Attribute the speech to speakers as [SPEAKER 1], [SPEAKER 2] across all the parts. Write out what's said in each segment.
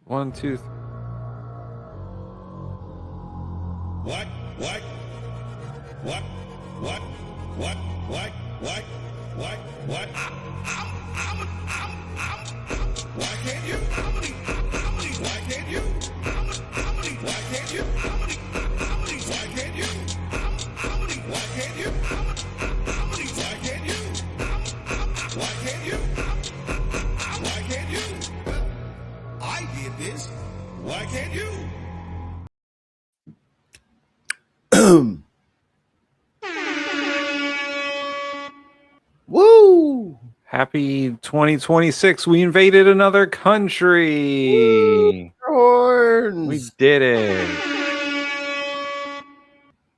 [SPEAKER 1] 1, 2,
[SPEAKER 2] What? What? What? What? What? What? What? What? What? Why can't you? Why can't you? Why can't you? Why can't you? Why can't you? Why can't you? Why can't you? Why can't you? I did this. Why can't you?
[SPEAKER 3] Woo!
[SPEAKER 1] Happy 2026. We invaded another country.
[SPEAKER 3] Horns.
[SPEAKER 1] We did it.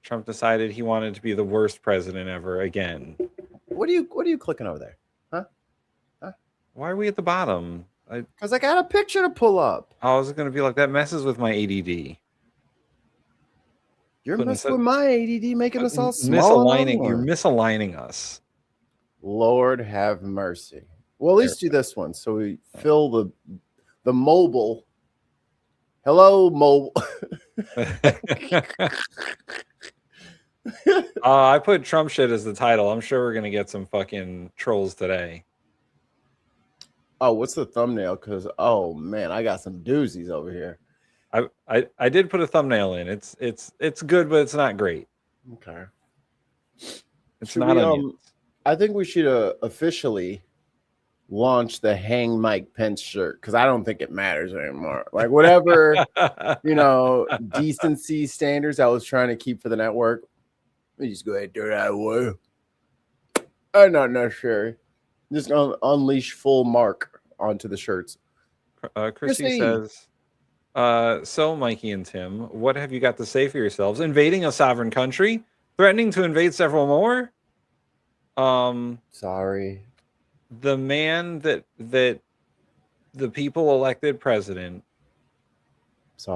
[SPEAKER 1] Trump decided he wanted to be the worst president ever again.
[SPEAKER 3] What are you clicking over there?
[SPEAKER 1] Why are we at the bottom?
[SPEAKER 3] Because I got a picture to pull up.
[SPEAKER 1] I was going to be like, that messes with my ADD.
[SPEAKER 3] You're
[SPEAKER 1] Putting
[SPEAKER 3] messing with my ADD, making us all small.
[SPEAKER 1] Misaligning. You're misaligning us.
[SPEAKER 3] Lord have mercy. Well, at least do this one so we fill the mobile. Hello, mobile.
[SPEAKER 1] I put Trump shit as the title. I'm sure we're going to get some fucking trolls today.
[SPEAKER 3] Oh, what's the thumbnail? Because, oh, man, I got some doozies over here.
[SPEAKER 1] I did put a thumbnail in. It's good, but it's not great.
[SPEAKER 3] Okay.
[SPEAKER 1] It's
[SPEAKER 3] Should
[SPEAKER 1] not
[SPEAKER 3] we,
[SPEAKER 1] onions.
[SPEAKER 3] I think we should officially launch the Hang Mike Pence shirt because I don't think it matters anymore. Like whatever, decency standards I was trying to keep for the network, we just go ahead and do it that way. Not necessary. Just gonna unleash full mark onto the shirts.
[SPEAKER 1] Chrissy says, so Mikey and Tim, what have you got to say for yourselves? Invading a sovereign country? Threatening to invade several more?
[SPEAKER 3] Sorry.
[SPEAKER 1] The man that the people elected president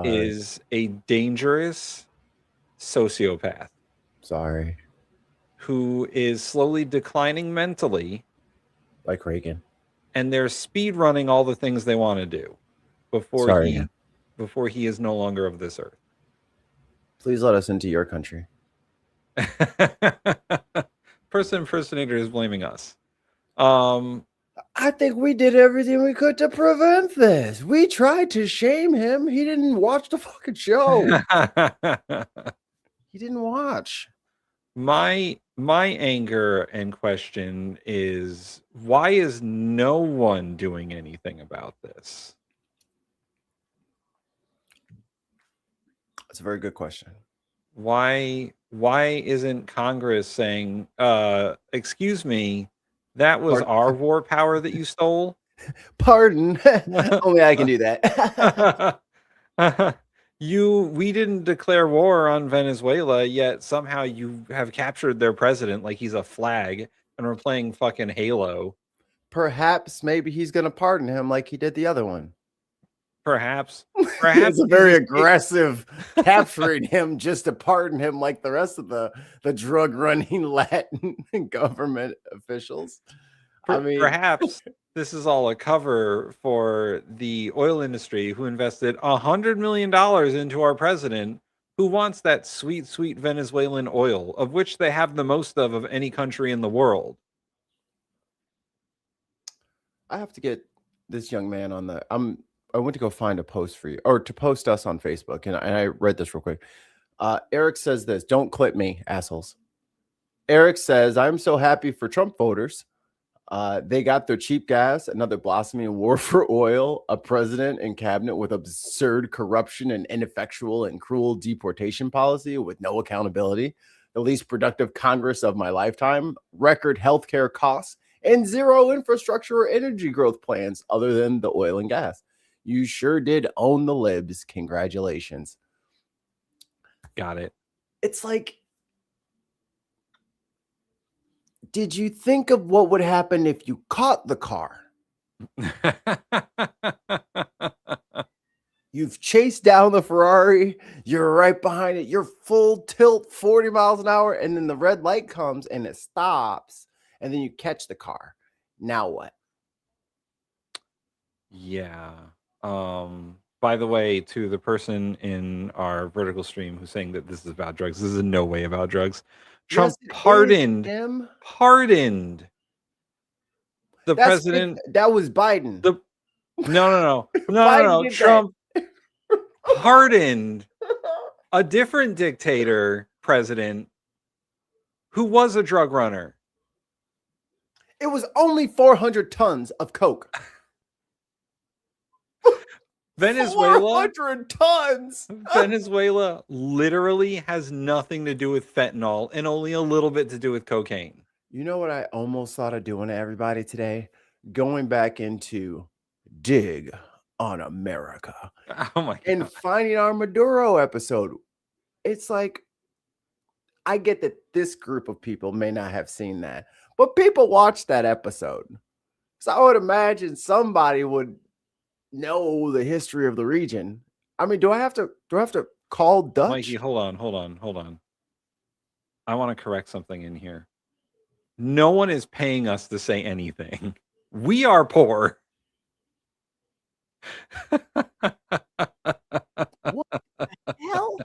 [SPEAKER 1] is a dangerous sociopath.
[SPEAKER 3] Sorry.
[SPEAKER 1] Who is slowly declining mentally.
[SPEAKER 3] Like Reagan.
[SPEAKER 1] And they're speed running all the things they want to do before he is no longer of this earth.
[SPEAKER 3] Please let us into your country.
[SPEAKER 1] Person impersonator is blaming us.
[SPEAKER 3] I think we did everything we could to prevent this. We tried to shame him. He didn't watch the fucking show. He didn't watch.
[SPEAKER 1] My anger and question is, why is no one doing anything about this?
[SPEAKER 3] That's a very good question.
[SPEAKER 1] Why isn't Congress saying, excuse me, that was our war power that you stole?
[SPEAKER 3] Pardon. Only I can do that.
[SPEAKER 1] We didn't declare war on Venezuela, yet somehow you have captured their president like he's a flag, and we're playing fucking Halo.
[SPEAKER 3] Perhaps maybe he's going to pardon him like he did the other one.
[SPEAKER 1] Perhaps
[SPEAKER 3] it's a very aggressive capturing him just to pardon him like the rest of the drug running Latin government officials.
[SPEAKER 1] Perhaps this is all a cover for the oil industry who invested $100 million into our president, who wants that sweet, sweet Venezuelan oil, of which they have the most of any country in the world.
[SPEAKER 3] I have to get this young man on the... I went to go find a post for you, or to post us on Facebook, and I read this real quick. Eric says this: don't clip me, assholes. Eric says, I'm so happy for Trump voters. They got their cheap gas, another blossoming war for oil, a president and cabinet with absurd corruption and ineffectual and cruel deportation policy with no accountability, the least productive Congress of my lifetime, record healthcare costs, and zero infrastructure or energy growth plans other than the oil and gas. You sure did own the libs. Congratulations.
[SPEAKER 1] Got it.
[SPEAKER 3] It's like, did you think of what would happen if you caught the car? You've chased down the Ferrari. You're right behind it. You're full tilt, 40 miles an hour. And then the red light comes and it stops. And then you catch the car. Now what?
[SPEAKER 1] Yeah. By the way, to the person in our vertical stream who's saying that this is about drugs, this is in no way about drugs. Trump
[SPEAKER 3] Yes, it is,
[SPEAKER 1] pardoned
[SPEAKER 3] Tim.
[SPEAKER 1] the president.
[SPEAKER 3] That was Biden.
[SPEAKER 1] No.
[SPEAKER 3] Biden did that.
[SPEAKER 1] Trump pardoned a different dictator president who was a drug runner.
[SPEAKER 3] It was only 400 tons of coke.
[SPEAKER 1] Venezuela
[SPEAKER 3] 400 tons.
[SPEAKER 1] Venezuela literally has nothing to do with fentanyl and only a little bit to do with cocaine.
[SPEAKER 3] You know what I almost thought of doing to everybody today? Going back into Dig on America.
[SPEAKER 1] Oh my God.
[SPEAKER 3] And finding our Maduro episode. It's like, I get that this group of people may not have seen that, but people watched that episode. So I would imagine somebody would know the history of the region. I mean, do I have to call Dutch?
[SPEAKER 1] Mikey, hold on. I want to correct something in here. No one is paying us to say anything. We are poor.
[SPEAKER 3] What the hell?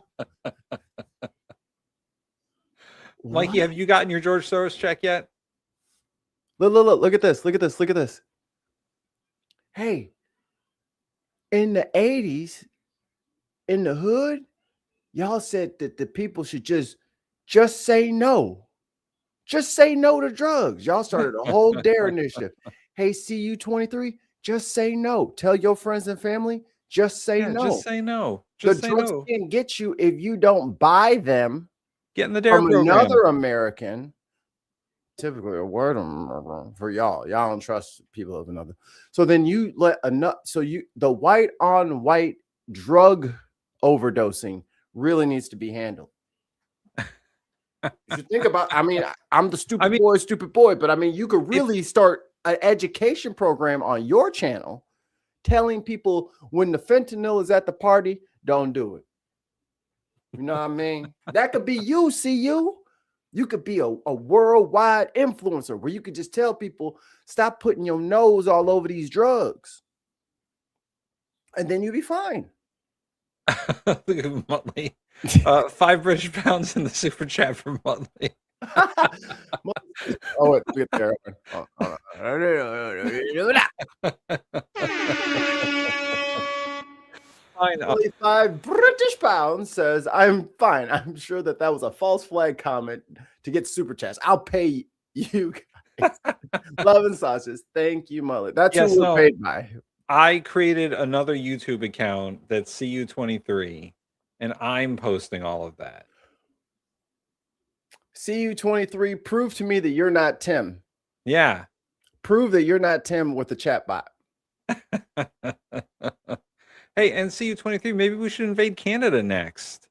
[SPEAKER 1] Mikey, have you gotten your George Soros check yet?
[SPEAKER 3] Look at this. Hey, in the 80s, in the hood, y'all said that the people should just say no. Just say no to drugs. Y'all started a whole DARE initiative. Hey, CU23, just say no. Tell your friends and family, just say no.
[SPEAKER 1] Just say no.
[SPEAKER 3] The drugs can't get you if you don't buy them.
[SPEAKER 1] Get in the DARE program.
[SPEAKER 3] Another American. Typically a word for y'all. Y'all don't trust people of another. So then you let the white on white drug overdosing really needs to be handled. If you think about, I mean, I'm the stupid boy, but I mean, you could really start an education program on your channel telling people when the fentanyl is at the party, don't do it. You know what I mean? That could be you, CU. You could be a worldwide influencer where you could just tell people, stop putting your nose all over these drugs. And then you'll be fine.
[SPEAKER 1] Look at Muttley. 5 British pounds in the super chat for Muttley.
[SPEAKER 3] Oh, wait, there. 25 British pounds says, I'm fine. I'm sure that was a false flag comment to get super chats. I'll pay you guys. Love and sauces. Thank you, Mullet. That's who we're paid by.
[SPEAKER 1] I created another YouTube account that's CU23, and I'm posting all of that.
[SPEAKER 3] CU23, prove to me that you're not Tim.
[SPEAKER 1] Yeah.
[SPEAKER 3] Prove that you're not Tim with the chat bot.
[SPEAKER 1] Hey, and CU23, maybe we should invade Canada next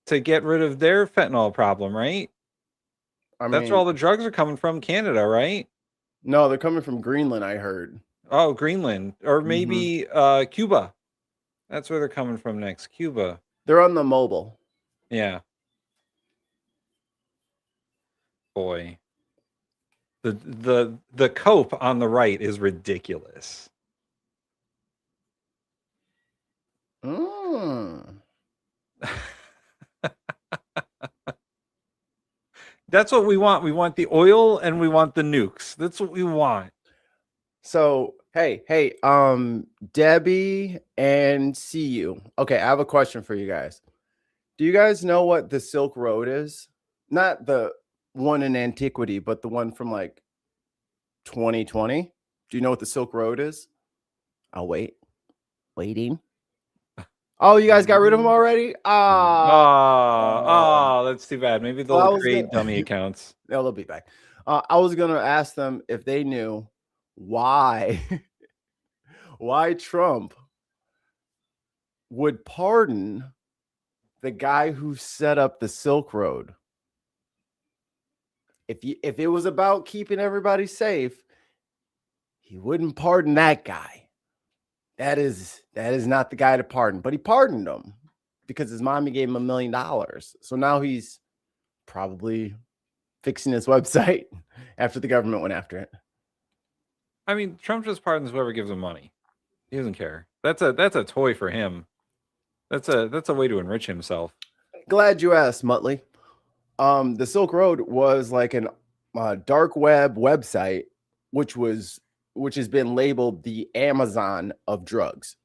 [SPEAKER 1] to get rid of their fentanyl problem, right? That's where all the drugs are coming from, Canada, right?
[SPEAKER 3] No, they're coming from Greenland, I heard.
[SPEAKER 1] Oh, Greenland. Or maybe Cuba. That's where they're coming from next, Cuba.
[SPEAKER 3] They're on the mobile.
[SPEAKER 1] Yeah. Boy. The cope on the right is ridiculous. That's what we want. We want the oil and we want the nukes. That's what we want.
[SPEAKER 3] So, hey, Debbie and CU. Okay, I have a question for you guys. Do you guys know what the Silk Road is? Not the one in antiquity, but the one from like 2020. Do you know what the Silk Road is? I'll wait. Waiting. Oh, you guys got rid of them already?
[SPEAKER 1] That's too bad. Maybe they'll create dummy accounts.
[SPEAKER 3] No, they'll be back. I was going to ask them if they knew why Trump would pardon the guy who set up the Silk Road. If it was about keeping everybody safe, he wouldn't pardon that guy. That is not the guy to pardon, but he pardoned him because his mommy gave him $1 million. So now he's probably fixing his website after the government went after it.
[SPEAKER 1] I mean, Trump just pardons whoever gives him money. He doesn't care. That's a toy for him. That's a way to enrich himself.
[SPEAKER 3] Glad you asked, Muttley. The Silk Road was like an dark web website, which has been labeled the Amazon of drugs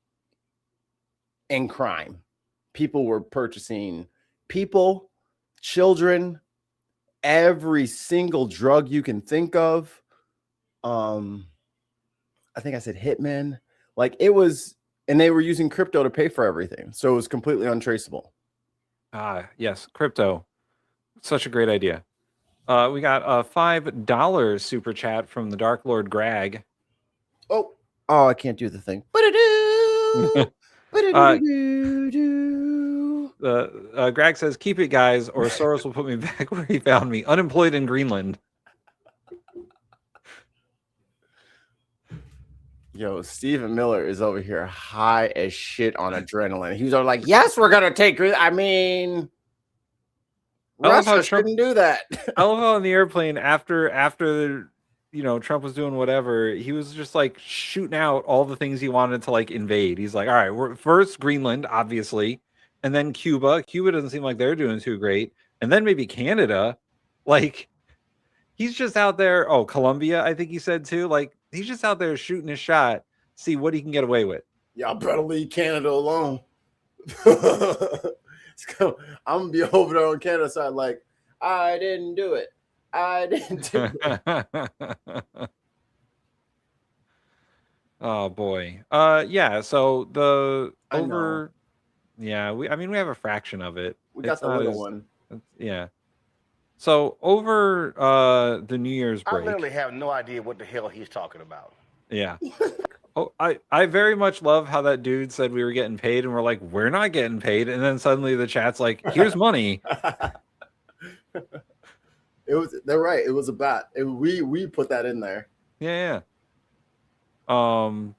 [SPEAKER 3] and crime. People were purchasing children, every single drug you can think of. I think I said hitmen. Like it was, and they were using crypto to pay for everything. So it was completely untraceable.
[SPEAKER 1] Ah, yes, crypto. Such a great idea. We got a $5 super chat from the Dark Lord Greg.
[SPEAKER 3] Oh, I can't do the thing. Ba-da-doo! Ba-da-doo-doo-doo.
[SPEAKER 1] Greg says, "Keep it, guys, or Soros will put me back where he found me, unemployed in Greenland."
[SPEAKER 3] Yo, Stephen Miller is over here high as shit on adrenaline. He was all like, "Yes, we're gonna take." I mean,
[SPEAKER 1] I love how
[SPEAKER 3] Russia shouldn't do that.
[SPEAKER 1] I love how on the airplane after Trump was doing whatever, he was just like shooting out all the things he wanted to like invade. He's like, all right, we're first Greenland, obviously, and then Cuba. Cuba doesn't seem like they're doing too great, and then maybe Canada. Like he's just out there. Oh, Colombia, I think he said too. Like he's just out there shooting his shot, see what he can get away with.
[SPEAKER 3] Y'all better leave Canada alone. I'm gonna be over there on Canada side, like I didn't do it. I didn't do it.
[SPEAKER 1] Oh boy. Yeah. So we have a fraction of it.
[SPEAKER 3] We got the little one.
[SPEAKER 1] Yeah. So over the New Year's break.
[SPEAKER 4] I literally have no idea what the hell he's talking about.
[SPEAKER 1] Yeah. Oh, I very much love how that dude said we were getting paid, and we're like, we're not getting paid, and then suddenly the chat's like, here's money.
[SPEAKER 3] They're right. It was a bet. We put that in there.
[SPEAKER 1] Yeah. So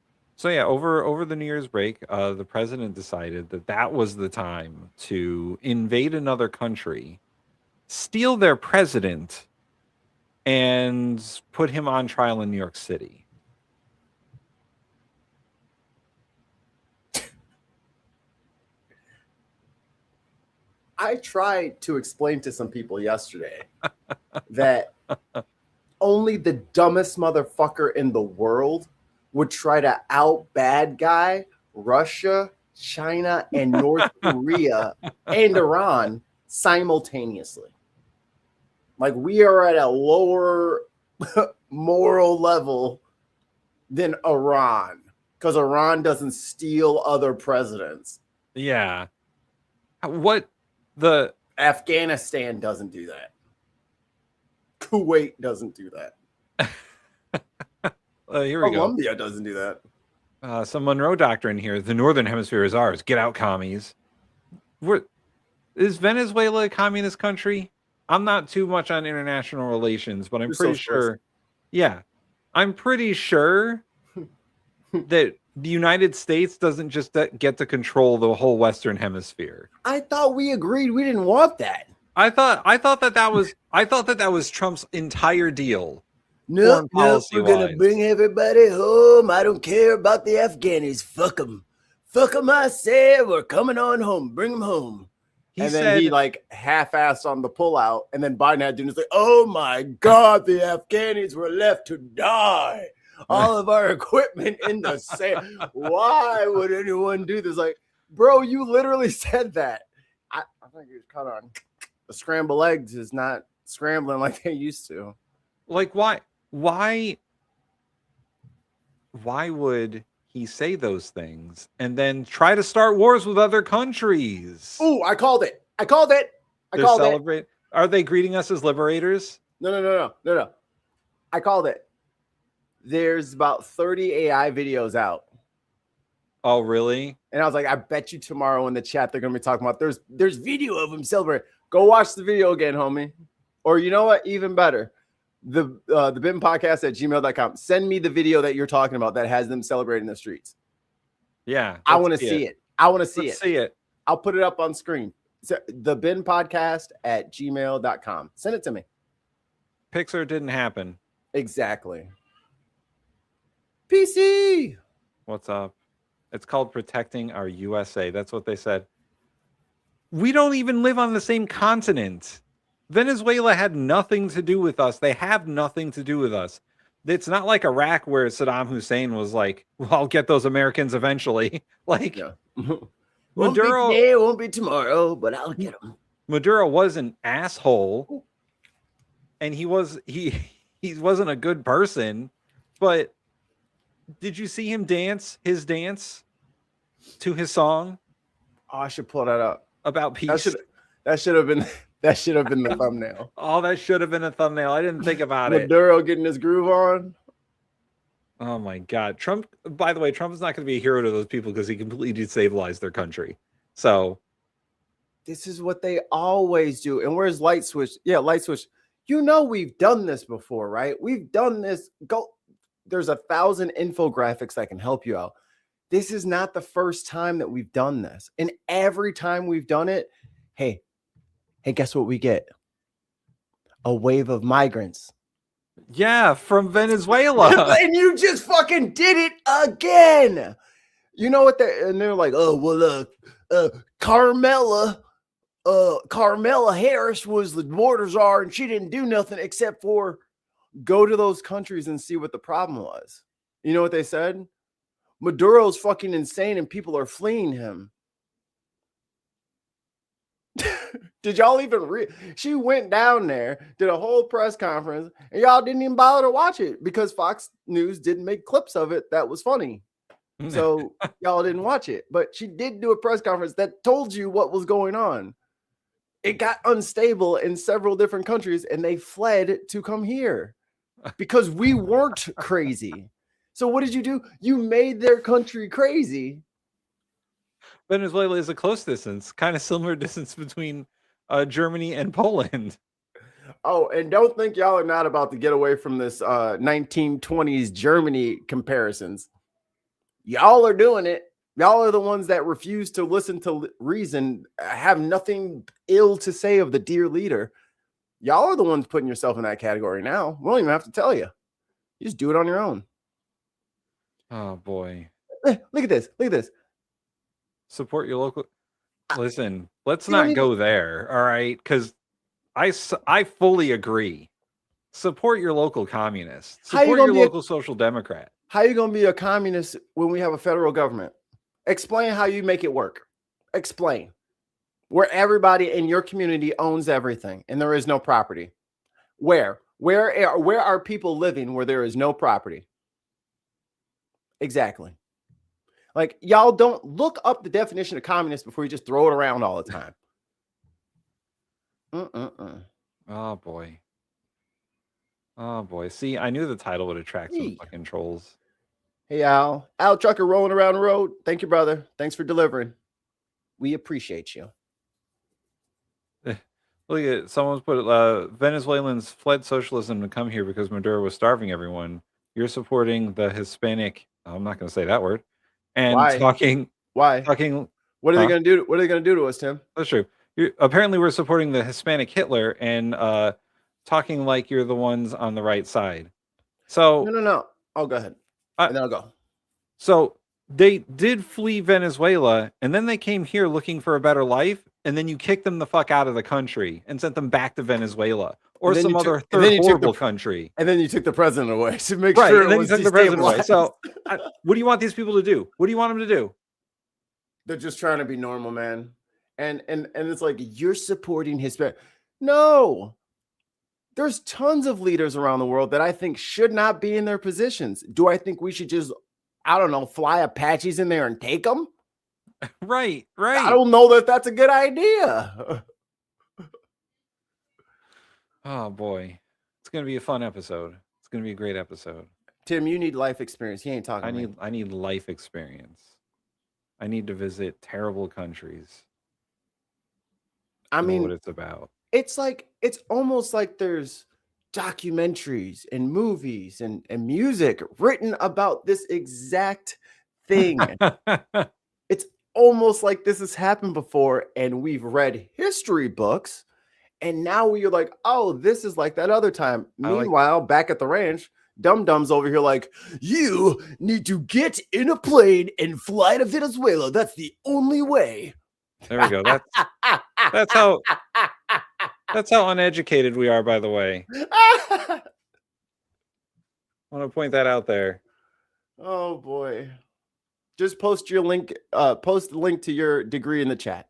[SPEAKER 1] yeah, over the New Year's break, the president decided that was the time to invade another country, steal their president, and put him on trial in New York City.
[SPEAKER 3] I tried to explain to some people yesterday that only the dumbest motherfucker in the world would try to out bad guy Russia, China, and North Korea and Iran simultaneously. Like we are at a lower moral level than Iran because Iran doesn't steal other presidents.
[SPEAKER 1] Yeah. What the
[SPEAKER 3] Afghanistan doesn't do that. Kuwait doesn't do that.
[SPEAKER 1] Here we go.
[SPEAKER 3] Colombia doesn't do that.
[SPEAKER 1] Some Monroe Doctrine here. The Northern Hemisphere is ours. Get out, commies. Is Venezuela a communist country? I'm not too much on international relations, but I'm pretty sure. Yeah. I'm pretty sure that the United States doesn't just get to control the whole Western Hemisphere.
[SPEAKER 3] I thought we agreed we didn't want that.
[SPEAKER 1] I thought that was Trump's entire deal.
[SPEAKER 3] No, we're gonna bring everybody home. I don't care about the Afghanis. Fuck them. I said we're coming on home. Bring them home. Then he like half-assed on the pullout, and then Biden had to do this like, oh my God, the Afghanis were left to die. All of our equipment in the sand. Why would anyone do this? Like, bro, you literally said that. I think he was caught on. The scrambled eggs is not scrambling like they used to.
[SPEAKER 1] Like, why would he say those things and then try to start wars with other countries?
[SPEAKER 3] Oh, I called it.
[SPEAKER 1] Are they greeting us as liberators?
[SPEAKER 3] No. I called it. There's about 30 AI videos out.
[SPEAKER 1] Oh, really?
[SPEAKER 3] And I was like, I bet you tomorrow in the chat they're going to be talking about there's video of him celebrating. Go watch the video again, homie. Or you know what? Even better. The TheBinPodcast at gmail.com. Send me the video that you're talking about that has them celebrating the streets.
[SPEAKER 1] Yeah.
[SPEAKER 3] I want to see it. I want to see
[SPEAKER 1] it.
[SPEAKER 3] I'll put it up on screen. So, TheBinPodcast at gmail.com. Send it to me.
[SPEAKER 1] Pixar didn't happen.
[SPEAKER 3] Exactly. PC.
[SPEAKER 1] What's up? It's called protecting our USA. That's what they said. We don't even live on the same continent. Venezuela had nothing to do with us. They have nothing to do with us. It's not like Iraq where Saddam Hussein was like, well, I'll get those Americans eventually. Like,
[SPEAKER 3] Yeah.
[SPEAKER 1] Maduro,
[SPEAKER 3] won't be today, won't be tomorrow, but I'll get them.
[SPEAKER 1] Maduro was an asshole, and he wasn't a good person. But did you see him dance his dance to his song
[SPEAKER 3] Oh, I should pull that up.
[SPEAKER 1] about peace?
[SPEAKER 3] That should have been the thumbnail.
[SPEAKER 1] Oh, that should have been a thumbnail. I didn't think about it.
[SPEAKER 3] Maduro getting his groove on.
[SPEAKER 1] Oh my God. Trump, by the way, Trump is not going to be a hero to those people because he completely destabilized their country. So
[SPEAKER 3] This is what they always do. And where's Light Switch? Yeah, Light Switch. You know we've done this before, right? We've done this. There's 1,000 infographics that can help you out. This is not the first time that we've done this. And every time we've done it, hey, guess what we get? A wave of migrants.
[SPEAKER 1] yeah, from Venezuela.
[SPEAKER 3] And you just fucking did it again. You know what? They're like, oh, well, Carmela Harris was the border czar and she didn't do nothing except for go to those countries and see what the problem was. You know what they said? Maduro's fucking insane and people are fleeing him. Did y'all even read? She went down there, did a whole press conference, and y'all didn't even bother to watch it because Fox News didn't make clips of it that was funny. So y'all didn't watch it. But she did do a press conference that told you what was going on. It got unstable in several different countries, and they fled to come here because we weren't crazy. So what did you do? You made their country crazy.
[SPEAKER 1] Venezuela is a close distance, kind of similar distance between Germany and Poland.
[SPEAKER 3] Oh, and don't think y'all are not about to get away from this 1920s Germany comparisons. Y'all are doing it. Y'all are the ones that refuse to listen to reason, have nothing ill to say of the dear leader. Y'all are the ones putting yourself in that category now. We don't even have to tell you. You just do it on your own.
[SPEAKER 1] Oh boy.
[SPEAKER 3] Look at this. Look at this.
[SPEAKER 1] Support your local. Listen, let's
[SPEAKER 3] You don't
[SPEAKER 1] not
[SPEAKER 3] even-
[SPEAKER 1] go there. All right. Because I fully agree. Support your local communist.
[SPEAKER 3] How you
[SPEAKER 1] Support
[SPEAKER 3] gonna
[SPEAKER 1] your
[SPEAKER 3] be a-
[SPEAKER 1] local social democrat.
[SPEAKER 3] How you going to be a communist when we have a federal government? Explain how you make it work. Explain. Where everybody in your community owns everything and there is no property. Where are people living where there is no property? Exactly. Like, y'all don't look up the definition of communist before you just throw it around all the time.
[SPEAKER 1] Oh boy. Oh boy. See, I knew the title would attract some
[SPEAKER 3] Hey.
[SPEAKER 1] fucking trolls.
[SPEAKER 3] Hey, Al. Al Trucker rolling around the road. Thank you, brother. Thanks for delivering. We appreciate you.
[SPEAKER 1] Look at someone's put Venezuelans fled socialism to come here because Maduro was starving everyone. You're supporting the Hispanic. I'm not going to say that word. And
[SPEAKER 3] Why?
[SPEAKER 1] talking.
[SPEAKER 3] Why? What are they
[SPEAKER 1] Huh?
[SPEAKER 3] going to do? What are they going to do to us, Tim?
[SPEAKER 1] That's true. Apparently, we're supporting the Hispanic Hitler and talking like you're the ones on the right side. So
[SPEAKER 3] No. Oh, go ahead. And then I'll go.
[SPEAKER 1] So they did flee Venezuela, and then they came here looking for a better life, and then you kicked them the fuck out of the country and sent them back to Venezuela or
[SPEAKER 3] And then
[SPEAKER 1] some
[SPEAKER 3] you
[SPEAKER 1] other
[SPEAKER 3] took- and then
[SPEAKER 1] third
[SPEAKER 3] you took
[SPEAKER 1] horrible
[SPEAKER 3] the-
[SPEAKER 1] country.
[SPEAKER 3] And then you took the president away to make
[SPEAKER 1] Right,
[SPEAKER 3] sure
[SPEAKER 1] and
[SPEAKER 3] it
[SPEAKER 1] then you
[SPEAKER 3] was
[SPEAKER 1] took the president away.
[SPEAKER 3] destabilized.
[SPEAKER 1] So what do you want these people to do? What do you want them to do?
[SPEAKER 3] They're just trying to be normal, man. And it's like, you're supporting Hispanic. No. There's tons of leaders around the world that I think should not be in their positions. Do I think we should just, I don't know, fly Apaches in there and take them?
[SPEAKER 1] Right.
[SPEAKER 3] I don't know that that's a good idea.
[SPEAKER 1] Oh boy, it's gonna be a fun episode. It's gonna be a great episode.
[SPEAKER 3] Tim, you need life experience. He ain't talking.
[SPEAKER 1] I need life experience. I need to visit terrible countries.
[SPEAKER 3] I
[SPEAKER 1] Know
[SPEAKER 3] mean,
[SPEAKER 1] what it's about.
[SPEAKER 3] it's almost like there's documentaries and movies and music written about this exact thing. It's almost like this has happened before and we've read history books and now we're like, oh, this is like that other time.
[SPEAKER 1] I like-
[SPEAKER 3] Meanwhile, back at the ranch, dum-dums over here like, you need to get in a plane and fly to Venezuela. That's the only way.
[SPEAKER 1] There we go. That's how uneducated we are, by the way. I want to point that out there.
[SPEAKER 3] Oh boy. Just post your link, post the link to your degree in the chat.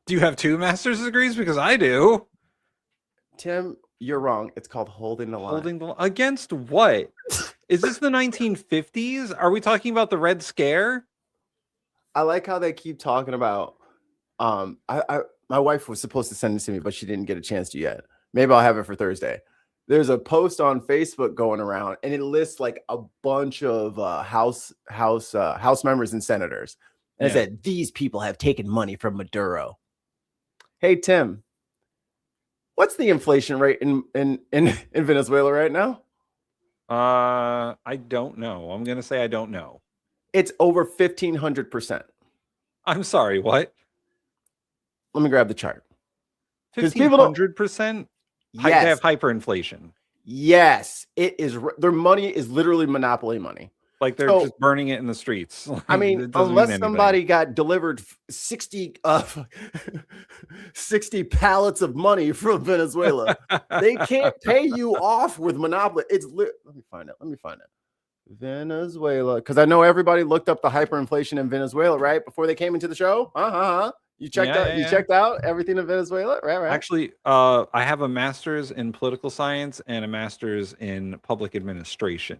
[SPEAKER 1] Do you have 2 master's degrees? Because I do.
[SPEAKER 3] Tim, you're wrong. It's called holding the line.
[SPEAKER 1] Holding the against what? Is this the 1950s? Are we talking about the Red Scare?
[SPEAKER 3] I like how they keep talking about. My wife was supposed to send it to me, but she didn't get a chance to yet. Maybe I'll have it for Thursday. There's a post on Facebook going around, and it lists like a bunch of House members and senators. And it said, these people have taken money from Maduro. Hey, Tim, what's the inflation rate in Venezuela right now?
[SPEAKER 1] I don't know. I'm going to say I don't know.
[SPEAKER 3] It's over 1,500%.
[SPEAKER 1] I'm sorry, what?
[SPEAKER 3] Let me grab the chart.
[SPEAKER 1] 1,500%?
[SPEAKER 3] Yes.
[SPEAKER 1] They have hyperinflation.
[SPEAKER 3] Yes, it is. Their money is literally monopoly money.
[SPEAKER 1] Like they're just burning it in the streets.
[SPEAKER 3] I mean, unless somebody got delivered 60 pallets of money from Venezuela, they can't pay you off with monopoly. Let me find it. Venezuela, because I know everybody looked up the hyperinflation in Venezuela, right? Before they came into the show. You checked out. You checked out everything in Venezuela, right?
[SPEAKER 1] Actually, I have a master's in political science and a master's in public administration.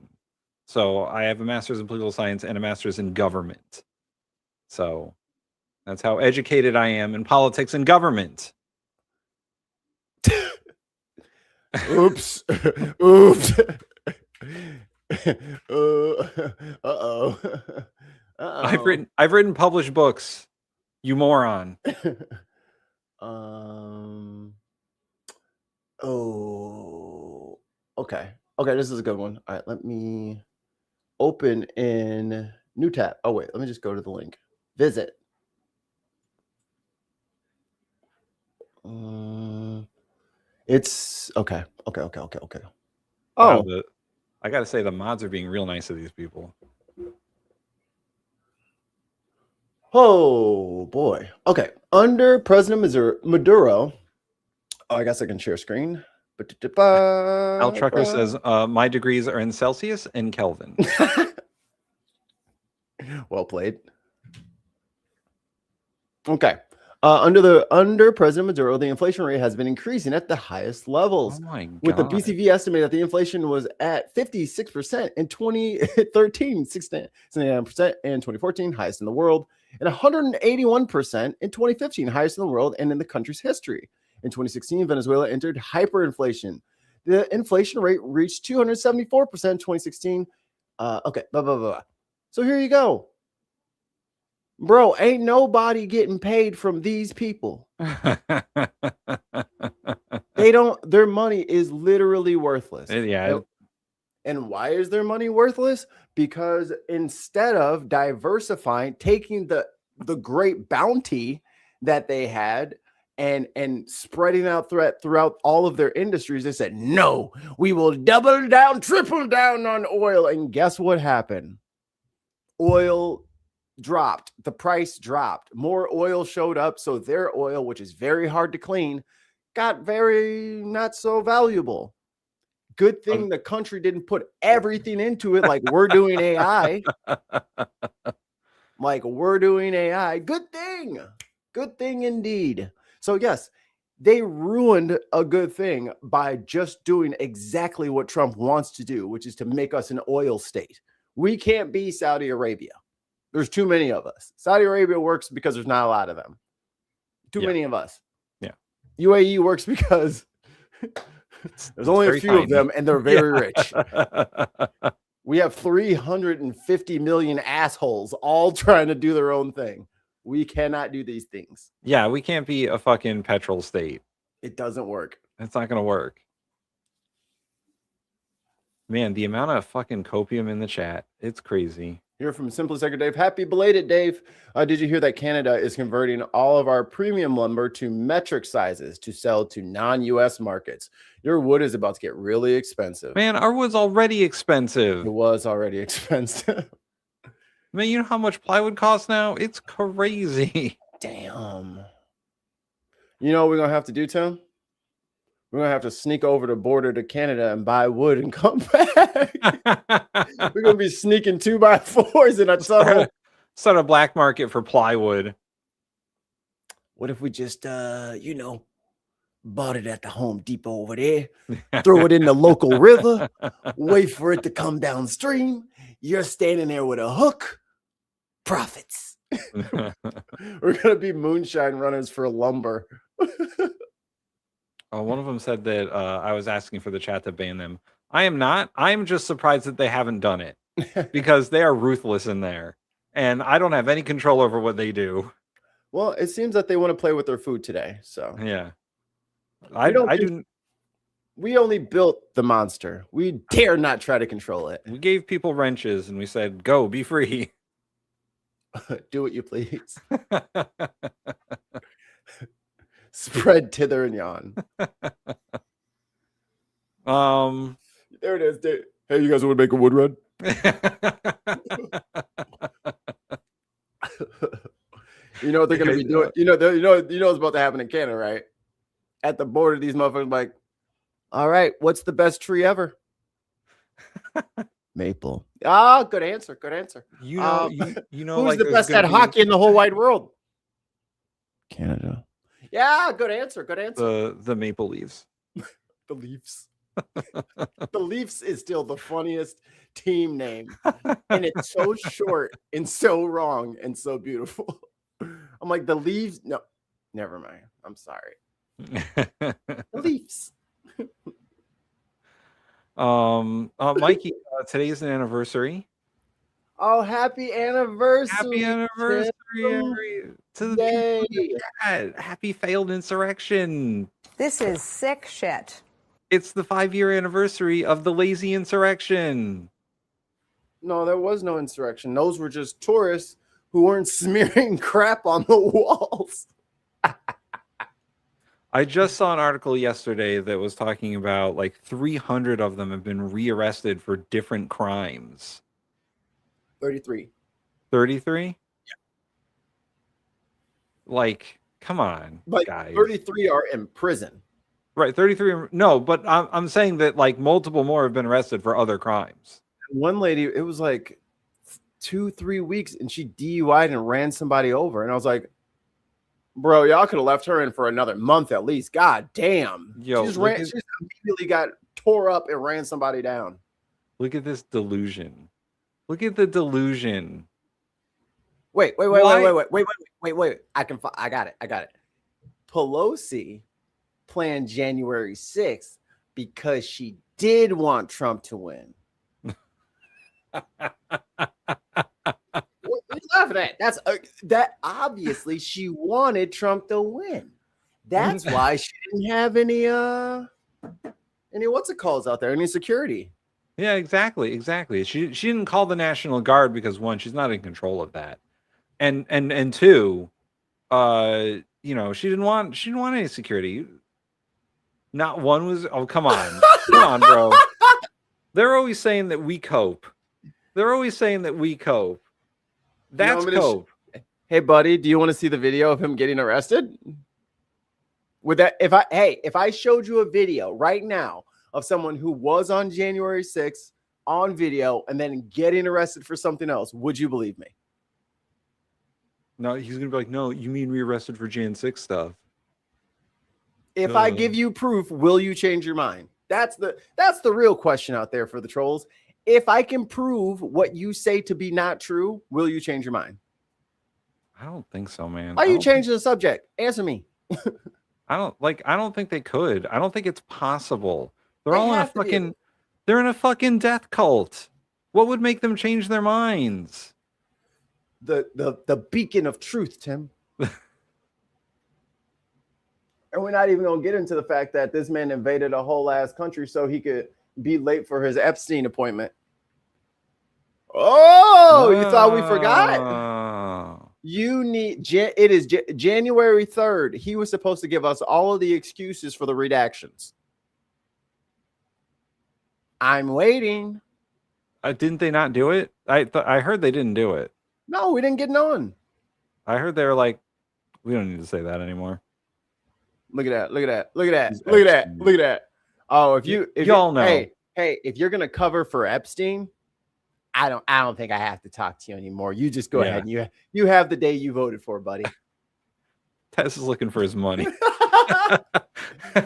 [SPEAKER 1] So I have a master's in political science and a master's in government. So that's how educated I am in politics and government.
[SPEAKER 3] Oops.
[SPEAKER 1] I've written published books. You moron.
[SPEAKER 3] Oh, okay. This is a good one. All right, let me open in new tab. Oh wait, let me just go to the link. Visit. It's okay. Oh,
[SPEAKER 1] Wow, I gotta say the mods are being real nice to these people.
[SPEAKER 3] Oh boy. Okay. Under President Maduro. Oh, I guess I can share screen.
[SPEAKER 1] Al Trucker says, my degrees are in Celsius and Kelvin.
[SPEAKER 3] Well played. Okay. Under President Maduro, the inflation rate has been increasing at the highest levels.
[SPEAKER 1] Oh my God.
[SPEAKER 3] With the BCV estimate that the inflation was at 56% in 2013, 69% in 2014, highest in the world, and 181% in 2015, highest in the world and in the country's history. In 2016, Venezuela entered hyperinflation. The inflation rate reached 274% in 2016. So here you go. Bro, ain't nobody getting paid from these people. Their money is literally worthless.
[SPEAKER 1] Yeah.
[SPEAKER 3] And why is their money worthless? Because instead of diversifying, taking the great bounty that they had and spreading out throughout all of their industries, they said, no, we will double down, triple down on oil. And guess what happened? Oil dropped. The price dropped. More oil showed up. So their oil, which is very hard to clean, got very not so valuable. Good thing the country didn't put everything into it like we're doing AI. Good thing. Good thing indeed. So yes, they ruined a good thing by just doing exactly what Trump wants to do, which is to make us an oil state. We can't be Saudi Arabia. There's too many of us. Saudi Arabia works because there's not a lot of them. Too many of us. Yeah. UAE works because there's only a few of them and they're very rich. We have 350 million assholes all trying to do their own thing. We cannot do these things.
[SPEAKER 1] Yeah, we can't be a fucking petrol state.
[SPEAKER 3] It doesn't work.
[SPEAKER 1] It's not going to work. Man, the amount of fucking copium in the chat, it's crazy.
[SPEAKER 3] Here from Simply Second Dave. Happy belated, Dave. Did you hear that Canada is converting all of our premium lumber to metric sizes to sell to non-U.S. markets? Your wood is about to get really expensive.
[SPEAKER 1] Man, our wood's already expensive.
[SPEAKER 3] It was already expensive.
[SPEAKER 1] Man, you know how much plywood costs now? It's crazy.
[SPEAKER 3] Damn. You know what we're going to have to do, Tim? We're going to have to sneak over the border to Canada and buy wood and come back. We're going to be sneaking 2x4s in a tunnel.
[SPEAKER 1] Start a black market for plywood.
[SPEAKER 3] What if we just, bought it at the Home Depot over there, throw it in the local river, wait for it to come downstream. You're standing there with a hook. Profits. We're going to be moonshine runners for lumber.
[SPEAKER 1] One of them said that I was asking for the chat to ban them. I am not. I'm just surprised that they haven't done it because they are ruthless in there. And I don't have any control over what they do.
[SPEAKER 3] Well, it seems that they want to play with their food today. So
[SPEAKER 1] yeah.
[SPEAKER 3] We only built the monster. We dare not try to control it.
[SPEAKER 1] We gave people wrenches and we said, go, be free.
[SPEAKER 3] Do what you please. Spread tither and yawn. There it is. Dude. Hey, you guys want to make a wood run? You know what they're gonna be doing? You know what's about to happen in Canada, right? At the border, these motherfuckers like, all right, what's the best tree ever? Maple. Ah, good answer. Good answer.
[SPEAKER 1] You know,
[SPEAKER 3] who's
[SPEAKER 1] like
[SPEAKER 3] the best at hockey in the whole wide world? Canada. Yeah, good answer. Good answer.
[SPEAKER 1] The Maple Leafs.
[SPEAKER 3] The Leafs. The Leafs is still the funniest team name. And it's so short and so wrong and so beautiful. I'm like, the Leafs. No, never mind. I'm sorry. The Leafs.
[SPEAKER 1] Mikey, today is an anniversary.
[SPEAKER 3] Oh, happy anniversary.
[SPEAKER 1] Happy anniversary to the people. Happy failed insurrection.
[SPEAKER 5] This is sick shit.
[SPEAKER 1] It's the 5-year anniversary of the lazy insurrection.
[SPEAKER 3] No, there was no insurrection. Those were just tourists who weren't smearing crap on the walls.
[SPEAKER 1] I just saw an article yesterday that was talking about like 300 of them have been rearrested for different crimes.
[SPEAKER 3] 33.
[SPEAKER 1] 33? Yeah. Like, come on,
[SPEAKER 3] but
[SPEAKER 1] guys.
[SPEAKER 3] 33 are in prison.
[SPEAKER 1] Right, 33. No, but I'm saying that like multiple more have been arrested for other crimes.
[SPEAKER 3] One lady, it was like 2-3 weeks, and she DUI'd and ran somebody over. And I was like, bro, y'all could have left her in for another month at least. God damn.
[SPEAKER 1] Yo,
[SPEAKER 3] she just immediately got tore up and ran somebody down.
[SPEAKER 1] Look at this delusion. Look at the delusion.
[SPEAKER 3] Wait. I got it. Pelosi planned January 6th because she did want Trump to win. What are you laughing at? That's that obviously she wanted Trump to win. That's why she didn't have any what's it calls out there, any security.
[SPEAKER 1] Yeah, exactly. She didn't call the National Guard because one, she's not in control of that. And two, she didn't want any security. Not one was come on, bro. They're always saying that we cope. That's cope.
[SPEAKER 3] Hey, buddy, do you want to see the video of him getting arrested? With that, if I showed you a video right now of someone who was on January 6th on video and then getting arrested for something else, would you believe me?
[SPEAKER 1] No, he's gonna be like, no, you mean rearrested for Jan 6 stuff.
[SPEAKER 3] If I give you proof, will you change your mind? That's the real question out there for the trolls. If I can prove what you say to be not true, will you change your mind?
[SPEAKER 1] I don't think so, man.
[SPEAKER 3] Why are you changing the subject? Answer me.
[SPEAKER 1] I don't think they could. I don't think it's possible. They're all in a fucking they're in a fucking death cult. What would make them change their minds?
[SPEAKER 3] The beacon of truth, Tim. And we're not even going to get into the fact that this man invaded a whole ass country so he could be late for his Epstein appointment. Oh, you thought we forgot?
[SPEAKER 1] Oh.
[SPEAKER 3] You need it is January 3rd. He was supposed to give us all of the excuses for the redactions. I'm waiting.
[SPEAKER 1] Didn't they not do it? I heard they didn't do it.
[SPEAKER 3] No, we didn't get none.
[SPEAKER 1] I heard they were like, we don't need to say that anymore.
[SPEAKER 3] Look at that. Look at that. Look at that.
[SPEAKER 1] He's
[SPEAKER 3] Look at that.
[SPEAKER 1] Epstein.
[SPEAKER 3] Look at that. Oh, if
[SPEAKER 1] y'all know.
[SPEAKER 3] Hey, if you're gonna cover for Epstein, I don't think I have to talk to you anymore. You just go ahead and you have the day you voted for, buddy.
[SPEAKER 1] Tess is looking for his money.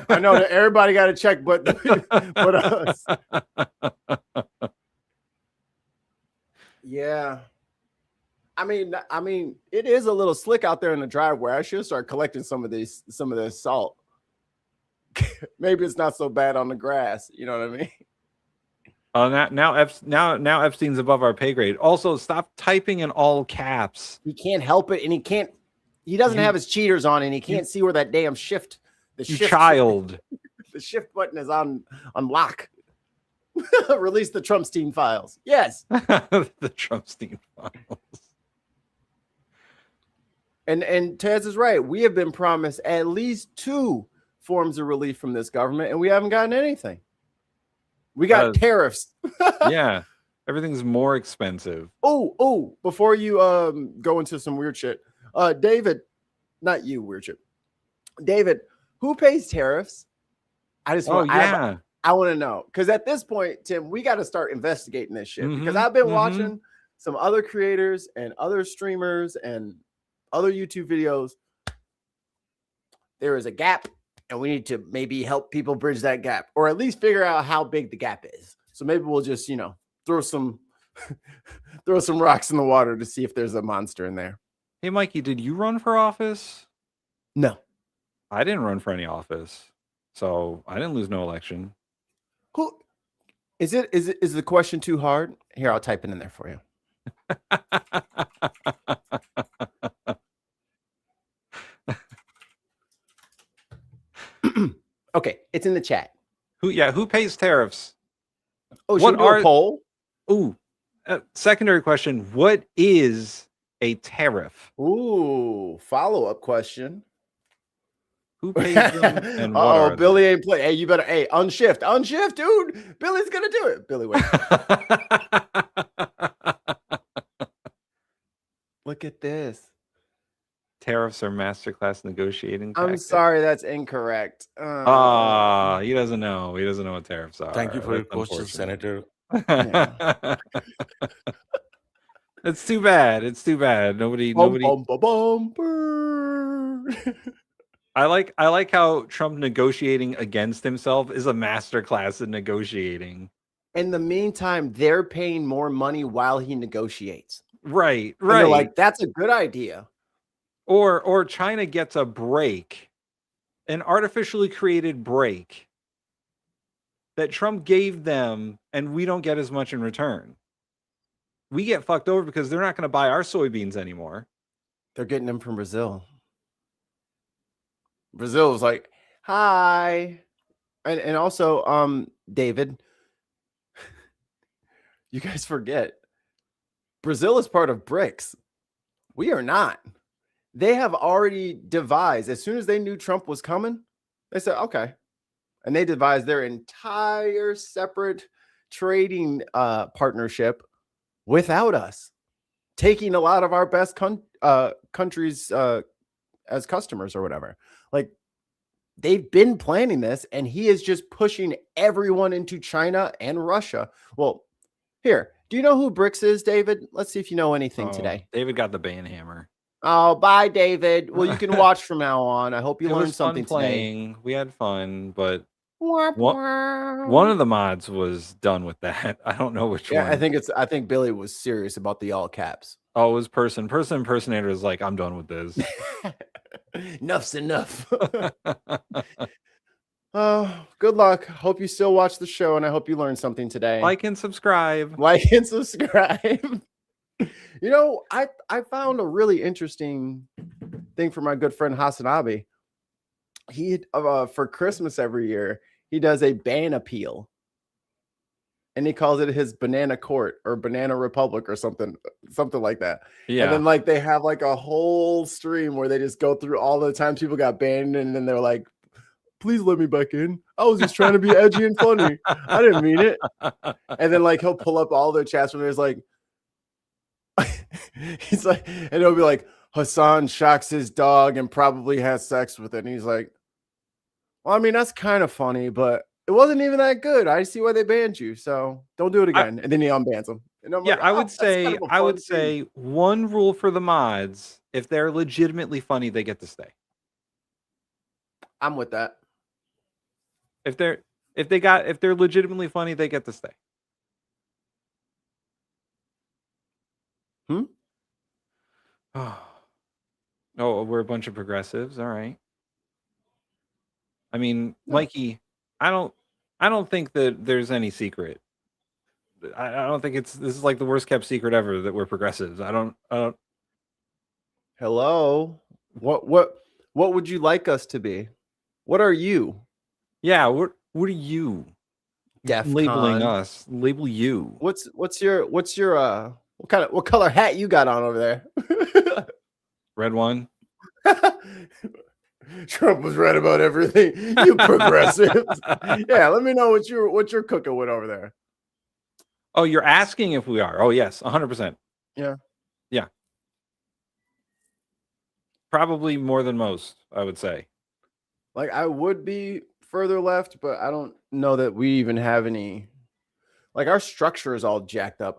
[SPEAKER 3] I know that everybody got to check, but us. Yeah. I mean, it is a little slick out there in the driveway. I should start collecting some of this salt. Maybe it's not so bad on the grass. You know what I mean?
[SPEAKER 1] Now Epstein's above our pay grade. Also, stop typing in all caps.
[SPEAKER 3] He can't help it, and he doesn't have his cheaters on, and he can't see where that damn shift. The shift button is on lock. Release the Trumpstein files. Yes.
[SPEAKER 1] The Trumpstein files.
[SPEAKER 3] And Tez is right. We have been promised at least 2 forms of relief from this government, and we haven't gotten anything. We got tariffs.
[SPEAKER 1] Yeah. Everything's more expensive.
[SPEAKER 3] Oh, before you go into some weird shit. David, not you, weird shit. David, who pays tariffs? I want to know. Because at this point, Tim, we got to start investigating this shit. Because I've been watching some other creators and other streamers and other YouTube videos. There is a gap, and we need to maybe help people bridge that gap, or at least figure out how big the gap is. So maybe we'll just, throw some rocks in the water to see if there's a monster in there.
[SPEAKER 1] Hey, Mikey, did you run for office?
[SPEAKER 3] No.
[SPEAKER 1] I didn't run for any office, so I didn't lose no election.
[SPEAKER 3] Who is it? Is the question too hard? Here, I'll type it in there for you. Okay, it's in the chat.
[SPEAKER 1] Who pays tariffs?
[SPEAKER 3] Oh, should we do a poll?
[SPEAKER 1] Ooh, secondary question. What is a tariff?
[SPEAKER 3] Ooh, follow-up question.
[SPEAKER 1] Who pays them and what are
[SPEAKER 3] Billy ain't play. Hey, you better unshift, dude. Billy's gonna do it. Billy, wait. Look at this.
[SPEAKER 1] Tariffs are masterclass negotiating
[SPEAKER 3] I'm
[SPEAKER 1] tactics.
[SPEAKER 3] sorry, that's incorrect.
[SPEAKER 1] He doesn't know. He doesn't know what tariffs are.
[SPEAKER 4] Thank you for your question, Senator.
[SPEAKER 3] Yeah.
[SPEAKER 1] It's too bad. It's too bad. Nobody. I like how Trump negotiating against himself is a masterclass in negotiating.
[SPEAKER 3] In the meantime, they're paying more money while he negotiates.
[SPEAKER 1] Right.
[SPEAKER 3] And they're like, that's a good idea.
[SPEAKER 1] Or China gets a break, an artificially created break that Trump gave them, and we don't get as much in return. We get fucked over because they're not going to buy our soybeans anymore.
[SPEAKER 3] They're getting them from Brazil. Brazil was like, hi. And also, David, you guys forget, Brazil is part of BRICS. We are not. They have already devised, as soon as they knew Trump was coming, they said, okay. And they devised their entire separate trading partnership without us, taking a lot of our best countries as customers or whatever. Like, they've been planning this, and he is just pushing everyone into China and Russia. Well, here, do you know who BRICS is, David? Let's see if you know anything today.
[SPEAKER 1] David got the band hammer.
[SPEAKER 3] Oh, bye, David. Well, you can watch from now on. I hope you learned something today.
[SPEAKER 1] We had fun, but one of the mods was done with that. I don't know which one.
[SPEAKER 3] I think Billy was serious about the all caps.
[SPEAKER 1] Oh, it was person impersonator is like, I'm done with this.
[SPEAKER 3] Enough's enough. Good luck. Hope you still watch the show, and I hope you learned something today.
[SPEAKER 1] Like and subscribe.
[SPEAKER 3] You know, I found a really interesting thing for my good friend Hasanabe. He for Christmas every year, he does a ban appeal. and he calls it his banana court or banana republic or something like that.
[SPEAKER 1] Yeah.
[SPEAKER 3] And then like they have like a whole stream where they just go through all the times people got banned, and then they're like, please let me back in. I was just trying to be edgy and funny. I didn't mean it. And then like he'll pull up all their chats when there's like he's like, and it'll be like, Hassan shocks his dog and probably has sex with it. And he's like, well, I mean, that's kind of funny, but it wasn't even that good. I see why they banned you, so don't do it again. And then he unbans them. And I'm
[SPEAKER 1] Yeah,
[SPEAKER 3] like,
[SPEAKER 1] I
[SPEAKER 3] oh,
[SPEAKER 1] would
[SPEAKER 3] that's kind
[SPEAKER 1] say
[SPEAKER 3] of a fun thing.
[SPEAKER 1] one rule for the mods: if they're legitimately funny, they get to stay.
[SPEAKER 3] I'm with that.
[SPEAKER 1] If they're legitimately funny, they get to stay. Oh, we're a bunch of progressives. All right. I mean, Mikey, I don't think that there's any secret. I don't think this is like the worst kept secret ever that we're progressives. I don't.
[SPEAKER 3] Hello. What would you like us to be? What are you?
[SPEAKER 1] Yeah. What are you?
[SPEAKER 3] DEF
[SPEAKER 1] Labeling
[SPEAKER 3] CON.
[SPEAKER 1] us. Label you.
[SPEAKER 3] What's your what color hat you got on over there?
[SPEAKER 1] Red one.
[SPEAKER 3] Trump was right about everything. You progressives. Yeah, let me know what you're cooking with over there.
[SPEAKER 1] Oh, you're asking if we are. Oh, yes, 100%.
[SPEAKER 3] Yeah.
[SPEAKER 1] Yeah. Probably more than most, I would say.
[SPEAKER 3] Like I would be further left, but I don't know that we even have any. Like our structure is all jacked up.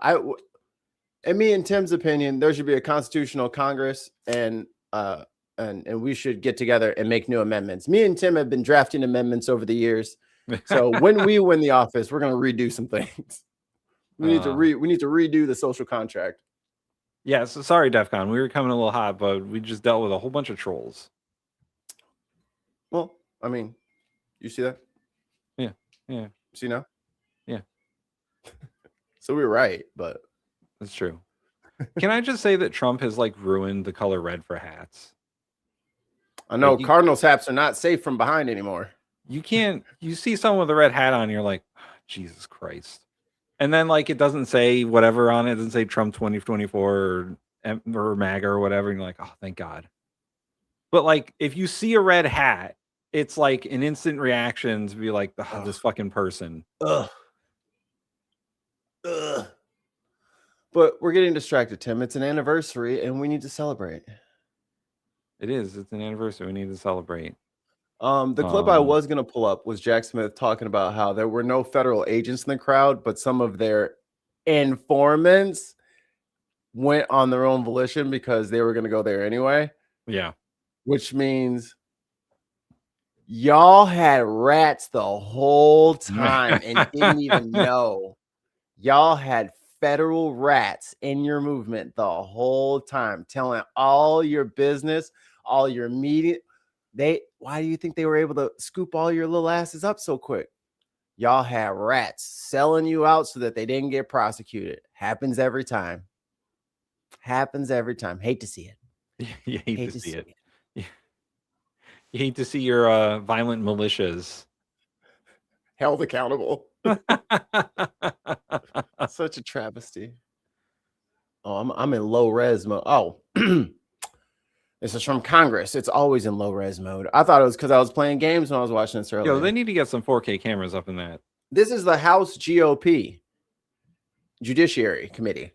[SPEAKER 3] In me and Tim's opinion, there should be a constitutional Congress, and we should get together and make new amendments. Me and Tim have been drafting amendments over the years. So when we win the office, we're going to redo some things. We need to redo the social contract.
[SPEAKER 1] Yeah, so sorry, DEF CON. We were coming a little hot, but we just dealt with a whole bunch of trolls.
[SPEAKER 3] Well, I mean, you see that?
[SPEAKER 1] Yeah.
[SPEAKER 3] See now?
[SPEAKER 1] Yeah.
[SPEAKER 3] So we were right, but
[SPEAKER 1] That's true. Can I just say that Trump has like ruined the color red for hats?
[SPEAKER 3] I know
[SPEAKER 1] Like,
[SPEAKER 3] Cardinals hats are not safe from behind anymore.
[SPEAKER 1] You see someone with a red hat on, you're like, oh, Jesus Christ. And then like it doesn't say whatever on it. It doesn't say Trump 2024 or MAGA or whatever. And you're like, oh, thank God. But like if you see a red hat, it's like an instant reaction to be like, oh, this fucking person.
[SPEAKER 3] Ugh. But we're getting distracted, Tim. It's an anniversary and we need to celebrate.
[SPEAKER 1] It is. It's an anniversary. We need to celebrate.
[SPEAKER 3] The clip I was going to pull up was Jack Smith talking about how there were no federal agents in the crowd, but some of their informants went on their own volition because they were going to go there anyway.
[SPEAKER 1] Yeah.
[SPEAKER 3] Which means y'all had rats the whole time and didn't even know. Y'all had federal rats in your movement the whole time, telling all your business, all your media. Why do you think they were able to scoop all your little asses up so quick? Y'all had rats selling you out so that they didn't get prosecuted. Happens every time. Happens every time. Hate to see it.
[SPEAKER 1] You hate to see it. You hate to see your violent militias
[SPEAKER 3] held accountable. Such a travesty. Oh, I'm in low res mode. Oh, this is from Congress. It's always in low res mode. I thought it was because I was playing games when I was watching this earlier.
[SPEAKER 1] Yo, they need to get some 4K cameras up in that.
[SPEAKER 3] This is the House GOP Judiciary Committee.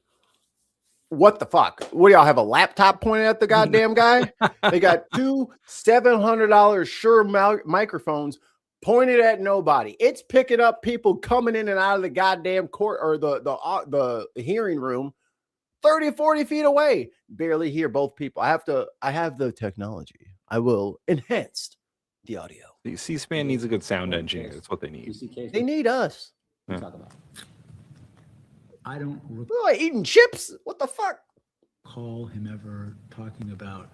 [SPEAKER 3] What the fuck? What do y'all have, a laptop pointed at the goddamn guy? They got two $700 Shure microphones pointed at nobody. It's picking up people coming in and out of the goddamn court or the hearing room 30, 40 feet away. Barely hear both people. I have the technology. I will enhance the audio.
[SPEAKER 1] The C-SPAN needs a good sound engineer. That's what they need.
[SPEAKER 3] They need us.
[SPEAKER 1] Yeah.
[SPEAKER 6] Talk about. I don't
[SPEAKER 3] eating chips. What the fuck?
[SPEAKER 6] recall him ever talking about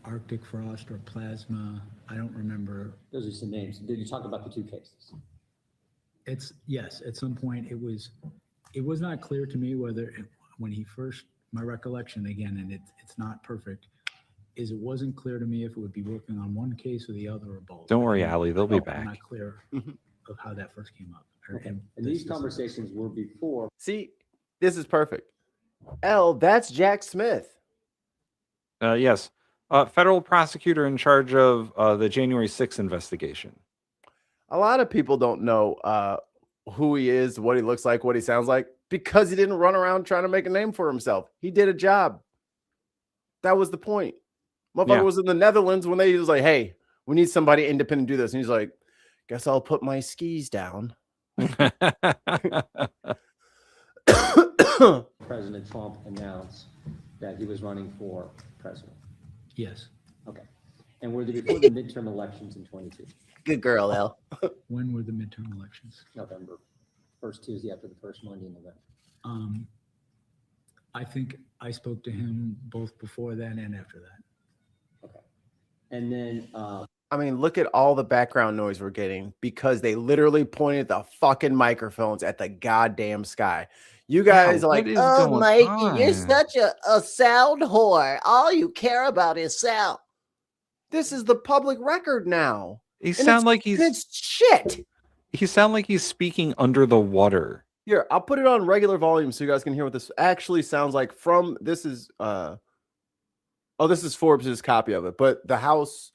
[SPEAKER 6] Arctic frost or plasma. I don't remember.
[SPEAKER 7] Those are some names. Did you talk about the two cases?
[SPEAKER 6] It's yes. At some point, it was not clear to me whether when he first, my recollection again, and it's not perfect, is it wasn't clear to me if it would be working on one case or the other or both.
[SPEAKER 1] Don't worry, Ali. They'll be back.
[SPEAKER 6] Not clear. of how that first came up.
[SPEAKER 7] Okay. And these conversations were before.
[SPEAKER 3] See, this is perfect. L, that's Jack Smith.
[SPEAKER 1] Yes. Federal prosecutor in charge of the January 6th investigation.
[SPEAKER 3] A lot of people don't know who he is, what he looks like, what he sounds like, because he didn't run around trying to make a name for himself. He did a job. That was the point. Motherfucker was in the Netherlands when he was like, hey, we need somebody independent to do this. And he's like, guess I'll put my skis down.
[SPEAKER 7] President Trump announced that he was running for president.
[SPEAKER 6] Yes.
[SPEAKER 7] Okay. And were they before the midterm elections in 22?
[SPEAKER 3] Good girl, L.
[SPEAKER 6] When were the midterm elections?
[SPEAKER 7] November. First Tuesday after the first Monday in November.
[SPEAKER 6] I think I spoke to him both before that and after that.
[SPEAKER 7] Okay. And then
[SPEAKER 3] I mean, look at all the background noise we're getting because they literally pointed the fucking microphones at the goddamn sky. You guys are like, oh, Mikey, you're such a sound whore. All you care about is sound. This is the public record now.
[SPEAKER 1] He sound like
[SPEAKER 3] it's shit.
[SPEAKER 1] He sound like he's speaking under the water.
[SPEAKER 3] Here, I'll put it on regular volume so you guys can hear what this actually sounds like from this is this is Forbes's copy of it, but the House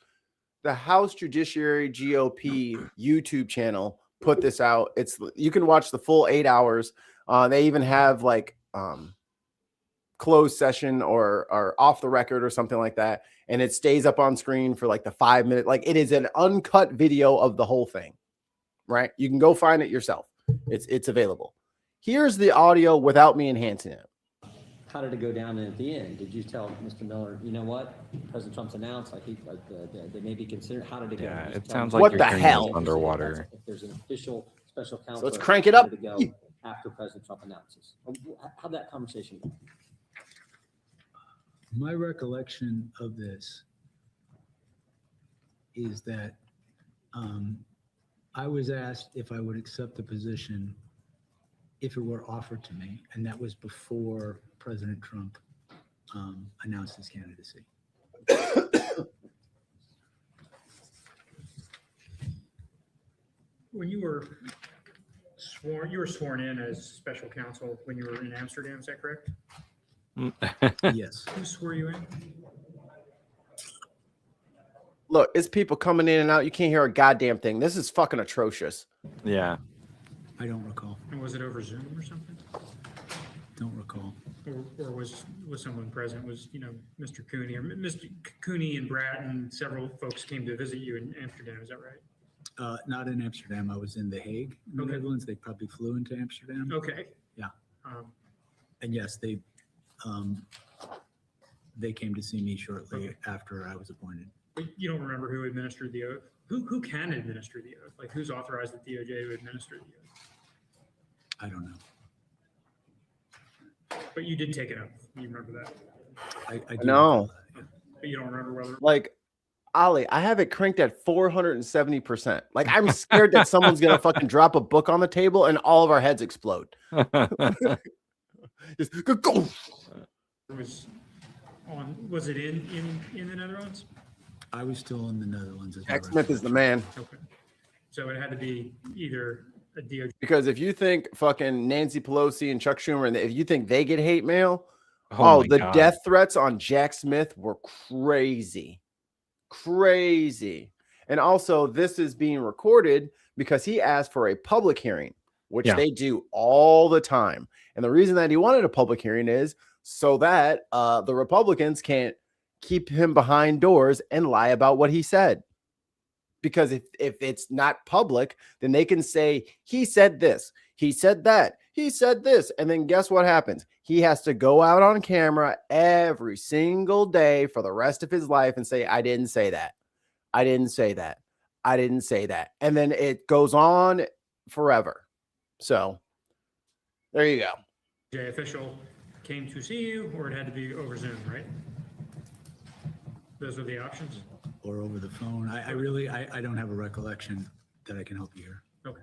[SPEAKER 3] Judiciary GOP YouTube channel put this out. You can watch the full 8 hours. They even have like closed session or off the record or something like that. And it stays up on screen for like the 5 minute, like it is an uncut video of the whole thing, right? You can go find it yourself. It's available. Here's the audio without me enhancing it.
[SPEAKER 7] how did it go down? And at the end, did you tell Mr. Miller, you know what, President Trump's announced, they may be considered, how did it go?
[SPEAKER 1] Yeah,
[SPEAKER 7] Just
[SPEAKER 1] it
[SPEAKER 7] tell
[SPEAKER 1] sounds
[SPEAKER 7] me.
[SPEAKER 1] like
[SPEAKER 3] What the hell?
[SPEAKER 1] Underwater.
[SPEAKER 7] If there's an official special counsel.
[SPEAKER 3] So let's crank it up.
[SPEAKER 7] To go after President Trump announces. How'd that conversation go?
[SPEAKER 6] My recollection of this is that I was asked if I would accept the position if it were offered to me, and that was before President Trump announced his candidacy.
[SPEAKER 8] When you were sworn in as special counsel when you were in Amsterdam, is that correct?
[SPEAKER 6] Yes.
[SPEAKER 8] Who swore you in?
[SPEAKER 3] Look, it's people coming in and out. You can't hear a goddamn thing. This is fucking atrocious.
[SPEAKER 1] Yeah.
[SPEAKER 6] I don't recall.
[SPEAKER 8] And was it over Zoom or something?
[SPEAKER 6] Don't recall.
[SPEAKER 8] Or was someone present? Was, Mr. Cooney or Mr. Cooney and Brad and several folks came to visit you in Amsterdam, is that right?
[SPEAKER 6] Not in Amsterdam. I was in The Hague, in the
[SPEAKER 8] Okay.
[SPEAKER 6] Netherlands. They probably flew into Amsterdam.
[SPEAKER 8] Okay.
[SPEAKER 6] Yeah.
[SPEAKER 8] Um,
[SPEAKER 6] And yes, they came to see me shortly after I was appointed.
[SPEAKER 8] But you don't remember who administered the oath? Who can administer the oath? Like, who's authorized at DOJ to administer the oath?
[SPEAKER 6] I don't know.
[SPEAKER 8] But you did take an oath. You remember that?
[SPEAKER 6] I do
[SPEAKER 3] No.
[SPEAKER 6] recall that, yeah.
[SPEAKER 8] But you don't remember whether.
[SPEAKER 3] Like, Ollie, I have it cranked at 470%. Like, I'm scared that someone's gonna fucking drop a book on the table and all of our heads explode. Just go.
[SPEAKER 8] Was it in the Netherlands?
[SPEAKER 6] I was still in the Netherlands. as my
[SPEAKER 3] Jack Smith is the man.
[SPEAKER 8] Okay. So it had to be either a DOJ.
[SPEAKER 3] Because if you think fucking Nancy Pelosi and Chuck Schumer, and if you think they get hate mail,
[SPEAKER 1] Oh my
[SPEAKER 3] the
[SPEAKER 1] God.
[SPEAKER 3] death threats on Jack Smith were crazy. Crazy. And also, this is being recorded because he asked for a public hearing, which
[SPEAKER 1] Yeah.
[SPEAKER 3] they do all the time. And the reason that he wanted a public hearing is so that the Republicans can't keep him behind doors and lie about what he said. Because if it's not public, then they can say, he said this, he said that, he said this. And then guess what happens? He has to go out on camera every single day for the rest of his life and say, I didn't say that. I didn't say that. I didn't say that. And then it goes on forever. So there you go.
[SPEAKER 8] Official came to see you, or it had to be over Zoom, right? Those were the options?
[SPEAKER 6] Or over the phone. I really don't have a recollection that I can help you here.
[SPEAKER 8] Okay.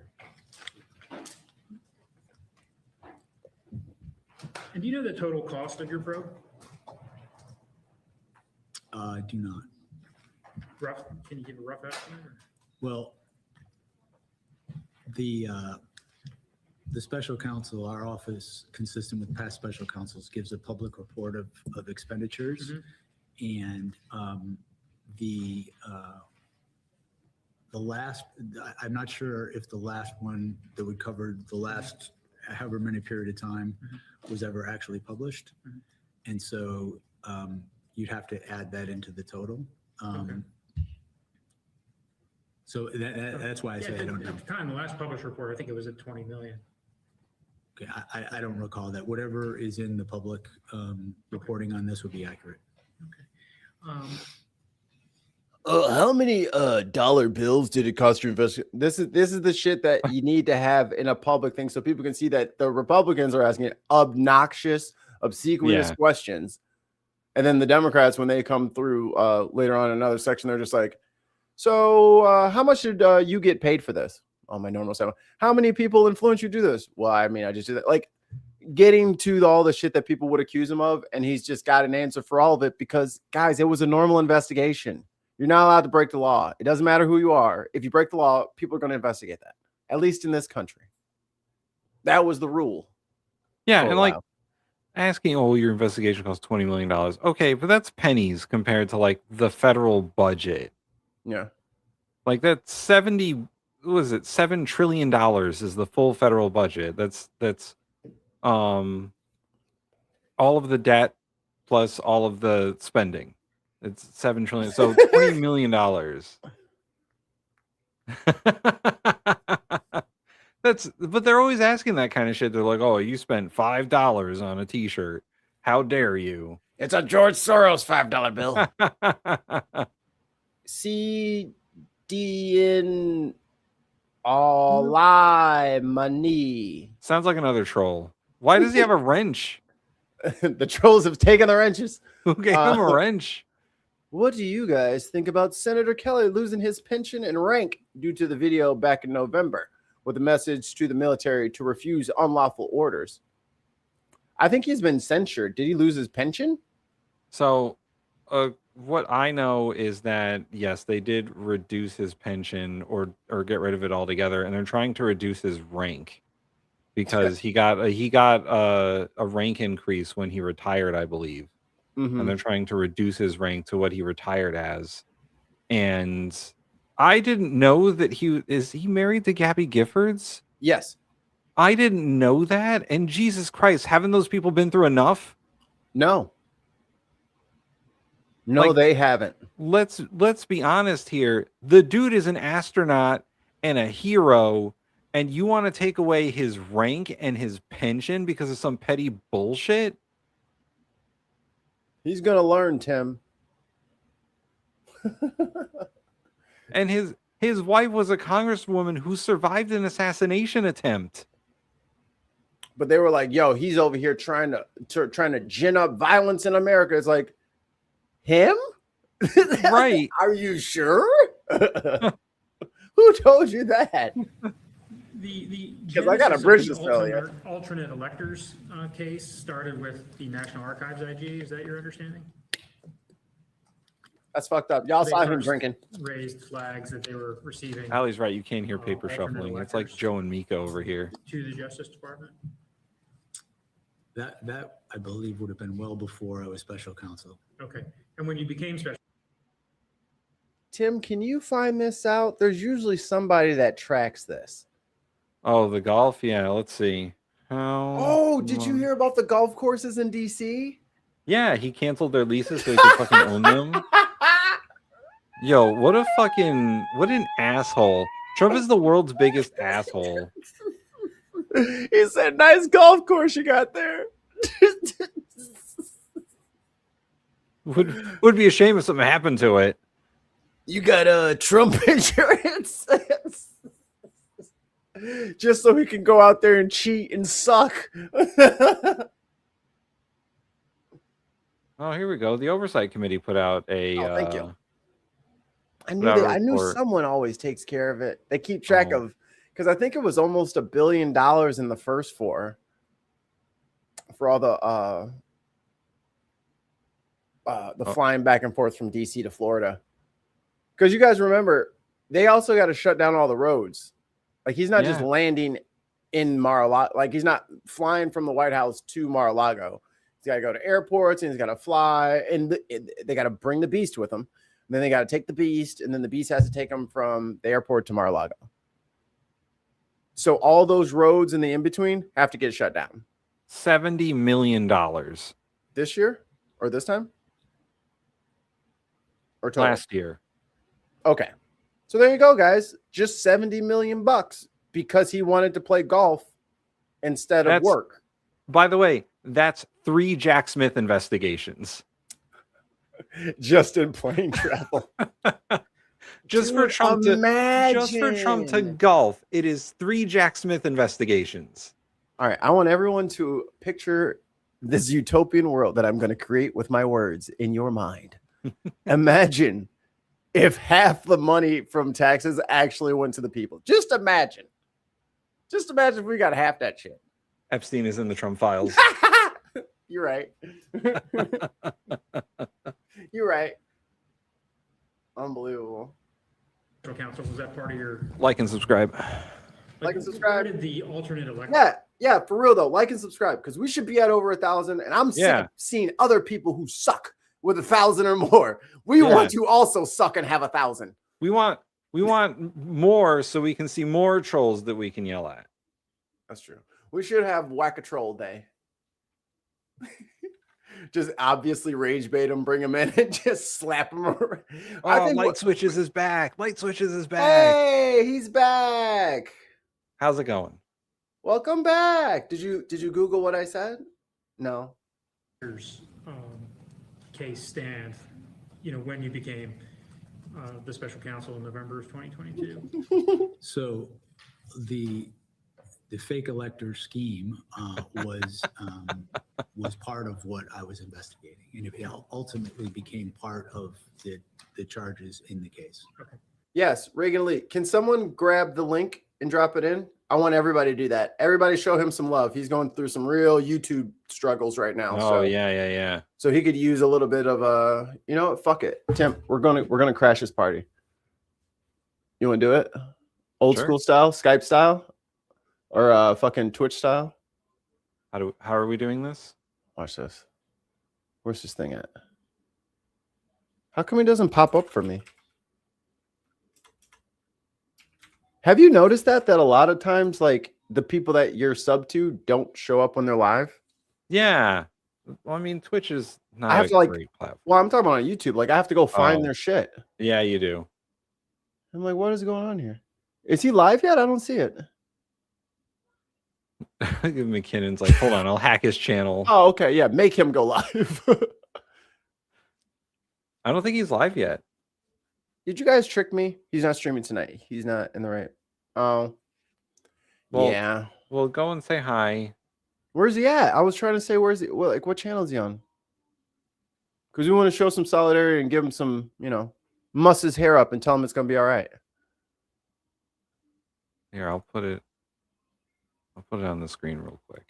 [SPEAKER 8] And do you know the total cost of your probe?
[SPEAKER 6] I do not.
[SPEAKER 8] Rough? Can you give a rough estimate? Or?
[SPEAKER 6] Well, the special counsel, our office, consistent with past special counsels, gives a public report of expenditures. And the last, I'm not sure if the last one that would cover the last however many period of time was ever actually published. And so you'd have to add that into the total. So that's why I say I don't know.
[SPEAKER 8] At the time, the last published report, I think it was at 20 million.
[SPEAKER 6] Okay, I don't recall that. Whatever is in the public reporting on this would be accurate.
[SPEAKER 3] How many dollar bills did it cost to investigate? This is the shit that you need to have in a public thing so people can see that the Republicans are asking obnoxious, obsequious questions. And then the Democrats, when they come through later on in another section, they're just like, so how much did you get paid for this? On my normal side. How many people influence you to do this? Well, I mean, I just did that. Like getting to all the shit that people would accuse him of. And he's just got an answer for all of it because, guys, it was a normal investigation. You're not allowed to break the law. It doesn't matter who you are. If you break the law, people are going to investigate that, at least in this country. That was the rule.
[SPEAKER 1] Yeah, and like asking, oh, your investigation costs $20 million. Okay, but that's pennies compared to like the federal budget.
[SPEAKER 3] Yeah.
[SPEAKER 1] Like that's $7 trillion is the full federal budget. That's all of the debt plus all of the spending. It's $7 trillion. So $20 million. But they're always asking that kind of shit. They're like, oh, you spent $5 on a t-shirt. How dare you?
[SPEAKER 3] It's a George Soros $5 bill. CDN all I money.
[SPEAKER 1] Sounds like another troll. Why does he have a wrench?
[SPEAKER 3] The trolls have taken the wrenches.
[SPEAKER 1] Who gave him a wrench?
[SPEAKER 3] What do you guys think about Senator Kelly losing his pension and rank due to the video back in November with a message to the military to refuse unlawful orders? I think he's been censured. Did he lose his pension?
[SPEAKER 1] So what I know is that, yes, they did reduce his pension or get rid of it altogether. And they're trying to reduce his rank because he got a rank increase when he retired, I believe. And they're trying to reduce his rank to what he retired as. And I didn't know that is he married to Gabby Giffords?
[SPEAKER 3] Yes.
[SPEAKER 1] I didn't know that. And Jesus Christ, haven't those people been through enough?
[SPEAKER 3] No. No,
[SPEAKER 1] Like,
[SPEAKER 3] they haven't.
[SPEAKER 1] Let's be honest here. The dude is an astronaut and a hero, and you want to take away his rank and his pension because of some petty bullshit?
[SPEAKER 3] He's going to learn, Tim.
[SPEAKER 1] And his wife was a congresswoman who survived an assassination attempt.
[SPEAKER 3] But they were like, yo, he's over here trying to gin up violence in America. It's like, him?
[SPEAKER 1] Right.
[SPEAKER 3] Are you sure? Who told you that?
[SPEAKER 8] Because
[SPEAKER 3] I got a bridge to sell you.
[SPEAKER 8] Alternate electors case started with the National Archives IG. Is that your understanding?
[SPEAKER 3] That's fucked up. Y'all
[SPEAKER 8] They
[SPEAKER 3] saw him
[SPEAKER 8] first
[SPEAKER 3] dranking.
[SPEAKER 8] Raised flags that they were receiving
[SPEAKER 1] Allie's right. You can't hear paper
[SPEAKER 8] alternate
[SPEAKER 1] shuffling. It's like
[SPEAKER 8] electors.
[SPEAKER 1] Joe and Mika over here.
[SPEAKER 8] to the Justice Department.
[SPEAKER 6] That I believe would have been well before I was special counsel.
[SPEAKER 8] Okay. And when you became special,
[SPEAKER 3] Tim, can you find this out? There's usually somebody that tracks this.
[SPEAKER 1] Oh, the golf? Yeah, let's see.
[SPEAKER 3] Oh, did you hear about the golf courses in DC?
[SPEAKER 1] Yeah, he canceled their leases so he could fucking own them. Yo, what an asshole. Trump is the world's biggest asshole.
[SPEAKER 3] He said, nice golf course you got there.
[SPEAKER 1] Would be a shame if something happened to it.
[SPEAKER 3] You got Trump insurance? Just so he can go out there and cheat and suck.
[SPEAKER 1] Oh, here we go. The Oversight Committee put out a...
[SPEAKER 3] thank you. I knew someone always takes care of it. They keep track of, because I think it was almost $1 billion in the first for all the flying back and forth from DC to Florida. Because you guys remember, they also got to shut down all the roads Like he's not just
[SPEAKER 1] Yeah.
[SPEAKER 3] landing in Mar-a-Lago. Like he's not flying from the White House to Mar-a-Lago. He's got to go to airports and he's got to fly, and they got to bring the beast with them. And then they got to take the beast, and then the beast has to take them from the airport to Mar-a-Lago. So all those roads in the in-between have to get shut down.
[SPEAKER 1] $70 million.
[SPEAKER 3] This year or this time? Or total?
[SPEAKER 1] Last year.
[SPEAKER 3] Okay. So there you go, guys. Just $70 million because he wanted to play golf instead of work.
[SPEAKER 1] By the way, that's 3 Jack Smith investigations.
[SPEAKER 3] Just in plane travel.
[SPEAKER 1] Just for Trump to golf, it is 3 Jack Smith investigations.
[SPEAKER 3] All right, I want everyone to picture this utopian world that I'm going to create with my words in your mind. Imagine if half the money from taxes actually went to the people. Just imagine. Just imagine if we got half that shit.
[SPEAKER 1] Epstein is in the Trump files.
[SPEAKER 3] You're right. You're right. Unbelievable.
[SPEAKER 8] Council, was that part of your?
[SPEAKER 1] Like and subscribe.
[SPEAKER 3] Like and subscribe.
[SPEAKER 8] Where did the alternate election?
[SPEAKER 3] Yeah, for real though. Like and subscribe because we should be at over 1,000. And I'm sick of seeing other people who suck with 1,000 or more. We want to also suck and have 1,000.
[SPEAKER 1] We want more so we can see more trolls that we can yell at.
[SPEAKER 3] That's true. We should have Whack a Troll Day. Just obviously rage bait him, bring him in, and just slap him around.
[SPEAKER 1] Light Switches is back. Light Switches is back.
[SPEAKER 3] Hey, he's back.
[SPEAKER 1] How's it going?
[SPEAKER 3] Welcome back. Did you Google what I said? No.
[SPEAKER 8] Case stand, when you became the special counsel in November of 2022.
[SPEAKER 6] So the fake elector scheme was part of what I was investigating, and it ultimately became part of the charges in the case.
[SPEAKER 8] Okay.
[SPEAKER 3] Yes, Reagan Lee. Can someone grab the link and drop it in? I want everybody to do that. Everybody show him some love. He's going through some real YouTube struggles right now.
[SPEAKER 1] Oh, yeah.
[SPEAKER 3] So he could use a little bit of fuck it. Tim, we're gonna crash this party. You wanna do it? Old school style, Skype style, or fucking Twitch style?
[SPEAKER 1] How are we doing this?
[SPEAKER 3] Watch this. Where's this thing at? How come it doesn't pop up for me? Have you noticed that a lot of times, like the people that you're sub to don't show up when they're live?
[SPEAKER 1] Yeah. Well, I mean, Twitch is not great platform.
[SPEAKER 3] Well, I'm talking about on YouTube. Like I have to go find their shit.
[SPEAKER 1] Yeah, you do.
[SPEAKER 3] I'm like, what is going on here? Is he live yet? I don't see it.
[SPEAKER 1] McKinnon's like, hold on, I'll hack his channel.
[SPEAKER 3] Oh, okay. Yeah, make him go live.
[SPEAKER 1] I don't think he's live yet.
[SPEAKER 3] Did you guys trick me? He's not streaming tonight. He's not in the right. Oh.
[SPEAKER 1] Well,
[SPEAKER 3] yeah.
[SPEAKER 1] Well, go and say hi.
[SPEAKER 3] Where's he at? I was trying to say, where's he? Well, like, what channel is he on? Because we want to show some solidarity and give him some, muss his hair up and tell him it's going to be all right.
[SPEAKER 1] Here, I'll put it on the screen real quick.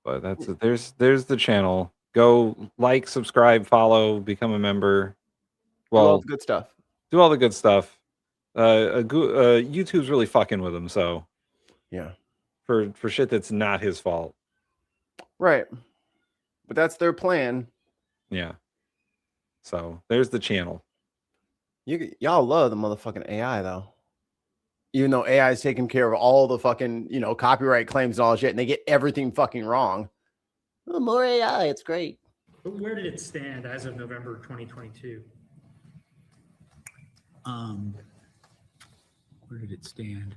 [SPEAKER 1] But that's it. There's the channel. Go like, subscribe, follow, become a member. Well,
[SPEAKER 3] do all the good stuff.
[SPEAKER 1] Do all the good stuff. YouTube's really fucking with him, so
[SPEAKER 3] yeah.
[SPEAKER 1] For shit that's not his fault.
[SPEAKER 3] Right. But that's their plan.
[SPEAKER 1] Yeah. So there's the channel.
[SPEAKER 3] Y'all love the motherfucking AI though. Even though AI is taking care of all the fucking, copyright claims and all that shit, and they get everything fucking wrong. Oh, more AI, it's great.
[SPEAKER 8] But where did it stand as of November 2022?
[SPEAKER 6] Where did it stand?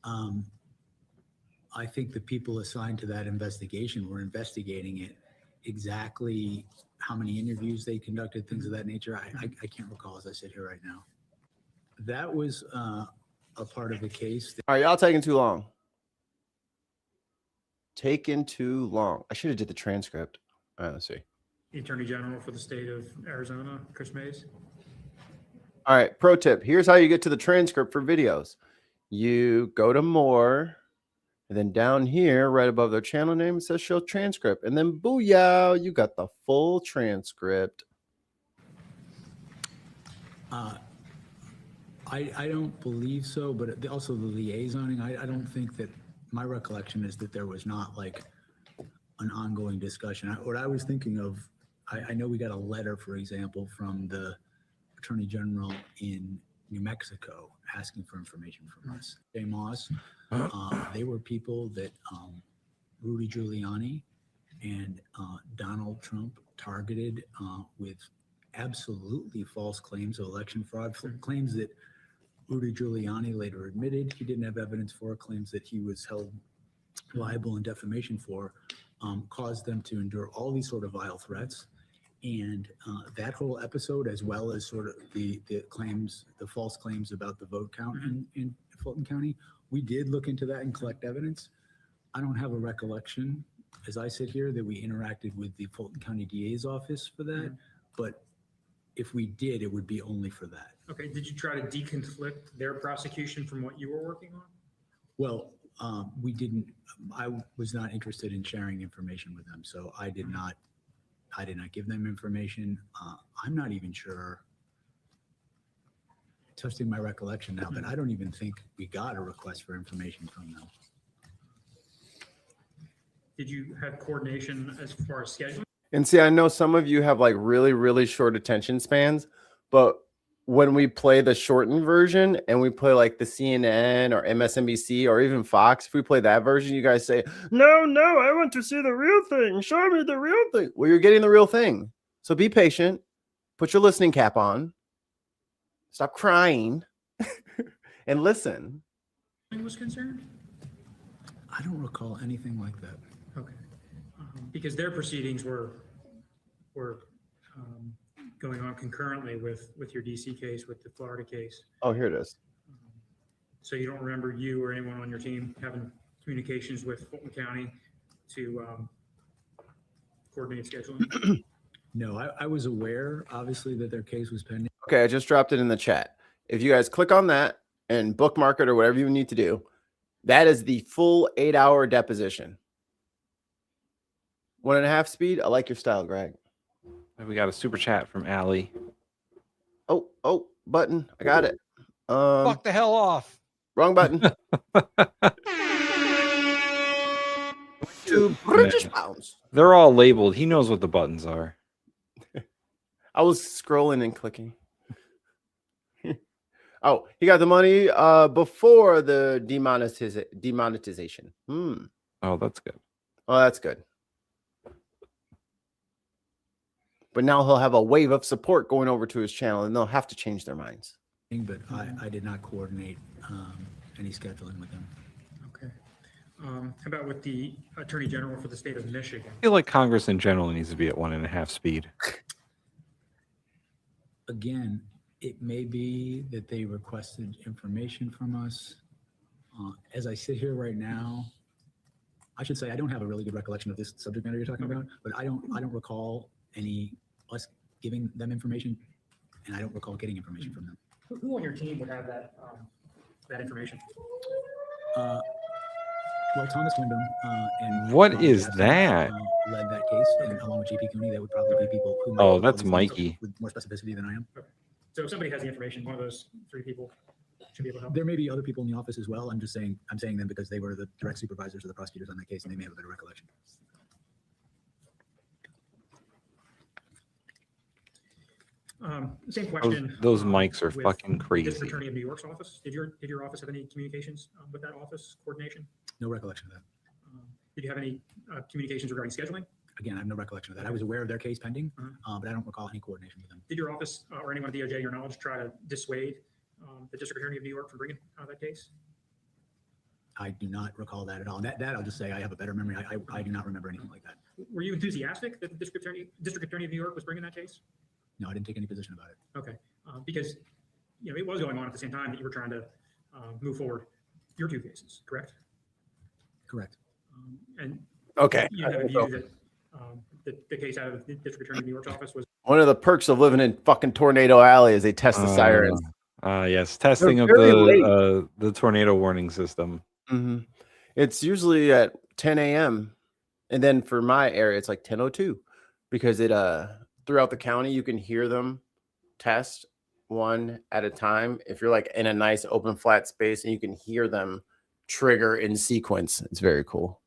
[SPEAKER 6] I think the people assigned to that investigation were investigating it. Exactly how many interviews they conducted, things of that nature, I can't recall as I sit here right now. That was a part of the case.
[SPEAKER 3] All right, y'all taking too long. Taking too long. I should have did the transcript. All right, let's see.
[SPEAKER 8] The Attorney General for the state of Arizona, Chris Mays.
[SPEAKER 3] All right, pro tip. Here's how you get to the transcript for videos. You go to more, and then down here, right above their channel name, it says show transcript. And then booyah, you got the full transcript.
[SPEAKER 6] I don't believe so, but also the liaisoning, I don't think that, my recollection is that there was not like an ongoing discussion. What I was thinking of, I know we got a letter, for example, from the Attorney General in New Mexico asking for information from us. Jay Moss, they were people that Rudy Giuliani and Donald Trump targeted with absolutely false claims of election fraud, claims that Rudy Giuliani later admitted he didn't have evidence for, claims that he was held liable in defamation for, caused them to endure all these sort of vile threats. And that whole episode, as well as sort of the claims, the false claims about the vote count in Fulton County, we did look into that and collect evidence. I don't have a recollection, as I sit here, that we interacted with the Fulton County DA's office for that, but if we did, it would be only for that.
[SPEAKER 8] Okay, did you try to deconflict their prosecution from what you were working on?
[SPEAKER 6] Well, we didn't, I was not interested in sharing information with them, so I did not give them information. I'm not even sure, testing my recollection now, but I don't even think we got a request for information from them.
[SPEAKER 8] Did you have coordination as far as scheduling?
[SPEAKER 3] And see, I know some of you have like really, really short attention spans, but when we play the shortened version and we play like the CNN or MSNBC or even Fox, if we play that version, you guys say, no, I want to see the real thing. Show me the real thing. Well, you're getting the real thing. So be patient. Put your listening cap on. Stop crying and listen.
[SPEAKER 8] Was concerned?
[SPEAKER 6] I don't recall anything like that.
[SPEAKER 8] Okay. Because their proceedings were going on concurrently with your DC case, with the Florida case.
[SPEAKER 3] Oh, here it is.
[SPEAKER 8] So you don't remember you or anyone on your team having communications with Fulton County to coordinate scheduling?
[SPEAKER 6] No, I was aware, obviously, that their case was pending.
[SPEAKER 3] Okay, I just dropped it in the chat. If you guys click on that and bookmark it or whatever you need to do, that is the full 8-hour deposition. 1.5 speed. I like your style, Greg.
[SPEAKER 1] We got a super chat from Allie.
[SPEAKER 3] Oh, button. I got it.
[SPEAKER 1] Fuck the hell off.
[SPEAKER 3] Wrong button. 2 British pounds.
[SPEAKER 1] They're all labeled. He knows what the buttons are.
[SPEAKER 3] I was scrolling and clicking. Oh, he got the money before the demonetization.
[SPEAKER 1] Oh, that's good.
[SPEAKER 3] Oh, that's good. But now he'll have a wave of support going over to his channel, and they'll have to change their minds.
[SPEAKER 6] But I did not coordinate any scheduling with them.
[SPEAKER 8] Okay. How about with the Attorney General for the state of Michigan?
[SPEAKER 1] I feel like Congress in general needs to be at 1.5 speed.
[SPEAKER 6] Again, it may be that they requested information from us. As I sit here right now, I should say I don't have a really good recollection of this subject matter you're talking about, but I don't recall any us giving them information, and I don't recall getting information from them.
[SPEAKER 8] Who on your team would have that information?
[SPEAKER 6] Well, Thomas Wyndham and
[SPEAKER 1] What
[SPEAKER 6] Ron
[SPEAKER 1] is
[SPEAKER 6] Jackson,
[SPEAKER 1] that?
[SPEAKER 6] led that case, and along with JP Cooney, that would probably be people who might
[SPEAKER 1] Oh,
[SPEAKER 6] know
[SPEAKER 1] that's
[SPEAKER 6] these things
[SPEAKER 1] Mikey.
[SPEAKER 6] with more specificity than I am.
[SPEAKER 8] So if somebody has the information, one of those 3 people should be able to help.
[SPEAKER 6] There may be other people in the office as well. I'm saying them because they were the direct supervisors of the prosecutors on that case, and they may have a better recollection.
[SPEAKER 8] Same question.
[SPEAKER 1] Those mics are
[SPEAKER 8] with
[SPEAKER 1] fucking
[SPEAKER 8] the
[SPEAKER 1] crazy.
[SPEAKER 8] District Attorney of New York's office. Did your office have any communications with that office coordination?
[SPEAKER 6] No recollection of that.
[SPEAKER 8] Did you have any communications regarding scheduling?
[SPEAKER 6] Again, I have no recollection of that. I was aware of their case pending, but I don't recall any coordination with them.
[SPEAKER 8] Did your office or anyone at DOJ, your knowledge, try to dissuade the District Attorney of New York from bringing that case?
[SPEAKER 6] I do not recall that at all. That I'll just say I have a better memory. I do not remember anything like that.
[SPEAKER 8] Were you enthusiastic that the District Attorney of New York was bringing that case?
[SPEAKER 6] No, I didn't take any position about it.
[SPEAKER 8] Okay, because it was going on at the same time that you were trying to move forward your 2 cases, correct?
[SPEAKER 6] Correct.
[SPEAKER 8] And
[SPEAKER 3] Okay.
[SPEAKER 8] you have a view that the case out of the District Attorney of New York's office was.
[SPEAKER 3] One of the perks of living in fucking Tornado Alley is they test the sirens.
[SPEAKER 1] Yes, testing of
[SPEAKER 3] very late.
[SPEAKER 1] the tornado warning system.
[SPEAKER 3] Mm-hmm. It's usually at 10 a.m. And then for my area, it's like 10:02 because it throughout the county you can hear them test one at a time. If you're like in a nice open flat space and you can hear them trigger in sequence, it's very cool.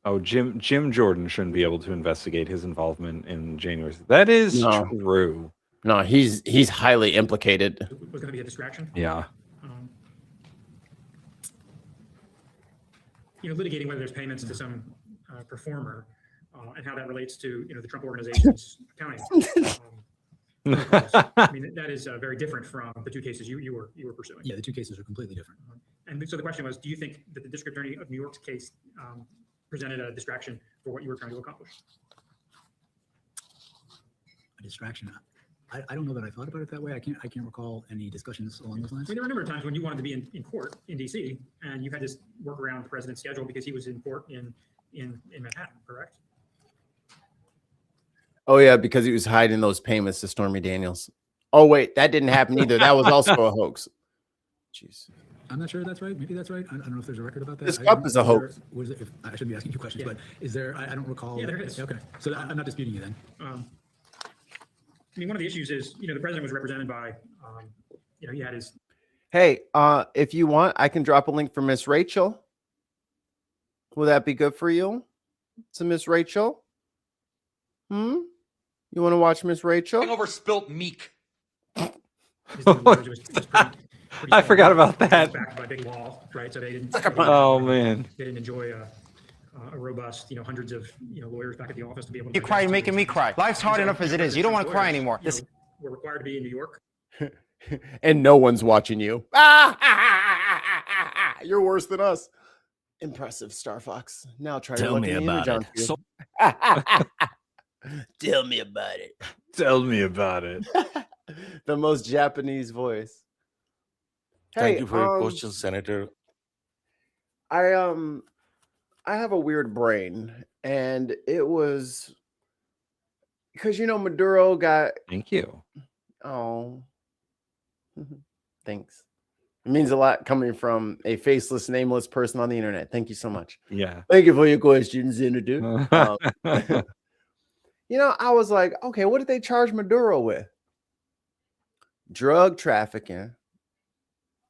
[SPEAKER 1] Oh, Jim Jordan shouldn't be able to investigate his involvement in January. That is
[SPEAKER 3] No.
[SPEAKER 1] true.
[SPEAKER 3] No, he's highly implicated.
[SPEAKER 8] Was going to be a distraction.
[SPEAKER 1] Yeah.
[SPEAKER 8] Litigating whether there's payments to some performer and how that relates to the Trump organization's accounting. I mean, that is very different from the two cases you were pursuing.
[SPEAKER 6] Yeah, the two cases are completely different.
[SPEAKER 8] And so the question was, do you think that the District Attorney of New York's case presented a distraction for what you were trying to accomplish?
[SPEAKER 6] A distraction. I don't know that I thought about it that way. I can't recall any discussions along those lines.
[SPEAKER 8] I mean, there were a number of times when you wanted to be in court in DC and you had to work around the president's schedule because he was in court in Manhattan, correct?
[SPEAKER 3] Oh yeah, because he was hiding those payments to Stormy Daniels. Oh wait, that didn't happen either. That was also a hoax. Jeez.
[SPEAKER 6] I'm not sure that's right. Maybe that's right. I don't know if there's a record about that.
[SPEAKER 3] This
[SPEAKER 6] I
[SPEAKER 3] cup
[SPEAKER 6] don't
[SPEAKER 3] is
[SPEAKER 6] know
[SPEAKER 3] a
[SPEAKER 6] if there-
[SPEAKER 3] hoax.
[SPEAKER 6] Was it, I shouldn't be asking you questions, but is there? I don't recall.
[SPEAKER 8] Yeah, there is.
[SPEAKER 6] Okay, so I'm not disputing you then.
[SPEAKER 8] I mean, one of the issues is, the president was represented by, he had his.
[SPEAKER 3] Hey, if you want, I can drop a link for Miss Rachel. Will that be good for you? So Miss Rachel? You want to watch Miss Rachel?
[SPEAKER 2] Over spilt meek.
[SPEAKER 8] his language was pretty
[SPEAKER 1] I forgot about that.
[SPEAKER 8] Backed by big law, right? So they didn't.
[SPEAKER 1] Oh man.
[SPEAKER 8] They didn't enjoy a robust, hundreds of lawyers back at the office to be able to.
[SPEAKER 9] You cry, you're making me cry. Life's hard enough as it is. You don't want to cry anymore.
[SPEAKER 8] We're required to be in New York.
[SPEAKER 3] And no one's watching you. You're worse than us. Impressive, Star Fox. Now try to look in the image on you. Tell me about it.
[SPEAKER 1] Tell me about it.
[SPEAKER 3] The most Japanese voice.
[SPEAKER 4] Thank you for your question, Senator.
[SPEAKER 3] I have a weird brain, and it was because Maduro got.
[SPEAKER 1] Thank you.
[SPEAKER 3] Oh, thanks. It means a lot coming from a faceless, nameless person on the internet. Thank you so much.
[SPEAKER 1] Yeah.
[SPEAKER 3] Thank you for your question, Senator. I was like, okay, what did they charge Maduro with? Drug trafficking.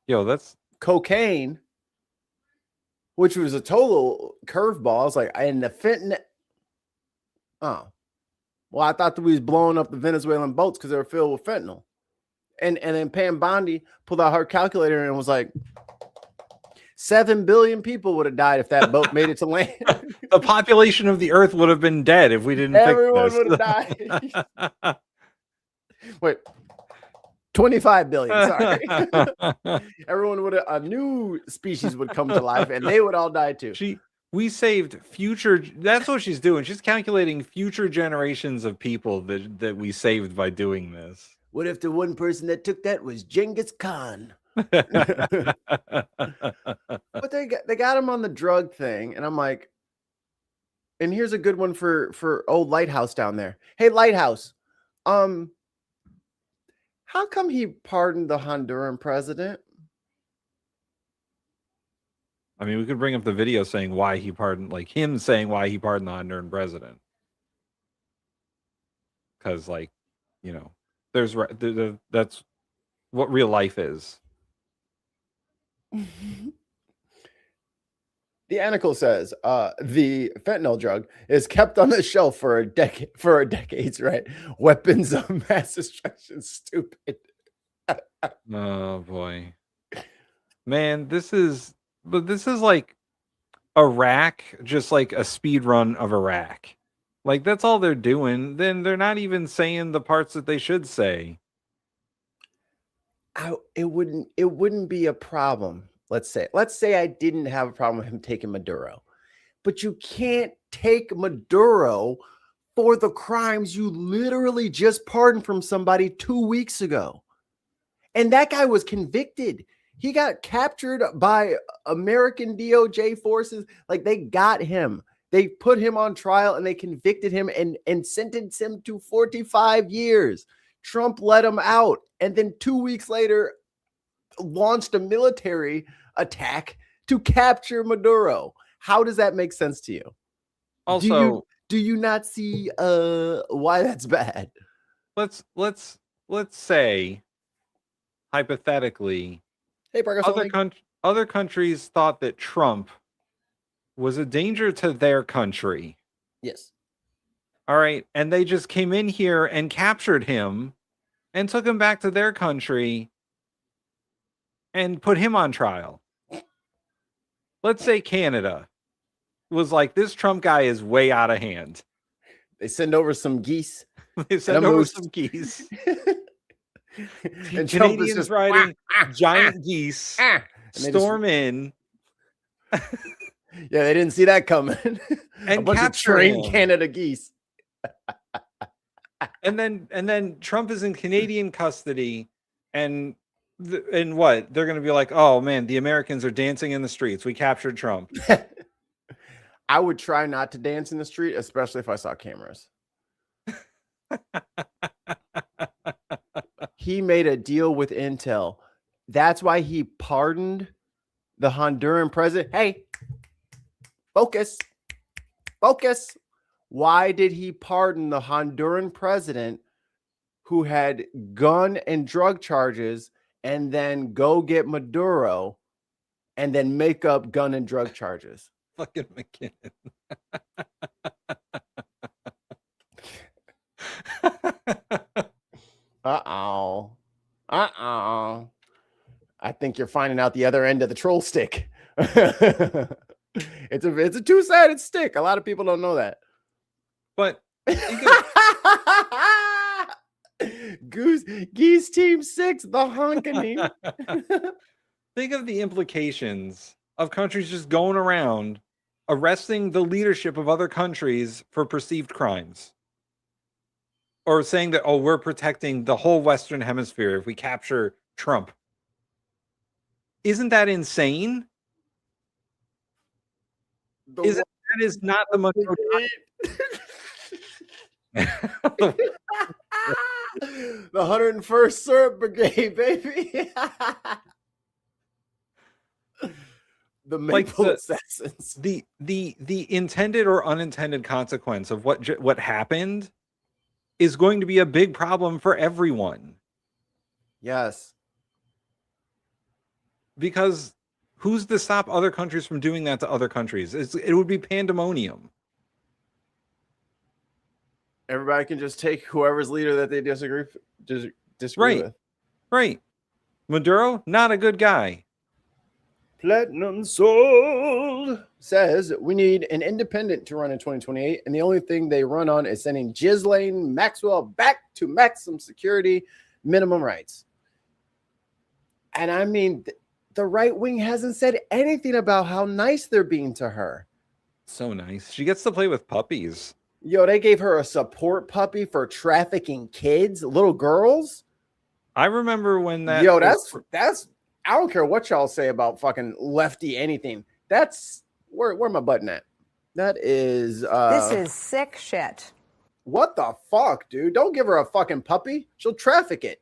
[SPEAKER 1] Yo, that's
[SPEAKER 3] cocaine, which was a total curveball. I was like, and the fentanyl. Oh, well, I thought that we was blowing up the Venezuelan boats because they were filled with fentanyl. And then Pam Bondi pulled out her calculator and was like, 7 billion people would have died if that boat made it to land.
[SPEAKER 1] the population of the earth would have been dead if we didn't
[SPEAKER 3] Everyone
[SPEAKER 1] fix this.
[SPEAKER 3] would have died. Wait, 25 billion. Sorry. Everyone would have, a new species would come to life and they would all die too.
[SPEAKER 1] We saved future. That's what she's doing. She's calculating future generations of people that we saved by doing this.
[SPEAKER 3] What if the one person that took that was Genghis Khan? But they got him on the drug thing, and I'm like, and here's a good one for old Lighthouse down there. Hey, Lighthouse, how come he pardoned the Honduran president?
[SPEAKER 1] I mean, we could bring up the video saying why he pardoned, like him saying why he pardoned the Honduran president, because, there's that's what real life is.
[SPEAKER 3] The article says the fentanyl drug is kept on the shelf for decades, right? Weapons of mass destruction. Stupid.
[SPEAKER 1] Oh boy, man, this is like Iraq, just like a speed run of Iraq. Like, that's all they're doing. Then they're not even saying the parts that they should say.
[SPEAKER 3] It wouldn't be a problem. Let's say I didn't have a problem with him taking Maduro, but you can't take Maduro for the crimes you literally just pardoned from somebody 2 weeks ago. And that guy was convicted. He got captured by American DOJ forces. Like, they got him. They put him on trial and they convicted him and sentenced him to 45 years. Trump let him out. And then 2 weeks later, launched a military attack to capture Maduro. How does that make sense to you?
[SPEAKER 1] Also,
[SPEAKER 3] do you not see why that's bad?
[SPEAKER 1] let's say hypothetically
[SPEAKER 3] Hey, Parker.
[SPEAKER 1] other countries thought that Trump was a danger to their country.
[SPEAKER 3] Yes.
[SPEAKER 1] All right, and they just came in here and captured him and took him back to their country and put him on trial. Let's say Canada was like, this Trump guy is way out of hand.
[SPEAKER 3] They send over some geese.
[SPEAKER 1] They send over some geese.
[SPEAKER 3] And Trump is
[SPEAKER 1] Canadians
[SPEAKER 3] just
[SPEAKER 1] riding giant geese, storm in.
[SPEAKER 3] Yeah, they didn't see that coming.
[SPEAKER 1] And
[SPEAKER 3] a bunch of
[SPEAKER 1] capture
[SPEAKER 3] trained
[SPEAKER 1] him.
[SPEAKER 3] Canada geese.
[SPEAKER 1] And then Trump is in Canadian custody, and what? They're going to be like, oh man, the Americans are dancing in the streets. We captured Trump.
[SPEAKER 3] I would try not to dance in the street, especially if I saw cameras. He made a deal with Intel. That's why he pardoned the Honduran president. Hey, focus. Why did he pardon the Honduran president who had gun and drug charges and then go get Maduro and then make up gun and drug charges?
[SPEAKER 1] Fucking McKinnon.
[SPEAKER 3] Uh-oh. I think you're finding out the other end of the troll stick. It's a two-sided stick. A lot of people don't know that.
[SPEAKER 1] But
[SPEAKER 3] Geese Team 6, the honking.
[SPEAKER 1] think of the implications of countries just going around arresting the leadership of other countries for perceived crimes. Or saying that, oh, we're protecting the whole Western Hemisphere if we capture Trump. Isn't that insane? That is not the most...
[SPEAKER 3] The 101st Syrup Brigade, baby. The Maple Assassins.
[SPEAKER 1] The intended or unintended consequence of what happened is going to be a big problem for everyone.
[SPEAKER 3] Yes.
[SPEAKER 1] Because who's to stop other countries from doing that to other countries? It would be pandemonium.
[SPEAKER 3] Everybody can just take whoever's leader that they disagree with.
[SPEAKER 1] Right. Maduro, not a good guy.
[SPEAKER 3] Platinum Soul says we need an independent to run in 2028, and the only thing they run on is sending Ghislaine Maxwell back to maximum security, minimum rights. And I mean, the right wing hasn't said anything about how nice they're being to her.
[SPEAKER 1] So nice. She gets to play with puppies.
[SPEAKER 3] Yo, they gave her a support puppy for trafficking kids, little girls.
[SPEAKER 1] I remember when that...
[SPEAKER 3] Yo, that's I don't care what y'all say about fucking lefty anything. That's where my button at. That is
[SPEAKER 5] This is sick shit.
[SPEAKER 3] What the fuck, dude? Don't give her a fucking puppy. She'll traffic it.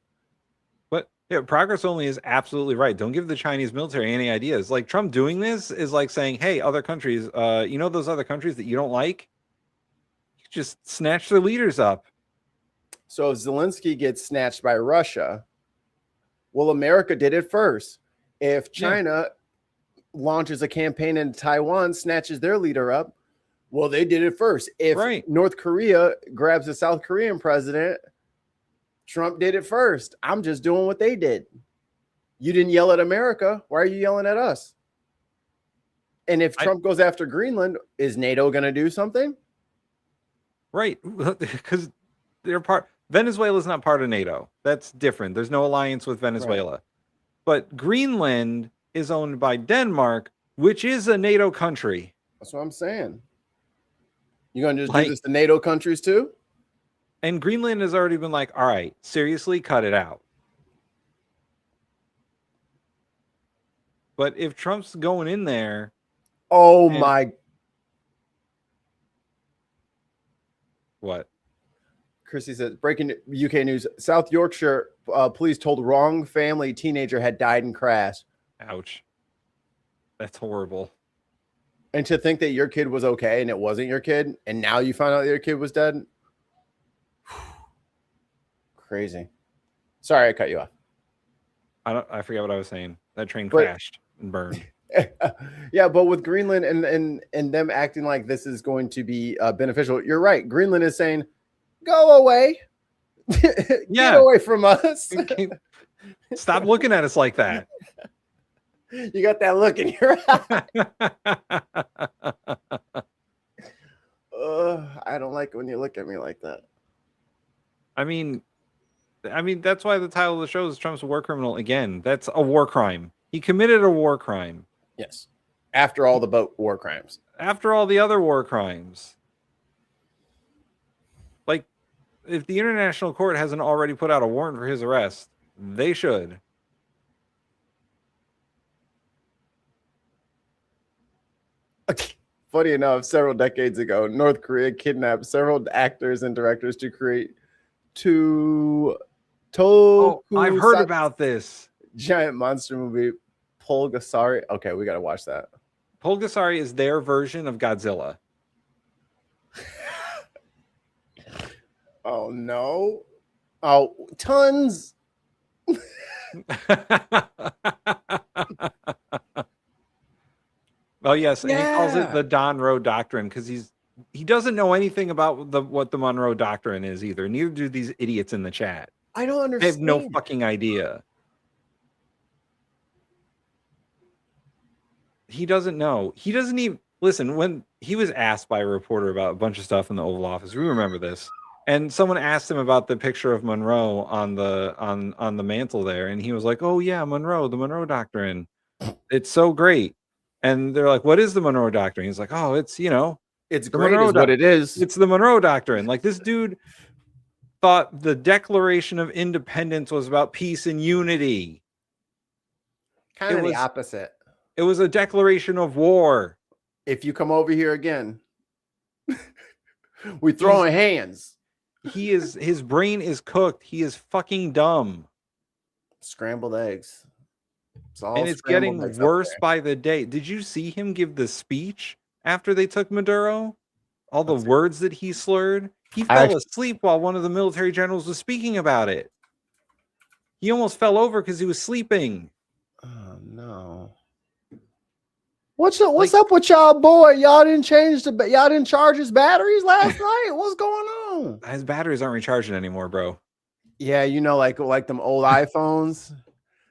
[SPEAKER 1] But yeah, Progress Only is absolutely right. Don't give the Chinese military any ideas. Like Trump doing this is like saying, hey, other countries, you know those other countries that you don't like? You just snatch their leaders up.
[SPEAKER 3] So if Zelensky gets snatched by Russia, well, America did it first. If China launches a campaign in Taiwan, snatches their leader up, well, they did it first. If North Korea grabs a South Korean president, Trump did it first. I'm just doing what they did. You didn't yell at America. Why are you yelling at us? And if Trump goes after Greenland, is NATO going to do something?
[SPEAKER 1] Right. Because Venezuela is not part of NATO. That's different. There's no alliance with Venezuela. Right. But Greenland is owned by Denmark, which is a NATO country.
[SPEAKER 3] That's what I'm saying. You going to just do this to NATO countries too?
[SPEAKER 1] And Greenland has already been like, all right, seriously, cut it out. But if Trump's going in there...
[SPEAKER 3] Oh my...
[SPEAKER 1] What?
[SPEAKER 3] Chrissy says, breaking UK news, South Yorkshire police told wrong family teenager had died in crash.
[SPEAKER 1] Ouch. That's horrible.
[SPEAKER 3] And to think that your kid was okay and it wasn't your kid, and now you find out that your kid was dead. crazy. Sorry, I cut you off.
[SPEAKER 1] I forget what I was saying. That train
[SPEAKER 3] But-
[SPEAKER 1] crashed and burned.
[SPEAKER 3] Yeah, but with Greenland and them acting like this is going to be beneficial, you're right. Greenland is saying, "Go away,
[SPEAKER 1] Yeah.
[SPEAKER 3] get away from us."
[SPEAKER 1] Stop looking at us like that.
[SPEAKER 3] You got that look in your eye. I don't like when you look at me like that.
[SPEAKER 1] I mean, that's why the title of the show is Trump's a war criminal again. That's a war crime. He committed a war crime.
[SPEAKER 3] Yes. After all the boat war crimes.
[SPEAKER 1] After all the other war crimes. Like, if the International Court hasn't already put out a warrant for his arrest, they should.
[SPEAKER 3] Funny enough, several decades ago, North Korea kidnapped several actors and directors to create
[SPEAKER 1] I've heard about this.
[SPEAKER 3] giant monster movie, Pulgasari. Okay, we got to watch that.
[SPEAKER 1] Pulgasari is their version of Godzilla.
[SPEAKER 3] Oh, no. Oh, tons.
[SPEAKER 1] Oh yes, and he calls
[SPEAKER 3] Yeah.
[SPEAKER 1] it the Don Road Doctrine because he doesn't know anything about what the Monroe Doctrine is either. Neither do these idiots in the chat.
[SPEAKER 3] I don't
[SPEAKER 1] They
[SPEAKER 3] understand.
[SPEAKER 1] have no fucking idea. He doesn't know. He doesn't even listen. When he was asked by a reporter about a bunch of stuff in the Oval Office, we remember this. And someone asked him about the picture of Monroe on the mantle there, and he was like, "Oh yeah, Monroe, the Monroe Doctrine. It's so great." And they're like, "What is the Monroe Doctrine?" He's like, "Oh, it's
[SPEAKER 3] It's
[SPEAKER 1] the
[SPEAKER 3] great
[SPEAKER 1] Monroe
[SPEAKER 3] is what it is.
[SPEAKER 1] it's the Monroe Doctrine." Like, this dude thought the Declaration of Independence was about peace and unity.
[SPEAKER 3] Kind of
[SPEAKER 1] it
[SPEAKER 3] the
[SPEAKER 1] was-
[SPEAKER 3] opposite.
[SPEAKER 1] It was a declaration of war.
[SPEAKER 3] If you come over here again, we throwing hands.
[SPEAKER 1] His brain is cooked. He is fucking dumb.
[SPEAKER 3] Scrambled eggs.
[SPEAKER 1] And it's getting worse by the day. Did you see him give the speech after they took Maduro? All the words that he slurred? He fell asleep while one of the military generals was speaking about it. He almost fell over because he was sleeping.
[SPEAKER 3] Oh no. What's up with y'all, boy? Y'all didn't charge his batteries last night. What's going on?
[SPEAKER 1] His batteries aren't recharging anymore, bro.
[SPEAKER 3] Yeah, like them old iPhones.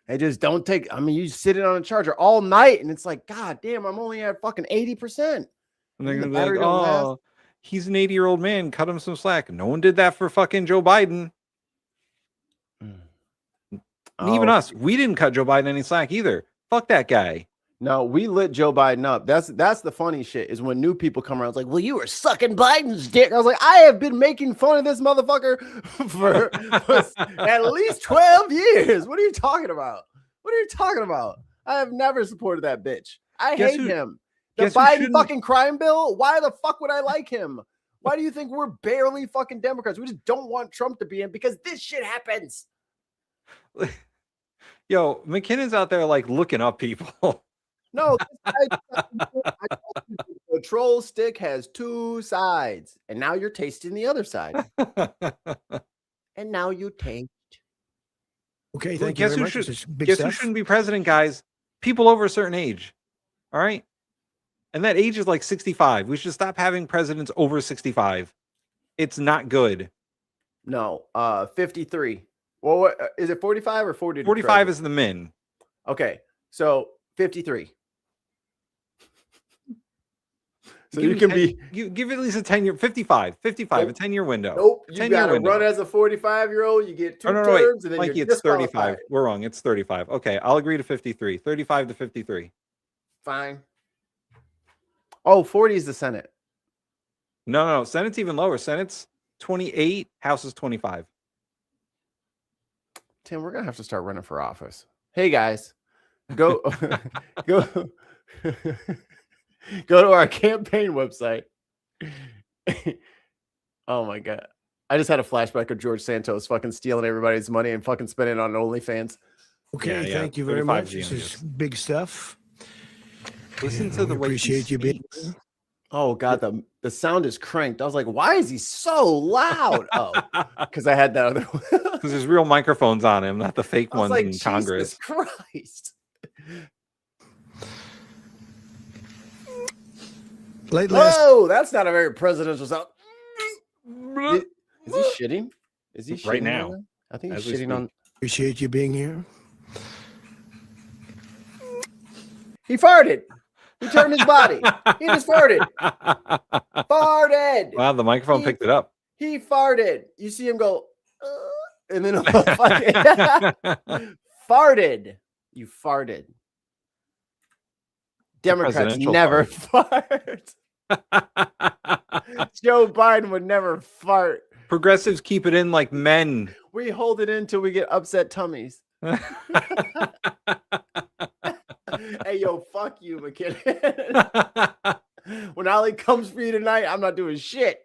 [SPEAKER 3] They just don't take. I mean, you sit it on a charger all night, and it's like, God damn, I'm only at fucking 80%.
[SPEAKER 1] And they're
[SPEAKER 3] The
[SPEAKER 1] gonna be
[SPEAKER 3] battery
[SPEAKER 1] like,
[SPEAKER 3] don't last.
[SPEAKER 1] "Oh, he's an 80-year-old man. Cut him some slack." No one did that for fucking Joe Biden. And even us, we didn't cut Joe Biden any slack either. Fuck that guy.
[SPEAKER 3] No, we lit Joe Biden up. That's the funny shit is when new people come around. It's like, well, you were sucking Biden's dick. I was like, I have been making fun of this motherfucker for at least 12 years. What are you talking about? What are you talking about? I have never supported that bitch. I hate him. The Biden fucking crime bill. Why the fuck would I like him? Why do you think we're barely fucking Democrats? We just don't want Trump to be in because this shit happens.
[SPEAKER 1] Yo, McKinnon's out there like looking up people.
[SPEAKER 3] No, I told you, the troll stick has two sides, and now you're tasting the other side. And now you taste.
[SPEAKER 2] Okay,
[SPEAKER 1] Well,
[SPEAKER 2] thank you
[SPEAKER 1] guess
[SPEAKER 2] very
[SPEAKER 1] who
[SPEAKER 2] much.
[SPEAKER 1] should-
[SPEAKER 2] This is big
[SPEAKER 1] Guess who
[SPEAKER 2] stuff.
[SPEAKER 1] shouldn't be president, guys? People over a certain age. All right. And that age is like 65. We should stop having presidents over 65. It's not good.
[SPEAKER 3] No, 53. Well, what is it? 45 or 40?
[SPEAKER 1] 45 is the min.
[SPEAKER 3] Okay, so 53. So
[SPEAKER 1] Give
[SPEAKER 3] you
[SPEAKER 1] me
[SPEAKER 3] can
[SPEAKER 1] 10
[SPEAKER 3] be.
[SPEAKER 1] You give it at least a 10-year, 55, a 10-year window.
[SPEAKER 3] Nope,
[SPEAKER 1] A
[SPEAKER 3] you
[SPEAKER 1] 10-year
[SPEAKER 3] got to
[SPEAKER 1] window.
[SPEAKER 3] run as a 45-year-old. You get two
[SPEAKER 1] Oh, no, wait.
[SPEAKER 3] terms, and then
[SPEAKER 1] Mikey,
[SPEAKER 3] you're
[SPEAKER 1] it's 35.
[SPEAKER 3] disqualified.
[SPEAKER 1] We're wrong. It's 35. Okay, I'll agree to 53. 35 to 53.
[SPEAKER 3] Fine. Oh, 40 is the Senate.
[SPEAKER 1] No. Senate's even lower. Senate's 28. House is 25.
[SPEAKER 3] Tim, we're gonna have to start running for office. Hey guys, go go go to our campaign website. Oh my god. I just had a flashback of George Santos fucking stealing everybody's money and fucking spending it on OnlyFans.
[SPEAKER 2] Okay,
[SPEAKER 1] Yeah,
[SPEAKER 2] thank you very
[SPEAKER 1] 35
[SPEAKER 2] much.
[SPEAKER 1] is
[SPEAKER 2] This
[SPEAKER 1] the
[SPEAKER 2] is big stuff.
[SPEAKER 1] Listen
[SPEAKER 2] And
[SPEAKER 1] to the
[SPEAKER 2] we
[SPEAKER 1] way he
[SPEAKER 2] appreciate you being
[SPEAKER 1] speaks.
[SPEAKER 3] Oh god, the sound is cranked. I was like, why is he so loud? Oh, because I had that other one.
[SPEAKER 1] Because there's real microphones on him, not the fake
[SPEAKER 3] I was
[SPEAKER 1] ones
[SPEAKER 3] like,
[SPEAKER 1] in
[SPEAKER 3] Jesus
[SPEAKER 1] Congress.
[SPEAKER 3] Christ. Whoa, that's not a very presidential sound. Is he shitting? Is he shitting
[SPEAKER 1] Right now?
[SPEAKER 3] I think he's
[SPEAKER 1] As we
[SPEAKER 3] shitting on.
[SPEAKER 2] Appreciate you being here.
[SPEAKER 3] He farted. He turned his body. He just farted. Farted.
[SPEAKER 1] Wow, the microphone picked it up.
[SPEAKER 3] He farted. You see him go, and then farted. You farted. Democrats never fart. Joe Biden would never fart.
[SPEAKER 1] Progressives keep it in like men.
[SPEAKER 3] We hold it in till we get upset tummies. Hey, yo, fuck you, McKinnon. When Ali comes for you tonight, I'm not doing shit.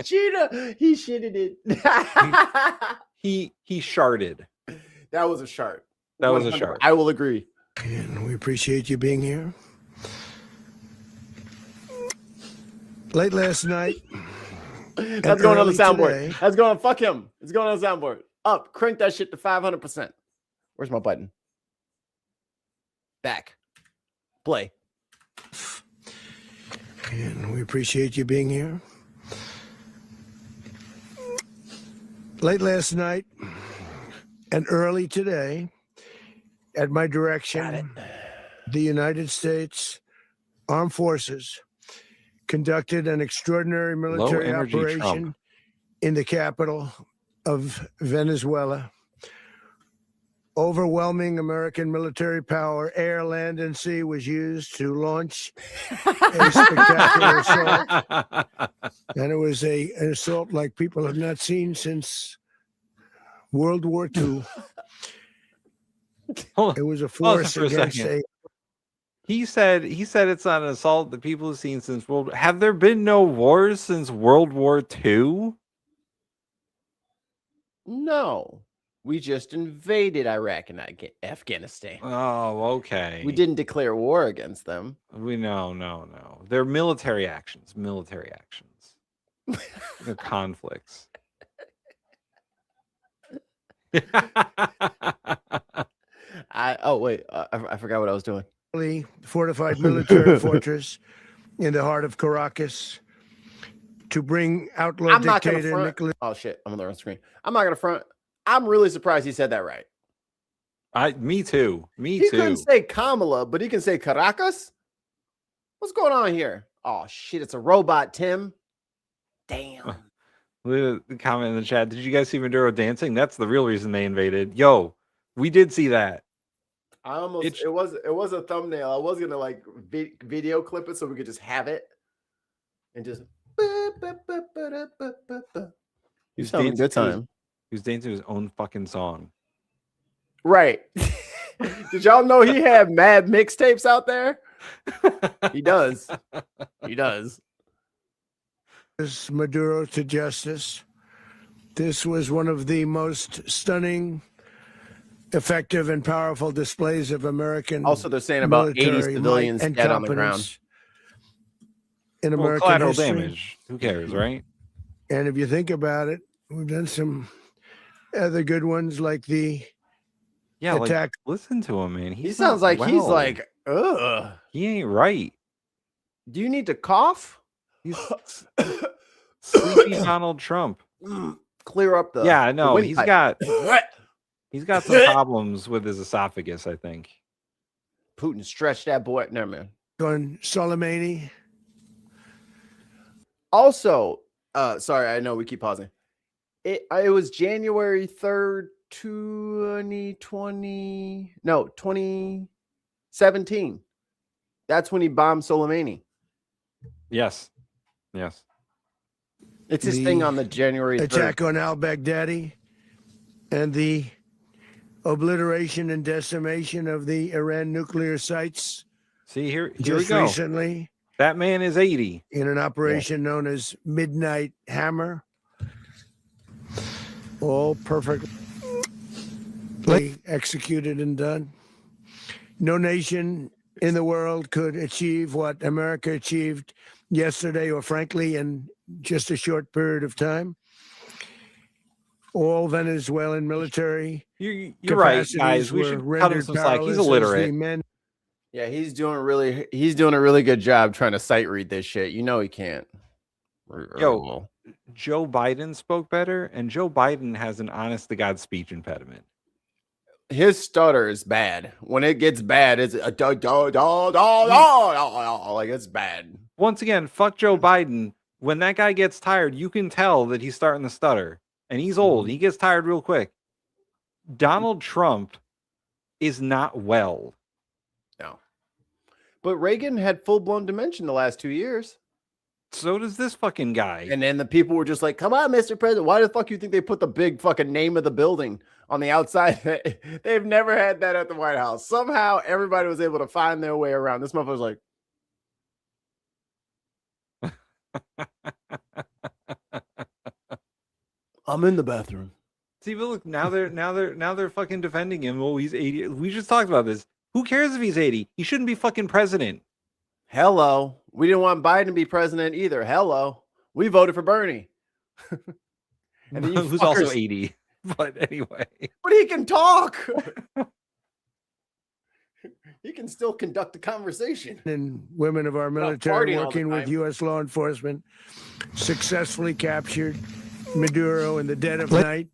[SPEAKER 3] Cheetah, he shitted it.
[SPEAKER 1] he sharted.
[SPEAKER 3] That was a shart.
[SPEAKER 1] That was a shart.
[SPEAKER 3] I will agree.
[SPEAKER 2] And we appreciate you being here. Late last night.
[SPEAKER 3] That's going on the soundboard.
[SPEAKER 2] Today.
[SPEAKER 3] That's going on. Fuck him. It's going on the soundboard. Up. Crank that shit to 500%. Where's my button? Back. Play.
[SPEAKER 2] And we appreciate you being here. Late last night and early today, at my direction, the United States Armed Forces conducted an extraordinary military operation
[SPEAKER 1] Trump.
[SPEAKER 2] in the capital of Venezuela. Overwhelming American military power, air, land, and sea, was used to launch a spectacular assault. And it was an assault like people have not seen since World War II. It was a force against a.
[SPEAKER 1] He said it's not an assault that people have seen since World. Have there been no wars since World War II?
[SPEAKER 3] No. We just invaded Iraq and Afghanistan.
[SPEAKER 1] Oh, okay.
[SPEAKER 3] We didn't declare war against them.
[SPEAKER 1] No. They're military actions. They're conflicts.
[SPEAKER 3] I forgot what I was doing.
[SPEAKER 2] Fortified military fortress in the heart of Caracas to bring outlaw dictator Nicolas.
[SPEAKER 3] Oh shit! I'm on the wrong screen. I'm not gonna front. I'm really surprised he said that right.
[SPEAKER 1] Me too.
[SPEAKER 3] He couldn't say Kamala, but he can say Caracas. What's going on here? Oh shit! It's a robot, Tim. Damn.
[SPEAKER 1] The comment in the chat. Did you guys see Maduro dancing? That's the real reason they invaded. Yo, we did see that.
[SPEAKER 3] I almost it was a thumbnail. I was gonna like video clip it so we could just have it and just.
[SPEAKER 1] He was
[SPEAKER 3] having a good time.
[SPEAKER 1] He was dancing to his own fucking song.
[SPEAKER 3] Right. Did y'all know he had mad mixtapes out there? He does. He does.
[SPEAKER 2] Maduro to justice. This was one of the most stunning, effective, and powerful displays of American.
[SPEAKER 3] Also, they're saying about 80 civilians dead on the ground.
[SPEAKER 2] In American
[SPEAKER 1] collateral
[SPEAKER 2] history.
[SPEAKER 1] damage. Who cares, right?
[SPEAKER 2] And if you think about it, we've done some other good ones like the attack.
[SPEAKER 1] Listen to him, man.
[SPEAKER 3] He sounds like he's like, ugh.
[SPEAKER 1] He ain't right.
[SPEAKER 3] Do you need to cough?
[SPEAKER 1] He's sleepy Donald Trump.
[SPEAKER 3] Clear up the.
[SPEAKER 1] Yeah, no,
[SPEAKER 3] the
[SPEAKER 1] he's got some problems with his esophagus, I think.
[SPEAKER 3] Putin stretched that boy. No, man.
[SPEAKER 2] On Soleimani.
[SPEAKER 3] Also, sorry, I know we keep pausing. It was January 3rd, 2017. That's when he bombed Soleimani.
[SPEAKER 1] Yes.
[SPEAKER 3] It's his thing on the January 3rd.
[SPEAKER 2] Attack on al-Baghdadi and the obliteration and decimation of the Iran nuclear sites.
[SPEAKER 1] See, here we
[SPEAKER 2] just
[SPEAKER 1] go.
[SPEAKER 2] Recently.
[SPEAKER 1] That man is 80.
[SPEAKER 2] In an operation known as Midnight Hammer. All perfectly executed and done. No nation
[SPEAKER 10] in the world could achieve what America achieved yesterday, or frankly, in just a short period of time. All Venezuelan military
[SPEAKER 1] You're right, guys. We
[SPEAKER 10] were
[SPEAKER 1] should cut him
[SPEAKER 10] rendered
[SPEAKER 1] some slack. He's
[SPEAKER 10] powerless as the
[SPEAKER 1] illiterate.
[SPEAKER 10] men.
[SPEAKER 3] Yeah, he's doing a really good job trying to sight read this shit. You know he can't.
[SPEAKER 1] Yo, Joe Biden spoke better, and Joe Biden has an honest to God speech impediment.
[SPEAKER 3] His stutter is bad. When it gets bad, it's like it's bad.
[SPEAKER 1] Once again, fuck Joe Biden. When that guy gets tired, you can tell that he's starting to stutter. And he's old. He gets tired real quick. Donald Trump is not well.
[SPEAKER 3] No. But Reagan had full-blown dementia the last 2 years.
[SPEAKER 1] So does this fucking guy.
[SPEAKER 3] And then the people were just like, come on, Mr. President. Why the fuck you think they put the big fucking name of the building on the outside? They've never had that at the White House. Somehow everybody was able to find their way around. This motherfucker's like, I'm in the bathroom.
[SPEAKER 1] See, but look, now they're fucking defending him. Oh, he's 80. We just talked about this. Who cares if he's 80? He shouldn't be fucking president.
[SPEAKER 3] Hello. We didn't want Biden to be president either. Hello. We voted for Bernie.
[SPEAKER 1] And then who's also 80. But anyway.
[SPEAKER 3] But he can talk. He can still conduct a conversation.
[SPEAKER 10] And women of our military working with U.S. law enforcement successfully captured Maduro in the dead of night.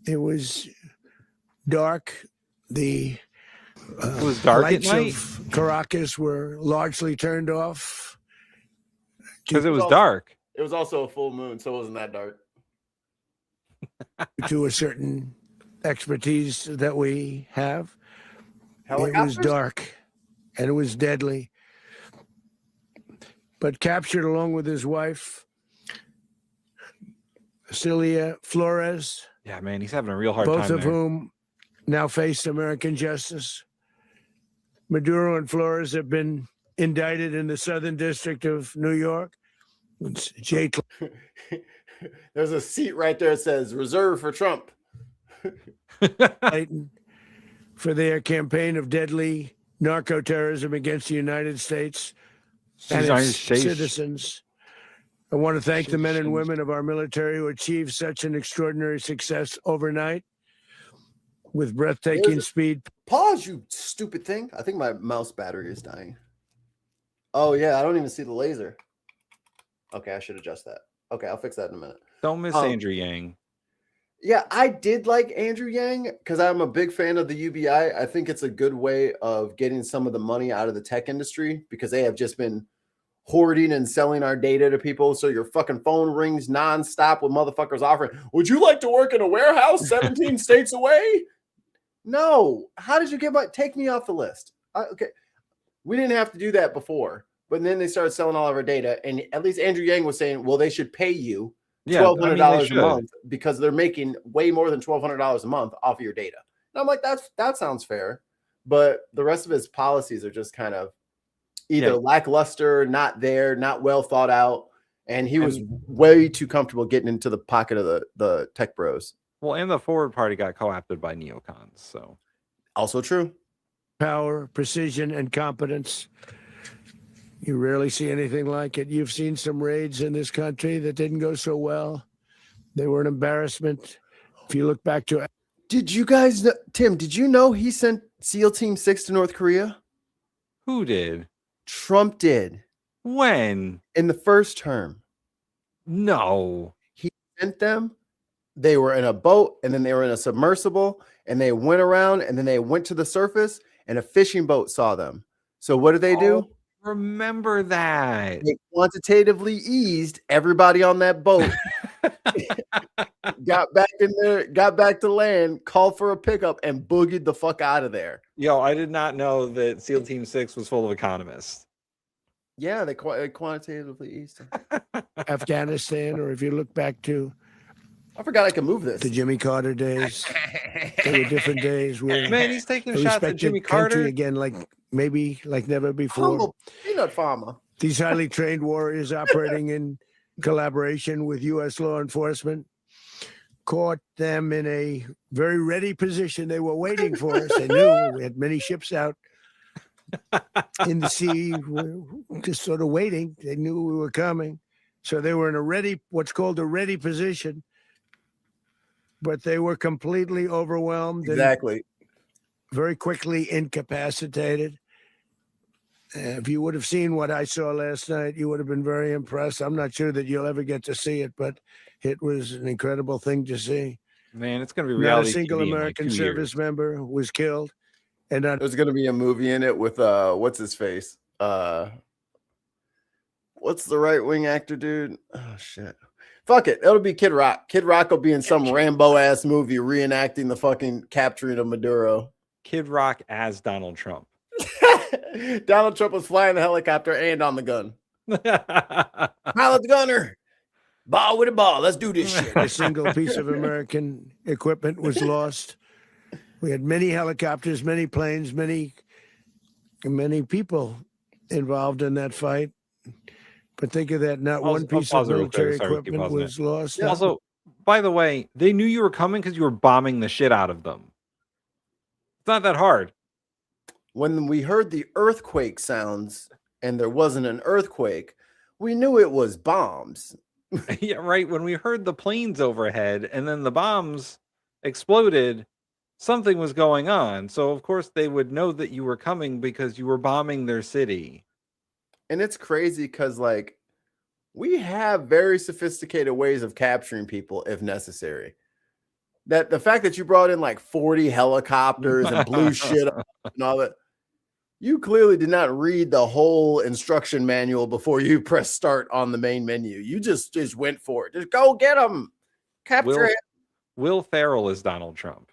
[SPEAKER 10] It was dark.
[SPEAKER 1] It was dark at
[SPEAKER 10] lights
[SPEAKER 1] night?
[SPEAKER 10] of Caracas were largely turned off.
[SPEAKER 1] Because it was dark.
[SPEAKER 3] It was also a full moon, so it wasn't that dark.
[SPEAKER 10] To a certain expertise that we have. It was
[SPEAKER 3] Helicopters?
[SPEAKER 10] dark and it was deadly. But captured along with his wife, Celia Flores.
[SPEAKER 1] Yeah, man, he's having a real hard
[SPEAKER 10] both
[SPEAKER 1] time
[SPEAKER 10] of
[SPEAKER 1] there.
[SPEAKER 10] whom now face American justice. Maduro and Flores have been indicted in the Southern District of New York. It's Jay
[SPEAKER 3] There's a seat right there that says reserved for Trump.
[SPEAKER 10] Clayton for their campaign of deadly narco-terrorism against the United States and its citizens. I want to thank the men and women of our military who achieved such an extraordinary success overnight with breathtaking speed.
[SPEAKER 3] Pause, you stupid thing. I think my mouse battery is dying. Oh, yeah. I don't even see the laser. Okay, I should adjust that. Okay, I'll fix that in a minute.
[SPEAKER 1] Don't miss Andrew Yang.
[SPEAKER 3] Yeah, I did like Andrew Yang because I'm a big fan of the UBI. I think it's a good way of getting some of the money out of the tech industry because they have just been hoarding and selling our data to people. So your fucking phone rings nonstop with motherfuckers offering, would you like to work in a warehouse 17 states away? No. How did you get take me off the list? Okay. We didn't have to do that before, but then they started selling all of our data. And at least Andrew Yang was saying, well, they should pay you $1,200 a month because they're making way more than $1,200 a month off of your data. And I'm like, that sounds fair. But the rest of his policies are just kind of either lackluster, not there, not well thought out. And he was way too comfortable getting into the pocket of the tech bros.
[SPEAKER 1] Well, and the Forward Party got co-opted by neocons. So
[SPEAKER 3] also true.
[SPEAKER 10] Power, precision, and competence. You rarely see anything like it. You've seen some raids in this country that didn't go so well. They were an embarrassment. If you look back to...
[SPEAKER 3] Did you guys know, Tim, did you know he sent SEAL Team 6 to North Korea?
[SPEAKER 1] Who did?
[SPEAKER 3] Trump did.
[SPEAKER 1] When?
[SPEAKER 3] In the first term.
[SPEAKER 1] No.
[SPEAKER 3] He sent them. They were in a boat, and then they were in a submersible, and they went around, and then they went to the surface, and a fishing boat saw them. So what did they do?
[SPEAKER 1] Remember that.
[SPEAKER 3] They quantitatively eased everybody on that boat. Got back in there, got back to land, called for a pickup, and boogied the fuck out of there.
[SPEAKER 1] Yo, I did not know that SEAL Team 6 was full of economists.
[SPEAKER 3] Yeah, they quantitatively eased
[SPEAKER 10] Afghanistan, or if you look back to...
[SPEAKER 3] I forgot I could move this.
[SPEAKER 10] The Jimmy Carter days. They were different days.
[SPEAKER 1] Man, he's taking shots at Jimmy Carter
[SPEAKER 10] again, like never before.
[SPEAKER 3] Peanut farmer.
[SPEAKER 10] These highly trained warriors operating in collaboration with U.S. law enforcement caught them in a very ready position. They were waiting for us. They knew we had many ships out. in the sea, just sort of waiting. They knew we were coming. So they were in what's called a ready position, but they were completely overwhelmed
[SPEAKER 3] Exactly.
[SPEAKER 10] and very quickly incapacitated. If you would have seen what I saw last night, you would have been very impressed. I'm not sure that you'll ever get to see it, but it was an incredible thing to see.
[SPEAKER 1] Man, it's going to be
[SPEAKER 10] Not
[SPEAKER 1] reality
[SPEAKER 10] a single
[SPEAKER 1] TV in
[SPEAKER 10] American
[SPEAKER 1] like 2
[SPEAKER 10] service
[SPEAKER 1] years.
[SPEAKER 10] member was killed. And
[SPEAKER 3] There's going to be a movie in it with what's his face? What's the right wing actor, dude? Oh shit. Fuck it. It'll be Kid Rock. Kid Rock will be in some Rambo ass movie reenacting the fucking capturing of Maduro.
[SPEAKER 1] Kid Rock as Donald Trump.
[SPEAKER 3] Donald Trump was flying the helicopter and on the gun. Pilot the gunner. Ball with a ball. Let's do this shit.
[SPEAKER 10] a single piece of American equipment was lost. We had many helicopters, many planes, many people involved in that fight. But think of that, not one piece of military equipment was lost.
[SPEAKER 1] Yeah. Also, by the way, they knew you were coming because you were bombing the shit out of them. It's not that hard.
[SPEAKER 3] When we heard the earthquake sounds and there wasn't an earthquake, we knew it was bombs.
[SPEAKER 1] Yeah, right. When we heard the planes overhead and then the bombs exploded, something was going on. So, of course, they would know that you were coming because you were bombing their city.
[SPEAKER 3] And it's crazy because, like, we have very sophisticated ways of capturing people if necessary. That the fact that you brought in like 40 helicopters and blew shit up and all that, you clearly did not read the whole instruction manual before you press start on the main menu. You just went for it. Just go get them. Capture it.
[SPEAKER 1] Will Ferrell is Donald Trump.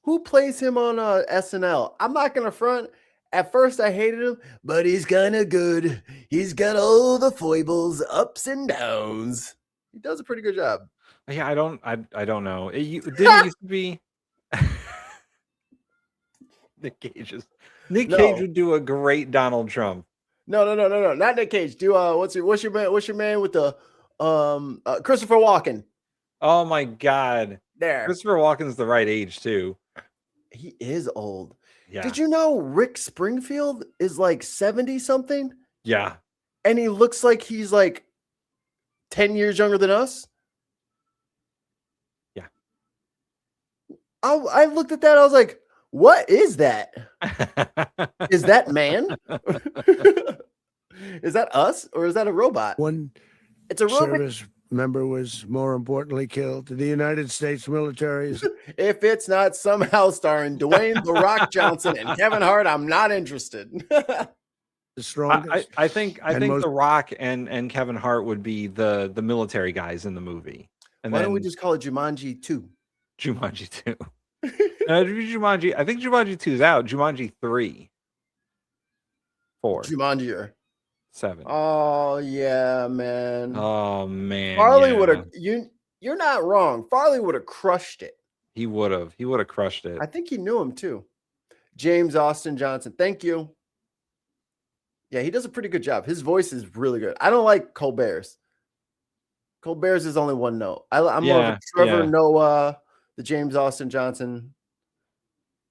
[SPEAKER 3] Who plays him on SNL? I'm not going to front. At first, I hated him, but he's kind of good. He's got all the foibles, ups and downs. He does a pretty good job.
[SPEAKER 1] Yeah, I don't know. Didn't used to be Nick Cage would do a great Donald Trump.
[SPEAKER 3] No, not Nick Cage. Do what's your man with the Christopher Walken?
[SPEAKER 1] Oh my God,
[SPEAKER 3] there.
[SPEAKER 1] Christopher Walken's the right age too.
[SPEAKER 3] He is old.
[SPEAKER 1] Yeah.
[SPEAKER 3] Did you know Rick Springfield is like 70 something?
[SPEAKER 1] Yeah.
[SPEAKER 3] And he looks like he's like 10 years younger than us.
[SPEAKER 1] Yeah.
[SPEAKER 3] I looked at that. I was like, what is that? Is that man? Is that us or is that a robot? It's a robot.
[SPEAKER 10] Service member was more importantly killed. The United States military is.
[SPEAKER 3] If it's not somehow starring Dwayne The Rock Johnson and Kevin Hart, I'm not interested.
[SPEAKER 10] The strongest.
[SPEAKER 1] I think The Rock and Kevin Hart would be the military guys in the movie. And
[SPEAKER 3] why don't we just call it Jumanji 2?
[SPEAKER 1] Jumanji 2. Jumanji. I think Jumanji 2 is out. Jumanji 3. 4.
[SPEAKER 3] Jumanji or
[SPEAKER 1] 7.
[SPEAKER 3] Oh yeah, man.
[SPEAKER 1] Oh man.
[SPEAKER 3] Farley would have you're not wrong. Farley would have crushed it.
[SPEAKER 1] He would have crushed it.
[SPEAKER 3] I think he knew him too. James Austin Johnson. Thank you. Yeah, he does a pretty good job. His voice is really good. I don't like Colbert's. Colbert's is only one note. I'm more of a Trevor Noah, the James Austin Johnson.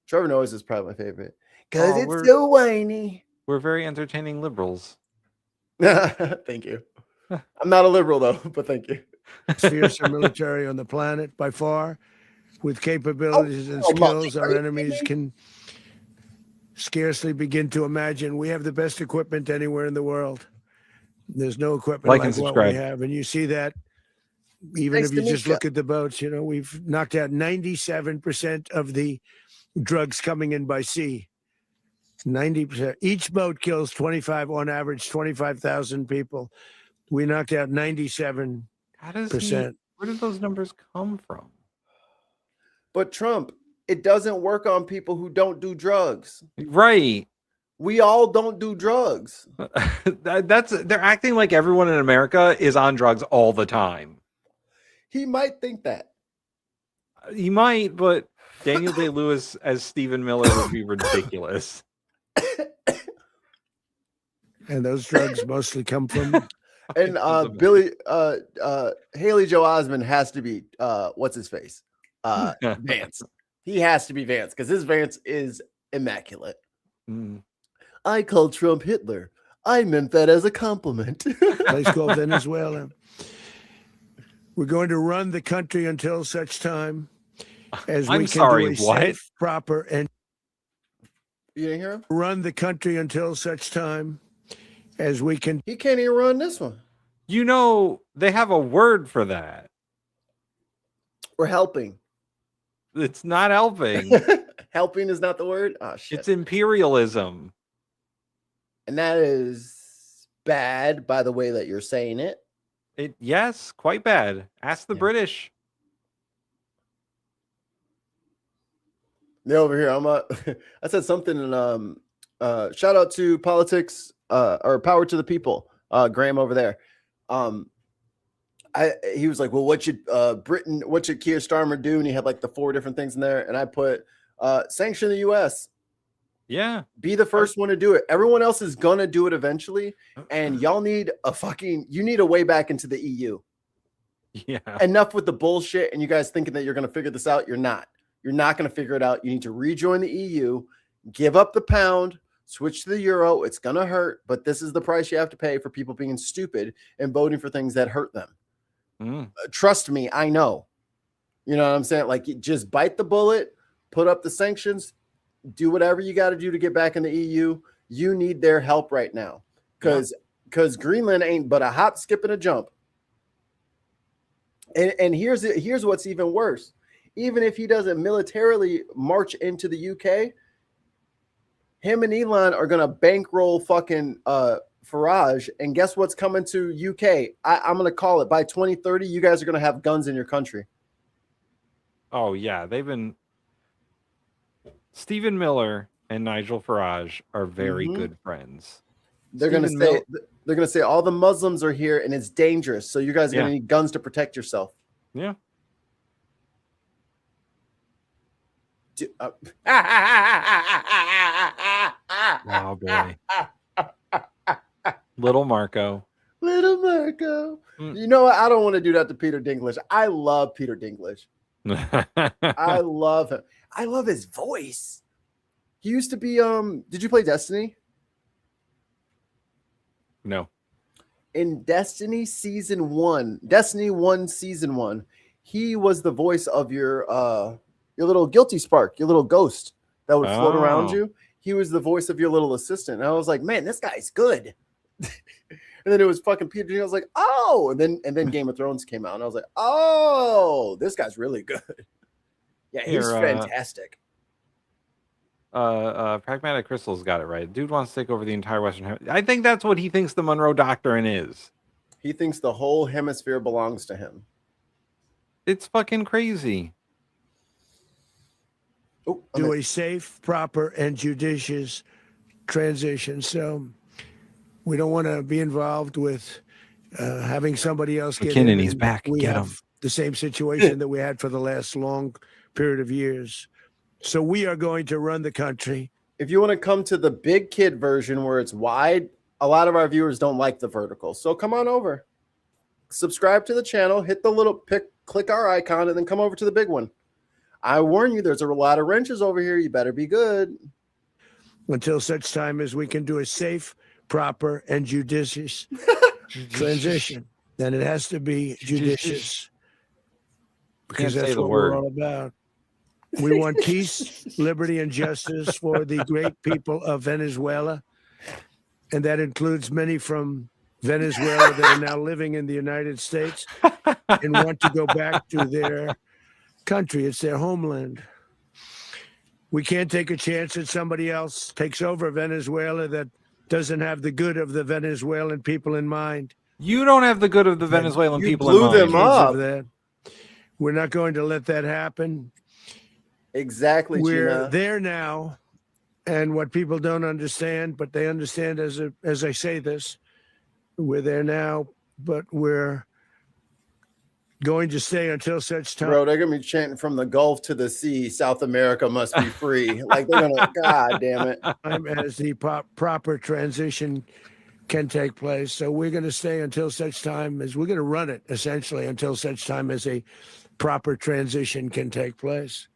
[SPEAKER 3] Trevor Noah's is probably my favorite. Because it's so whiny.
[SPEAKER 1] We're very entertaining liberals.
[SPEAKER 3] Thank you. I'm not a liberal though, but thank you.
[SPEAKER 10] Fiercer military on the planet by far, with capabilities and skills our enemies can scarcely begin to imagine. We have the best equipment anywhere in the world. There's no equipment like what we have, and you see that even if you just look at the boats. You know, we've knocked out 97% of the drugs coming in by sea. 90%. Each boat kills on average 25,000 people. We knocked out 97%.
[SPEAKER 1] Where did those numbers come from?
[SPEAKER 3] But Trump, it doesn't work on people who don't do drugs.
[SPEAKER 1] Right.
[SPEAKER 3] We all don't do drugs.
[SPEAKER 1] They're acting like everyone in America is on drugs all the time.
[SPEAKER 3] He might think that.
[SPEAKER 1] He might, but Daniel Day-Lewis as Stephen Miller would be ridiculous.
[SPEAKER 10] And those drugs mostly come from.
[SPEAKER 3] And Haley Joe Osment has to be what's his face? Vance. He has to be Vance because his Vance is immaculate. I called Trump Hitler. I meant that as a compliment.
[SPEAKER 10] Place called Venezuela. We're going to run the country until such time as we can do a safe, proper, and
[SPEAKER 3] You didn't hear him?
[SPEAKER 10] run the country until such time as we can.
[SPEAKER 3] He can't even run this one.
[SPEAKER 1] You know, they have a word for that.
[SPEAKER 3] We're helping.
[SPEAKER 1] It's not helping.
[SPEAKER 3] Helping is not the word? Oh, shit.
[SPEAKER 1] It's imperialism.
[SPEAKER 3] And that is bad by the way that you're saying it.
[SPEAKER 1] Yes, quite bad. Ask the British.
[SPEAKER 3] They're over here. I said something and shout out to politics or power to the people. Graham over there. He was like, well, what should Keir Starmer do? And he had like the 4 different things in there. And I put sanction the US.
[SPEAKER 1] Yeah.
[SPEAKER 3] Be the first one to do it. Everyone else is gonna do it eventually. And y'all need you need a way back into the EU.
[SPEAKER 1] Yeah.
[SPEAKER 3] Enough with the bullshit and you guys thinking that you're gonna figure this out. You're not. You're not gonna figure it out. You need to rejoin the EU, give up the pound, switch to the euro. It's gonna hurt, but this is the price you have to pay for people being stupid and voting for things that hurt them. Trust me, I know. You know what I'm saying? Like, just bite the bullet, put up the sanctions, do whatever you got to do to get back in the EU. You need their help right now because Greenland ain't but a hop, skip, and a jump. And here's what's even worse. Even if he doesn't militarily march into the UK, him and Elon are gonna bankroll fucking Farage, and guess what's coming to UK? I'm gonna call it by 2030. You guys are gonna have guns in your country.
[SPEAKER 1] Oh yeah, Stephen Miller and Nigel Farage are very good friends.
[SPEAKER 3] They're gonna say all the Muslims are here and it's dangerous, so you guys are gonna need guns to protect yourself.
[SPEAKER 1] Yeah. Oh boy. Little Marco.
[SPEAKER 3] You know what? I don't want to do that to Peter Dinklage. I love Peter Dinklage. I love him. I love his voice. He used to be did you play Destiny?
[SPEAKER 1] No.
[SPEAKER 3] In Destiny season 1, Destiny 1 season 1, he was the voice of your little guilty spark, your little ghost that would float around you. He was the voice of your little assistant. And I was like, man, this guy's good. And then it was fucking Peter Dinklage. I was like, oh, and then Game of Thrones came out, and I was like, oh, this guy's really good. Yeah, he's fantastic.
[SPEAKER 1] Pragmatic Crystal's got it right. Dude wants to take over the entire Western Hemisphere. I think that's what he thinks the Monroe Doctrine is.
[SPEAKER 3] He thinks the whole hemisphere belongs to him.
[SPEAKER 1] It's fucking crazy.
[SPEAKER 10] Do a safe, proper, and judicious transition. So we don't want to be involved with having somebody else get in.
[SPEAKER 1] He's back.
[SPEAKER 10] We
[SPEAKER 1] Get
[SPEAKER 10] have
[SPEAKER 1] him.
[SPEAKER 10] the same situation that we had for the last long period of years. So we are going to run the country.
[SPEAKER 3] If you want to come to the big kid version where it's wide, a lot of our viewers don't like the vertical. So come on over. Subscribe to the channel, hit the little click our icon, and then come over to the big one. I warn you, there's a lot of wrenches over here. You better be good.
[SPEAKER 10] Until such time as we can do a safe, proper, and judicious transition. Then it has to be judicious. Because that's what we're all about. We want peace, liberty, and justice for the great people of Venezuela. And that includes many from Venezuela that are now living in the United States and want to go back to their country. It's their homeland. We can't take a chance that somebody else takes over Venezuela that doesn't have the good of the Venezuelan people in mind.
[SPEAKER 1] You don't have the good of the Venezuelan people in mind.
[SPEAKER 3] You blew them up.
[SPEAKER 10] We're not going to let that happen.
[SPEAKER 3] Exactly.
[SPEAKER 10] We're
[SPEAKER 3] Gina.
[SPEAKER 10] there now. And what people don't understand, but they understand as I say this, we're there now, but we're going to stay until such time.
[SPEAKER 3] Bro, they're going to be chanting from the Gulf to the sea, South America must be free. Like, they're going to, God damn it.
[SPEAKER 10] As the proper transition can take place. So we're going to stay until such time as we're going to run it, essentially, until such time as a proper transition can take place.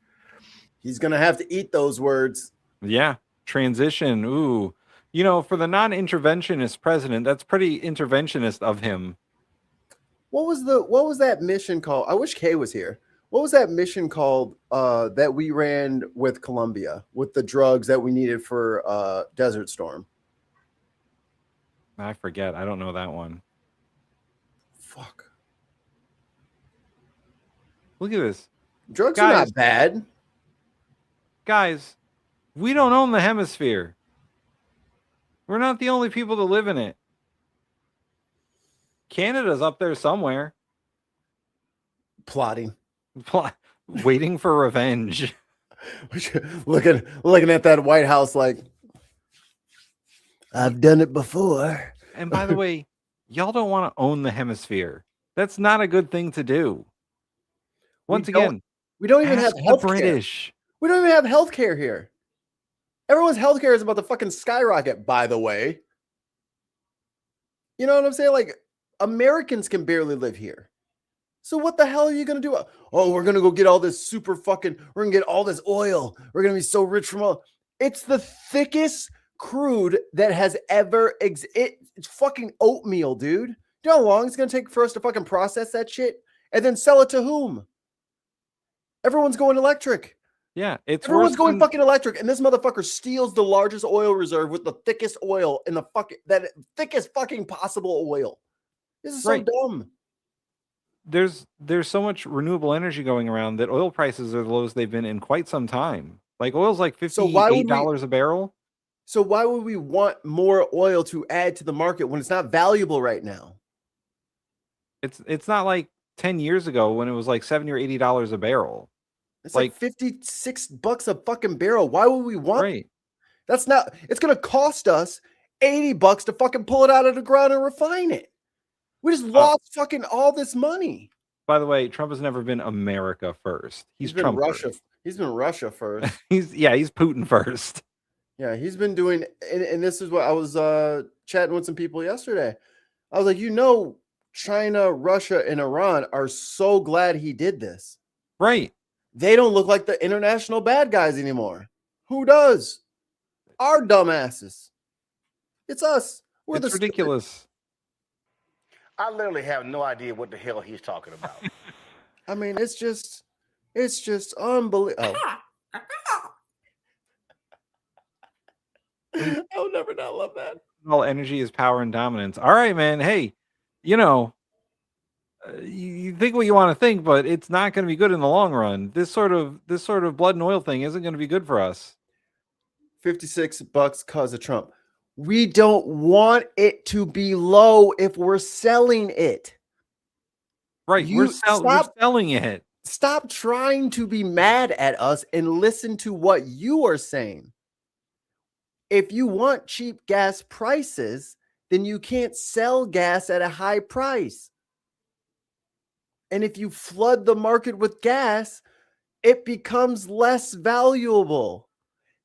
[SPEAKER 3] He's going to have to eat those words.
[SPEAKER 1] Yeah. Transition. Ooh. You know, for the non-interventionist president, that's pretty interventionist of him.
[SPEAKER 3] What was that mission called? I wish Kay was here. What was that mission called that we ran with Colombia with the drugs that we needed for Desert Storm?
[SPEAKER 1] I forget. I don't know that one.
[SPEAKER 3] Fuck.
[SPEAKER 1] Look at this.
[SPEAKER 3] Drugs are not bad.
[SPEAKER 1] Guys, we don't own the hemisphere. We're not the only people that live in it. Canada's up there somewhere.
[SPEAKER 3] Plotting.
[SPEAKER 1] Waiting for revenge.
[SPEAKER 3] looking at that White House like, I've done it before.
[SPEAKER 1] And by the way, y'all don't want to own the hemisphere. That's not a good thing to do. Once again,
[SPEAKER 3] we don't even have health care.
[SPEAKER 1] British.
[SPEAKER 3] We don't even have health care here. Everyone's health care is about to fucking skyrocket, by the way. You know what I'm saying? Like, Americans can barely live here. So what the hell are you going to do? Oh, we're going to go get all this we're going to get all this oil. We're going to be so rich from oil. It's the thickest crude that has ever it's fucking oatmeal, dude. You know how long it's going to take for us to fucking process that shit and then sell it to whom? Everyone's going electric.
[SPEAKER 1] Yeah,
[SPEAKER 3] everyone's going fucking electric, and this motherfucker steals the largest oil reserve with the thickest oil in the thickest fucking possible oil. This is so dumb.
[SPEAKER 1] There's so much renewable energy going around that oil prices are the lowest they've been in quite some time. Like oil's like $58 a barrel.
[SPEAKER 3] So why would we want more oil to add to the market when it's not valuable right now?
[SPEAKER 1] It's not like 10 years ago when it was like $70 or $80 a barrel.
[SPEAKER 3] It's like $56 a fucking barrel. Why would we want?
[SPEAKER 1] Right.
[SPEAKER 3] That's not. It's gonna cost us $80 to fucking pull it out of the ground and refine it. We just lost fucking all this money.
[SPEAKER 1] By the way, Trump has never been America first. He's
[SPEAKER 3] been
[SPEAKER 1] Trump
[SPEAKER 3] Russia.
[SPEAKER 1] first.
[SPEAKER 3] He's been Russia first.
[SPEAKER 1] he's Putin first.
[SPEAKER 3] Yeah, he's been doing, and this is what I was chatting with some people yesterday. I was like, China, Russia, and Iran are so glad he did this.
[SPEAKER 1] Right.
[SPEAKER 3] They don't look like the international bad guys anymore. Who does? Our dumbasses. It's us.
[SPEAKER 1] It's ridiculous.
[SPEAKER 4] I literally have no idea what the hell he's talking about.
[SPEAKER 3] I mean, it's just unbelievable. I'll never not love that.
[SPEAKER 1] All energy is power and dominance. All right, man. Hey, you think what you want to think, but it's not going to be good in the long run. This sort of blood and oil thing isn't going to be good for us.
[SPEAKER 3] $56 cause of Trump. We don't want it to be low if we're selling it.
[SPEAKER 1] Right. We're selling it.
[SPEAKER 3] Stop trying to be mad at us and listen to what you are saying. If you want cheap gas prices, then you can't sell gas at a high price. And if you flood the market with gas, it becomes less valuable.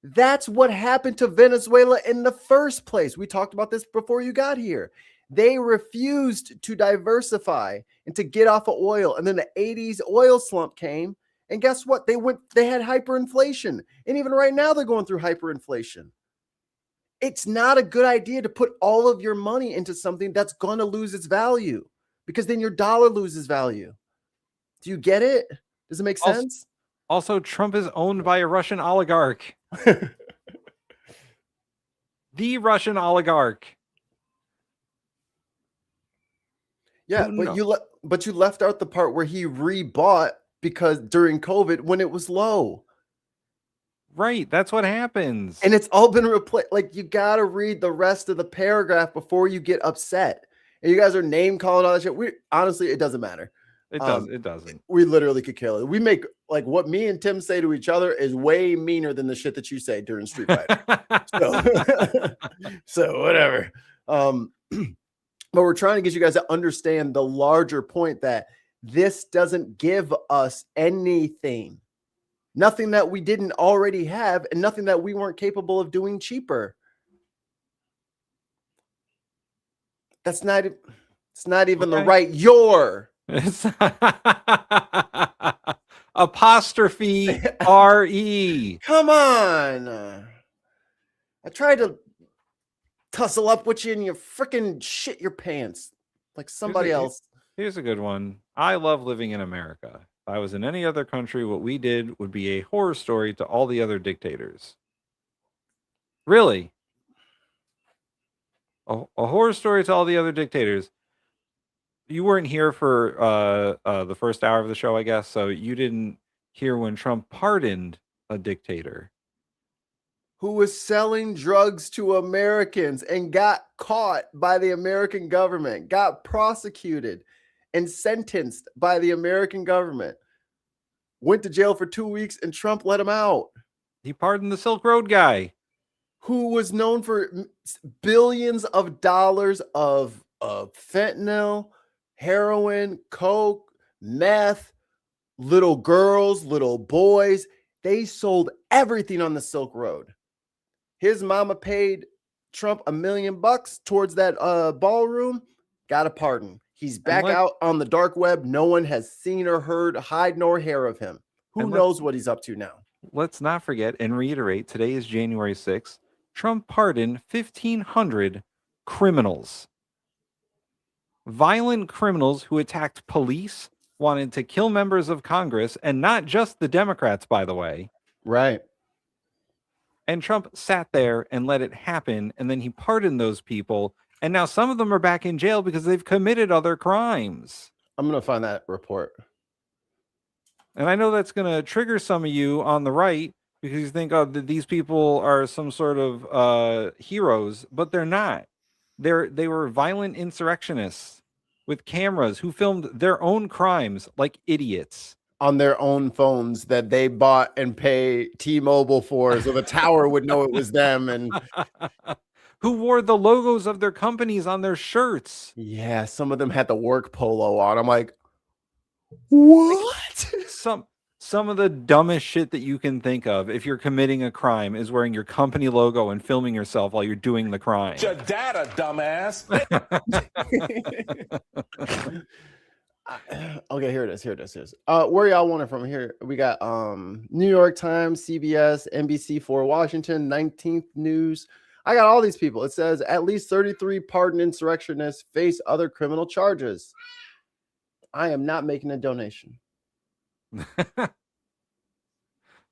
[SPEAKER 3] That's what happened to Venezuela in the first place. We talked about this before you got here. They refused to diversify and to get off of oil. And then the 80s oil slump came. And guess what? They had hyperinflation. And even right now, they're going through hyperinflation. It's not a good idea to put all of your money into something that's going to lose its value, because then your dollar loses value. Do you get it? Does it make sense?
[SPEAKER 1] Also, Trump is owned by a Russian oligarch. The Russian oligarch.
[SPEAKER 3] Yeah, but you left out the part where he rebought because during COVID when it was low.
[SPEAKER 1] Right, that's what happens.
[SPEAKER 3] And it's all been replaced. Like, you got to read the rest of the paragraph before you get upset. And you guys are name calling all that shit. Honestly, it doesn't matter.
[SPEAKER 1] It doesn't.
[SPEAKER 3] We literally could kill it. We make, like, what me and Tim say to each other is way meaner than the shit that you say during Street Fighter. So whatever. But we're trying to get you guys to understand the larger point that this doesn't give us anything. Nothing that we didn't already have, and nothing that we weren't capable of doing cheaper. It's not even the right your.
[SPEAKER 1] It's apostrophe R-E.
[SPEAKER 3] Come on. I tried to tussle up with you and you freaking shit your pants like somebody else.
[SPEAKER 1] Here's a good one. I love living in America. If I was in any other country, what we did would be a horror story to all the other dictators. Really? A horror story to all the other dictators. You weren't here for the first hour of the show, I guess, so you didn't hear when Trump pardoned a dictator
[SPEAKER 3] who was selling drugs to Americans and got caught by the American government, got prosecuted and sentenced by the American government, went to jail for 2 weeks, and Trump let him out.
[SPEAKER 1] He pardoned the Silk Road guy,
[SPEAKER 3] who was known for billions of dollars of fentanyl, heroin, coke, meth, little girls, little boys. They sold everything on the Silk Road. His mama paid Trump $1 million towards that ballroom, got a pardon. He's back out on the dark web. No one has seen or heard hide nor hair of him. Who knows what he's up to now?
[SPEAKER 1] Let's not forget and reiterate, today is January 6th. Trump pardoned 1,500 criminals. Violent criminals who attacked police, wanted to kill members of Congress, and not just the Democrats, by the way.
[SPEAKER 3] Right.
[SPEAKER 1] And Trump sat there and let it happen, and then he pardoned those people, and now some of them are back in jail because they've committed other crimes.
[SPEAKER 3] I'm going to find that report.
[SPEAKER 1] And I know that's going to trigger some of you on the right because you think, oh, these people are some sort of heroes, but they're not. They were violent insurrectionists with cameras who filmed their own crimes like idiots.
[SPEAKER 3] On their own phones that they bought and pay T-Mobile for, so the tower would know it was them, and
[SPEAKER 1] who wore the logos of their companies on their shirts.
[SPEAKER 3] Yeah, some of them had the work polo on. I'm like, what?
[SPEAKER 1] Some of the dumbest shit that you can think of if you're committing a crime is wearing your company logo and filming yourself while you're doing the crime.
[SPEAKER 2] Your data, dumbass.
[SPEAKER 3] Okay, here it is. Where y'all want it from? Here we got New York Times, CBS, NBC4, Washington, 19th News. I got all these people. It says at least 33 pardoned insurrectionists face other criminal charges. I am not making a donation.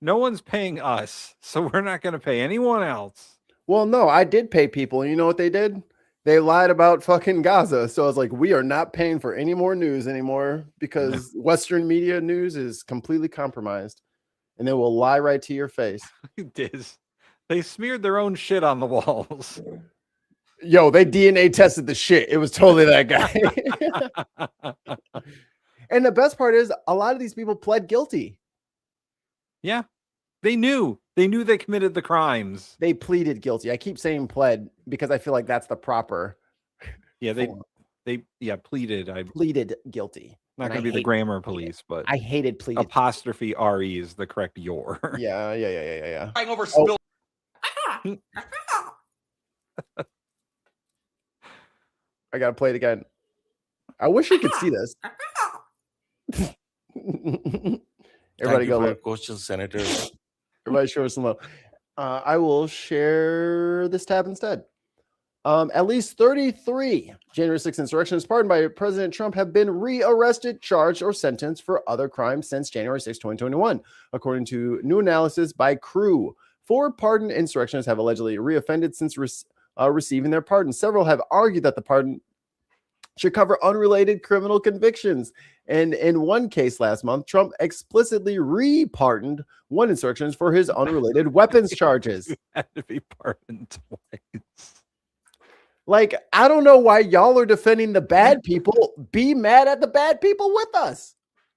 [SPEAKER 1] No one's paying us, so we're not going to pay anyone else.
[SPEAKER 3] Well, no, I did pay people. And you know what they did? They lied about fucking Gaza. So I was like, we are not paying for any more news anymore because Western media news is completely compromised. And they will lie right to your face.
[SPEAKER 1] They smeared their own shit on the walls.
[SPEAKER 3] Yo, they DNA tested the shit. It was totally that guy. And the best part is a lot of these people pled guilty.
[SPEAKER 1] Yeah. They knew they committed the crimes.
[SPEAKER 3] They pleaded guilty. I keep saying pled because I feel like that's the proper.
[SPEAKER 1] Yeah, they pleaded.
[SPEAKER 3] Pleaded guilty.
[SPEAKER 1] Not going to be the grammar police, but
[SPEAKER 3] I hated pleaded.
[SPEAKER 1] Apostrophe RE is the correct your.
[SPEAKER 3] Yeah.
[SPEAKER 2] Bang over spill.
[SPEAKER 3] I gotta play it again. I wish you could see this. Everybody go look.
[SPEAKER 2] Question, Senator.
[SPEAKER 3] Everybody show us some love. I will share this tab instead. At least 33 January 6th insurrectionists pardoned by President Trump have been rearrested, charged, or sentenced for other crimes since January 6, 2021, according to new analysis by Crew. 4 pardoned insurrectionists have allegedly reoffended since receiving their pardon. Several have argued that the pardon should cover unrelated criminal convictions. And in one case last month, Trump explicitly re-pardoned one insurrectionist for his unrelated weapons charges.
[SPEAKER 1] He had to be pardoned twice.
[SPEAKER 3] Like, I don't know why y'all are defending the bad people. Be mad at the bad people with us.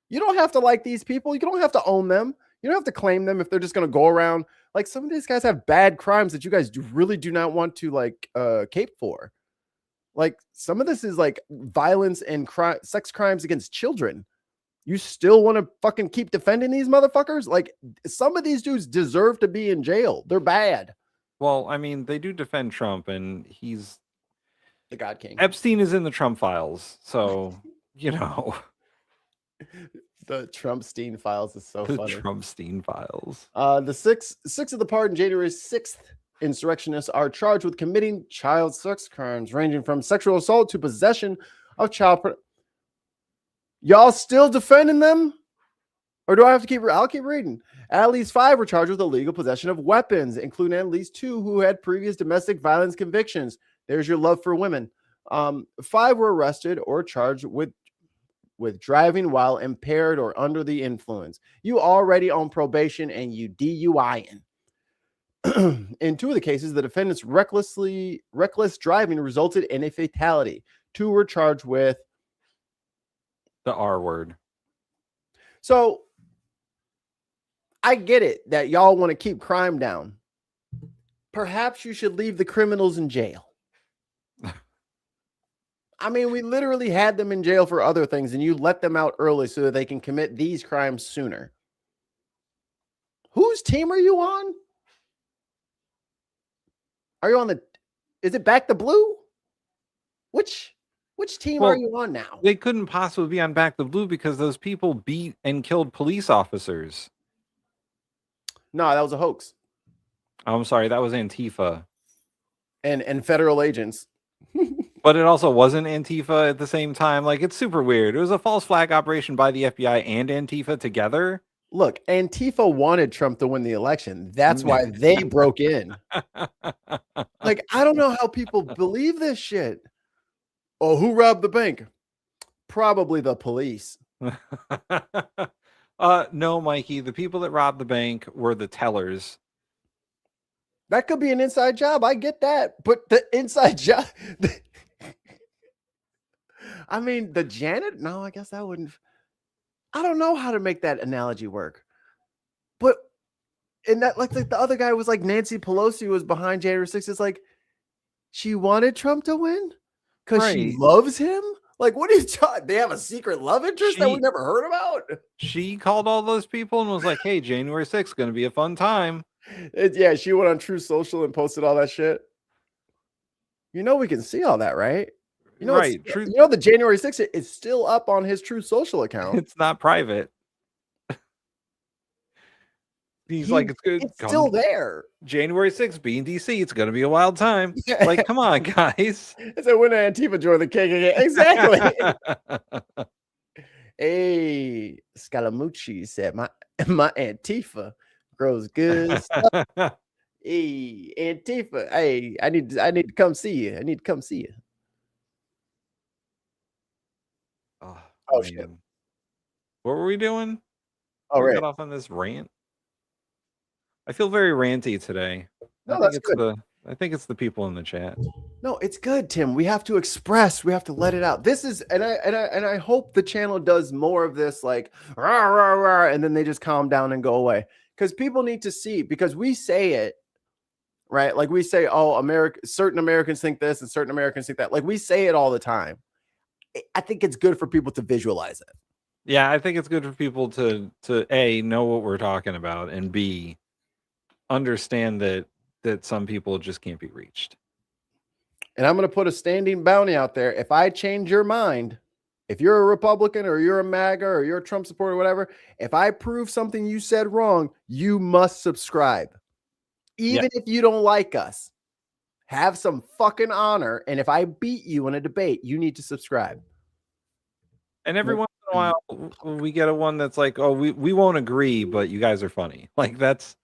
[SPEAKER 3] You don't have to like these people. You don't have to own them. You don't have to claim them if they're just going to go around. Like, some of these guys have bad crimes that you guys really do not want to, like, cape for. Like, some of this is, like, violence and sex crimes against children. You still want to fucking keep defending these motherfuckers? Like, some of these dudes deserve to be in jail. They're bad.
[SPEAKER 1] Well, I mean, they do defend Trump, and he's
[SPEAKER 3] the God King.
[SPEAKER 1] Epstein is in the Trump files, so you know.
[SPEAKER 3] The Trumpstein files is so funny.
[SPEAKER 1] The Trumpstein files.
[SPEAKER 3] The six of the pardon January 6th insurrectionists are charged with committing child sex crimes ranging from sexual assault to possession of child. Y'all still defending them? Or do I have to keep? I'll keep reading. At least 5 were charged with illegal possession of weapons, including at least 2 who had previous domestic violence convictions. There's your love for women. 5 were arrested or charged with driving while impaired or under the influence. You already on probation and you DUIing. In 2 of the cases, the defendant's reckless driving resulted in a fatality. 2 were charged with
[SPEAKER 1] the R word.
[SPEAKER 3] So I get it that y'all want to keep crime down. Perhaps you should leave the criminals in jail. I mean, we literally had them in jail for other things, and you let them out early so that they can commit these crimes sooner. Whose team are you on? Are you on is it Back the Blue? Which team are you on now?
[SPEAKER 1] They couldn't possibly be on Back the Blue because those people beat and killed police officers.
[SPEAKER 3] No, that was a hoax.
[SPEAKER 1] I'm sorry, that was Antifa.
[SPEAKER 3] And federal agents.
[SPEAKER 1] But it also wasn't Antifa at the same time. Like, it's super weird. It was a false flag operation by the FBI and Antifa together.
[SPEAKER 3] Look, Antifa wanted Trump to win the election. That's why they broke in. Like, I don't know how people believe this shit. Oh, who robbed the bank? Probably the police.
[SPEAKER 1] No, Mikey. The people that robbed the bank were the tellers.
[SPEAKER 3] That could be an inside job. I get that. But the inside job... I mean, the janitor? No, I guess that wouldn't... I don't know how to make that analogy work. But in that, like the other guy was like Nancy Pelosi was behind January 6th. It's like, she wanted Trump to win because she loves him? Like, what are you talking? They have a secret love interest that we never heard about?
[SPEAKER 1] She called all those people and was like, hey, January 6th is going to be a fun time.
[SPEAKER 3] Yeah, she went on True Social and posted all that shit. You know, we can see all that, right? You know,
[SPEAKER 1] right.
[SPEAKER 3] You know, the January 6th is still up on his True Social account.
[SPEAKER 1] It's not private. He's like, it's good.
[SPEAKER 3] It's still there.
[SPEAKER 1] January 6th, be in DC. It's going to be a wild time. Like, come on, guys.
[SPEAKER 3] It's a when Antifa joined the KKK. Exactly. Hey, Scalamucci said, my Antifa grows good stuff. Hey, Antifa. Hey, I need to come see you. I need to come see you.
[SPEAKER 1] Oh shit. What were we doing?
[SPEAKER 3] Oh,
[SPEAKER 1] we
[SPEAKER 3] right.
[SPEAKER 1] got off on this rant. I feel very ranty today.
[SPEAKER 3] No, that's good.
[SPEAKER 1] I think it's the people in the chat.
[SPEAKER 3] No, it's good, Tim. We have to express. We have to let it out. This is, and I hope the channel does more of this, like rah, rah, rah, and then they just calm down and go away. Because people need to see. Because we say it, right? Like we say, oh, certain Americans think this and certain Americans think that. Like we say it all the time. I think it's good for people to visualize it.
[SPEAKER 1] Yeah, I think it's good for people to A, know what we're talking about, and B, understand that some people just can't be reached.
[SPEAKER 3] And I'm going to put a standing bounty out there. If I change your mind, if you're a Republican or you're a MAGA or you're a Trump supporter or whatever, if I prove something you said wrong, you must subscribe. Even if you don't like us. Have some fucking honor. And if I beat you in a debate, you need to subscribe.
[SPEAKER 1] And every once in a while, we get a one that's like, oh, we won't agree, but you guys are funny. Like, that's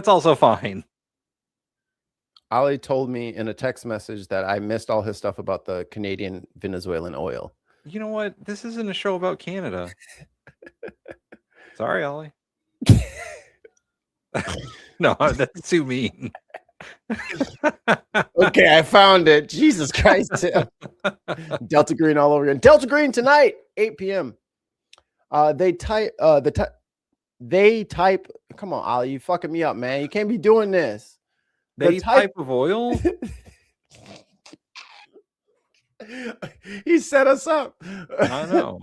[SPEAKER 1] also fine.
[SPEAKER 3] Ali told me in a text message that I missed all his stuff about the Canadian Venezuelan oil.
[SPEAKER 1] You know what? This isn't a show about Canada. Sorry, Ollie. No, that's too mean.
[SPEAKER 3] Okay, I found it. Jesus Christ. Delta Green all over again. Delta Green tonight, 8 p.m. They type. Come on, Ali, you fucking me up, man. You can't be doing this.
[SPEAKER 1] The type of oil.
[SPEAKER 3] He set us up.
[SPEAKER 1] I know.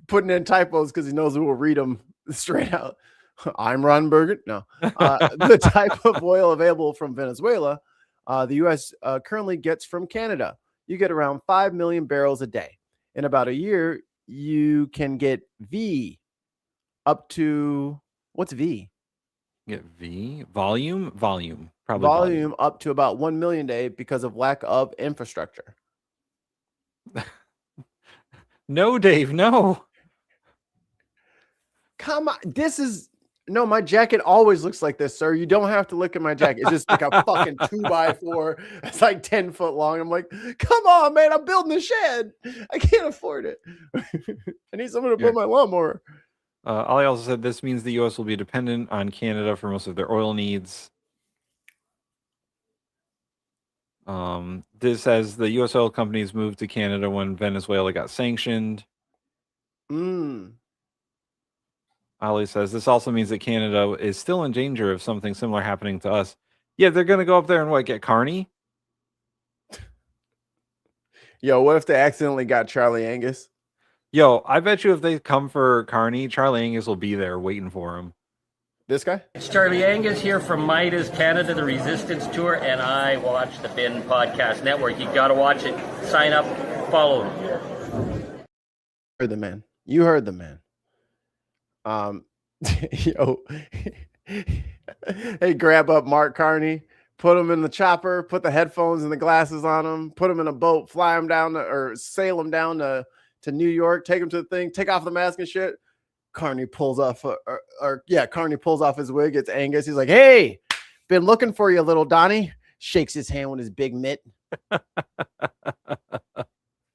[SPEAKER 3] Putting in typos because he knows we will read them straight out. I'm Ron Burger. No. The type of oil available from Venezuela, the U.S. Currently gets from Canada. You get around 5 million barrels a day. In about a year, you can get V up to, what's V?
[SPEAKER 1] Get volume, probably
[SPEAKER 3] Volume up to about 1 million a day because of lack of infrastructure.
[SPEAKER 1] No, Dave, no.
[SPEAKER 3] Come on, no, my jacket always looks like this, sir. You don't have to look at my jacket. It's just like a fucking 2x4. It's like 10 foot long. I'm like, come on, man. I'm building a shed. I can't afford it. I need someone to put my lawnmower.
[SPEAKER 1] Ali also said this means the U.S. will be dependent on Canada for most of their oil needs. This says the U.S. oil companies moved to Canada when Venezuela got sanctioned. Ali says this also means that Canada is still in danger of something similar happening to us. Yeah, they're going to go up there and get Carney?
[SPEAKER 3] Yo, what if they accidentally got Charlie Angus?
[SPEAKER 1] Yo, I bet you if they come for Carney, Charlie Angus will be there waiting for him.
[SPEAKER 3] This guy?
[SPEAKER 11] It's Charlie Angus here from Midas Canada, the Resistance Tour, and I watch the Bin Podcast Network. You got to watch it. Sign up, follow him.
[SPEAKER 3] Heard the man. You heard the man. Yo, hey, grab up Mark Carney, put him in the chopper, put the headphones and the glasses on him, put him in a boat, fly him down or sail him down to New York, take him to the thing, take off the mask and shit. Carney pulls off, Carney pulls off his wig. It's Angus. He's like, "Hey, been looking for you, little Donnie." Shakes his hand with his big mitt.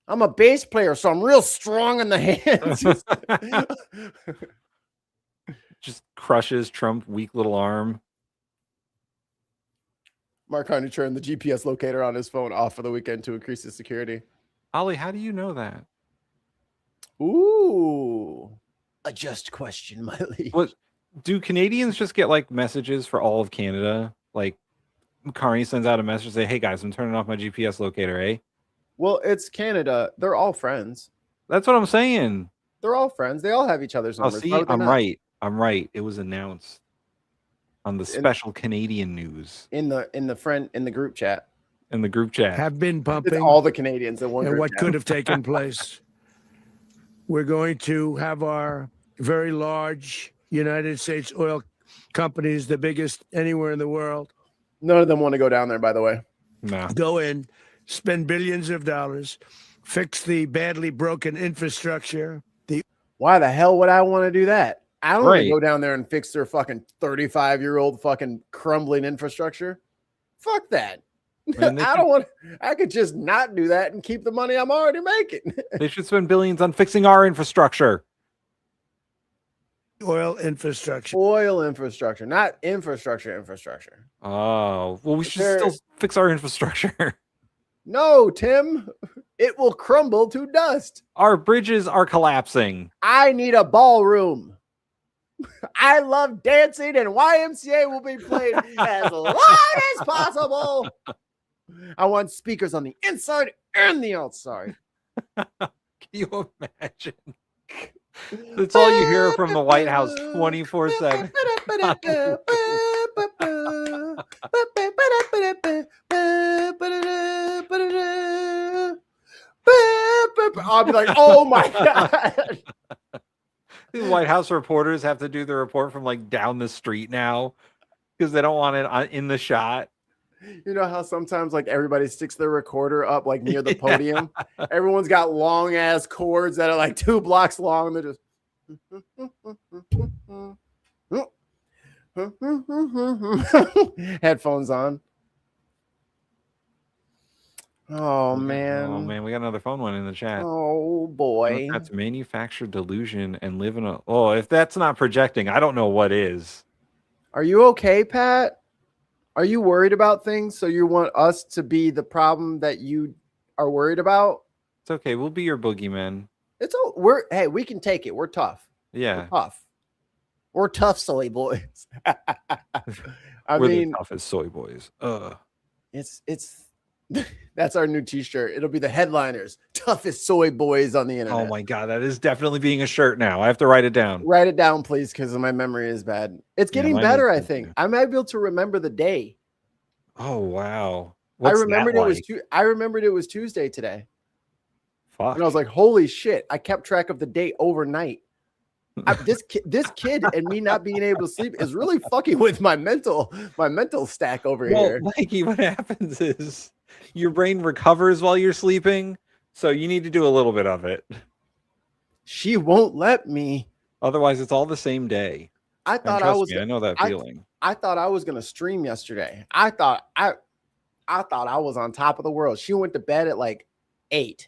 [SPEAKER 3] I'm a bass player, so I'm real strong in the hands.
[SPEAKER 1] Just crushes Trump's weak little arm.
[SPEAKER 3] Mark Carney turned the GPS locator on his phone off for the weekend to increase his security.
[SPEAKER 1] Ali, how do you know that?
[SPEAKER 3] Ooh, a just question, my league.
[SPEAKER 1] What do Canadians just get messages for all of Canada? Like Carney sends out a message say, "Hey guys, I'm turning off my GPS locator, eh?"
[SPEAKER 3] Well, it's Canada. They're all friends.
[SPEAKER 1] That's what I'm saying.
[SPEAKER 3] They're all friends. They all have each other's numbers.
[SPEAKER 1] See, I'm right. I'm right. It was announced on the special Canadian news
[SPEAKER 3] in the group chat.
[SPEAKER 1] In the group chat,
[SPEAKER 10] have been pumping.
[SPEAKER 3] It's all the Canadians in one.
[SPEAKER 10] And
[SPEAKER 3] group
[SPEAKER 10] what
[SPEAKER 3] chat.
[SPEAKER 10] could have taken place? We're going to have our very large United States oil companies, the biggest anywhere in the world.
[SPEAKER 3] None of them want to go down there, by the way.
[SPEAKER 1] No.
[SPEAKER 10] Go in, spend billions of dollars, fix the badly broken infrastructure.
[SPEAKER 3] Why the hell would I want to do that? I don't want to
[SPEAKER 1] Right.
[SPEAKER 3] go down there and fix their fucking 35-year-old fucking crumbling infrastructure. Fuck that.
[SPEAKER 1] Man,
[SPEAKER 3] I don't want. I could just not do that and keep the money I'm already making.
[SPEAKER 1] They should spend billions on fixing our infrastructure.
[SPEAKER 10] Oil infrastructure.
[SPEAKER 3] Oil infrastructure, not infrastructure.
[SPEAKER 1] Oh, well, we should still fix our infrastructure.
[SPEAKER 3] No, Tim, it will crumble to dust.
[SPEAKER 1] Our bridges are collapsing.
[SPEAKER 3] I need a ballroom. I love dancing, and YMCA will be played as loud as possible. I want speakers on the inside and the outside.
[SPEAKER 1] Can you imagine? That's all you hear from the White House 24/7.
[SPEAKER 3] I'll be like, oh my God.
[SPEAKER 1] The White House reporters have to do the report from down the street now because they don't want it in the shot.
[SPEAKER 3] You know how sometimes everybody sticks their recorder up near the podium? Everyone's got long ass cords that are 2 blocks long. They're just headphones on. Oh man,
[SPEAKER 1] we got another phone one in the chat.
[SPEAKER 3] Oh boy,
[SPEAKER 1] that's manufactured delusion and live in a. Oh, if that's not projecting, I don't know what is.
[SPEAKER 3] Are you okay, Pat? Are you worried about things? So you want us to be the problem that you are worried about?
[SPEAKER 1] It's okay. We'll be your boogeyman.
[SPEAKER 3] Hey, we can take it. We're tough.
[SPEAKER 1] Yeah,
[SPEAKER 3] we're tough. We're tough, soy boys.
[SPEAKER 1] We're the toughest soy boys.
[SPEAKER 3] It's that's our new T-shirt. It'll be the headliners, toughest soy boys on the internet.
[SPEAKER 1] Oh my God, that is definitely being a shirt now. I have to write it down.
[SPEAKER 3] Write it down, please, because my memory is bad. It's getting better, I think. I might be able to remember the day.
[SPEAKER 1] Oh wow!
[SPEAKER 3] I remembered it was Tuesday today.
[SPEAKER 1] Fuck.
[SPEAKER 3] And I was like, holy shit! I kept track of the date overnight. This kid and me not being able to sleep is really fucking with my mental stack over here.
[SPEAKER 1] Mikey, what happens is your brain recovers while you're sleeping, so you need to do a little bit of it.
[SPEAKER 3] She won't let me.
[SPEAKER 1] Otherwise, it's all the same day.
[SPEAKER 3] I
[SPEAKER 1] And
[SPEAKER 3] thought
[SPEAKER 1] trust me, I know that feeling.
[SPEAKER 3] I thought I was gonna stream yesterday. I thought I was on top of the world. She went to bed at like 8.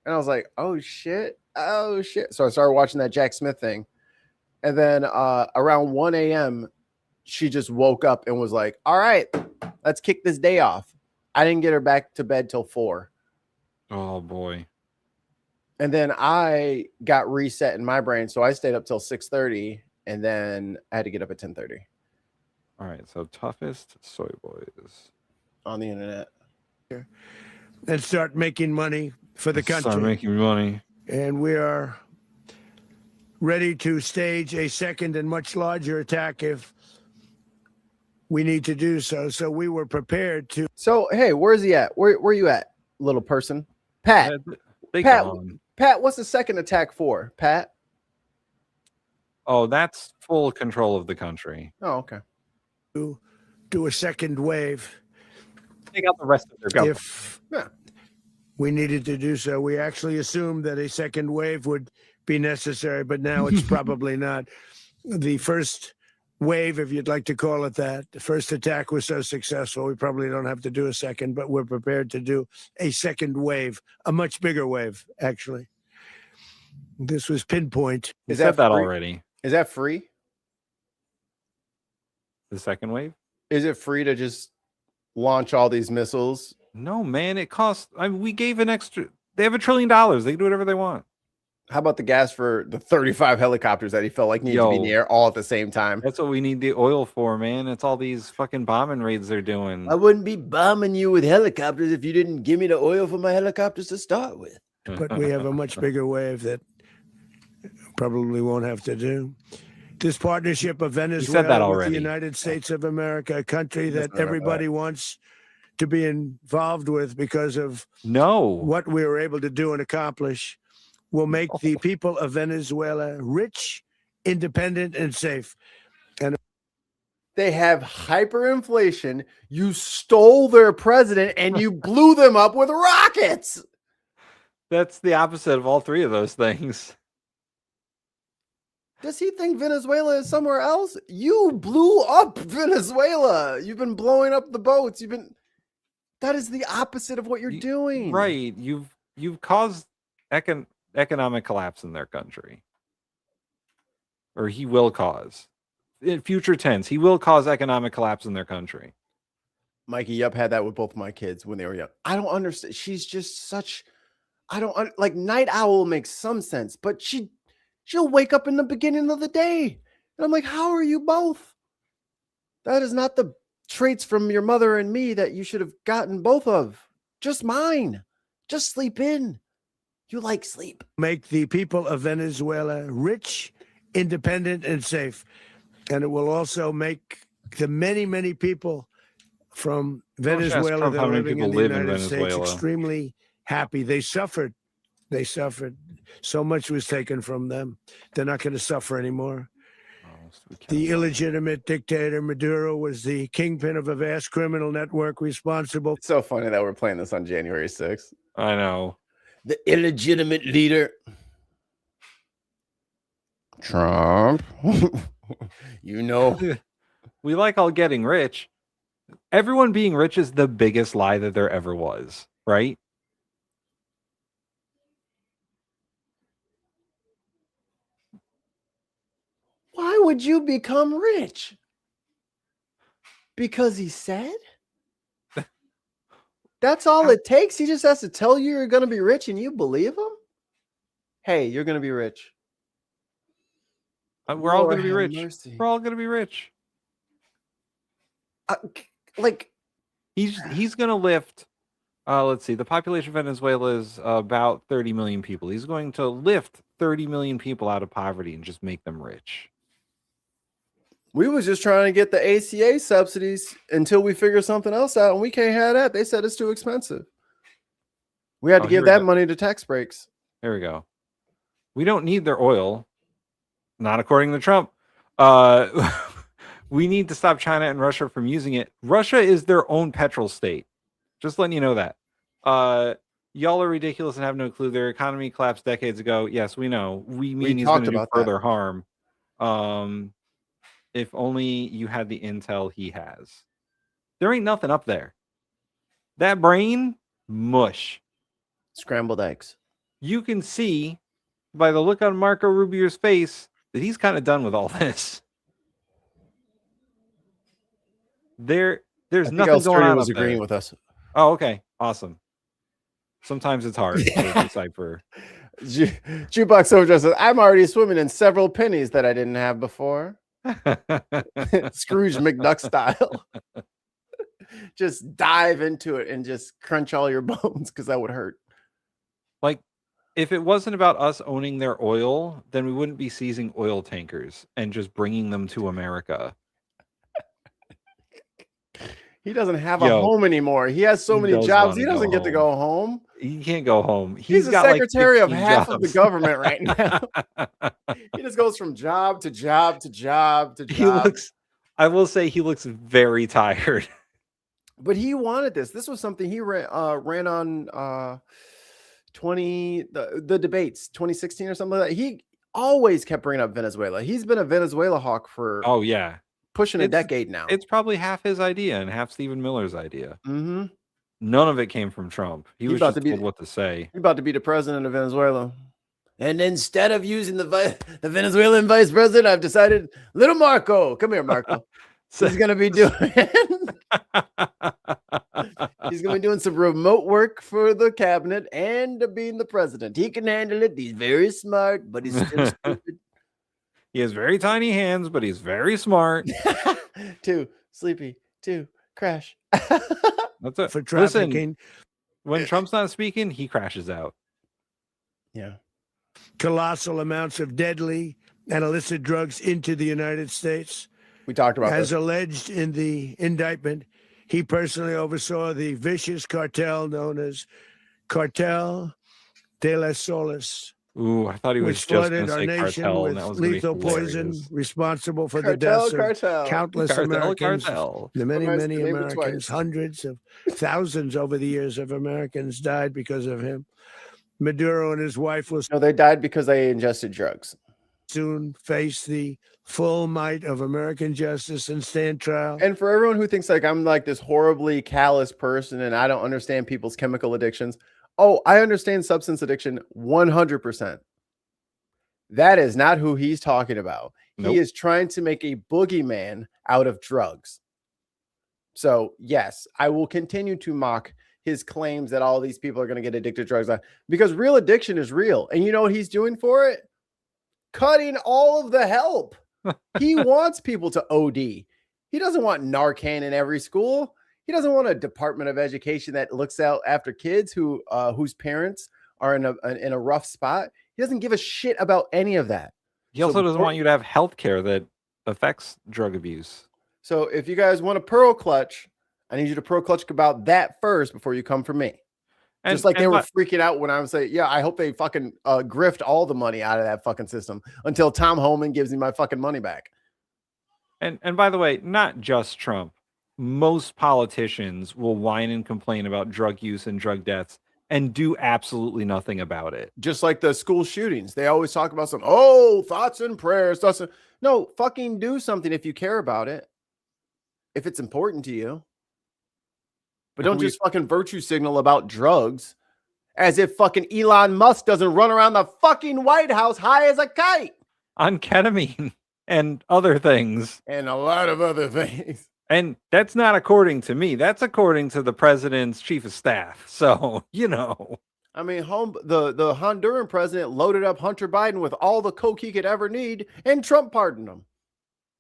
[SPEAKER 3] And I was like, oh shit. So I started watching that Jack Smith thing. And then around 1 a.m., she just woke up and was like, all right, let's kick this day off. I didn't get her back to bed till 4.
[SPEAKER 1] Oh boy.
[SPEAKER 3] And then I got reset in my brain. So I stayed up till 6:30 and then I had to get up at 10:30.
[SPEAKER 1] All right. So toughest soy boys
[SPEAKER 3] on the internet.
[SPEAKER 10] And start making money for the country.
[SPEAKER 1] Start making money.
[SPEAKER 10] And we are ready to stage a second and much larger attack if we need to do so. So we were prepared to.
[SPEAKER 3] So, hey, where's he at? Where you at, little person? Pat. Pat, what's the second attack for, Pat?
[SPEAKER 1] Oh, that's full control of the country.
[SPEAKER 3] Oh, okay.
[SPEAKER 10] Do a second wave.
[SPEAKER 1] Take out the rest of their government.
[SPEAKER 10] If we needed to do so, we actually assumed that a second wave would be necessary, but now it's probably not. The first wave, if you'd like to call it that, the first attack was so successful, we probably don't have to do a second, but we're prepared to do a second wave, a much bigger wave, actually. This was pinpoint.
[SPEAKER 1] You said that already.
[SPEAKER 3] Is that free?
[SPEAKER 1] The second wave?
[SPEAKER 3] Is it free to just launch all these missiles?
[SPEAKER 1] No, man. It costs. I mean, we gave an extra. They have $1 trillion. They can do whatever they want.
[SPEAKER 3] How about the gas for the 35 helicopters that he felt like needed to be in the air all at the same time?
[SPEAKER 1] That's what we need the oil for, man. It's all these fucking bombing raids they're doing.
[SPEAKER 3] I wouldn't be bombing you with helicopters if you didn't give me the oil for my helicopters to start with.
[SPEAKER 10] But we have a much bigger wave that probably won't have to do. This partnership of Venezuela with the United States of America, a country that everybody wants to be involved with because of what we were able to do and accomplish, will make the people of Venezuela rich, independent, and safe. And
[SPEAKER 3] they have hyperinflation. You stole their president and you blew them up with rockets.
[SPEAKER 1] That's the opposite of all three of those things.
[SPEAKER 3] Does he think Venezuela is somewhere else? You blew up Venezuela. You've been blowing up the boats. That is the opposite of what you're doing.
[SPEAKER 1] Right. You've caused economic collapse in their country. Or he will cause. In future tense, he will cause economic collapse in their country.
[SPEAKER 3] Mikey, Yup had that with both my kids when they were young. I don't understand. She's just such. Like Night Owl makes some sense, but she'll wake up in the beginning of the day. And I'm like, how are you both? That is not the traits from your mother and me that you should have gotten both of. Just mine. Just sleep in. You like sleep.
[SPEAKER 10] Make the people of Venezuela rich, independent, and safe. And it will also make the many, many people from Venezuela that are living in the United States extremely happy. They suffered. So much was taken from them. They're not going to suffer anymore. The illegitimate dictator Maduro was the kingpin of a vast criminal network responsible.
[SPEAKER 3] It's so funny that we're playing this on January 6th.
[SPEAKER 1] I know.
[SPEAKER 3] The illegitimate leader. Trump.
[SPEAKER 1] We like all getting rich. Everyone being rich is the biggest lie that there ever was, right?
[SPEAKER 3] Why would you become rich? Because he said? That's all it takes. He just has to tell you you're going to be rich and you believe him? Hey, you're going to be rich.
[SPEAKER 1] We're all going to be rich. Mercy. We're all going to be rich. He's going to lift. Let's see. The population of Venezuela is about 30 million people. He's going to lift 30 million people out of poverty and just make them rich.
[SPEAKER 3] We was just trying to get the ACA subsidies until we figure something else out, and we can't have that. They said it's too expensive. We had to give that money to tax breaks.
[SPEAKER 1] There we go. We don't need their oil. Not according to Trump. We need to stop China and Russia from using it. Russia is their own petrol state. Just letting you know that. Y'all are ridiculous and have no clue. Their economy collapsed decades ago. Yes, we know. We mean he's going to do further harm. If only you had the intel he has. There ain't nothing up there. That brain, mush.
[SPEAKER 3] Scrambled eggs.
[SPEAKER 1] You can see by the look on Marco Rubio's face that he's kind of done with all this. There's nothing going on.
[SPEAKER 3] Was agreeing with us.
[SPEAKER 1] Oh, okay, awesome. Sometimes it's hard to decipher.
[SPEAKER 3] Jukebox Overdrive says, "I'm already swimming in several pennies that I didn't have before." Scrooge McDuck style. Just dive into it and just crunch all your bones because that would hurt.
[SPEAKER 1] Like, if it wasn't about us owning their oil, then we wouldn't be seizing oil tankers and just bringing them to America.
[SPEAKER 3] He doesn't have a home anymore. He has so many jobs. He doesn't get to go home.
[SPEAKER 1] He can't go home.
[SPEAKER 3] He's the secretary of half of the government right now. He just goes from job to job to job to job.
[SPEAKER 1] I will say he looks very tired.
[SPEAKER 3] But he wanted this. This was something he ran on the debates 2016 or something like that. He always kept bringing up Venezuela. He's been a Venezuela hawk for pushing a decade now.
[SPEAKER 1] It's probably half his idea and half Stephen Miller's idea.
[SPEAKER 3] Mm-hmm.
[SPEAKER 1] None of it came from Trump. He was just told what to say.
[SPEAKER 3] He's about to be the president of Venezuela. And instead of using the Venezuelan vice president, I've decided, little Marco, come here, Marco. He's going to be doing he's going to be doing some remote work for the cabinet and being the president. He can handle it. He's very smart, but he's still stupid.
[SPEAKER 1] He has very tiny hands, but he's very smart.
[SPEAKER 3] Too sleepy, too crash.
[SPEAKER 1] That's it.
[SPEAKER 10] For trafficking.
[SPEAKER 1] Listen, when Trump's not speaking, he crashes out.
[SPEAKER 3] Yeah.
[SPEAKER 10] Colossal amounts of deadly and illicit drugs into the United States.
[SPEAKER 3] We talked about
[SPEAKER 10] as
[SPEAKER 3] this.
[SPEAKER 10] alleged in the indictment. He personally oversaw the vicious cartel known as Cartel de las Solas.
[SPEAKER 1] Ooh, I thought he was
[SPEAKER 10] which
[SPEAKER 1] just
[SPEAKER 10] flooded
[SPEAKER 1] going to
[SPEAKER 10] our
[SPEAKER 1] say
[SPEAKER 10] nation
[SPEAKER 1] cartel,
[SPEAKER 10] with
[SPEAKER 1] and that was
[SPEAKER 10] lethal poison responsible for the deaths of countless Americans. The many Americans, hundreds of thousands over the years of Americans died because of him. Maduro and his wife will
[SPEAKER 3] they died because they ingested drugs.
[SPEAKER 10] Soon face the full might of American justice and stand trial.
[SPEAKER 3] And for everyone who thinks like I'm like this horribly callous person and I don't understand people's chemical addictions. Oh, I understand substance addiction 100%. That is not who he's talking about. Nope. He is trying to make a boogeyman out of drugs. So, yes, I will continue to mock his claims that all these people are going to get addicted to drugs because real addiction is real. And you know what he's doing for it? Cutting all of the help. He wants people to OD. He doesn't want Narcan in every school. He doesn't want a Department of Education that looks out after kids whose parents are in a rough spot. He doesn't give a shit about any of that.
[SPEAKER 1] He also doesn't want you to have health care that affects drug abuse.
[SPEAKER 3] So if you guys want a pearl clutch, I need you to pearl clutch about that first before you come for me. Just like they were freaking out when I was saying, yeah, I hope they fucking grift all the money out of that fucking system until Tom Homan gives me my fucking money back.
[SPEAKER 1] And by the way, not just Trump. Most politicians will whine and complain about drug use and drug deaths and do absolutely nothing about it.
[SPEAKER 3] Just like the school shootings. They always talk about thoughts and prayers. No, fucking do something if you care about it. If it's important to you. But don't just fucking virtue signal about drugs as if fucking Elon Musk doesn't run around the fucking White House high as a kite.
[SPEAKER 1] On ketamine and other things.
[SPEAKER 3] And a lot of other things.
[SPEAKER 1] And that's not according to me. That's according to the president's chief of staff. So, you know.
[SPEAKER 3] I mean, the Honduran president loaded up Hunter Biden with all the coke he could ever need, and Trump pardoned him.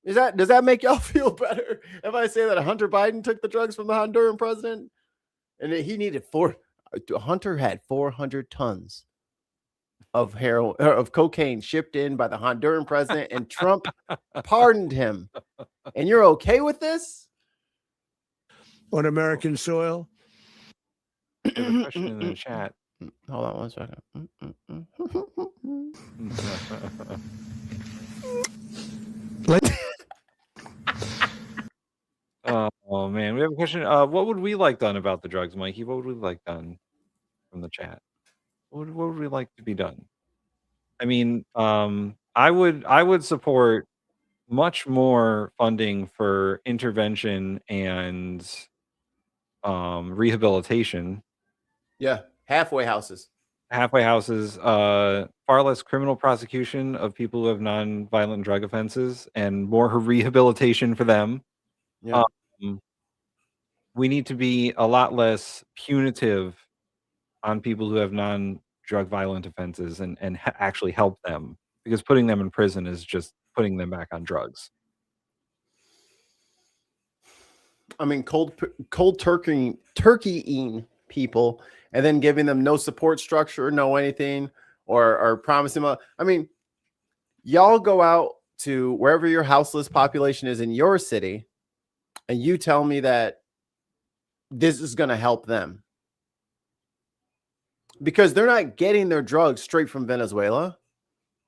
[SPEAKER 3] Does that make y'all feel better if I say that Hunter Biden took the drugs from the Honduran president and he needed Hunter had 400 tons of cocaine shipped in by the Honduran president and Trump pardoned him. And you're okay with this?
[SPEAKER 10] On American soil?
[SPEAKER 1] There's a question in the chat.
[SPEAKER 3] Hold on one second.
[SPEAKER 1] Oh man, we have a question. What would we like done about the drugs, Mikey? What would we like done from the chat? What would we like to be done? I mean, I would support much more funding for intervention and rehabilitation,
[SPEAKER 3] Yeah, halfway houses.
[SPEAKER 1] halfway houses, far less criminal prosecution of people who have non-violent drug offenses, and more rehabilitation for them.
[SPEAKER 3] Yeah.
[SPEAKER 1] We need to be a lot less punitive on people who have non-drug violent offenses and actually help them, because putting them in prison is just putting them back on drugs.
[SPEAKER 3] I mean, cold turkeying people and then giving them no support structure, no anything, or promising them. I mean, y'all go out to wherever your houseless population is in your city, and you tell me that this is going to help them because they're not getting their drugs straight from Venezuela.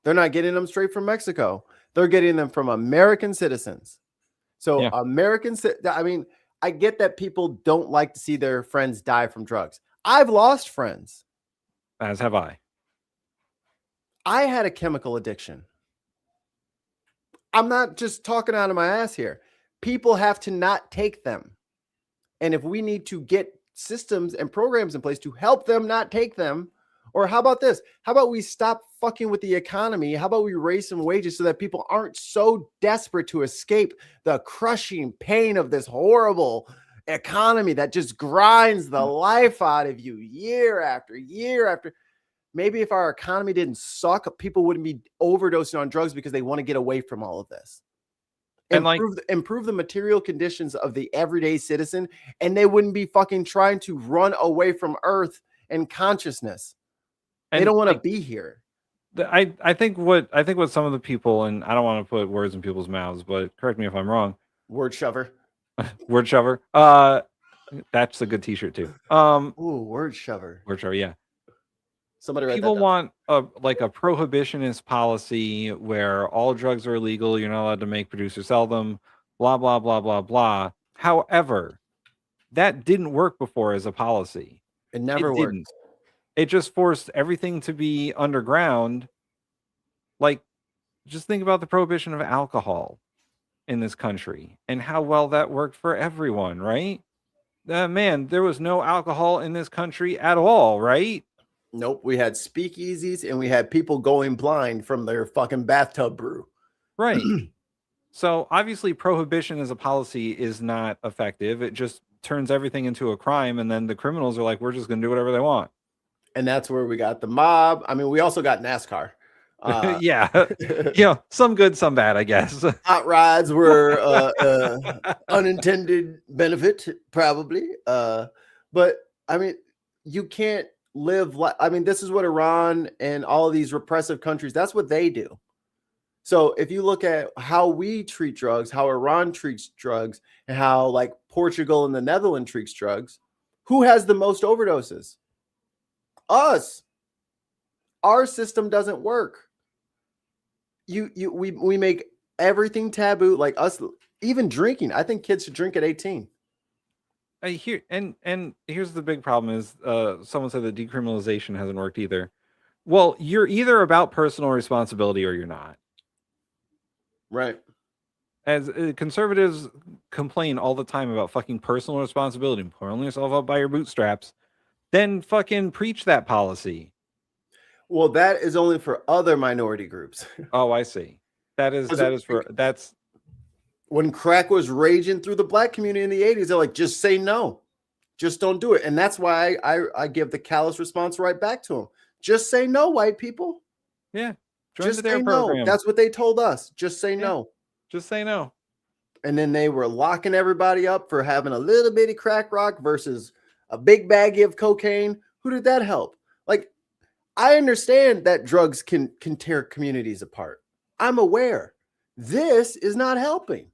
[SPEAKER 3] They're not getting them straight from Mexico. They're getting them from American citizens. So
[SPEAKER 1] Yeah.
[SPEAKER 3] I mean, I get that people don't like to see their friends die from drugs. I've lost friends.
[SPEAKER 1] As have I.
[SPEAKER 3] I had a chemical addiction. I'm not just talking out of my ass here. People have to not take them. And if we need to get systems and programs in place to help them not take them, or how about this? How about we stop fucking with the economy? How about we raise some wages so that people aren't so desperate to escape the crushing pain of this horrible economy that just grinds the life out of you year after year after. Maybe if our economy didn't suck, people wouldn't be overdosing on drugs because they want to get away from all of this.
[SPEAKER 1] And
[SPEAKER 3] Improve the material conditions of the everyday citizen, and they wouldn't be fucking trying to run away from Earth and consciousness. They don't want to be here.
[SPEAKER 1] I think what some of the people, and I don't want to put words in people's mouths, but correct me if I'm wrong.
[SPEAKER 3] Word shover.
[SPEAKER 1] Word shover. That's a good T-shirt too.
[SPEAKER 3] Ooh, word shover.
[SPEAKER 1] Word shover. Yeah.
[SPEAKER 3] Somebody write
[SPEAKER 1] People
[SPEAKER 3] that down.
[SPEAKER 1] want a prohibitionist policy where all drugs are illegal. You're not allowed to make, produce, or sell them. Blah blah blah blah blah. However, that didn't work before as a policy.
[SPEAKER 3] It never worked.
[SPEAKER 1] Didn't. It just forced everything to be underground. Like, just think about the prohibition of alcohol in this country and how well that worked for everyone, right? Man, there was no alcohol in this country at all, right?
[SPEAKER 3] Nope. We had speakeasies and we had people going blind from their fucking bathtub brew.
[SPEAKER 1] Right. So obviously prohibition as a policy is not effective. It just turns everything into a crime, and then the criminals are like, we're just going to do whatever they want.
[SPEAKER 3] And that's where we got the mob. I mean, we also got NASCAR.
[SPEAKER 1] Yeah. Some good, some bad, I guess.
[SPEAKER 3] Hot rods were unintended benefit, probably. But I mean, you can't live like, I mean, this is what Iran and all of these repressive countries, that's what they do. So if you look at how we treat drugs, how Iran treats drugs, and how like Portugal and the Netherlands treats drugs, who has the most overdoses? Us. Our system doesn't work. We make everything taboo, like us, even drinking. I think kids should drink at 18.
[SPEAKER 1] And here's the big problem is someone said that decriminalization hasn't worked either. Well, you're either about personal responsibility or you're not.
[SPEAKER 3] Right.
[SPEAKER 1] As conservatives complain all the time about fucking personal responsibility, pulling yourself up by your bootstraps, then fucking preach that policy.
[SPEAKER 3] Well, that is only for other minority groups.
[SPEAKER 1] Oh, I see. That's
[SPEAKER 3] when crack was raging through the black community in the 80s, they're like, just say no. Just don't do it. And that's why I give the callous response right back to them. Just say no, white people.
[SPEAKER 1] Yeah.
[SPEAKER 3] Just say no. That's what they told us. Just say no.
[SPEAKER 1] Just say no.
[SPEAKER 3] And then they were locking everybody up for having a little bitty crack rock versus a big baggie of cocaine. Who did that help? Like, I understand that drugs can tear communities apart. I'm aware. This is not helping.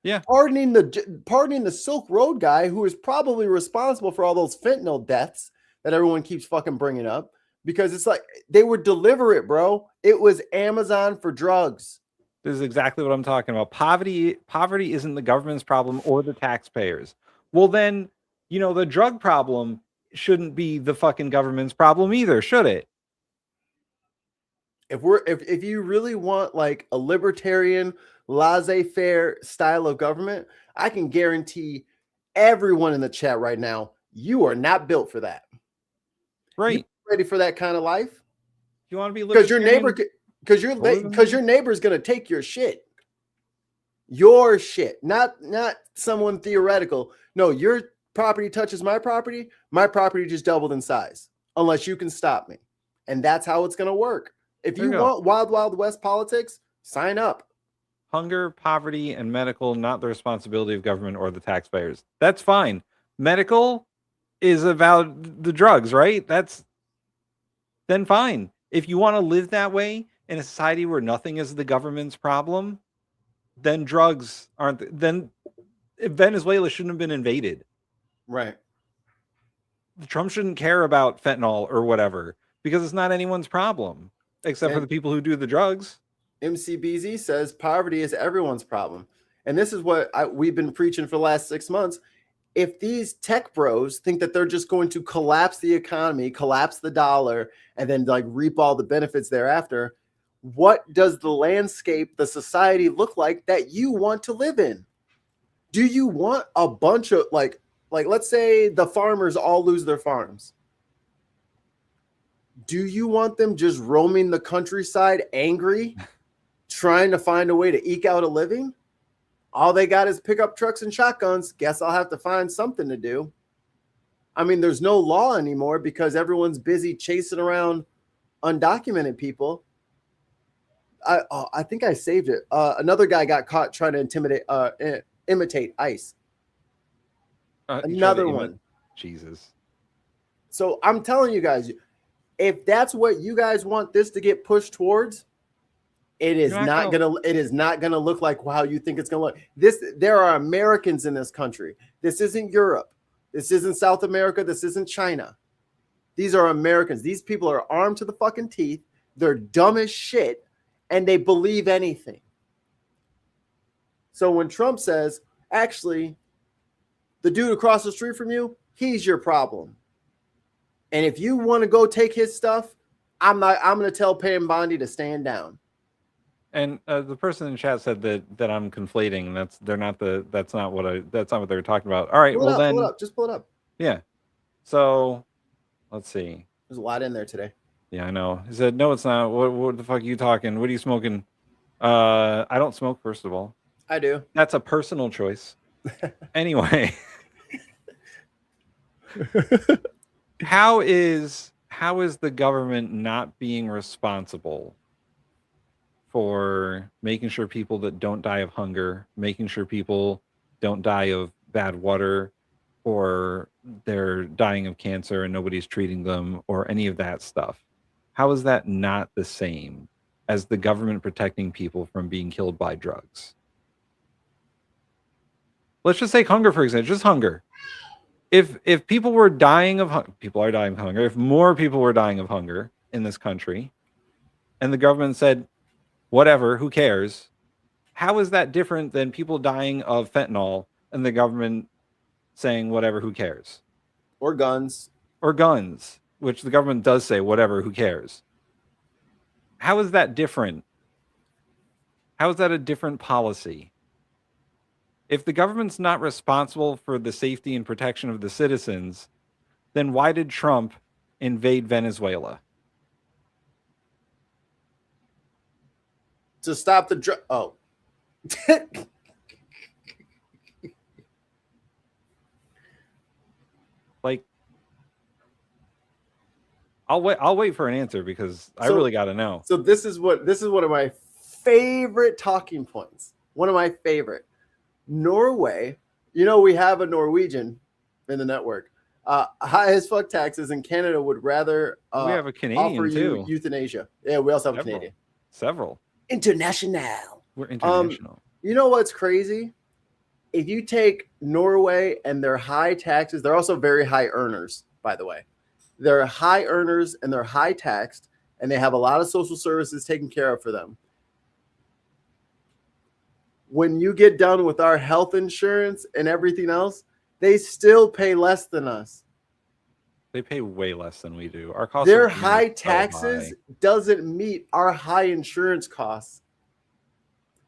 [SPEAKER 1] Yeah.
[SPEAKER 3] Pardoning the Silk Road guy who is probably responsible for all those fentanyl deaths that everyone keeps fucking bringing up. because it's like they would deliver it, bro. It was Amazon for drugs.
[SPEAKER 1] This is exactly what I'm talking about. Poverty isn't the government's problem or the taxpayers. Well, then, the drug problem shouldn't be the fucking government's problem either, should it?
[SPEAKER 3] If you really want like a libertarian, laissez-faire style of government, I can guarantee everyone in the chat right now, you are not built for that.
[SPEAKER 1] Right.
[SPEAKER 3] You ready for that kind of life?
[SPEAKER 1] You want to be
[SPEAKER 3] because your neighbor because your neighbor's gonna take your shit. Your shit, not someone theoretical. No, your property touches my property just doubled in size, unless you can stop me. And that's how it's gonna work. If you want wild, wild west politics, sign up.
[SPEAKER 1] Hunger, poverty, and medical, not the responsibility of government or the taxpayers. That's fine. Medical is about the drugs, right? Then fine. If you want to live that way in a society where nothing is the government's problem, then drugs aren't. Then Venezuela shouldn't have been invaded.
[SPEAKER 3] Right.
[SPEAKER 1] Trump shouldn't care about fentanyl or whatever because it's not anyone's problem. Except for the people who do the drugs.
[SPEAKER 3] MCBZ says poverty is everyone's problem. And this is what we've been preaching for the last 6 months. If these tech bros think that they're just going to collapse the economy, collapse the dollar, and then like reap all the benefits thereafter, what does the landscape, the society look like that you want to live in? Do you want a bunch of like let's say the farmers all lose their farms? Do you want them just roaming the countryside angry, trying to find a way to eke out a living? All they got is pickup trucks and shotguns. Guess I'll have to find something to do. I mean, there's no law anymore because everyone's busy chasing around undocumented people. I think I saved it. Another guy got caught trying to imitate ICE. Another one.
[SPEAKER 1] Jesus.
[SPEAKER 3] So I'm telling you guys, if that's what you guys want this to get pushed towards, it is not gonna look like how you think it's gonna look. There are Americans in this country. This isn't Europe. This isn't South America. This isn't China. These are Americans. These people are armed to the fucking teeth. They're dumb as shit, and they believe anything. So when Trump says, actually, the dude across the street from you, he's your problem. And if you want to go take his stuff, I'm going to tell Pam Bondi to stand down.
[SPEAKER 1] And the person in chat said that I'm conflating. That's not what they were talking about. All right,
[SPEAKER 3] pull it up. Just pull it up.
[SPEAKER 1] Yeah. So let's see.
[SPEAKER 3] There's a lot in there today.
[SPEAKER 1] Yeah, I know. He said, no, it's not. What the fuck are you talking? What are you smoking? I don't smoke, first of all.
[SPEAKER 3] I do.
[SPEAKER 1] That's a personal choice. Anyway. How is the government not being responsible for making sure people that don't die of hunger, making sure people don't die of bad water, or they're dying of cancer and nobody's treating them, or any of that stuff? How is that not the same as the government protecting people from being killed by drugs? Let's just take hunger, for example, just hunger. If people were dying of people are dying of hunger, if more people were dying of hunger in this country, and the government said, whatever, who cares? How is that different than people dying of fentanyl and the government saying, whatever, who cares?
[SPEAKER 3] Or guns.
[SPEAKER 1] Or guns, which the government does say, whatever, who cares? How is that different? How is that a different policy? If the government's not responsible for the safety and protection of the citizens, then why did Trump invade Venezuela?
[SPEAKER 3] To stop the oh.
[SPEAKER 1] Like, I'll wait for an answer because I really got to know.
[SPEAKER 3] So this is one of my favorite talking points. One of my favorite. Norway, we have a Norwegian in the network. High as fuck taxes, and Canada would rather
[SPEAKER 1] we have a Canadian
[SPEAKER 3] offer you
[SPEAKER 1] too.
[SPEAKER 3] euthanasia. Yeah, we also have a Canadian.
[SPEAKER 1] Several.
[SPEAKER 3] International.
[SPEAKER 1] We're international.
[SPEAKER 3] You know what's crazy? If you take Norway and their high taxes, they're also very high earners, by the way. They're high earners and they're high taxed, and they have a lot of social services taken care of for them. When you get done with our health insurance and everything else, they still pay less than us.
[SPEAKER 1] They pay way less than we do. Our cost
[SPEAKER 3] Their
[SPEAKER 1] of living
[SPEAKER 3] high
[SPEAKER 1] is so
[SPEAKER 3] taxes
[SPEAKER 1] high.
[SPEAKER 3] doesn't meet our high insurance costs.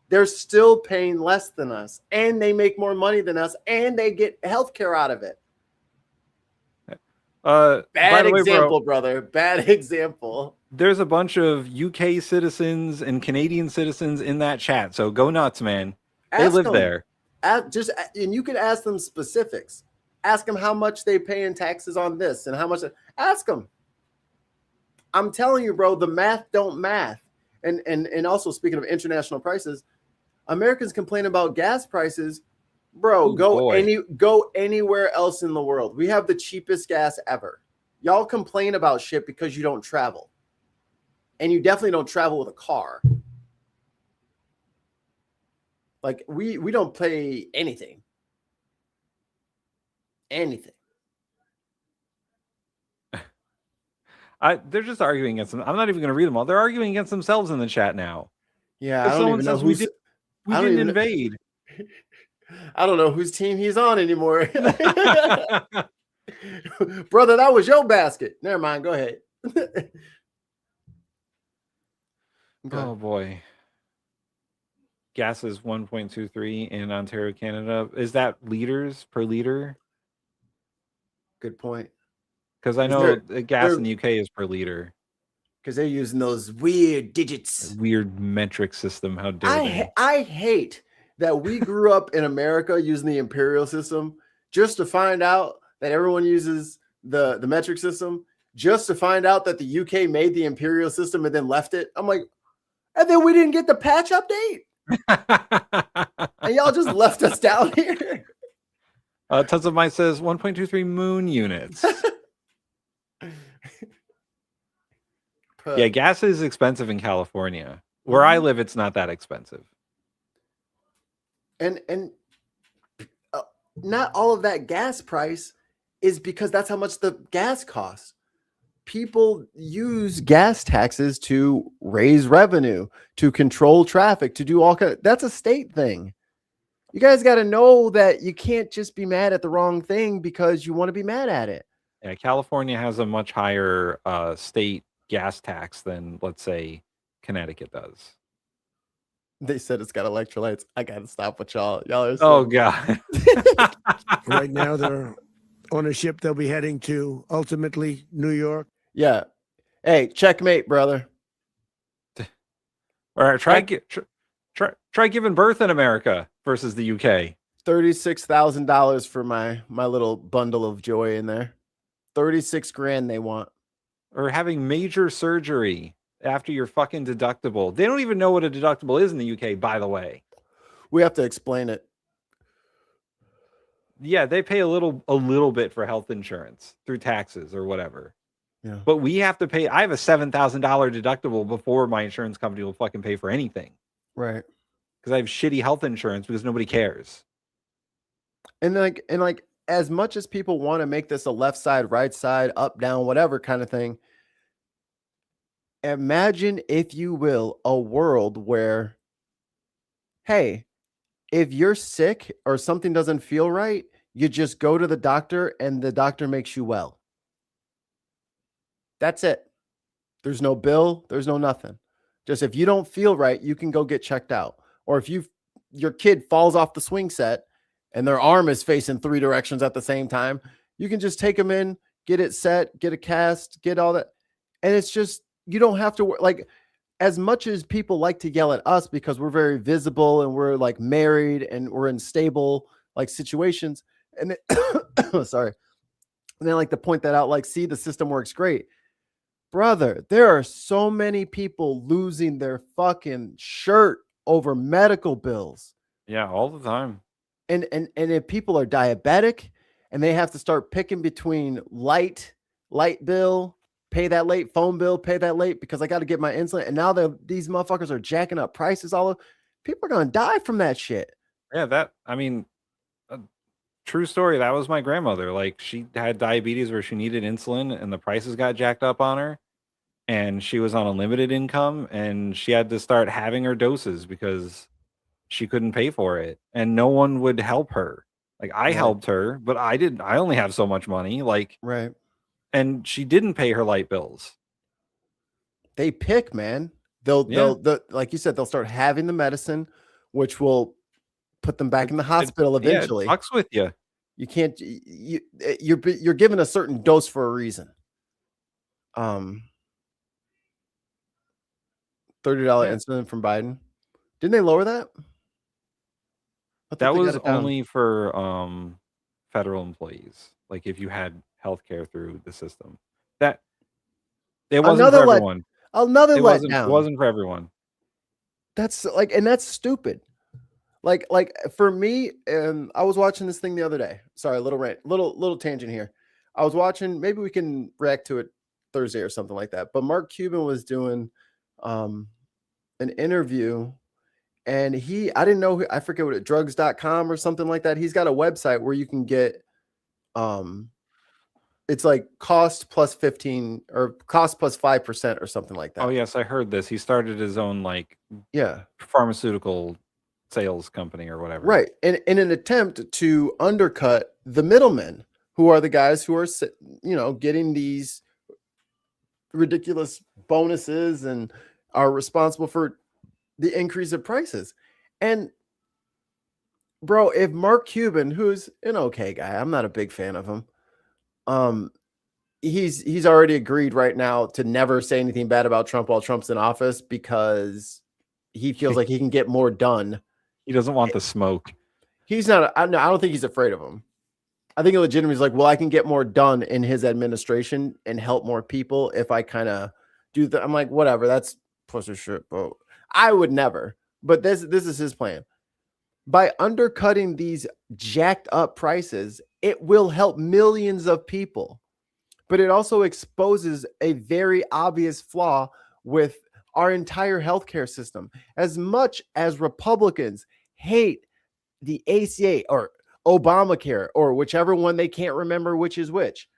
[SPEAKER 3] They're still paying less than us, and they make more money than us, and they get health care out of it. Bad example, brother. Bad example.
[SPEAKER 1] There's a bunch of UK citizens and Canadian citizens in that chat, so go nuts, man. They live there.
[SPEAKER 3] And you can ask them specifics. Ask them how much they pay in taxes on this and how much. Ask them. I'm telling you, bro, the math don't math. And also, speaking of international prices, Americans complain about gas prices. Bro, go anywhere else in the world. We have the cheapest gas ever. Y'all complain about shit because you don't travel. And you definitely don't travel with a car. Like we don't pay anything. Anything.
[SPEAKER 1] They're just arguing against them. I'm not even going to read them all. They're arguing against themselves in the chat now.
[SPEAKER 3] Yeah, I don't even know
[SPEAKER 1] we didn't invade.
[SPEAKER 3] I don't know whose team he's on anymore. Brother, that was your basket. Never mind. Go ahead. Okay.
[SPEAKER 1] Oh, boy. Gas is 1.23 in Ontario, Canada. Is that liters per liter?
[SPEAKER 3] Good point.
[SPEAKER 1] Because I know gas in the UK is per liter.
[SPEAKER 3] Because they're using those weird digits.
[SPEAKER 1] Weird metric system. How dare they?
[SPEAKER 3] I hate that we grew up in America using the imperial system just to find out that everyone uses the metric system, just to find out that the UK made the imperial system and then left it. I'm like, and then we didn't get the patch update. And y'all just left us down here.
[SPEAKER 1] Tons of Mine says 1.23 moon units. Yeah, gas is expensive in California. Where I live, it's not that expensive.
[SPEAKER 3] And not all of that gas price is because that's how much the gas costs. People use gas taxes to raise revenue, to control traffic, to do all kind of, that's a state thing. You guys got to know that you can't just be mad at the wrong thing because you want to be mad at it.
[SPEAKER 1] Yeah, California has a much higher state gas tax than, let's say, Connecticut does.
[SPEAKER 3] They said it's got electrolytes. I got to stop with y'all. Y'all are
[SPEAKER 1] so... Oh, God.
[SPEAKER 10] Right now, they're on a ship they'll be heading to, ultimately, New York.
[SPEAKER 3] Yeah. Hey, checkmate, brother.
[SPEAKER 1] All right, try giving birth in America versus the UK.
[SPEAKER 3] $36,000 for my little bundle of joy in there. 36 grand they want.
[SPEAKER 1] Or having major surgery after your fucking deductible. They don't even know what a deductible is in the UK, by the way.
[SPEAKER 3] We have to explain it.
[SPEAKER 1] Yeah, they pay a little bit for health insurance through taxes or whatever.
[SPEAKER 3] Yeah.
[SPEAKER 1] But we have to pay. I have a $7,000 deductible before my insurance company will fucking pay for anything.
[SPEAKER 3] Right.
[SPEAKER 1] Because I have shitty health insurance because nobody cares.
[SPEAKER 3] And like as much as people want to make this a left side, right side, up, down, whatever kind of thing, imagine, if you will, a world where, hey, if you're sick or something doesn't feel right, you just go to the doctor and the doctor makes you well. That's it. There's no bill. There's no nothing. Just if you don't feel right, you can go get checked out. Or if your kid falls off the swing set and their arm is facing 3 directions at the same time, you can just take them in, get it set, get a cast, get all that. And it's just, you don't have to, like, as much as people like to yell at us because we're very visible and we're like married and we're in stable like situations. And then, sorry. And they like to point that out, like, see, the system works great. Brother, there are so many people losing their fucking shirt over medical bills.
[SPEAKER 1] Yeah, all the time.
[SPEAKER 3] And if people are diabetic and they have to start picking between light bill, pay that late, phone bill, pay that late because I got to get my insulin. And now these motherfuckers are jacking up prices all over. People are going to die from that shit.
[SPEAKER 1] Yeah, true story. That was my grandmother. Like, she had diabetes where she needed insulin, and the prices got jacked up on her. And she was on a limited income, and she had to start having her doses because she couldn't pay for it, and no one would help her. Like, I
[SPEAKER 3] Right.
[SPEAKER 1] helped her, but I only have so much money. Like,
[SPEAKER 3] Right.
[SPEAKER 1] and she didn't pay her light bills.
[SPEAKER 3] They pick, man. They'll like you said, they'll start having the medicine, which will put them back in the hospital eventually.
[SPEAKER 1] Yeah, it fucks with you.
[SPEAKER 3] You can't. You're given a certain dose for a reason. $30 insulin from Biden. Didn't they lower that?
[SPEAKER 1] That was only for federal employees. Like, if you had healthcare through the system, that it wasn't for everyone.
[SPEAKER 3] Another
[SPEAKER 1] It
[SPEAKER 3] letdown.
[SPEAKER 1] wasn't for everyone.
[SPEAKER 3] That's like, and that's stupid. Like for me, and I was watching this thing the other day. Sorry, a little rant, little tangent here. I was watching. Maybe we can react to it Thursday or something like that. But Mark Cuban was doing an interview, and I didn't know, I forget what drugs.com or something like that. He's got a website where you can get it's like cost plus 15 or cost plus 5% or something like that.
[SPEAKER 1] Oh yes, I heard this. He started his own pharmaceutical sales company or whatever.
[SPEAKER 3] Right. And in an attempt to undercut the middlemen, who are the guys who are, getting these ridiculous bonuses and are responsible for the increase of prices. And bro, if Mark Cuban, who's an okay guy, I'm not a big fan of him. He's already agreed right now to never say anything bad about Trump while Trump's in office because he feels like he can get more done.
[SPEAKER 1] He doesn't want the smoke.
[SPEAKER 3] He's not. I don't think he's afraid of him. I think it legitimately is like, well, I can get more done in his administration and help more people if I kind of do that. I'm like, whatever. That's pussy shit, bro. I would never. But this is his plan. By undercutting these jacked up prices, it will help millions of people. But it also exposes a very obvious flaw with our entire healthcare system. As much as Republicans hate the ACA or Obamacare or whichever one, they can't remember which is which,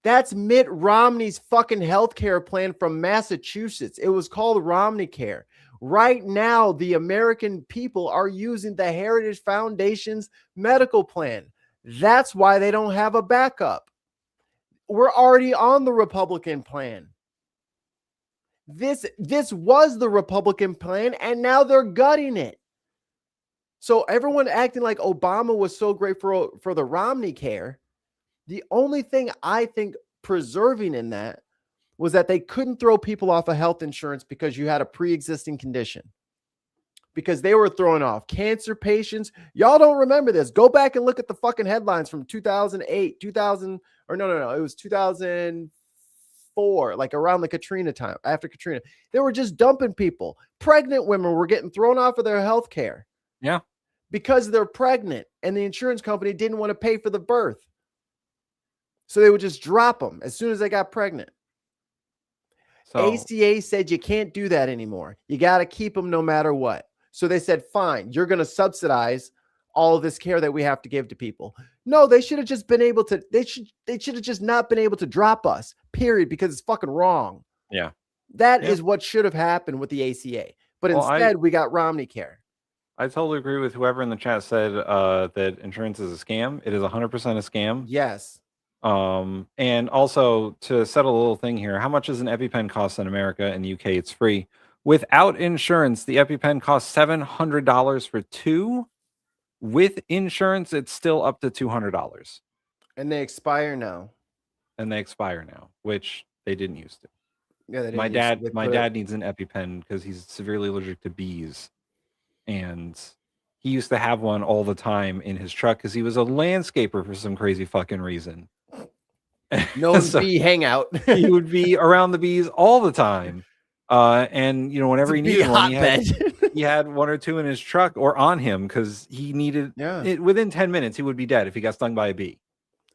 [SPEAKER 3] that's Mitt Romney's fucking healthcare plan from Massachusetts. It was called Romneycare. Right now, the American people are using the Heritage Foundation's medical plan. That's why they don't have a backup. We're already on the Republican plan. This was the Republican plan, and now they're gutting it. So everyone acting like Obama was so great for the Romney care. The only thing I think preserving in that was that they couldn't throw people off of health insurance because you had a pre-existing condition. Because they were throwing off cancer patients. Y'all don't remember this. Go back and look at the fucking headlines from 2008, 2000, or no. It was 2004, like around the Katrina time, after Katrina. They were just dumping people. Pregnant women were getting thrown off of their health care.
[SPEAKER 1] Yeah.
[SPEAKER 3] Because they're pregnant and the insurance company didn't want to pay for the birth. So they would just drop them as soon as they got pregnant. So, ACA said you can't do that anymore. You got to keep them no matter what. So they said, fine, you're going to subsidize all of this care that we have to give to people. No, they should have just been able to, they should have just not been able to drop us, period, because it's fucking wrong.
[SPEAKER 1] Yeah.
[SPEAKER 3] That is what should have happened with the ACA. But instead, we got Romney care.
[SPEAKER 1] I totally agree with whoever in the chat said that insurance is a scam. It is 100% a scam.
[SPEAKER 3] Yes.
[SPEAKER 1] And also, to settle a little thing here, how much does an EpiPen cost in America? In the UK, it's free. Without insurance, the EpiPen costs $700 for 2. With insurance, it's still up to $200.
[SPEAKER 3] And they expire now.
[SPEAKER 1] Which they didn't used to.
[SPEAKER 3] Yeah,
[SPEAKER 1] my dad needs an EpiPen because he's severely allergic to bees. And he used to have one all the time in his truck because he was a landscaper for some crazy fuking reason.
[SPEAKER 3] No so bee hangout.
[SPEAKER 1] He would be around the bees all the time. And whenever he needed one, he had 1 or 2 in his truck or on him because he needed it. Within 10 minutes, he would be dead if he got stung by a bee.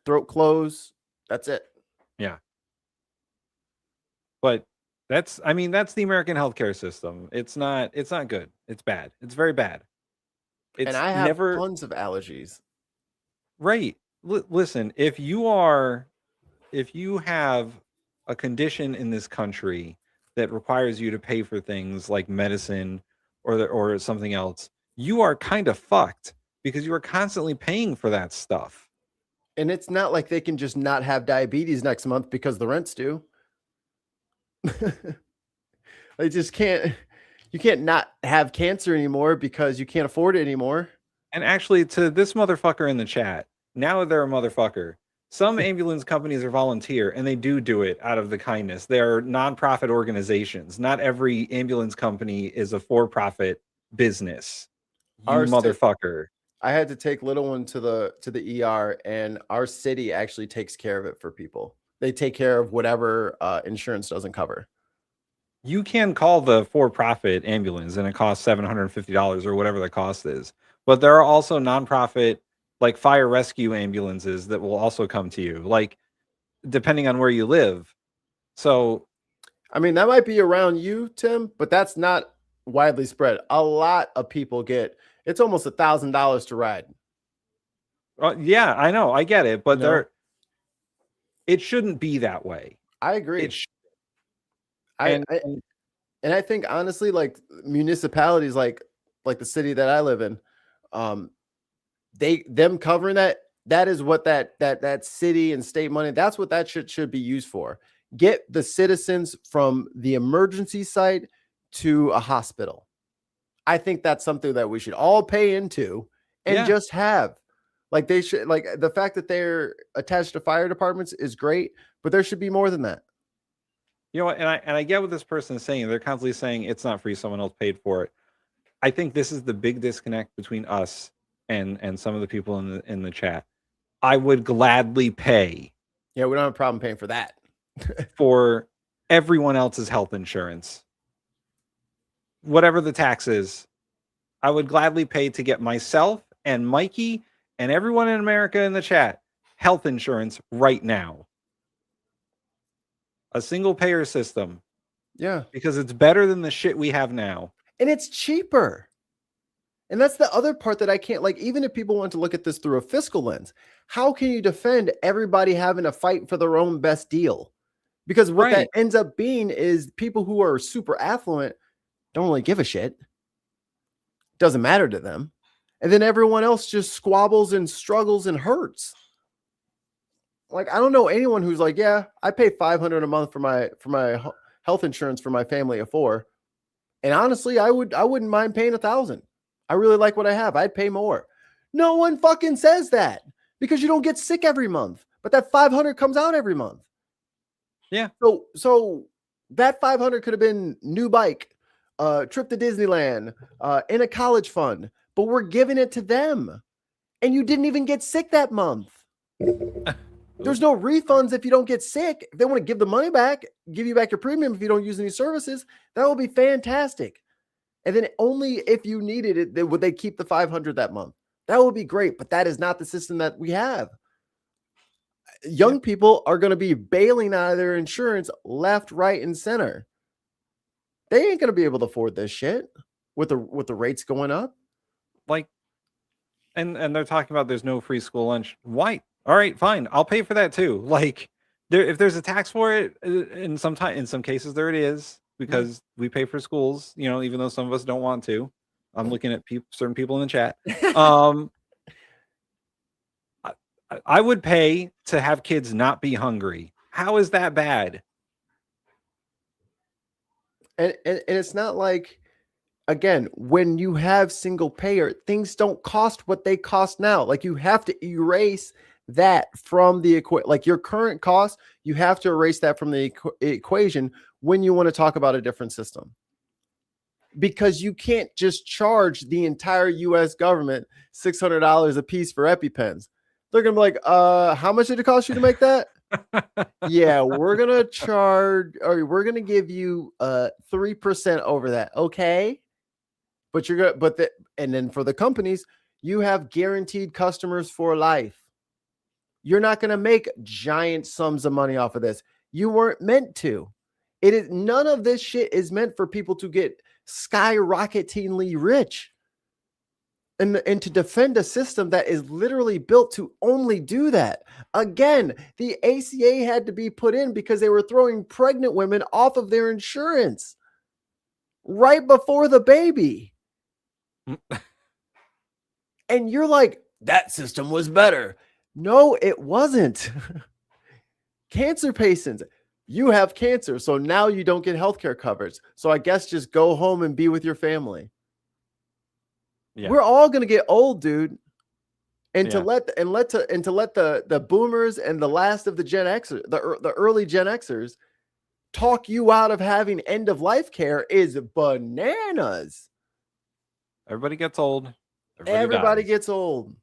[SPEAKER 3] Throat close. That's it.
[SPEAKER 1] Yeah. But that's the American healthcare system. It's not good. It's bad. It's very bad.
[SPEAKER 3] And I have tons of allergies.
[SPEAKER 1] Right. Listen, if you have a condition in this country that requires you to pay for things like medicine or something else, you are kind of fucked because you are constantly paying for that stuff.
[SPEAKER 3] And it's not like they can just not have diabetes next month because the rent's due. They just can't. You can't not have cancer anymore because you can't afford it anymore.
[SPEAKER 1] And actually, to this motherfucker in the chat, now they're a motherfucker. Some ambulance companies are volunteer, and they do it out of the kindness. They are nonprofit organizations. Not every ambulance company is a for-profit business. You motherfucker.
[SPEAKER 3] I had to take little one to the ER, and our city actually takes care of it for people. They take care of whatever insurance doesn't cover.
[SPEAKER 1] You can call the for-profit ambulance, and it costs $750 or whatever the cost is. But there are also nonprofit, like fire rescue ambulances that will also come to you, like depending on where you live. So,
[SPEAKER 3] I mean, that might be around you, Tim, but that's not widely spread. A lot of people it's almost $1,000 to ride.
[SPEAKER 1] Yeah, I know, I get it, but it shouldn't be that way.
[SPEAKER 3] I agree. And I think honestly, like municipalities, like the city that I live in, them covering that is what that city and state money, that's what that should be used for. Get the citizens from the emergency site to a hospital. I think that's something that we should all pay into and just have. Like they should, like the fact that they're attached to fire departments is great, but there should be more than that.
[SPEAKER 1] You know what? And I get what this person is saying. They're constantly saying it's not free, someone else paid for it. I think this is the big disconnect between us and some of the people in the chat. I would gladly pay.
[SPEAKER 3] Yeah, we don't have a problem paying for that.
[SPEAKER 1] For everyone else's health insurance. Whatever the tax is, I would gladly pay to get myself and Mikey and everyone in America in the chat health insurance right now. A single payer system.
[SPEAKER 3] Yeah.
[SPEAKER 1] Because it's better than the shit we have now.
[SPEAKER 3] And it's cheaper. And that's the other part that I can't, like, even if people want to look at this through a fiscal lens, how can you defend everybody having to fight for their own best deal? Because what that ends up being is people who are super affluent don't really give a shit. Doesn't matter to them. And then everyone else just squabbles and struggles and hurts. Like, I don't know anyone who's like, yeah, I pay $500 a month for my health insurance for my family of 4. And honestly, I wouldn't mind paying $1,000. I really like what I have. I'd pay more. No one fucking says that because you don't get sick every month, but that $500 comes out every month.
[SPEAKER 1] Yeah.
[SPEAKER 3] So that $500 could have been new bike, trip to Disneyland, in a college fund, but we're giving it to them. And you didn't even get sick that month. There's no refunds if you don't get sick. If they want to give the money back, give you back your premium if you don't use any services, that would be fantastic. And then only if you needed it, would they keep the $500 that month. That would be great, but that is not the system that we have. Young people are going to be bailing out of their insurance left, right, and center. They ain't going to be able to afford this shit with the rates going up.
[SPEAKER 1] Like, and they're talking about there's no free school lunch. Why? All right, fine. I'll pay for that too. Like, if there's a tax for it, in some cases there it is because we pay for schools. You know, even though some of us don't want to. I'm looking at certain people in the chat. I would pay to have kids not be hungry. How is that bad?
[SPEAKER 3] And it's not like, again, when you have single payer, things don't cost what they cost now. Like, you have to erase that from the equation. Like, your current cost, you have to erase that from the equation when you want to talk about a different system. Because you can't just charge the entire U.S. government $600 a piece for EpiPens. They're going to be like, how much did it cost you to make that? Yeah, we're going to charge, or we're going to give you 3% over that. Okay. But you're going to, and then for the companies, you have guaranteed customers for life. You're not going to make giant sums of money off of this. You weren't meant to. It is, none of this shit is meant for people to get skyrocketingly rich. and to defend a system that is literally built to only do that. Again, the ACA had to be put in because they were throwing pregnant women off of their insurance right before the baby. And you're like, that system was better. No, it wasn't. Cancer patients, you have cancer, so now you don't get healthcare coverage. So I guess just go home and be with your family. Yeah. We're all gonna get old, dude. And to let the boomers and the last of the Gen Xers, the early Gen Xers, talk you out of having end of life care is bananas.
[SPEAKER 1] Everybody gets old.
[SPEAKER 3] Everybody gets old,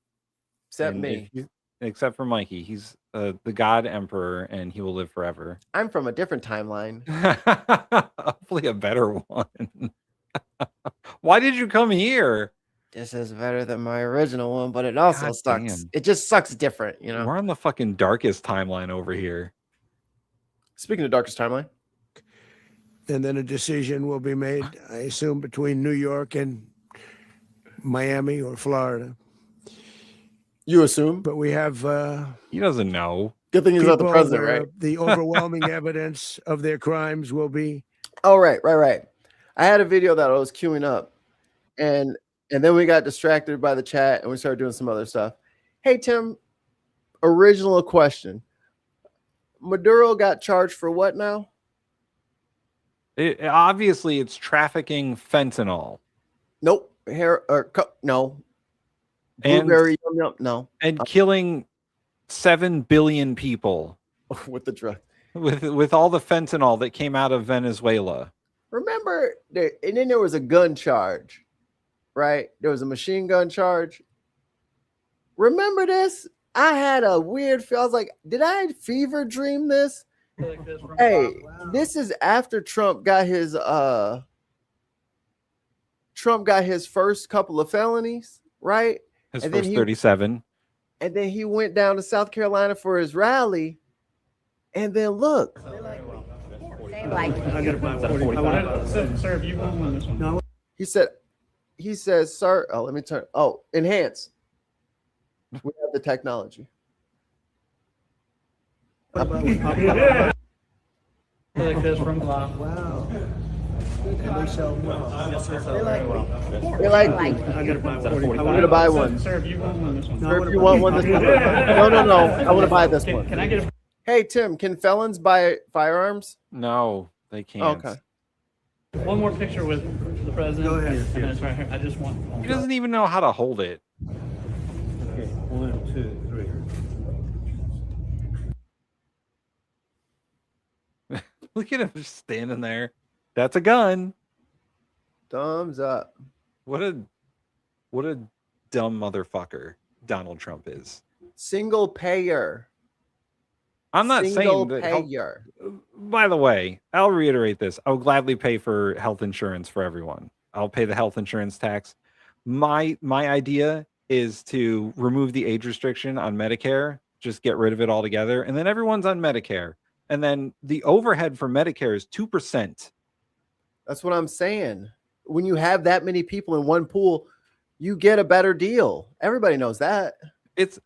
[SPEAKER 3] except me.
[SPEAKER 1] Except for Mikey. He's the God Emperor, and he will live forever.
[SPEAKER 3] I'm from a different timeline.
[SPEAKER 1] Hopefully a better one. Why did you come here?
[SPEAKER 3] This is better than my original one, but it also sucks. Damn. It just sucks different, you know?
[SPEAKER 1] We're on the fucking darkest timeline over here.
[SPEAKER 3] Speaking of darkest timeline.
[SPEAKER 10] And then a decision will be made, I assume, between New York and Miami or Florida.
[SPEAKER 3] You assume?
[SPEAKER 10] But we have...
[SPEAKER 1] he doesn't know.
[SPEAKER 3] Good thing he's not the president, right?
[SPEAKER 10] The overwhelming evidence of their crimes will be...
[SPEAKER 3] Oh, right. I had a video that I was queuing up, and then we got distracted by the chat, and we started doing some other stuff. Hey, Tim, original question. Maduro got charged for what now?
[SPEAKER 1] Obviously, it's trafficking fentanyl.
[SPEAKER 3] Nope. No. Blueberry, no.
[SPEAKER 1] And killing 7 billion people
[SPEAKER 3] with the drug,
[SPEAKER 1] with all the fentanyl that came out of Venezuela.
[SPEAKER 3] Remember, and then there was a gun charge, right? There was a machine gun charge. Remember this? I had a weird feel. I was like, did I fever dream this? Hey, this is after Trump got his first couple of felonies, right?
[SPEAKER 1] His first 37.
[SPEAKER 3] And then he went down to South Carolina for his rally. And then look. He says, sir, let me turn. Enhance. We have the technology.
[SPEAKER 12] Wow.
[SPEAKER 3] You're like, I'm gonna buy one. Sir, if you want one, this one. No. I want to buy this one. Can I get? Hey, Tim, can felons buy firearms?
[SPEAKER 1] No, they can't.
[SPEAKER 3] Okay.
[SPEAKER 12] One more picture with the president. Go ahead. And it's right here. I just want.
[SPEAKER 1] He doesn't even know how to hold it.
[SPEAKER 12] Okay, 1, 2, 3.
[SPEAKER 1] Look at him just standing there. That's a gun.
[SPEAKER 3] Thumbs up.
[SPEAKER 1] What a dumb motherfucker Donald Trump is.
[SPEAKER 3] Single payer.
[SPEAKER 1] I'm not saying that.
[SPEAKER 3] Payer.
[SPEAKER 1] By the way, I'll reiterate this. I'll gladly pay for health insurance for everyone. I'll pay the health insurance tax. My idea is to remove the age restriction on Medicare, just get rid of it altogether, and then everyone's on Medicare. And then the overhead for Medicare is 2%.
[SPEAKER 3] That's what I'm saying. When you have that many people in one pool, you get a better deal. Everybody knows that.
[SPEAKER 1] It's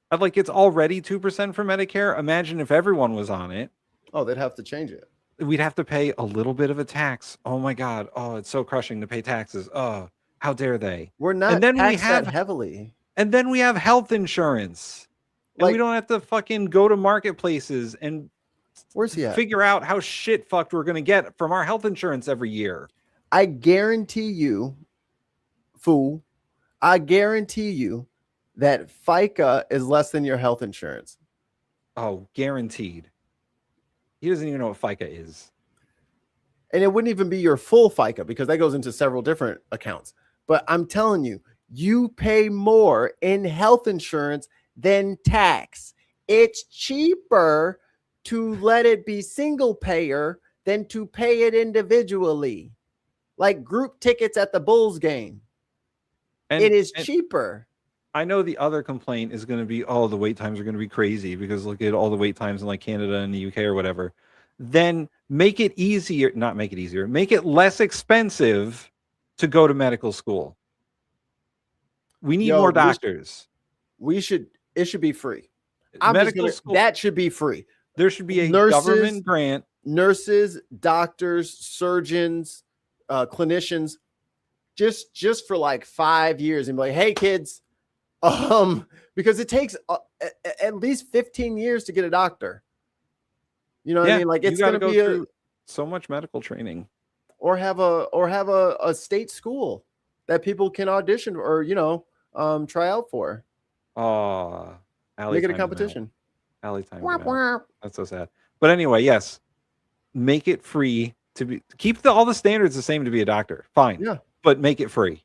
[SPEAKER 1] already 2% for Medicare. Imagine if everyone was on it.
[SPEAKER 3] Oh, they'd have to change it.
[SPEAKER 1] We'd have to pay a little bit of a tax. Oh my God. Oh, it's so crushing to pay taxes. Oh, how dare they?
[SPEAKER 3] We're not taxed that heavily.
[SPEAKER 1] And then we have health insurance. And we don't have to fucking go to marketplaces and
[SPEAKER 3] where's he at?
[SPEAKER 1] Figure out how shit fucked we're going to get from our health insurance every year.
[SPEAKER 3] I guarantee you, fool, I guarantee you that FICA is less than your health insurance.
[SPEAKER 1] Oh, guaranteed. He doesn't even know what FICA is.
[SPEAKER 3] And it wouldn't even be your full FICA because that goes into several different accounts. But I'm telling you, you pay more in health insurance than tax. It's cheaper to let it be single payer than to pay it individually. Like group tickets at the Bulls game. It is cheaper.
[SPEAKER 1] I know the other complaint is going to be, oh, the wait times are going to be crazy because look at all the wait times in like Canada and the UK or whatever. Then make it easier, not make it easier, make it less expensive to go to medical school. We need more doctors.
[SPEAKER 3] It should be free.
[SPEAKER 1] School,
[SPEAKER 3] that should be free.
[SPEAKER 1] There should be a government grant.
[SPEAKER 3] Nurses, doctors, surgeons, clinicians, just for like 5 years, and be like, hey kids, because it takes at least 15 years to get a doctor. You know what I mean? Like, it's going to be
[SPEAKER 1] through so much medical training,
[SPEAKER 3] or have a state school that people can audition or, try out for.
[SPEAKER 1] Oh,
[SPEAKER 3] make it a competition.
[SPEAKER 1] Allie time. That's so sad. But anyway, yes, make it free to keep all the standards the same to be a doctor. Fine.
[SPEAKER 3] Yeah.
[SPEAKER 1] But make it free.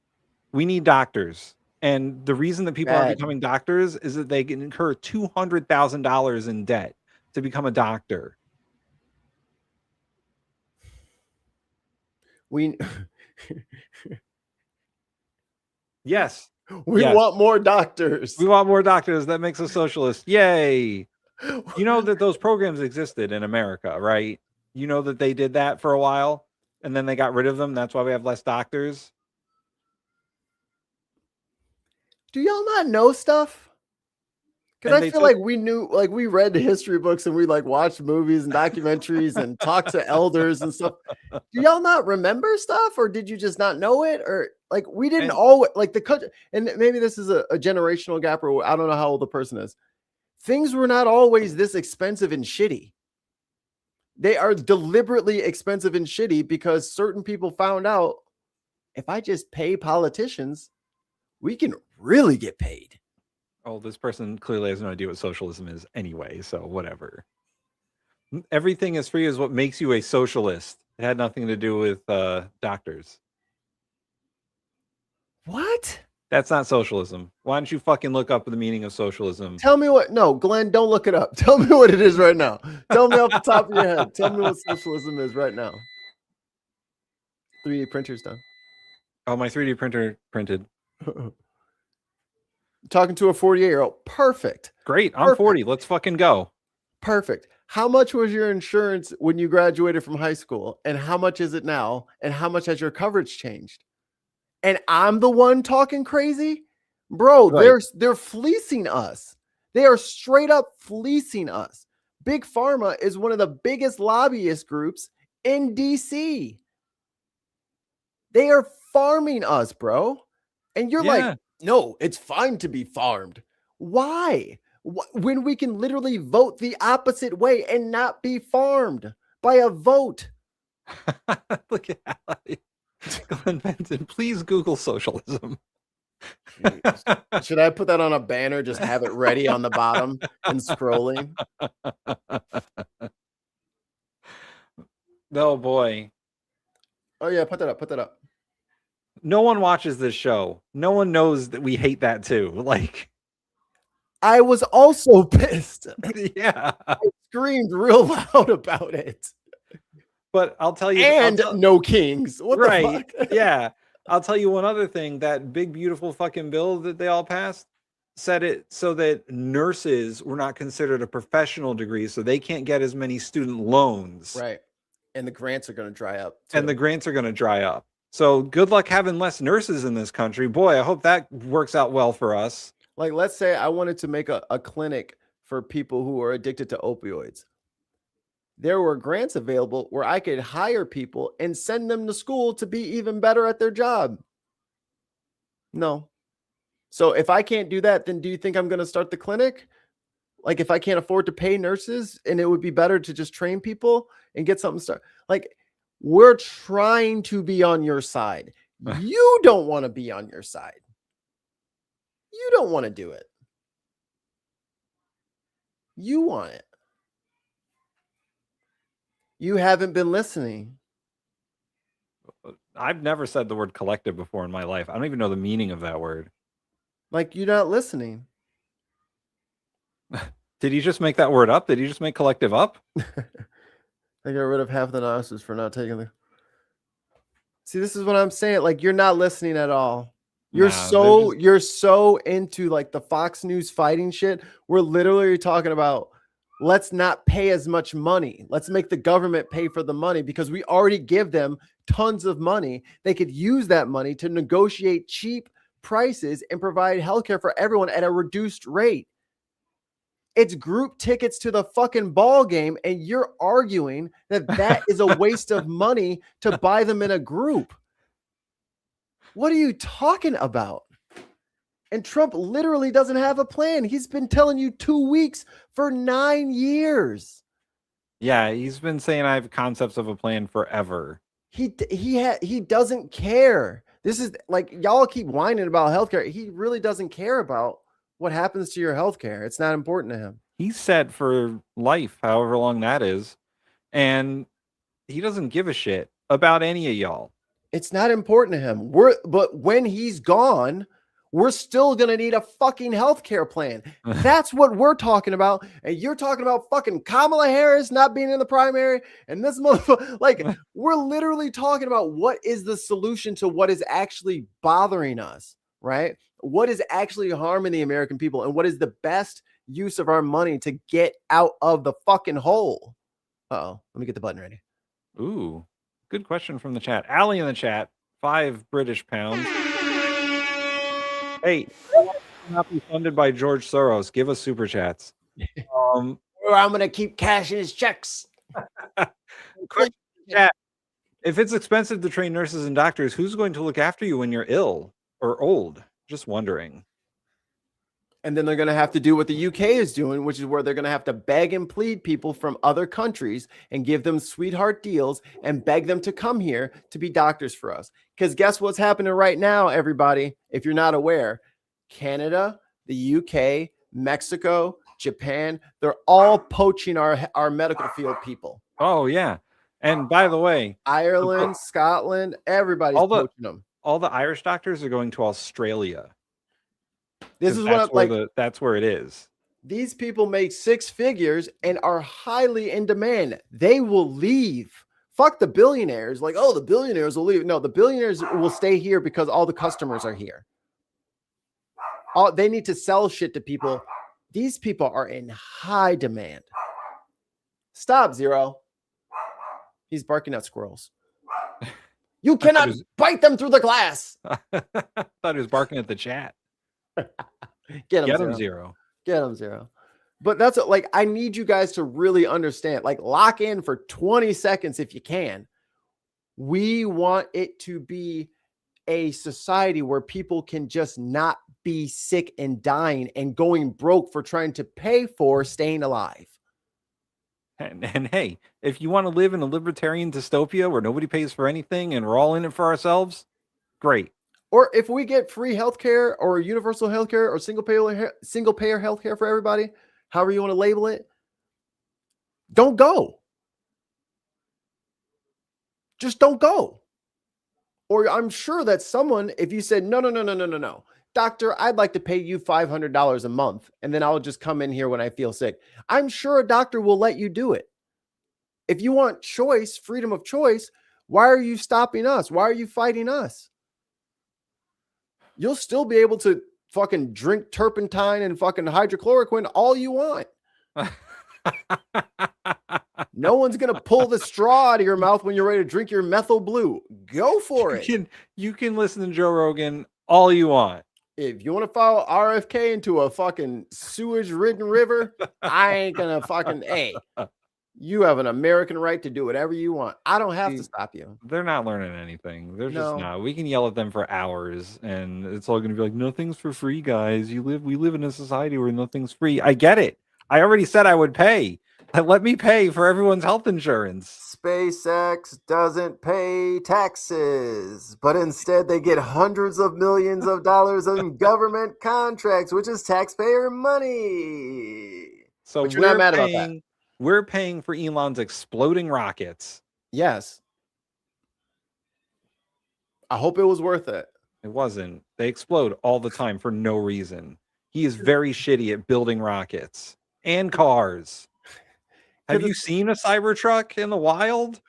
[SPEAKER 1] We need doctors. And the reason that people aren't becoming doctors is that they can incur $200,000 in debt to become a doctor. Yes.
[SPEAKER 3] We want more doctors.
[SPEAKER 1] We want more doctors. That makes us socialist. Yay. You know that those programs existed in America, right? You know that they did that for a while and then they got rid of them. That's why we have less doctors.
[SPEAKER 3] Do y'all not know stuff? Because I feel like we knew, like we read the history books and we like watched movies and documentaries and talked to elders and stuff. Do y'all not remember stuff, or did you just not know it? Or like we didn't always like the country, and maybe this is a generational gap, or I don't know how old the person is. Things were not always this expensive and shitty. They are deliberately expensive and shitty because certain people found out, if I just pay politicians, we can really get paid.
[SPEAKER 1] Oh, this person clearly has no idea what socialism is anyway, so whatever. Everything is free is what makes you a socialist. It had nothing to do with doctors.
[SPEAKER 3] What?
[SPEAKER 1] That's not socialism. Why don't you fucking look up the meaning of socialism?
[SPEAKER 3] Tell me what. No, Glenn, don't look it up. Tell me what it is right now. Tell me off the top of your head. Tell me what socialism is right now. 3D printer's done.
[SPEAKER 1] Oh, my 3D printer printed.
[SPEAKER 3] Talking to a 48-year-old. Perfect.
[SPEAKER 1] Great. I'm 40. Let's fucking go.
[SPEAKER 3] Perfect. How much was your insurance when you graduated from high school? And how much is it now? And how much has your coverage changed? And I'm the one talking crazy? Bro,
[SPEAKER 1] right.
[SPEAKER 3] They're fleecing us. They are straight up fleecing us. Big Pharma is one of the biggest lobbyist groups in DC. They are farming us, bro. And you're like, no, it's fine to be farmed. Why? When we can literally vote the opposite way and not be farmed by a vote.
[SPEAKER 1] Look at Allie. Glenn Benson, please Google socialism.
[SPEAKER 3] Should I put that on a banner? Just have it ready on the bottom and scrolling.
[SPEAKER 1] No, boy.
[SPEAKER 3] Oh, yeah. Put that up. Put that up.
[SPEAKER 1] No one watches this show. No one knows that we hate that too. Like,
[SPEAKER 3] I was also pissed.
[SPEAKER 1] Yeah.
[SPEAKER 3] I screamed real loud about it.
[SPEAKER 1] But I'll tell you.
[SPEAKER 3] And no kings. What
[SPEAKER 1] right.
[SPEAKER 3] the fuck?
[SPEAKER 1] Yeah. I'll tell you one other thing. That big, beautiful fucking bill that they all passed said it so that nurses were not considered a professional degree, so they can't get as many student loans.
[SPEAKER 3] Right. And the grants are going to dry up.
[SPEAKER 1] And the grants are going to dry up. So good luck having less nurses in this country. Boy, I hope that works out well for us.
[SPEAKER 3] Like, let's say I wanted to make a clinic for people who are addicted to opioids. There were grants available where I could hire people and send them to school to be even better at their job. No. So if I can't do that, then do you think I'm going to start the clinic? Like, if I can't afford to pay nurses and it would be better to just train people and get something started. Like, we're trying to be on your side. You don't want to be on your side. You don't want to do it. You want it. You haven't been listening.
[SPEAKER 1] I've never said the word collective before in my life. I don't even know the meaning of that word.
[SPEAKER 3] Like, you're not listening.
[SPEAKER 1] Did he just make that word up? Did he just make collective up?
[SPEAKER 3] I got rid of half the nonsense for not taking the. See, this is what I'm saying. Like, you're not listening at all. You're so into like the Fox News fighting shit. We're literally talking about, let's not pay as much money. Let's make the government pay for the money because we already give them tons of money. They could use that money to negotiate cheap prices and provide healthcare for everyone at a reduced rate. It's group tickets to the fucking ball game, and you're arguing that is a waste of money to buy them in a group. What are you talking about? And Trump literally doesn't have a plan. He's been telling you 2 weeks for 9 years.
[SPEAKER 1] Yeah, he's been saying I have concepts of a plan forever.
[SPEAKER 3] He doesn't care. This is like, y'all keep whining about healthcare. He really doesn't care about what happens to your healthcare. It's not important to him.
[SPEAKER 1] He's set for life, however long that is. And he doesn't give a shit about any of y'all.
[SPEAKER 3] It's not important to him. But when he's gone, we're still going to need a fucking healthcare plan. That's what we're talking about. And you're talking about fucking Kamala Harris not being in the primary. And this motherfucker, like, we're literally talking about what is the solution to what is actually bothering us, right? What is actually harming the American people, and what is the best use of our money to get out of the fucking hole? Uh-oh, let me get the button ready.
[SPEAKER 1] Ooh, good question from the chat. Allie in the chat, 5 British pounds. Hey, not be funded by George Soros. Give us super chats.
[SPEAKER 3] Or I'm gonna keep cashing his checks.
[SPEAKER 1] Quick chat. If it's expensive to train nurses and doctors, who's going to look after you when you're ill or old? Just wondering.
[SPEAKER 3] And then they're going to have to do what the UK is doing, which is where they're going to have to beg and plead people from other countries and give them sweetheart deals and beg them to come here to be doctors for us. Because guess what's happening right now, everybody? If you're not aware, Canada, the UK, Mexico, Japan, they're all poaching our medical field people.
[SPEAKER 1] Oh, yeah. And by the way,
[SPEAKER 3] Ireland, Scotland, everybody's poaching them.
[SPEAKER 1] All the Irish doctors are going to Australia.
[SPEAKER 3] This is what
[SPEAKER 1] that's where it is.
[SPEAKER 3] These people make 6 figures and are highly in demand. They will leave. Fuck the billionaires. Like, oh, the billionaires will leave. No, the billionaires will stay here because all the customers are here. They need to sell shit to people. These people are in high demand. Stop, Zero. He's barking at squirrels. You cannot bite them through the glass.
[SPEAKER 1] I thought he was barking at the chat.
[SPEAKER 3] Get him, Zero. Get him, Zero. But that's like, I need you guys to really understand, like, lock in for 20 seconds if you can. We want it to be a society where people can just not be sick and dying and going broke for trying to pay for staying alive.
[SPEAKER 1] And hey, if you want to live in a libertarian dystopia where nobody pays for anything and we're all in it for ourselves, great.
[SPEAKER 3] Or if we get free healthcare or universal healthcare or single payer healthcare for everybody, however you want to label it, don't go. Just don't go. Or I'm sure that someone, if you said, no, doctor, I'd like to pay you $500 a month, and then I'll just come in here when I feel sick. I'm sure a doctor will let you do it. If you want choice, freedom of choice, why are you stopping us? Why are you fighting us? You'll still be able to fucking drink turpentine and fucking hydrochloroquine all you want. No one's going to pull the straw out of your mouth when you're ready to drink your methyl blue. Go for it.
[SPEAKER 1] You can listen to Joe Rogan all you want.
[SPEAKER 3] If you want to follow RFK into a fucking sewage-ridden river, I ain't going to fucking, hey, you have an American right to do whatever you want. I don't have to stop you.
[SPEAKER 1] They're not learning anything. They're just not. We can yell at them for hours, and it's all going to be like, nothing's for free, guys. We live in a society where nothing's free. I get it. I already said I would pay. Let me pay for everyone's health insurance.
[SPEAKER 3] SpaceX doesn't pay taxes, but instead they get hundreds of millions of dollars in government contracts, which is taxpayer money.
[SPEAKER 1] So
[SPEAKER 3] but you're not mad about that.
[SPEAKER 1] We're paying for Elon's exploding rockets.
[SPEAKER 3] Yes. I hope it was worth it.
[SPEAKER 1] It wasn't. They explode all the time for no reason. He is very shitty at building rockets and cars. Have you seen a Cybertruck in the wild?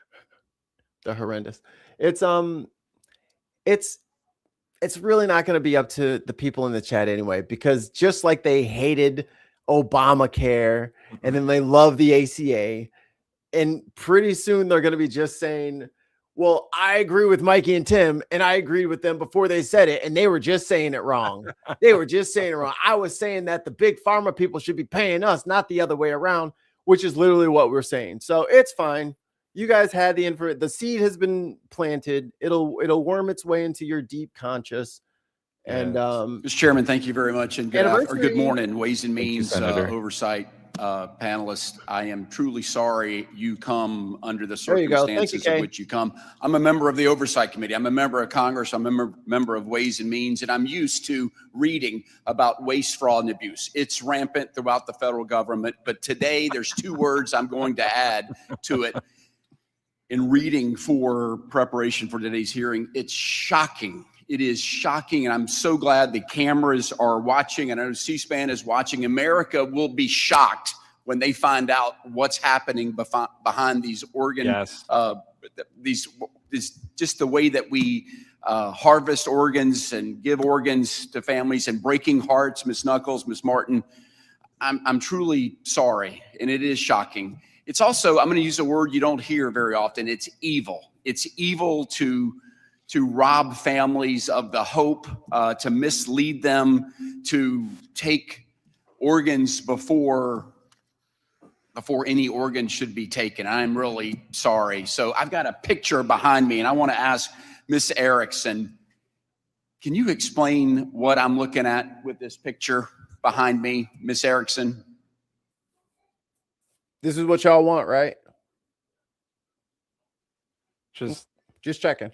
[SPEAKER 3] They're horrendous. It's really not going to be up to the people in the chat anyway, because just like they hated Obamacare and then they love the ACA, and pretty soon they're going to be just saying, Well, I agree with Mikey and Tim, and I agreed with them before they said it, and they were just saying it wrong. They were just saying it wrong. I was saying that the big pharma people should be paying us, not the other way around, which is literally what we're saying. So it's fine. You guys had the info. The seed has been planted. It'll worm its way into your deep conscious. And
[SPEAKER 13] Mr. Chairman, thank you very much, and good morning, Ways and Means Oversight panelists. I am truly sorry you come under the circumstances in which you come. I'm a member of the Oversight Committee. I'm a member of Congress. I'm a member of Ways and Means, and I'm used to reading about waste, fraud, and abuse. It's rampant throughout the federal government, but today there's two words I'm going to add to it. In reading for preparation for today's hearing, it's shocking. It is shocking, and I'm so glad the cameras are watching, and I know C-SPAN is watching. America will be shocked when they find out what's happening behind these organ, just the way that we harvest organs and give organs to families and breaking hearts. Ms. Knuckles, Ms. Martin, I'm truly sorry, and it is shocking. It's also, I'm going to use a word you don't hear very often. It's evil. It's evil to rob families of the hope, to mislead them, to take organs before any organ should be taken. I'm really sorry. So I've got a picture behind me, and I want to ask Ms. Erickson, can you explain what I'm looking at with this picture behind me, Ms. Erickson?
[SPEAKER 3] This is what y'all want, right?
[SPEAKER 1] Just
[SPEAKER 3] checking.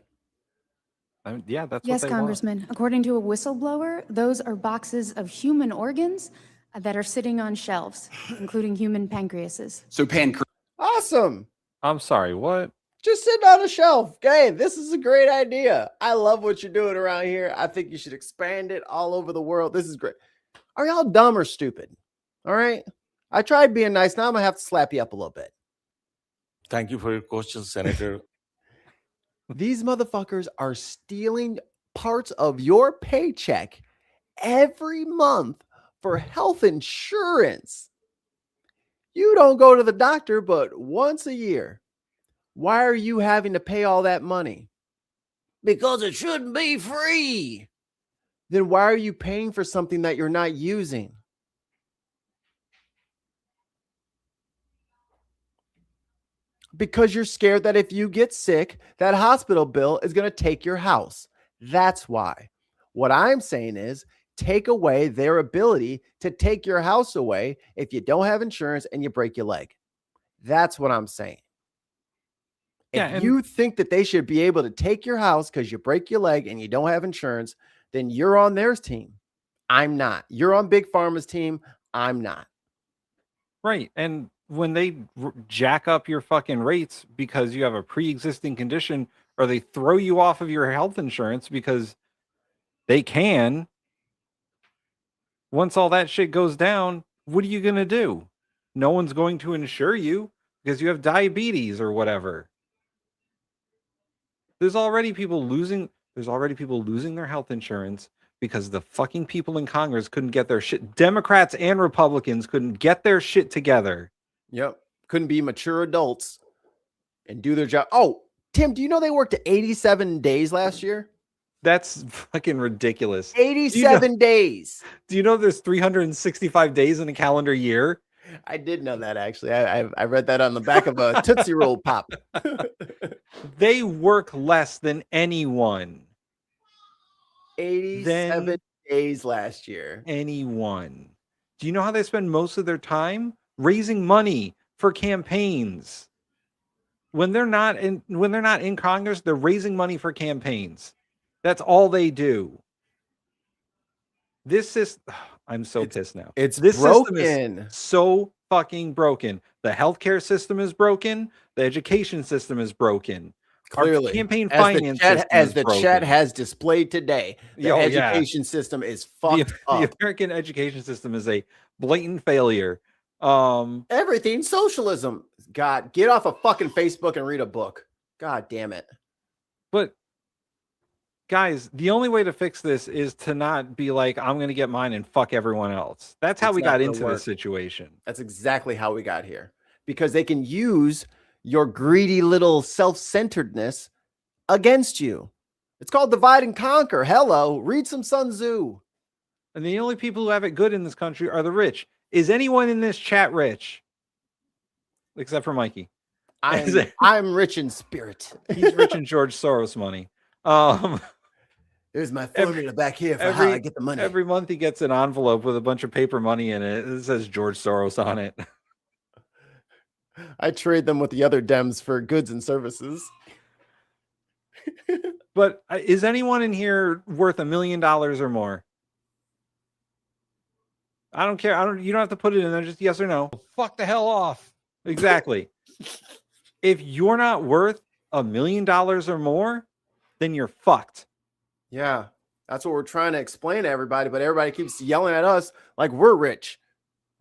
[SPEAKER 1] Yeah, that's
[SPEAKER 14] yes,
[SPEAKER 1] what they
[SPEAKER 14] Congressman.
[SPEAKER 1] want.
[SPEAKER 14] According to a whistleblower, those are boxes of human organs that are sitting on shelves, including human pancreases.
[SPEAKER 13] So
[SPEAKER 3] awesome.
[SPEAKER 1] I'm sorry, what?
[SPEAKER 3] Just sitting on a shelf. Okay, this is a great idea. I love what you're doing around here. I think you should expand it all over the world. This is great. Are y'all dumb or stupid? All right. I tried being nice. Now I'm going to have to slap you up a little bit.
[SPEAKER 15] Thank you for your question, Senator.
[SPEAKER 3] These motherfuckers are stealing parts of your paycheck every month for health insurance. You don't go to the doctor but once a year. Why are you having to pay all that money? Because it shouldn't be free. Then why are you paying for something that you're not using? Because you're scared that if you get sick, that hospital bill is going to take your house. That's why. What I'm saying is take away their ability to take your house away if you don't have insurance and you break your leg. That's what I'm saying. If you think that they should be able to take your house because you break your leg and you don't have insurance, then you're on their team. I'm not. You're on Big Pharma's team. I'm not.
[SPEAKER 1] Right. And when they jack up your fucking rates because you have a pre-existing condition, or they throw you off of your health insurance because they can, once all that shit goes down, what are you going to do? No one's going to insure you because you have diabetes or whatever. There's already people losing their health insurance because the fucking people in Congress couldn't get their shit. Democrats and Republicans couldn't get their shit together.
[SPEAKER 3] Yep. Couldn't be mature adults and do their job. Oh, Tim, do you know they worked 87 days last year?
[SPEAKER 1] That's fucking ridiculous.
[SPEAKER 3] 87 days.
[SPEAKER 1] Do you know there's 365 days in a calendar year?
[SPEAKER 3] I did know that, actually. I read that on the back of a Tootsie Roll Pop.
[SPEAKER 1] They work less than anyone.
[SPEAKER 3] 87 days last year.
[SPEAKER 1] Anyone. Do you know how they spend most of their time? Raising money for campaigns. When they're not in Congress, they're raising money for campaigns. That's all they do. This is I'm so pissed now.
[SPEAKER 3] This
[SPEAKER 1] broken.
[SPEAKER 3] System is
[SPEAKER 1] so fucking broken. The healthcare system is broken. The education system is broken.
[SPEAKER 3] Clearly,
[SPEAKER 1] our campaign finance
[SPEAKER 3] as the chat has displayed today, the education system is fucked up.
[SPEAKER 1] The American education system is a blatant failure.
[SPEAKER 3] Everything's socialism. God, get off of fucking Facebook and read a book. God damn it.
[SPEAKER 1] But guys, the only way to fix this is to not be like, I'm going to get mine and fuck everyone else. That's how we got into this situation.
[SPEAKER 3] That's exactly how we got here. Because they can use your greedy little self-centeredness against you. It's called divide and conquer. Hello, read some Sun Tzu.
[SPEAKER 1] And the only people who have it good in this country are the rich. Is anyone in this chat rich? Except for Mikey.
[SPEAKER 3] I'm rich in spirit.
[SPEAKER 1] He's rich in George Soros money.
[SPEAKER 3] There's my formula back here for how I get the money.
[SPEAKER 1] Every month he gets an envelope with a bunch of paper money in it. It says George Soros on it.
[SPEAKER 3] I trade them with the other Dems for goods and services.
[SPEAKER 1] But is anyone in here worth $1 million or more? I don't care. You don't have to put it in there. Just yes or no.
[SPEAKER 15] Fuck the hell off.
[SPEAKER 1] Exactly. If you're not worth $1 million or more, then you're fucked.
[SPEAKER 3] Yeah, that's what we're trying to explain to everybody, but everybody keeps yelling at us like we're rich.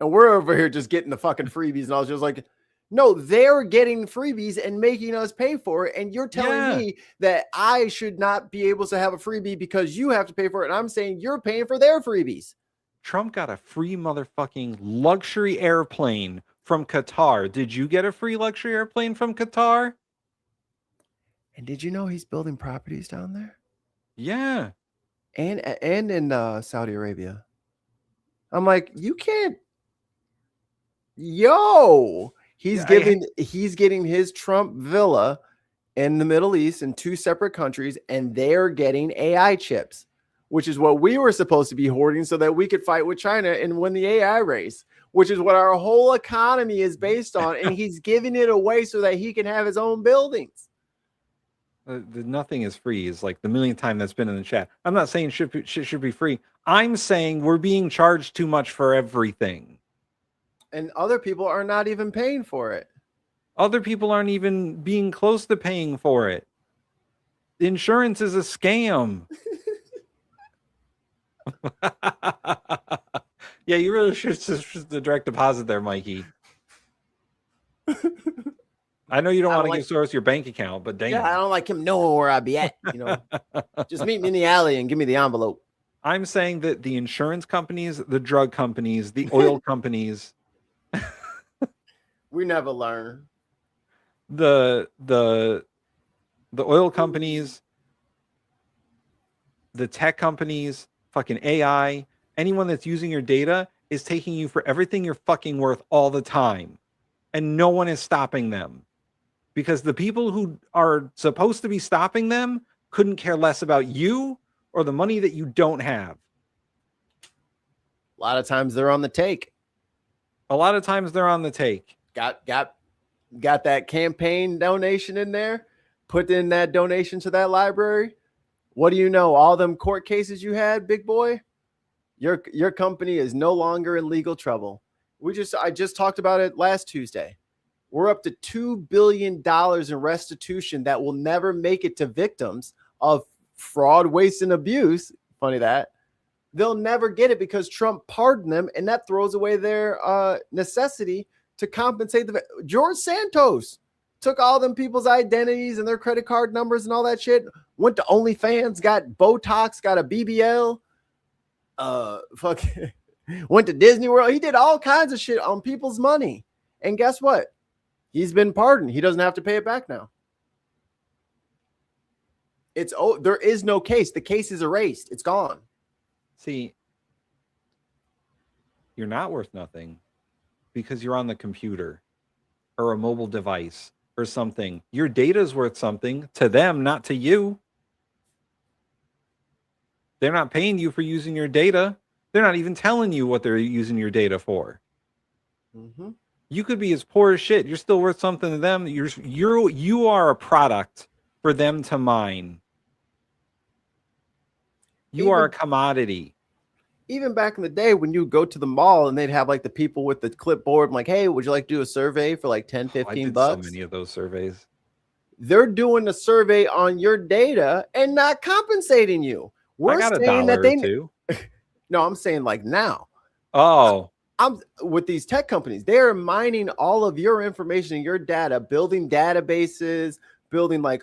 [SPEAKER 3] And we're over here just getting the fucking freebies. And I was just like, no, they're getting freebies and making us pay for it. And you're telling me that I should not be able to have a freebie because you have to pay for it. And I'm saying you're paying for their freebies.
[SPEAKER 1] Trump got a free motherfucking luxury airplane from Qatar. Did you get a free luxury airplane from Qatar?
[SPEAKER 3] And did you know he's building properties down there?
[SPEAKER 1] Yeah.
[SPEAKER 3] And in Saudi Arabia. I'm like, you can't. Yo, he's getting his Trump villa in the Middle East in 2 separate countries, and they're getting AI chips, which is what we were supposed to be hoarding so that we could fight with China and win the AI race, which is what our whole economy is based on. And he's giving it away so that he can have his own buildings.
[SPEAKER 1] Nothing is free is like the millionth time that's been in the chat. I'm not saying shit should be free. I'm saying we're being charged too much for everything.
[SPEAKER 3] And other people are not even paying for it.
[SPEAKER 1] Other people aren't even being close to paying for it. Insurance is a scam. Yeah, you really should just the direct deposit there, Mikey. I know you don't want to give Soros your bank account, but dang.
[SPEAKER 3] Yeah, I don't like him knowing where I be at. You know, just meet me in the alley and give me the envelope.
[SPEAKER 1] I'm saying that the insurance companies, the drug companies, the oil companies,
[SPEAKER 3] we never learn.
[SPEAKER 1] The oil companies, the tech companies, fucking AI, anyone that's using your data is taking you for everything you're fucking worth all the time. And no one is stopping them. Because the people who are supposed to be stopping them couldn't care less about you or the money that you don't have.
[SPEAKER 3] A lot of times they're on the take.
[SPEAKER 1] Got
[SPEAKER 3] that campaign donation in there. Put in that donation to that library. What do you know? All them court cases you had, big boy. Your company is no longer in legal trouble. I just talked about it last Tuesday. We're up to $2 billion in restitution that will never make it to victims of fraud, waste, and abuse. Funny that. They'll never get it because Trump pardoned them, and that throws away their necessity to compensate. George Santos took all them people's identities and their credit card numbers and all that shit, went to OnlyFans, got Botox, got a BBL, went to Disney World. He did all kinds of shit on people's money. And guess what? He's been pardoned. He doesn't have to pay it back now. There is no case. The case is erased. It's gone.
[SPEAKER 1] See, you're not worth nothing because you're on the computer or a mobile device or something. Your data is worth something to them, not to you. They're not paying you for using your data. They're not even telling you what they're using your data for.
[SPEAKER 3] Mm-hmm.
[SPEAKER 1] You could be as poor as shit. You're still worth something to them. You are a product for them to mine. You are a commodity.
[SPEAKER 3] Even back in the day when you go to the mall and they'd have like the people with the clipboard, like, hey, would you like to do a survey for like 10, 15
[SPEAKER 1] I did
[SPEAKER 3] bucks?
[SPEAKER 1] So many of those surveys.
[SPEAKER 3] They're doing a survey on your data and not compensating you.
[SPEAKER 1] I got saying that they too.
[SPEAKER 3] No, I'm saying like now.
[SPEAKER 1] Oh.
[SPEAKER 3] I'm with these tech companies. They're mining all of your information and your data, building databases, building like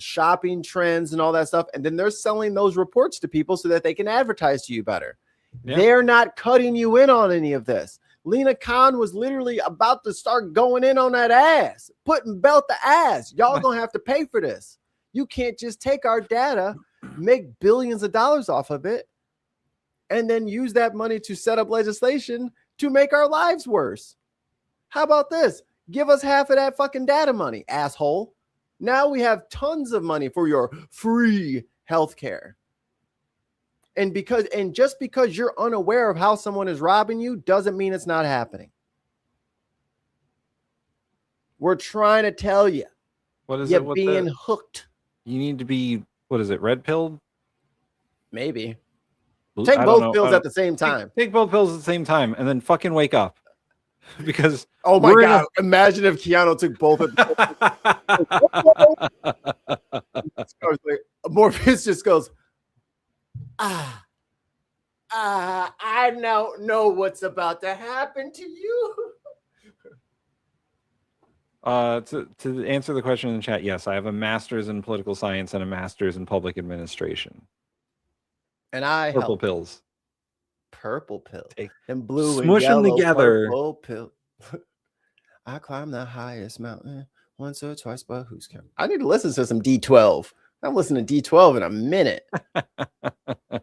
[SPEAKER 3] shopping trends and all that stuff. And then they're selling those reports to people so that they can advertise to you better. Yeah. They're not cutting you in on any of this. Lena Khan was literally about to start going in on that ass, putting belt to ass. Y'all gonna have to pay for this. You can't just take our data, make billions of dollars off of it, and then use that money to set up legislation to make our lives worse. How about this? Give us half of that fucking data money, asshole. Now we have tons of money for your free healthcare. And just because you're unaware of how someone is robbing you doesn't mean it's not happening. We're trying to tell you.
[SPEAKER 1] What is
[SPEAKER 3] you're
[SPEAKER 1] it?
[SPEAKER 3] being hooked.
[SPEAKER 1] You need to be, what is it, red pilled?
[SPEAKER 3] Maybe. Take both pills at the same time.
[SPEAKER 1] Take both pills at the same time and then fucking wake up. Because
[SPEAKER 3] oh my God, imagine if Keanu took both of them. Morpheus just goes, I don't know what's about to happen to you.
[SPEAKER 1] To answer the question in the chat, yes, I have a master's in political science and a master's in public administration.
[SPEAKER 3] And I
[SPEAKER 1] purple pills.
[SPEAKER 3] Purple pill. And blue
[SPEAKER 1] smush
[SPEAKER 3] and yellow,
[SPEAKER 1] them together.
[SPEAKER 3] Purple pill. I climbed the highest mountain once or twice, but who's counting? I need to listen to some D12. I'm listening to D12 in a minute. A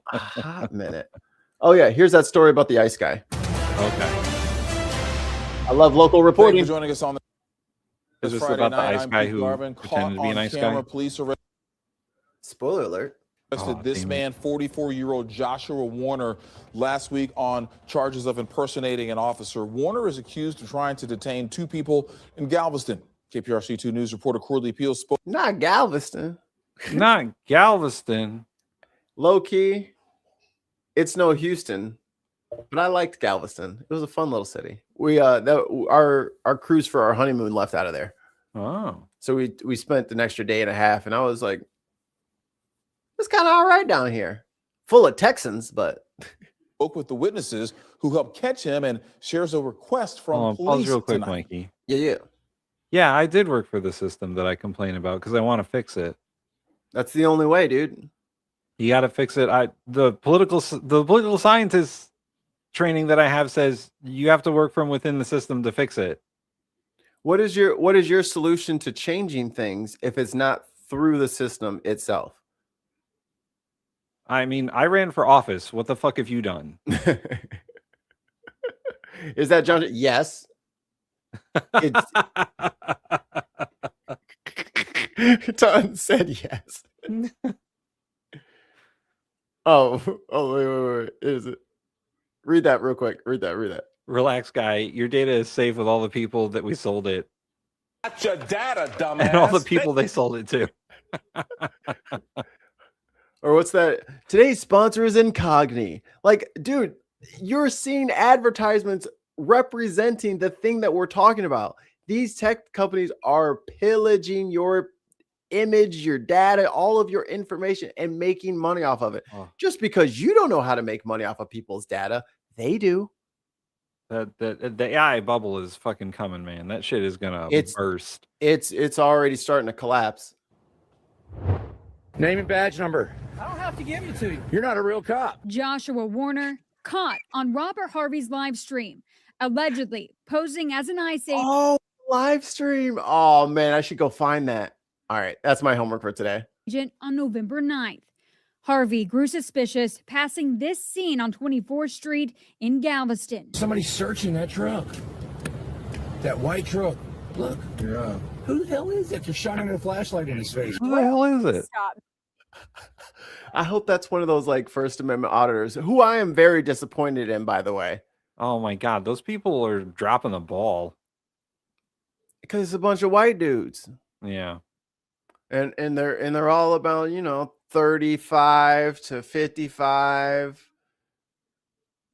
[SPEAKER 3] hot minute. Oh yeah, here's that story about the ice guy.
[SPEAKER 1] Okay.
[SPEAKER 3] I love local reporting.
[SPEAKER 16] Thank you for joining us on
[SPEAKER 1] Is this about the ice guy who pretended to be an ice guy?
[SPEAKER 16] Police
[SPEAKER 3] Spoiler alert.
[SPEAKER 16] Arrested this man, 44-year-old Joshua Warner, last week on charges of impersonating an officer. Warner is accused of trying to detain two people in Galveston. KPRC2 News reporter Corley Peel spoke.
[SPEAKER 3] Not Galveston.
[SPEAKER 1] Not Galveston.
[SPEAKER 3] Low key, it's no Houston, but I liked Galveston. It was a fun little city. We our cruise for our honeymoon left out of there.
[SPEAKER 1] Oh,
[SPEAKER 3] so we spent an extra day and a half, and I was like, it's kind of all right down here, full of Texans, but.
[SPEAKER 16] Spoke with the witnesses who helped catch him and shares a request from police
[SPEAKER 1] pause real quick,
[SPEAKER 16] tonight.
[SPEAKER 1] Mikey.
[SPEAKER 3] Yeah,
[SPEAKER 1] I did work for the system that I complain about because I want to fix it.
[SPEAKER 3] That's the only way, dude.
[SPEAKER 1] You got to fix it. The political scientist training that I have says you have to work from within the system to fix it.
[SPEAKER 3] What is your solution to changing things if it's not through the system itself?
[SPEAKER 1] I mean, I ran for office. What the fuck have you done?
[SPEAKER 3] Is that John? Yes. Ton said yes. Wait. Is it? Read that real quick. Read that.
[SPEAKER 1] Relax, guy. Your data is safe with all the people that we sold it.
[SPEAKER 16] Not your data, dumbass.
[SPEAKER 1] And all the people they sold it to.
[SPEAKER 3] Or what's that? Today's sponsor is Incogni. Like, dude, you're seeing advertisements representing the thing that we're talking about. These tech companies are pillaging your image, your data, all of your information, and making money off of it. Just because you don't know how to make money off of people's data, they do.
[SPEAKER 1] The AI bubble is fucking coming, man. That shit is gonna burst.
[SPEAKER 3] It's already starting to collapse.
[SPEAKER 17] Name and badge number.
[SPEAKER 12] I don't have to give it to you.
[SPEAKER 17] You're not a real cop.
[SPEAKER 18] Joshua Warner caught on Robert Harvey's live stream, allegedly posing as an ICE agent.
[SPEAKER 3] Oh, live stream. Oh, man, I should go find that. All right, that's my homework for today.
[SPEAKER 18] On November 9th. Harvey grew suspicious, passing this scene on 24th Street in Galveston.
[SPEAKER 17] Somebody's searching that truck. That white truck. Look. Yeah. Who the hell is it? They're shining a flashlight in his face.
[SPEAKER 1] Who the hell is it?
[SPEAKER 5] Stop.
[SPEAKER 3] I hope that's one of those like First Amendment auditors, who I am very disappointed in, by the way.
[SPEAKER 1] Oh my God, those people are dropping the ball.
[SPEAKER 3] Because it's a bunch of white dudes.
[SPEAKER 1] Yeah.
[SPEAKER 3] And they're all about, 35 to 55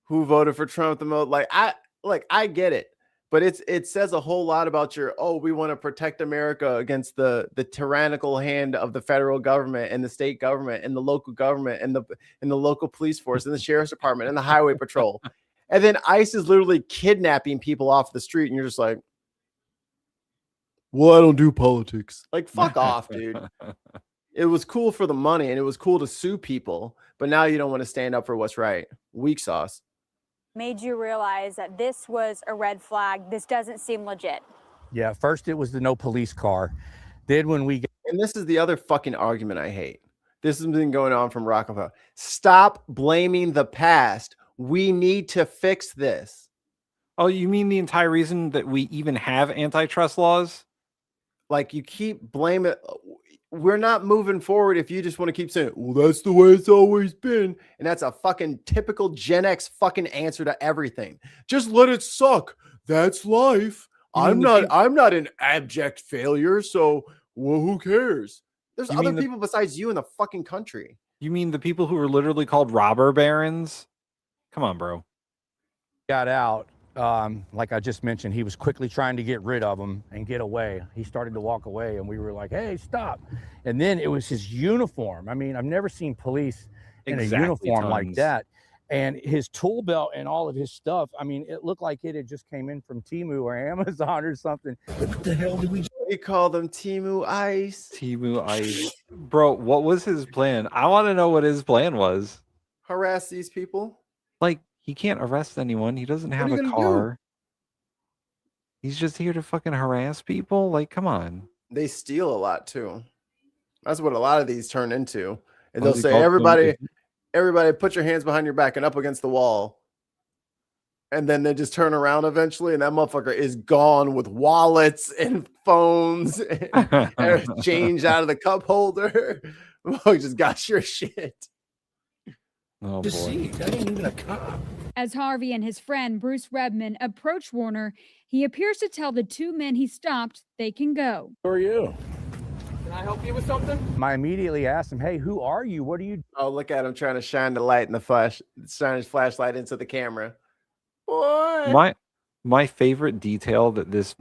[SPEAKER 3] who voted for Trump the most. I get it. But it says a whole lot about we want to protect America against the tyrannical hand of the federal government and the state government and the local government and the local police force and the sheriff's department and the highway patrol. And then ICE is literally kidnapping people off the street, and you're just like, well, I don't do politics. Like, fuck off, dude. It was cool for the money and it was cool to sue people, but now you don't want to stand up for what's right. Weak sauce.
[SPEAKER 5] Made you realize that this was a red flag. This doesn't seem legit.
[SPEAKER 17] Yeah, first it was the no police car. Then when we
[SPEAKER 3] And this is the other fucking argument I hate. This has been going on from Rockefeller. Stop blaming the past. We need to fix this.
[SPEAKER 1] Oh, you mean the entire reason that we even have antitrust laws?
[SPEAKER 3] Like, you keep blaming. We're not moving forward if you just want to keep saying, well, that's the way it's always been. And that's a fucking typical Gen X fucking answer to everything. Just let it suck. That's life. I'm not an abject failure, so well, who cares? There's other people besides you in the fucking country.
[SPEAKER 1] You mean the people who were literally called robber barons? Come on, bro.
[SPEAKER 19] Got out. Like I just mentioned, he was quickly trying to get rid of him and get away. He started to walk away, and we were like, hey, stop. And then it was his uniform. I mean, I've never seen police in a uniform like that. And his tool belt and all of his stuff, I mean, it looked like it had just came in from Temu or Amazon or something. What the hell did
[SPEAKER 3] we call them? Temu Ice.
[SPEAKER 1] Temu Ice. Bro, what was his plan? I want to know what his plan was.
[SPEAKER 3] Harass these people?
[SPEAKER 1] Like, he can't arrest anyone. He doesn't have a car. He's just here to fucking harass people. Like, come on.
[SPEAKER 3] They steal a lot too. That's what a lot of these turn into. And they'll say, everybody put your hands behind your back and up against the wall. And then they just turn around eventually, and that motherfucker is gone with wallets and phones and change out of the cup holder. Oh, he just got your shit.
[SPEAKER 1] Oh,
[SPEAKER 17] boy. That ain't even a cop.
[SPEAKER 18] As Harvey and his friend Bruce Redman approach Warner, he appears to tell the two men he stopped they can go.
[SPEAKER 17] Who are you?
[SPEAKER 19] Can I help you with something? I immediately asked him, hey, who are you? What are you?
[SPEAKER 3] Oh, look at him trying to shine the light in the flash, shine his flashlight into the camera. Boy.
[SPEAKER 1] My favorite detail that this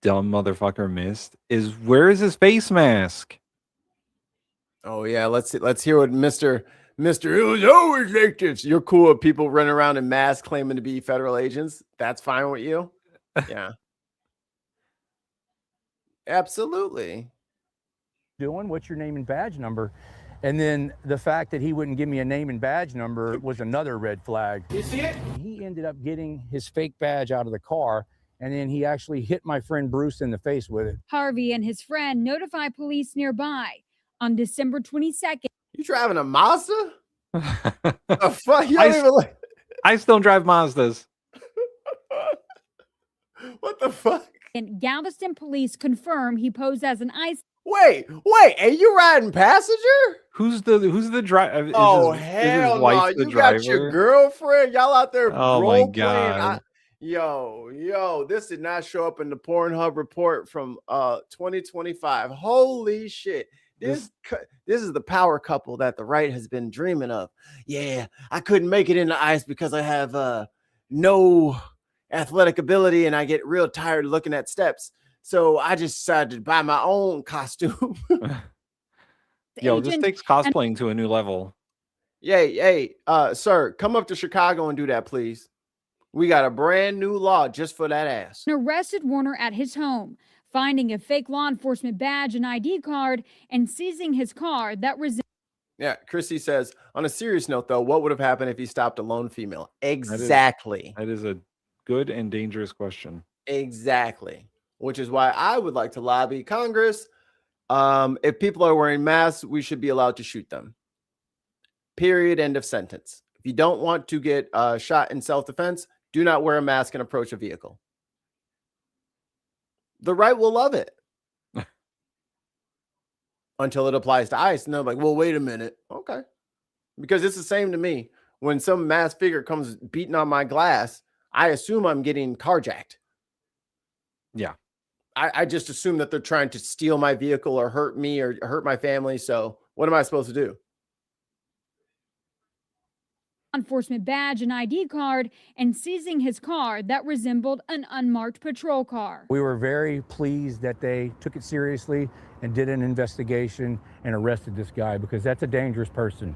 [SPEAKER 1] dumb motherfucker missed is, where is his face mask?
[SPEAKER 3] Oh yeah, let's hear what Mr. It was always like this. You're cool with people running around in masks claiming to be federal agents. That's fine with you? Yeah. Absolutely.
[SPEAKER 19] Doing? What's your name and badge number? And then the fact that he wouldn't give me a name and badge number was another red flag.
[SPEAKER 17] You see it?
[SPEAKER 19] He ended up getting his fake badge out of the car, and then he actually hit my friend Bruce in the face with it.
[SPEAKER 18] Harvey and his friend notify police nearby. On December 22nd.
[SPEAKER 3] You driving a Mazda? Fuck,
[SPEAKER 1] I still drive Mazdas.
[SPEAKER 3] What the fuck?
[SPEAKER 18] And Galveston police confirm he posed as an ICE.
[SPEAKER 3] Wait, are you riding passenger?
[SPEAKER 1] Who's the driver?
[SPEAKER 3] Oh, hell no. You got your girlfriend? Y'all out there role playing? Yo, this did not show up in the Pornhub report from 2025. Holy shit. This is the power couple that the right has been dreaming of. Yeah, I couldn't make it into ICE because I have no athletic ability and I get real tired looking at steps. So I just decided to buy my own costume.
[SPEAKER 1] Yo, this takes cosplaying to a new level.
[SPEAKER 3] Hey, sir, come up to Chicago and do that, please. We got a brand new law just for that ass.
[SPEAKER 18] Arrested Warner at his home, finding a fake law enforcement badge and ID card and seizing his car that resembled.
[SPEAKER 3] Yeah, Chrissy says, on a serious note, though, what would have happened if he stopped a lone female? Exactly.
[SPEAKER 1] That is a good and dangerous question.
[SPEAKER 3] Exactly. Which is why I would like to lobby Congress. If people are wearing masks, we should be allowed to shoot them. Period. End of sentence. If you don't want to get shot in self-defense, do not wear a mask and approach a vehicle. The right will love it. Until it applies to ICE. And they're like, well, wait a minute. Okay. Because it's the same to me. When some masked figure comes beating on my glass, I assume I'm getting carjacked.
[SPEAKER 1] Yeah.
[SPEAKER 3] I just assume that they're trying to steal my vehicle or hurt me or hurt my family. So what am I supposed to do?
[SPEAKER 18] Enforcement badge and ID card and seizing his car that resembled an unmarked patrol car.
[SPEAKER 19] We were very pleased that they took it seriously and did an investigation and arrested this guy because that's a dangerous person.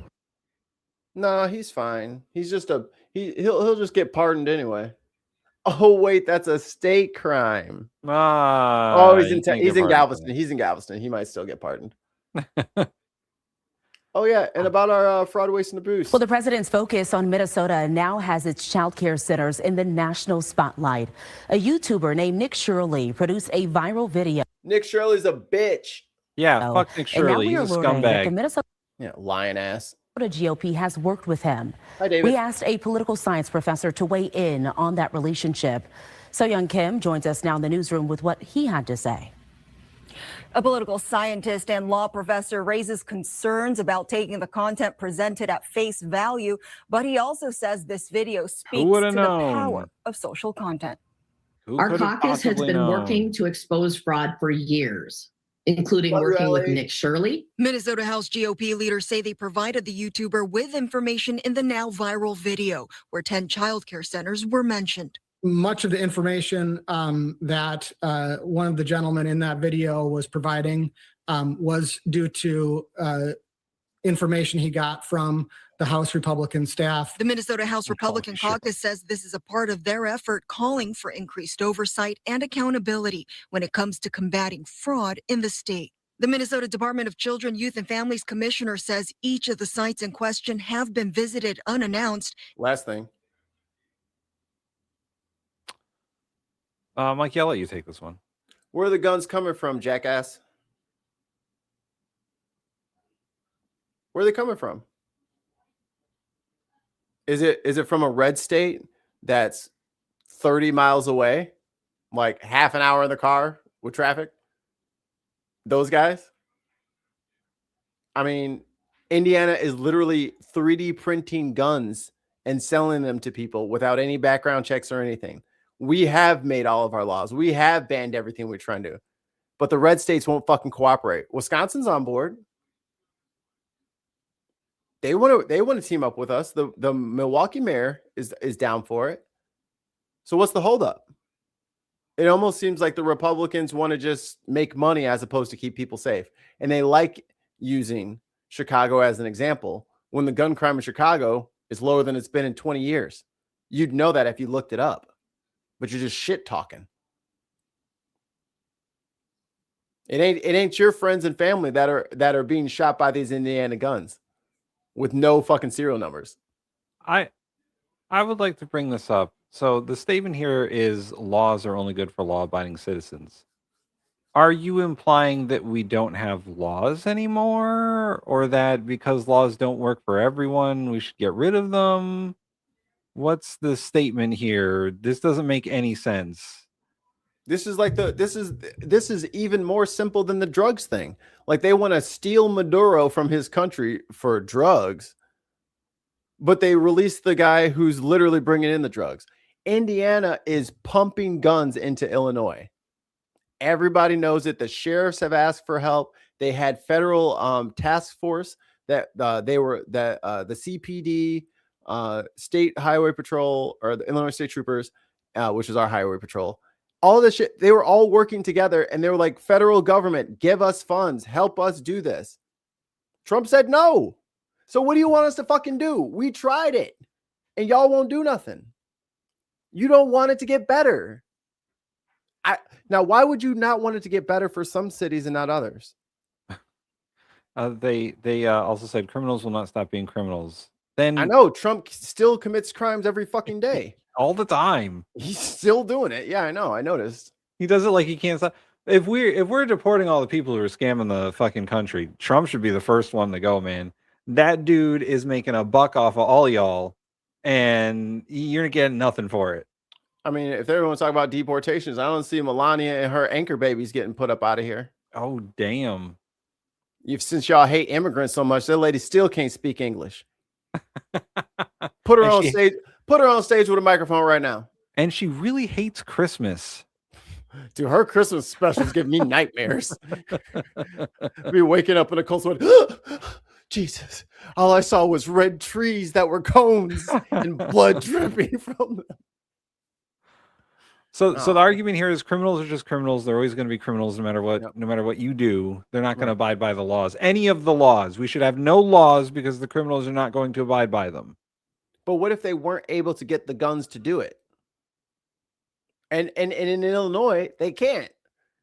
[SPEAKER 3] No, he's fine. He's just he'll just get pardoned anyway. Oh wait, that's a state crime. He's in Galveston. He's in Galveston. He might still get pardoned. Oh yeah, and about our fraud, waste, and abuse.
[SPEAKER 20] Well, the president's focus on Minnesota now has its child care centers in the national spotlight. A YouTuber named Nick Shirley produced a viral video.
[SPEAKER 3] Nick Shirley's a bitch.
[SPEAKER 1] Yeah, fuck Nick
[SPEAKER 20] And now
[SPEAKER 1] Shirley.
[SPEAKER 20] we
[SPEAKER 1] He's
[SPEAKER 20] are
[SPEAKER 1] a
[SPEAKER 20] learning that the
[SPEAKER 1] scumbag.
[SPEAKER 20] Minnesota
[SPEAKER 3] lion ass.
[SPEAKER 20] GOP has worked with him.
[SPEAKER 3] Hi, David.
[SPEAKER 20] We asked a political science professor to weigh in on that relationship. So Young Kim joins us now in the newsroom with what he had to say.
[SPEAKER 21] A political scientist and law professor raises concerns about taking the content presented at face value, but he also says this video speaks to the power of social content.
[SPEAKER 1] Our
[SPEAKER 22] caucus has been working to expose fraud for years, including working with Nick Shirley.
[SPEAKER 21] Minnesota House GOP leaders say they provided the YouTuber with information in the now viral video where 10 childcare centers were mentioned.
[SPEAKER 23] Much of the information that one of the gentlemen in that video was providing was due to information he got from the House Republican staff.
[SPEAKER 21] The Minnesota House Republican Caucus says this is a part of their effort calling for increased oversight and accountability when it comes to combating fraud in the state. The Minnesota Department of Children, Youth and Families Commissioner says each of the sites in question have been visited unannounced.
[SPEAKER 3] Last thing.
[SPEAKER 1] Mikey, I'll let you take this one.
[SPEAKER 3] Where are the guns coming from, jackass? Where are they coming from? Is it from a red state that's 30 miles away, like half an hour in the car with traffic? Those guys? I mean, Indiana is literally 3D printing guns and selling them to people without any background checks or anything. We have made all of our laws. We have banned everything we're trying to do. But the red states won't fucking cooperate. Wisconsin's on board. They want to team up with us. The Milwaukee mayor is down for it. So what's the holdup? It almost seems like the Republicans want to just make money as opposed to keep people safe. And they like using Chicago as an example when the gun crime in Chicago is lower than it's been in 20 years. You'd know that if you looked it up. But you're just shit talking. It ain't your friends and family that are being shot by these Indiana guns with no fucking serial numbers.
[SPEAKER 1] I would like to bring this up. So the statement here is laws are only good for law-abiding citizens. Are you implying that we don't have laws anymore, or that because laws don't work for everyone, we should get rid of them? What's the statement here? This doesn't make any sense.
[SPEAKER 3] This is even more simple than the drugs thing. Like they want to steal Maduro from his country for drugs, but they release the guy who's literally bringing in the drugs. Indiana is pumping guns into Illinois. Everybody knows it. The sheriffs have asked for help. They had federal task force that the CPD, State Highway Patrol, or the Illinois State Troopers, which is our highway patrol. All this shit, they were all working together and they were like, federal government, give us funds, help us do this. Trump said no. So what do you want us to fucking do? We tried it and y'all won't do nothing. You don't want it to get better. Now, why would you not want it to get better for some cities and not others?
[SPEAKER 1] They also said criminals will not stop being criminals. Then
[SPEAKER 3] I know Trump still commits crimes every fucking day.
[SPEAKER 1] All the time.
[SPEAKER 3] He's still doing it. Yeah, I know. I noticed.
[SPEAKER 1] He does it like he can't stop. If we're deporting all the people who are scamming the fucking country, Trump should be the first one to go, man. That dude is making a buck off of all y'all, and you're getting nothing for it.
[SPEAKER 3] I mean, if everyone's talking about deportations, I don't see Melania and her anchor babies getting put up out of here.
[SPEAKER 1] Oh, damn.
[SPEAKER 3] Since y'all hate immigrants so much, that lady still can't speak English. Put her on stage. Put her on stage with a microphone right now.
[SPEAKER 1] And she really hates Christmas.
[SPEAKER 3] Dude, her Christmas specials give me nightmares. Be waking up in a cold sweat. Jesus. All I saw was red trees that were cones and blood dripping from them.
[SPEAKER 1] So the argument here is criminals are just criminals. They're always going to be criminals no matter what. No matter what you do, they're not going to abide by the laws. Any of the laws. We should have no laws because the criminals are not going to abide by them.
[SPEAKER 3] But what if they weren't able to get the guns to do it? And in Illinois, they can't.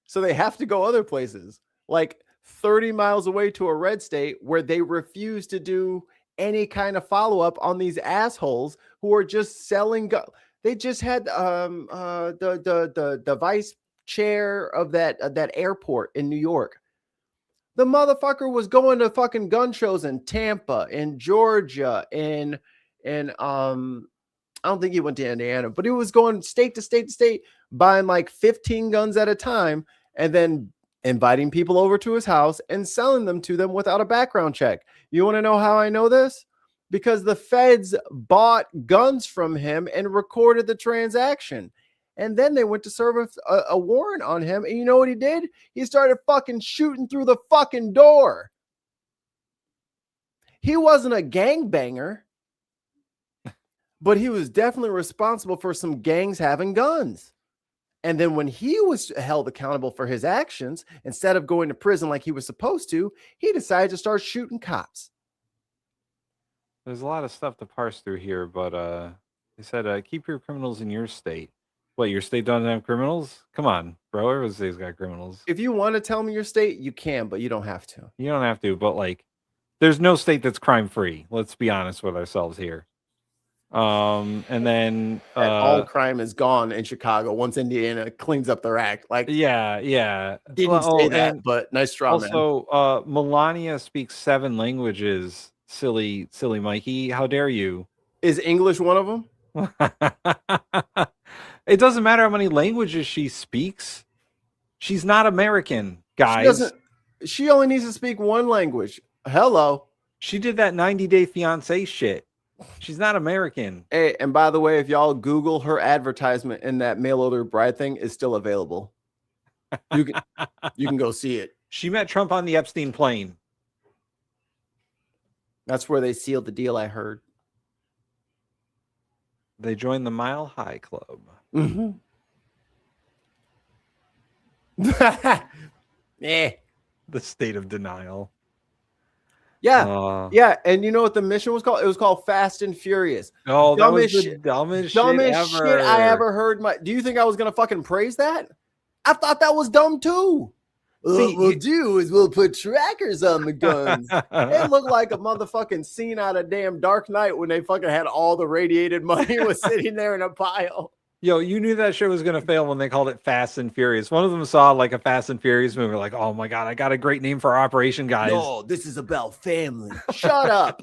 [SPEAKER 3] So they have to go other places, like 30 miles away to a red state where they refuse to do any kind of follow-up on these assholes who are just selling guns. They just had the vice chair of that airport in New York The motherfucker was going to fucking gun shows in Tampa, in Georgia, in I don't think he went to Indiana, but he was going state to state to state, buying like 15 guns at a time, and then inviting people over to his house and selling them to them without a background check. You want to know how I know this? Because the feds bought guns from him and recorded the transaction. And then they went to serve a warrant on him. And you know what he did? He started fucking shooting through the fucking door. He wasn't a gangbanger, but he was definitely responsible for some gangs having guns. And then when he was held accountable for his actions, instead of going to prison like he was supposed to, he decided to start shooting cops.
[SPEAKER 1] There's a lot of stuff to parse through here, but they said keep your criminals in your state. What, your state doesn't have criminals? Come on, bro. Every state's got criminals.
[SPEAKER 3] If you want to tell me your state, you can, but you don't have to.
[SPEAKER 1] You don't have to, but like, there's no state that's crime free. Let's be honest with ourselves here. And then
[SPEAKER 3] all crime is gone in Chicago once Indiana cleans up their act. Like,
[SPEAKER 1] yeah.
[SPEAKER 3] Didn't say that, but nice straw man.
[SPEAKER 1] Also, Melania speaks 7 languages. Silly Mikey. How dare you?
[SPEAKER 3] Is English one of them?
[SPEAKER 1] It doesn't matter how many languages she speaks. She's not American, guys.
[SPEAKER 3] She only needs to speak one language. Hello.
[SPEAKER 1] She did that 90-day fiance shit. She's not American.
[SPEAKER 3] Hey, and by the way, if y'all Google her advertisement in that mail order bride thing, is still available. You can go see it.
[SPEAKER 1] She met Trump on the Epstein plane.
[SPEAKER 3] That's where they sealed the deal, I heard.
[SPEAKER 1] They joined the Mile High Club.
[SPEAKER 3] Mm-hmm.
[SPEAKER 1] The state of denial.
[SPEAKER 3] Yeah. Yeah. And you know what the mission was called? It was called Fast and Furious.
[SPEAKER 1] Oh, that was the dumbest shit
[SPEAKER 3] I ever heard. Do you think I was going to fucking praise that? I thought that was dumb too. What we'll do is we'll put trackers on the guns. It looked like a motherfucking scene out of damn Dark Knight when they fucking had all the radiated money was sitting there in a pile.
[SPEAKER 1] Yo, you knew that shit was going to fail when they called it Fast and Furious. One of them saw like a Fast and Furious movie, like, oh my God, I got a great name for our operation, guys.
[SPEAKER 3] No, this is about family. Shut up.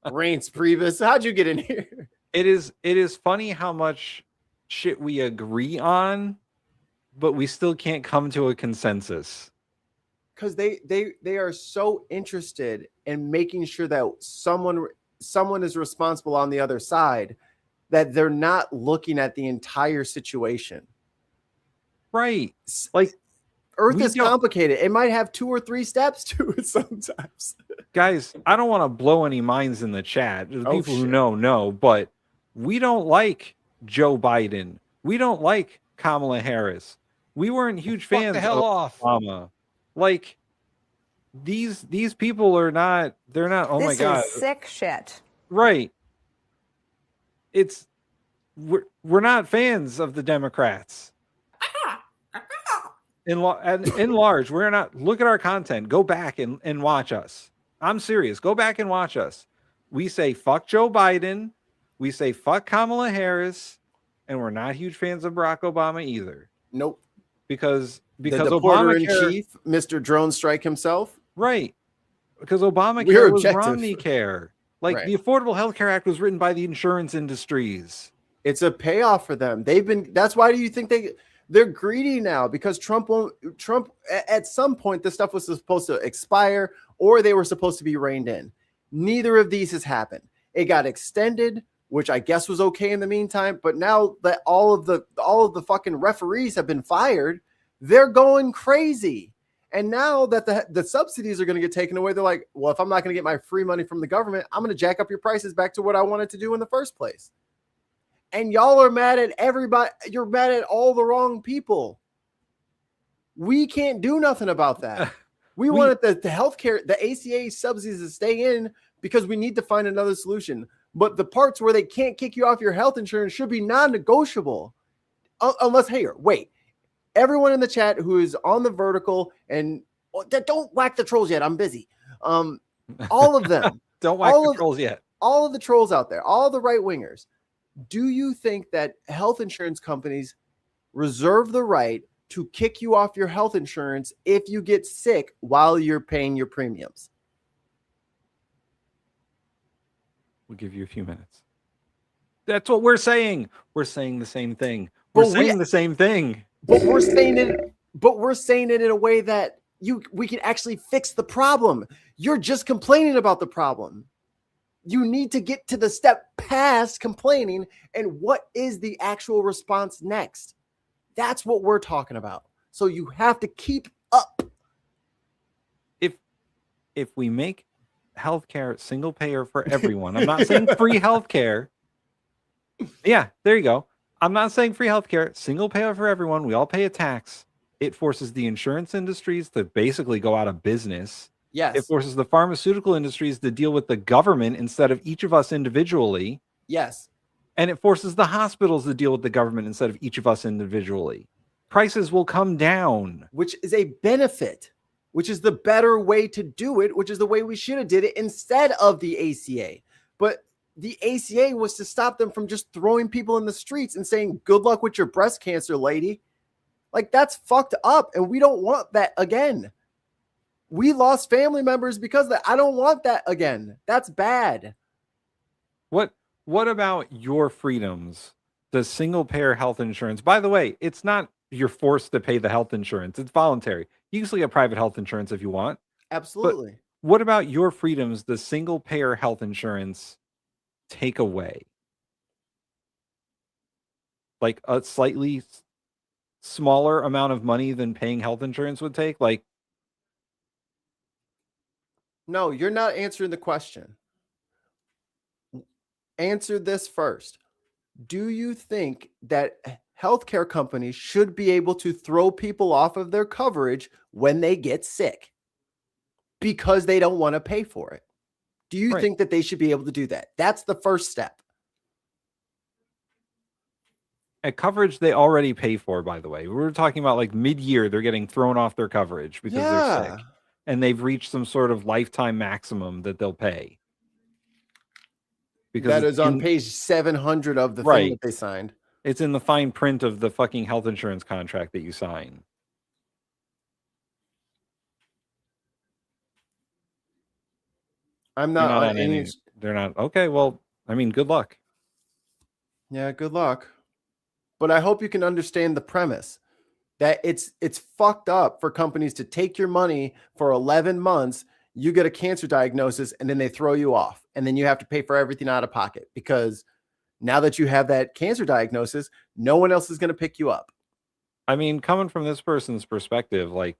[SPEAKER 3] Reince Priebus, how'd you get in here?
[SPEAKER 1] It is funny how much shit we agree on, but we still can't come to a consensus.
[SPEAKER 3] Because they are so interested in making sure that someone is responsible on the other side, that they're not looking at the entire situation.
[SPEAKER 1] Right.
[SPEAKER 3] Like, Earth is complicated. It might have 2 or 3 steps to it sometimes.
[SPEAKER 1] Guys, I don't want to blow any minds in the chat. The people who know, but we don't like Joe Biden. We don't like Kamala Harris. We weren't huge fans of Obama. Like, these people are not, they're not, oh my God.
[SPEAKER 6] This is sick shit.
[SPEAKER 1] Right. We're not fans of the Democrats. In large, we're not. Look at our content. Go back and watch us. I'm serious. Go back and watch us. We say fuck Joe Biden. We say fuck Kamala Harris, and we're not huge fans of Barack Obama either.
[SPEAKER 3] Nope.
[SPEAKER 1] Because
[SPEAKER 3] the Obamacare, Mr. Drone Strike himself.
[SPEAKER 1] Right. Because Obamacare was Romney care. Like, the Affordable Health Care Act was written by the insurance industries.
[SPEAKER 3] It's a payoff for them. That's why do you think they're greedy now? Because Trump at some point, this stuff was supposed to expire or they were supposed to be reined in. Neither of these has happened. It got extended, which I guess was okay in the meantime. But now that all of the fucking referees have been fired, they're going crazy. And now that the subsidies are going to get taken away, they're like, well, if I'm not going to get my free money from the government, I'm going to jack up your prices back to what I wanted to do in the first place. And y'all are mad at everybody. You're mad at all the wrong people. We can't do nothing about that. We wanted the healthcare, the ACA subsidies to stay in because we need to find another solution. But the parts where they can't kick you off your health insurance should be non-negotiable. Unless, wait. Everyone in the chat who is on the vertical and don't whack the trolls yet. I'm busy. All of them.
[SPEAKER 1] Don't whack the trolls yet.
[SPEAKER 3] All of the trolls out there, all the right wingers. Do you think that health insurance companies reserve the right to kick you off your health insurance if you get sick while you're paying your premiums.
[SPEAKER 1] We'll give you a few minutes. That's what we're saying. We're saying the same thing. We're saying the same thing.
[SPEAKER 3] But we're saying it in a way that we can actually fix the problem. You're just complaining about the problem. You need to get to the step past complaining and what is the actual response next. That's what we're talking about. So you have to keep up.
[SPEAKER 1] If we make healthcare single payer for everyone, I'm not saying free healthcare. Yeah, there you go. I'm not saying free healthcare, single payer for everyone. We all pay a tax. It forces the insurance industries to basically go out of business.
[SPEAKER 3] Yes.
[SPEAKER 1] It forces the pharmaceutical industries to deal with the government instead of each of us individually.
[SPEAKER 3] Yes.
[SPEAKER 1] And it forces the hospitals to deal with the government instead of each of us individually. Prices will come down.
[SPEAKER 3] Which is a benefit, which is the better way to do it, which is the way we should have did it instead of the ACA. But the ACA was to stop them from just throwing people in the streets and saying, good luck with your breast cancer, lady. Like, that's fucked up, and we don't want that again. We lost family members because of that. I don't want that again. That's bad.
[SPEAKER 1] What about your freedoms? The single payer health insurance. By the way, it's not you're forced to pay the health insurance. It's voluntary. You can still get private health insurance if you want.
[SPEAKER 3] Absolutely.
[SPEAKER 1] But what about your freedoms? The single payer health insurance take away, like a slightly smaller amount of money than paying health insurance would take. Like,
[SPEAKER 3] no, you're not answering the question. Answer this first. Do you think that healthcare companies should be able to throw people off of their coverage when they get sick because they don't want to pay for it? Do you think that they should be able to do that? That's the first step.
[SPEAKER 1] At coverage they already pay for, by the way. We were talking about like mid-year, they're getting thrown off their coverage because they're sick. And they've reached some sort of lifetime maximum that they'll pay.
[SPEAKER 3] Because that is on page 700 of the thing that they signed.
[SPEAKER 1] It's in the fine print of the fucking health insurance contract that you sign.
[SPEAKER 3] I'm not on any.
[SPEAKER 1] They're not. Okay, well, I mean, good luck.
[SPEAKER 3] Yeah, good luck. But I hope you can understand the premise that it's fucked up for companies to take your money for 11 months. You get a cancer diagnosis and then they throw you off and then you have to pay for everything out of pocket because now that you have that cancer diagnosis, no one else is going to pick you up.
[SPEAKER 1] I mean, coming from this person's perspective, like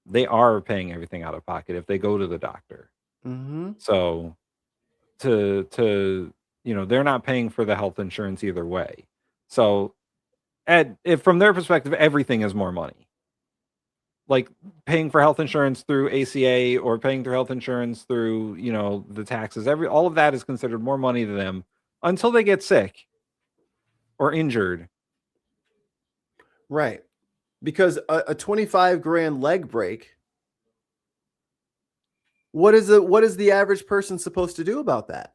[SPEAKER 1] they are paying everything out of pocket if they go to the doctor.
[SPEAKER 3] Mm-hmm.
[SPEAKER 1] So they're not paying for the health insurance either way. So if from their perspective, everything is more money. Like paying for health insurance through ACA or paying through health insurance through, the taxes, all of that is considered more money to them until they get sick or injured.
[SPEAKER 3] Right. Because a 25 grand leg break, what is the average person supposed to do about that?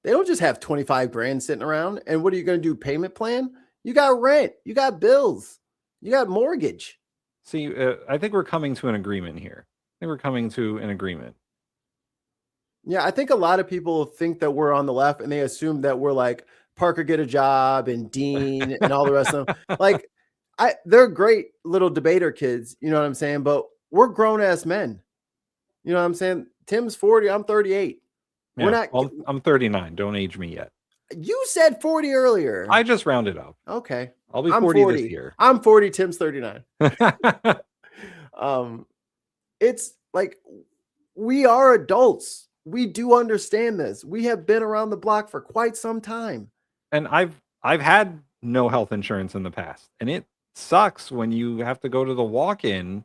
[SPEAKER 3] They don't just have 25 grand sitting around. And what are you going to do? Payment plan? You got rent, you got bills, you got mortgage.
[SPEAKER 1] See, I think we're coming to an agreement here.
[SPEAKER 3] Yeah, I think a lot of people think that we're on the left and they assume that we're like Parker Get a Job and Dean and all the rest of them. Like, they're great little debater kids, you know what I'm saying? But we're grown ass men. You know what I'm saying? Tim's 40, I'm 38.
[SPEAKER 1] Yeah, I'm 39. Don't age me yet.
[SPEAKER 3] You said 40 earlier.
[SPEAKER 1] I just rounded up.
[SPEAKER 3] Okay.
[SPEAKER 1] I'll be 40 this year.
[SPEAKER 3] I'm 40. Tim's 39. It's like we are adults. We do understand this. We have been around the block for quite some time.
[SPEAKER 1] And I've had no health insurance in the past, and it sucks when you have to go to the walk-in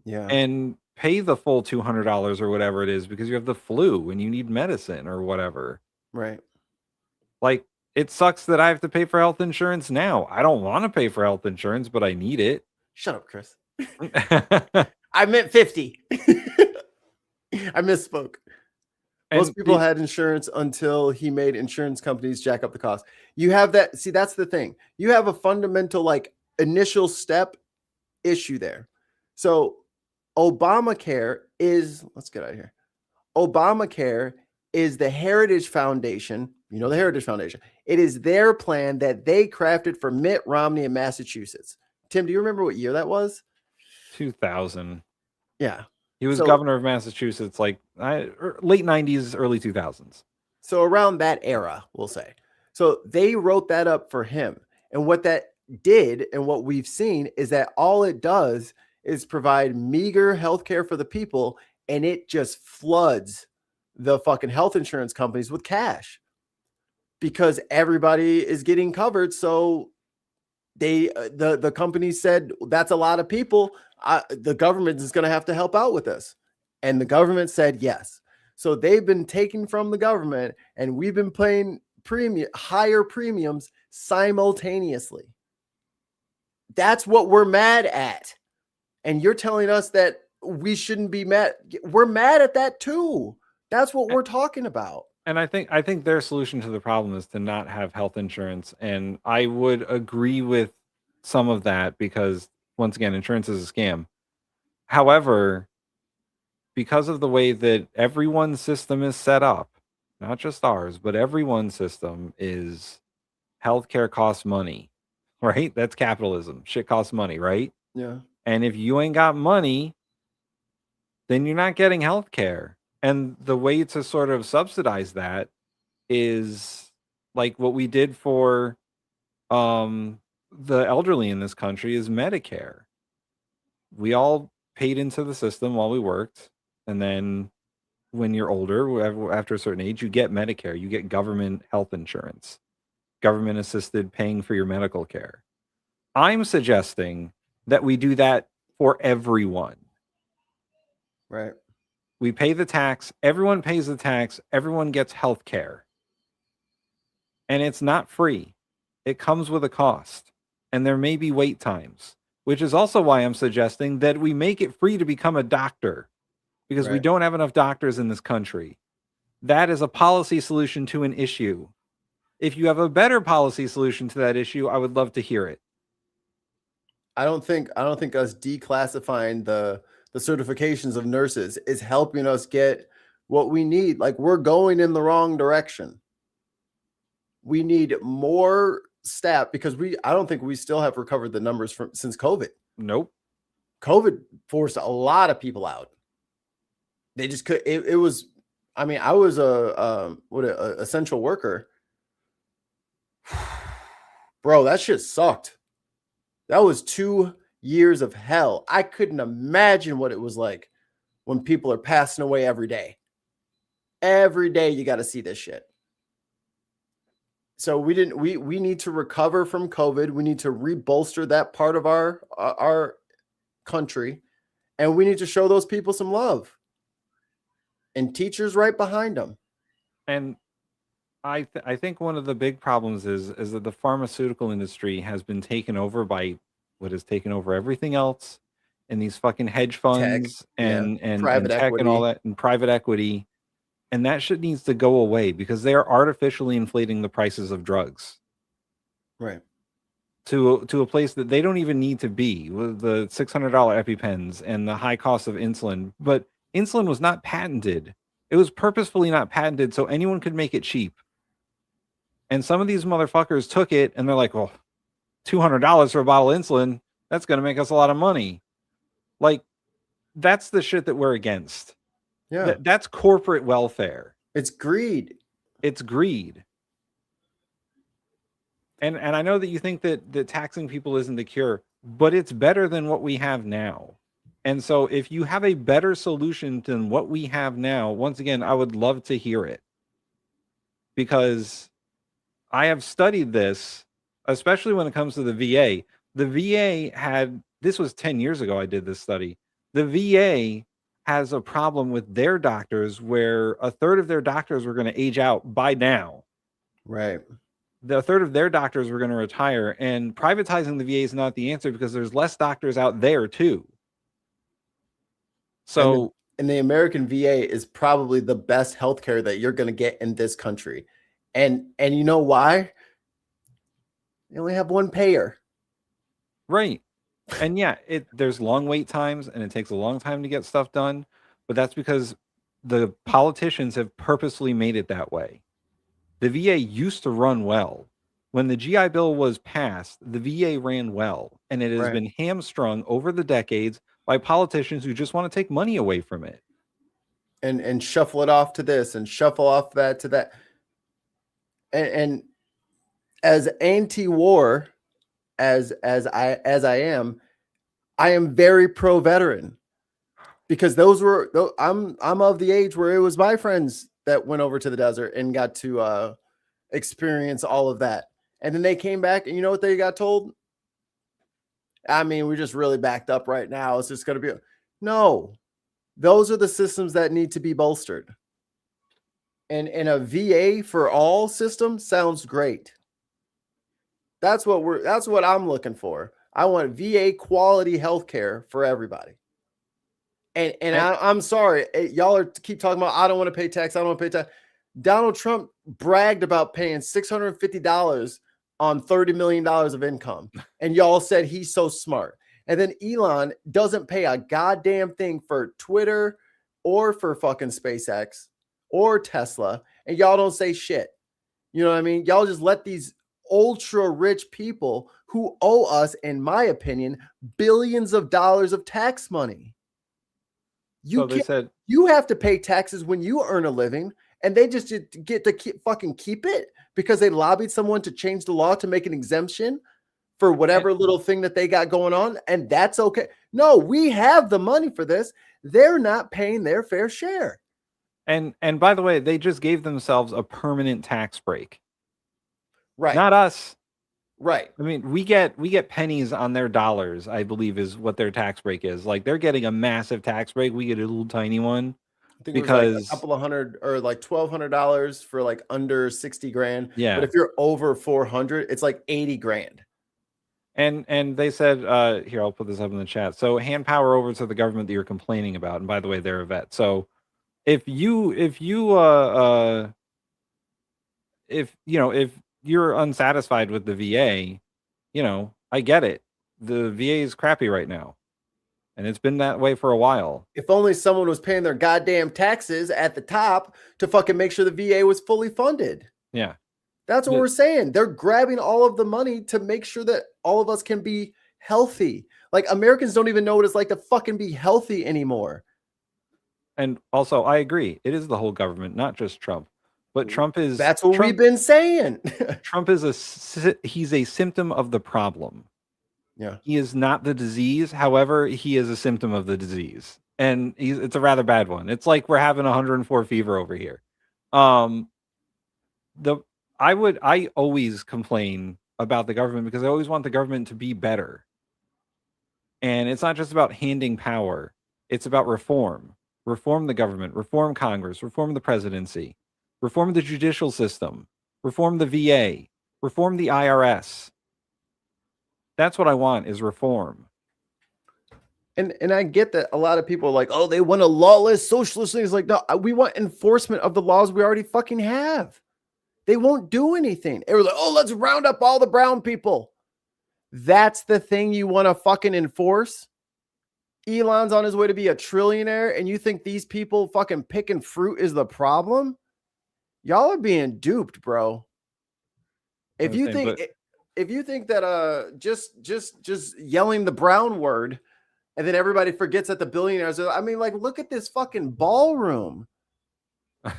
[SPEAKER 1] and pay the full $200 or whatever it is because you have the flu and you need medicine or whatever.
[SPEAKER 3] Right.
[SPEAKER 1] Like, it sucks that I have to pay for health insurance now. I don't want to pay for health insurance, but I need it.
[SPEAKER 3] Shut up, Chris. I meant 50. I misspoke. Most people had insurance until he made insurance companies jack up the cost. You have that. See, that's the thing. You have a fundamental, like, initial step issue there. So Obamacare is, let's get out of here. Obamacare is the Heritage Foundation. You know, the Heritage Foundation. It is their plan that they crafted for Mitt Romney in Massachusetts. Tim, do you remember what year that was?
[SPEAKER 1] 2000.
[SPEAKER 3] Yeah.
[SPEAKER 1] He was
[SPEAKER 3] So-
[SPEAKER 1] governor of Massachusetts, like late 90s, early 2000s.
[SPEAKER 3] So around that era, we'll say. So they wrote that up for him. And what that did and what we've seen is that all it does is provide meager health care for the people, and it just floods the fucking health insurance companies with cash because everybody is getting covered. So the company said, that's a lot of people. The government is going to have to help out with this. And the government said yes. So they've been taking from the government, and we've been paying higher premiums simultaneously. That's what we're mad at. And you're telling us that we shouldn't be mad. We're mad at that too. That's what we're talking about.
[SPEAKER 1] And I think their solution to the problem is to not have health insurance. And I would agree with some of that because, once again, insurance is a scam. However, because of the way that everyone's system is set up, not just ours, but everyone's system is healthcare costs money, right? That's capitalism. Shit costs money, right?
[SPEAKER 3] Yeah.
[SPEAKER 1] And if you ain't got money, then you're not getting healthcare. And the way to sort of subsidize that is like what we did for the elderly in this country is Medicare. We all paid into the system while we worked. And then when you're older, after a certain age, you get Medicare, you get government health insurance, government assisted paying for your medical care. I'm suggesting that we do that for everyone.
[SPEAKER 3] Right.
[SPEAKER 1] We pay the tax, everyone pays the tax, everyone gets health care. And it's not free. It comes with a cost. And there may be wait times, which is also why I'm suggesting that we make it free to become a doctor, because we
[SPEAKER 3] Right.
[SPEAKER 1] don't have enough doctors in this country. That is a policy solution to an issue. If you have a better policy solution to that issue, I would love to hear it.
[SPEAKER 3] I don't think us declassifying the certifications of nurses is helping us get what we need. Like, we're going in the wrong direction. We need more staff because I don't think we still have recovered the numbers since COVID.
[SPEAKER 1] Nope.
[SPEAKER 3] COVID forced a lot of people out. They just could. It was. I mean, I was a essential worker. Bro, that shit sucked. That was 2 years of hell. I couldn't imagine what it was like when people are passing away every day. Every day you got to see this shit. So we need to recover from COVID. We need to rebolster that part of our country, and we need to show those people some love. And teachers right behind them.
[SPEAKER 1] And I think one of the big problems is that the pharmaceutical industry has been taken over by what has taken over everything else, and these fucking hedge funds and
[SPEAKER 3] private
[SPEAKER 1] tech
[SPEAKER 3] equity
[SPEAKER 1] and all that, and private equity. And that shit needs to go away because they are artificially inflating the prices of drugs.
[SPEAKER 3] Right.
[SPEAKER 1] To a place that they don't even need to be, with the $600 EpiPens and the high cost of insulin. But insulin was not patented. It was purposefully not patented so anyone could make it cheap. And some of these motherfuckers took it and they're like, well, $200 for a bottle of insulin, that's going to make us a lot of money. Like, that's the shit that we're against.
[SPEAKER 3] Yeah.
[SPEAKER 1] That's corporate welfare.
[SPEAKER 3] It's greed.
[SPEAKER 1] It's greed. And I know that you think that taxing people isn't the cure, but it's better than what we have now. And so if you have a better solution than what we have now, once again, I would love to hear it. Because I have studied this, especially when it comes to the VA. The VA had, this was 10 years ago I did this study. The VA has a problem with their doctors where a third of their doctors were going to age out by now.
[SPEAKER 3] Right.
[SPEAKER 1] A third of their doctors were going to retire, and privatizing the VA is not the answer because there's less doctors out there too. So,
[SPEAKER 3] and the American VA is probably the best healthcare that you're going to get in this country. And you know why? They only have one payer.
[SPEAKER 1] Right. And yeah, there's long wait times and it takes a long time to get stuff done, but that's because the politicians have purposely made it that way. The VA used to run well. When the GI Bill was passed, the VA ran well, and it has
[SPEAKER 3] Right.
[SPEAKER 1] been hamstrung over the decades by politicians who just want to take money away from it.
[SPEAKER 3] And shuffle it off to this and shuffle off that to that. And as anti-war as I am very pro-veteran, because I'm of the age where it was my friends that went over to the desert and got to experience all of that. And then they came back and you know what they got told? I mean, we're just really backed up right now. It's just going to be no. Those are the systems that need to be bolstered. And a VA for all system sounds great. That's what I'm looking for. I want VA quality healthcare for everybody. And I'm sorry, y'all keep talking about I don't want to pay tax. I don't want to pay tax. Donald Trump bragged about paying $650 on $30 million of income. And y'all said he's so smart. And then Elon doesn't pay a goddamn thing for Twitter or for fucking SpaceX or Tesla. And y'all don't say shit. You know what I mean? Y'all just let these ultra rich people who owe us, in my opinion, billions of dollars of tax money. You have to pay taxes when you earn a living, and they just get to keep it because they lobbied someone to change the law to make an exemption for whatever little thing that they got going on, and that's okay. No, we have the money for this. They're not paying their fair share.
[SPEAKER 1] And by the way, they just gave themselves a permanent tax break.
[SPEAKER 3] Right.
[SPEAKER 1] Not us.
[SPEAKER 3] Right.
[SPEAKER 1] I mean, we get pennies on their dollars, I believe is what their tax break is. Like they're getting a massive tax break. We get a little tiny one.
[SPEAKER 3] I think it was like a couple of $100 or like $1,200 for like under 60 grand.
[SPEAKER 1] Yeah.
[SPEAKER 3] But if you're over 400, it's like 80 grand.
[SPEAKER 1] And they said, here, I'll put this up in the chat. So hand power over to the government that you're complaining about. And by the way, they're a vet. So if you're unsatisfied with the VA, I get it. The VA is crappy right now. And it's been that way for a while.
[SPEAKER 3] If only someone was paying their goddamn taxes at the top to fucking make sure the VA was fully funded.
[SPEAKER 1] Yeah.
[SPEAKER 3] That's what we're saying. They're grabbing all of the money to make sure that all of us can be healthy. Like Americans don't even know what it's like to fucking be healthy anymore.
[SPEAKER 1] And also, I agree. It is the whole government, not just Trump. But Trump is...
[SPEAKER 3] That's what we've been saying.
[SPEAKER 1] Trump is he's a symptom of the problem.
[SPEAKER 3] Yeah.
[SPEAKER 1] He is not the disease. However, he is a symptom of the disease. And it's a rather bad one. It's like we're having 104 fever over here. I always complain about the government because I always want the government to be better. And it's not just about handing power. It's about reform. Reform the government, reform Congress, reform the presidency, reform the judicial system, reform the VA, reform the IRS. That's what I want is reform.
[SPEAKER 3] And I get that a lot of people are like, oh, they want a lawless socialist thing. It's like, no, we want enforcement of the laws we already fucking have. They won't do anything. They were like, oh, let's round up all the brown people. That's the thing you want to fucking enforce? Elon's on his way to be a trillionaire, and you think these people fucking picking fruit is the problem? Y'all are being duped, bro. If you think that just yelling the brown word and then everybody forgets that the billionaires are, I mean, like, look at this fucking ballroom.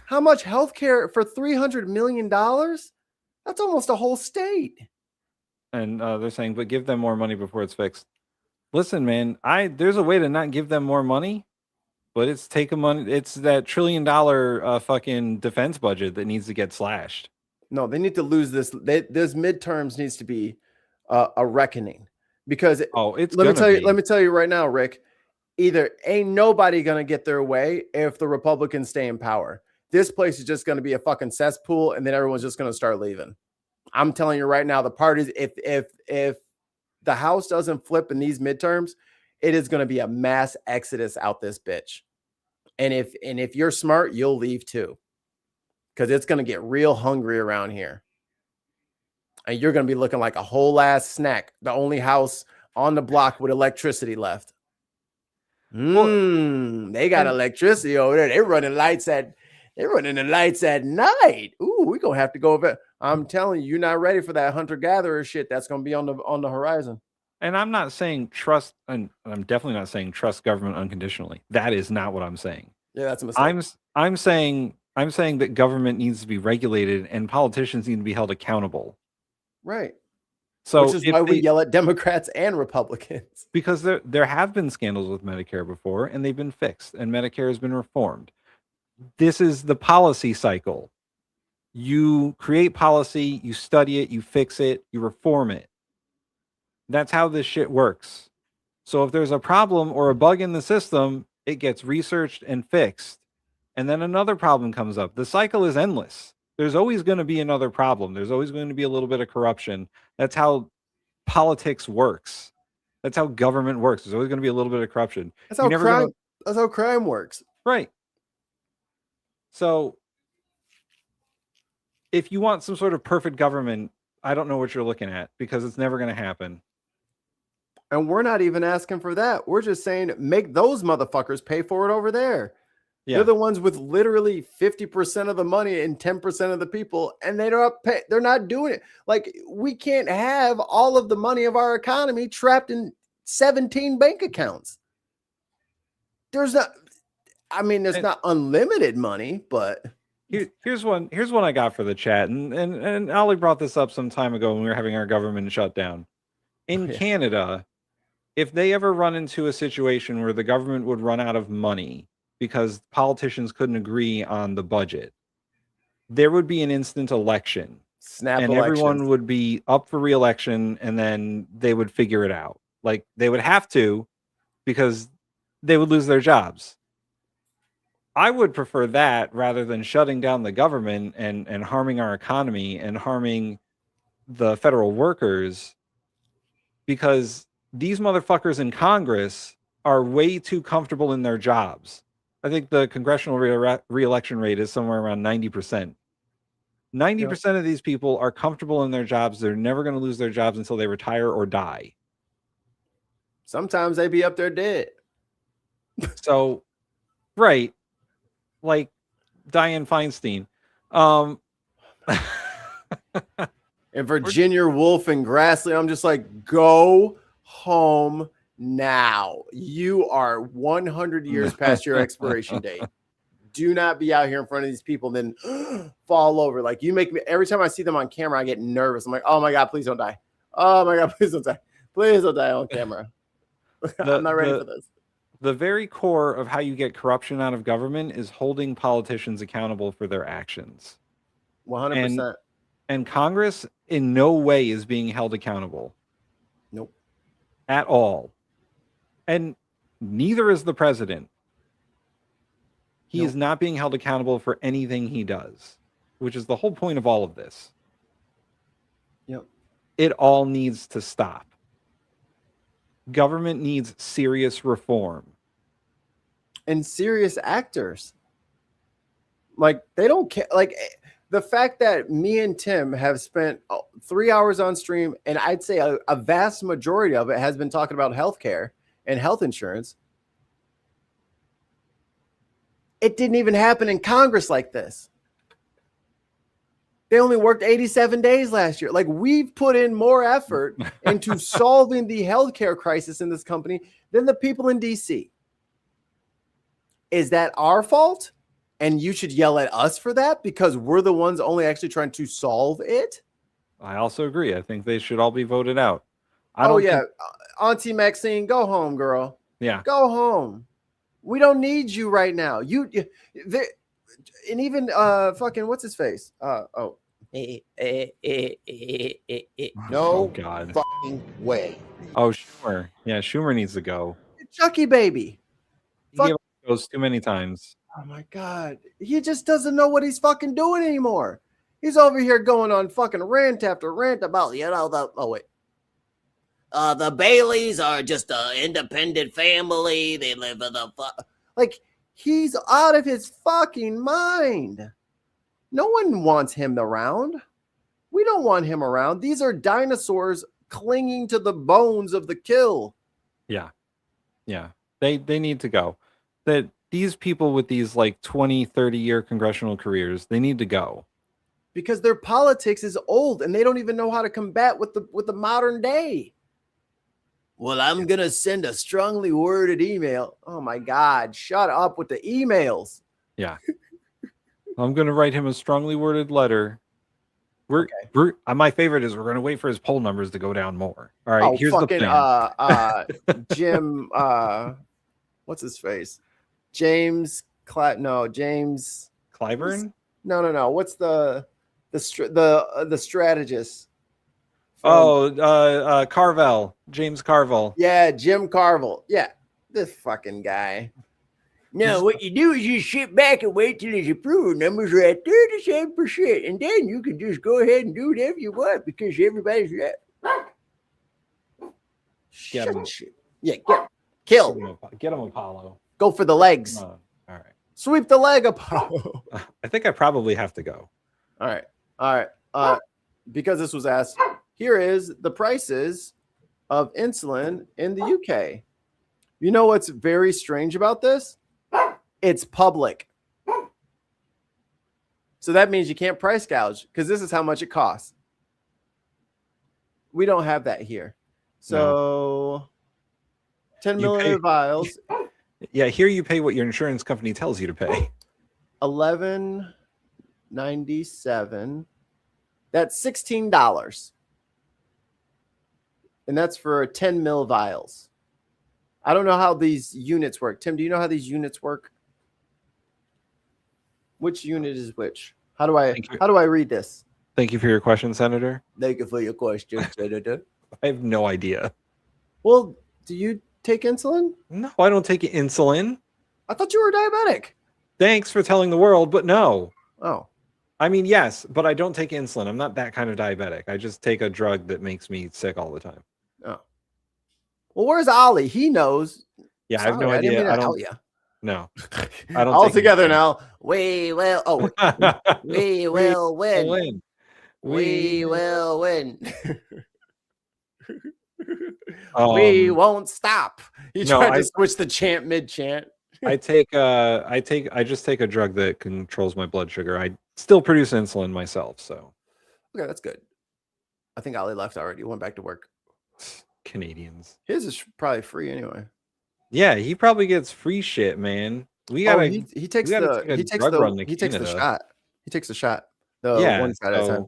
[SPEAKER 3] How much healthcare for $300 million? That's almost a whole state.
[SPEAKER 1] And they're saying, but give them more money before it's fixed. Listen, man, there's a way to not give them more money, but it's that $1 trillion fucking defense budget that needs to get slashed.
[SPEAKER 3] No, they need to lose this. This midterms needs to be a reckoning because let me tell you right now, Rick, either ain't nobody going to get their way if the Republicans stay in power. This place is just going to be a fucking cesspool and then everyone's just going to start leaving. I'm telling you right now, the parties, if the House doesn't flip in these midterms, it is going to be a mass exodus out this bitch. And if you're smart, you'll leave too. Because it's going to get real hungry around here. And you're going to be looking like a whole ass snack. The only house on the block with electricity left. They got electricity over there. They're running the lights at night. Ooh, we're gonna have to go over. I'm telling you, you're not ready for that hunter-gatherer shit that's gonna be on the horizon.
[SPEAKER 1] And I'm not saying trust, and I'm definitely not saying trust government unconditionally. That is not what I'm saying.
[SPEAKER 3] Yeah, that's a mistake.
[SPEAKER 1] I'm saying that government needs to be regulated and politicians need to be held accountable.
[SPEAKER 3] Right.
[SPEAKER 1] So
[SPEAKER 3] which is why we yell at Democrats and Republicans.
[SPEAKER 1] Because there have been scandals with Medicare before, and they've been fixed, and Medicare has been reformed. This is the policy cycle. You create policy, you study it, you fix it, you reform it. That's how this shit works. So if there's a problem or a bug in the system, it gets researched and fixed. And then another problem comes up. The cycle is endless. There's always going to be another problem. There's always going to be a little bit of corruption. That's how politics works. That's how government works. There's always going to be a little bit of corruption.
[SPEAKER 3] That's how crime works.
[SPEAKER 1] Right. So if you want some sort of perfect government, I don't know what you're looking at, because it's never going to happen.
[SPEAKER 3] And we're not even asking for that. We're just saying make those motherfuckers pay for it over there. Yeah. They're the ones with literally 50% of the money and 10% of the people, and they're not doing it. Like, we can't have all of the money of our economy trapped in 17 bank accounts. There's not unlimited money, but
[SPEAKER 1] here's one I got for the chat, and Ollie brought this up some time ago when we were having our government shutdown. In Canada, if they ever run into a situation where the government would run out of money because politicians couldn't agree on the budget, there would be an instant election. Everyone would be up for re-election, and then they would figure it out. Like, they would have to, because they would lose their jobs. I would prefer that rather than shutting down the government and harming our economy and harming the federal workers, because these motherfuckers in Congress are way too comfortable in their jobs. I think the congressional re-election rate is somewhere around 90%. 90% of these people are comfortable in their jobs. They're never going to lose their jobs until they retire or die.
[SPEAKER 3] Sometimes they be up there dead.
[SPEAKER 1] So, right. Like Dianne Feinstein.
[SPEAKER 3] And Virginia Woolf and Grassley, I'm just like, go home now. You are 100 years past your expiration date. Do not be out here in front of these people and then fall over. Like, you make me, every time I see them on camera, I get nervous. I'm like, oh my God, please don't die. Oh my God, please don't die. Please don't die on camera. I'm not ready for this.
[SPEAKER 1] The very core of how you get corruption out of government is holding politicians accountable for their actions.
[SPEAKER 3] 100%.
[SPEAKER 1] And Congress in no way is being held accountable.
[SPEAKER 3] Nope.
[SPEAKER 1] At all. And neither is the president. He is not being held accountable for anything he does, which is the whole point of all of this.
[SPEAKER 3] Yep.
[SPEAKER 1] It all needs to stop. Government needs serious reform.
[SPEAKER 3] And serious actors. Like, they don't care. Like, the fact that me and Tim have spent 3 hours on stream, and I'd say a vast majority of it has been talking about healthcare and health insurance. It didn't even happen in Congress like this. They only worked 87 days last year. Like, we've put in more effort into solving the healthcare crisis in this company than the people in DC. Is that our fault? And you should yell at us for that because we're the ones only actually trying to solve it?
[SPEAKER 1] I also agree. I think they should all be voted out.
[SPEAKER 3] Auntie Maxine, go home, girl.
[SPEAKER 1] Yeah.
[SPEAKER 3] Go home. We don't need you right now. And even fucking what's his face? No
[SPEAKER 1] God.
[SPEAKER 3] fucking way.
[SPEAKER 1] Oh, Schumer. Yeah, Schumer needs to go.
[SPEAKER 3] Chucky baby.
[SPEAKER 1] He gave up those too many times.
[SPEAKER 3] Oh my God. He just doesn't know what he's fucking doing anymore. He's over here going on fucking rant after rant about, the Baileys are just an independent family. They live in like, he's out of his fucking mind. No one wants him around. We don't want him around. These are dinosaurs clinging to the bones of the kill.
[SPEAKER 1] Yeah. They need to go. That these people with these like 20, 30-year congressional careers, they need to go.
[SPEAKER 3] Because their politics is old and they don't even know how to combat with the modern day. Well, I'm going to send a strongly worded email. Oh my God, shut up with the emails.
[SPEAKER 1] Yeah. I'm going to write him a strongly worded letter. My favorite is we're going to wait for his poll numbers to go down more. All right, here's
[SPEAKER 3] fucking,
[SPEAKER 1] the plan.
[SPEAKER 3] Jim, what's his face? James
[SPEAKER 1] Clyburn?
[SPEAKER 3] No. What's the strategist?
[SPEAKER 1] Carvel. James Carvel.
[SPEAKER 3] Yeah, Jim Carvel. Yeah, this fucking guy. No, what you do is you sit back and wait till his approval numbers are at 37%, and then you can just go ahead and do whatever you want because everybody's
[SPEAKER 1] Get him.
[SPEAKER 3] Yeah, kill.
[SPEAKER 1] Get him, Apollo.
[SPEAKER 3] Go for the legs.
[SPEAKER 1] All right.
[SPEAKER 3] Sweep the leg, Apollo.
[SPEAKER 1] I think I probably have to go.
[SPEAKER 3] All right. Because this was asked, here is the prices of insulin in the UK. You know what's very strange about this? It's public. So that means you can't price gouge because this is how much it costs. We don't have that here. So 10 milliliter vials.
[SPEAKER 1] Yeah, here you pay what your insurance company tells you to pay.
[SPEAKER 3] $11.97. That's $16. And that's for 10 mil vials. I don't know how these units work. Tim, do you know how these units work? Which unit is which? How do I read this?
[SPEAKER 1] Thank you for your question, Senator.
[SPEAKER 3] Thank you for your question, Senator.
[SPEAKER 1] I have no idea.
[SPEAKER 3] Well, do you take insulin?
[SPEAKER 1] No, I don't take insulin.
[SPEAKER 3] I thought you were diabetic.
[SPEAKER 1] Thanks for telling the world, but no.
[SPEAKER 3] Oh.
[SPEAKER 1] I mean, yes, but I don't take insulin. I'm not that kind of diabetic. I just take a drug that makes me sick all the time.
[SPEAKER 3] Oh. Well, where's Ollie? He knows.
[SPEAKER 1] Yeah, I have no idea. I don't. No, I don't.
[SPEAKER 3] All together now. We will. Oh, we will win. We will win. We won't stop. You tried to switch the chant mid chant.
[SPEAKER 1] I just take a drug that controls my blood sugar. I still produce insulin myself, so.
[SPEAKER 3] Okay, that's good. I think Ollie left already. Went back to work.
[SPEAKER 1] Canadians.
[SPEAKER 3] His is probably free anyway.
[SPEAKER 1] Yeah, he probably gets free shit, man. We gotta.
[SPEAKER 3] He takes the shot. He takes the shot.
[SPEAKER 1] One shot at a time.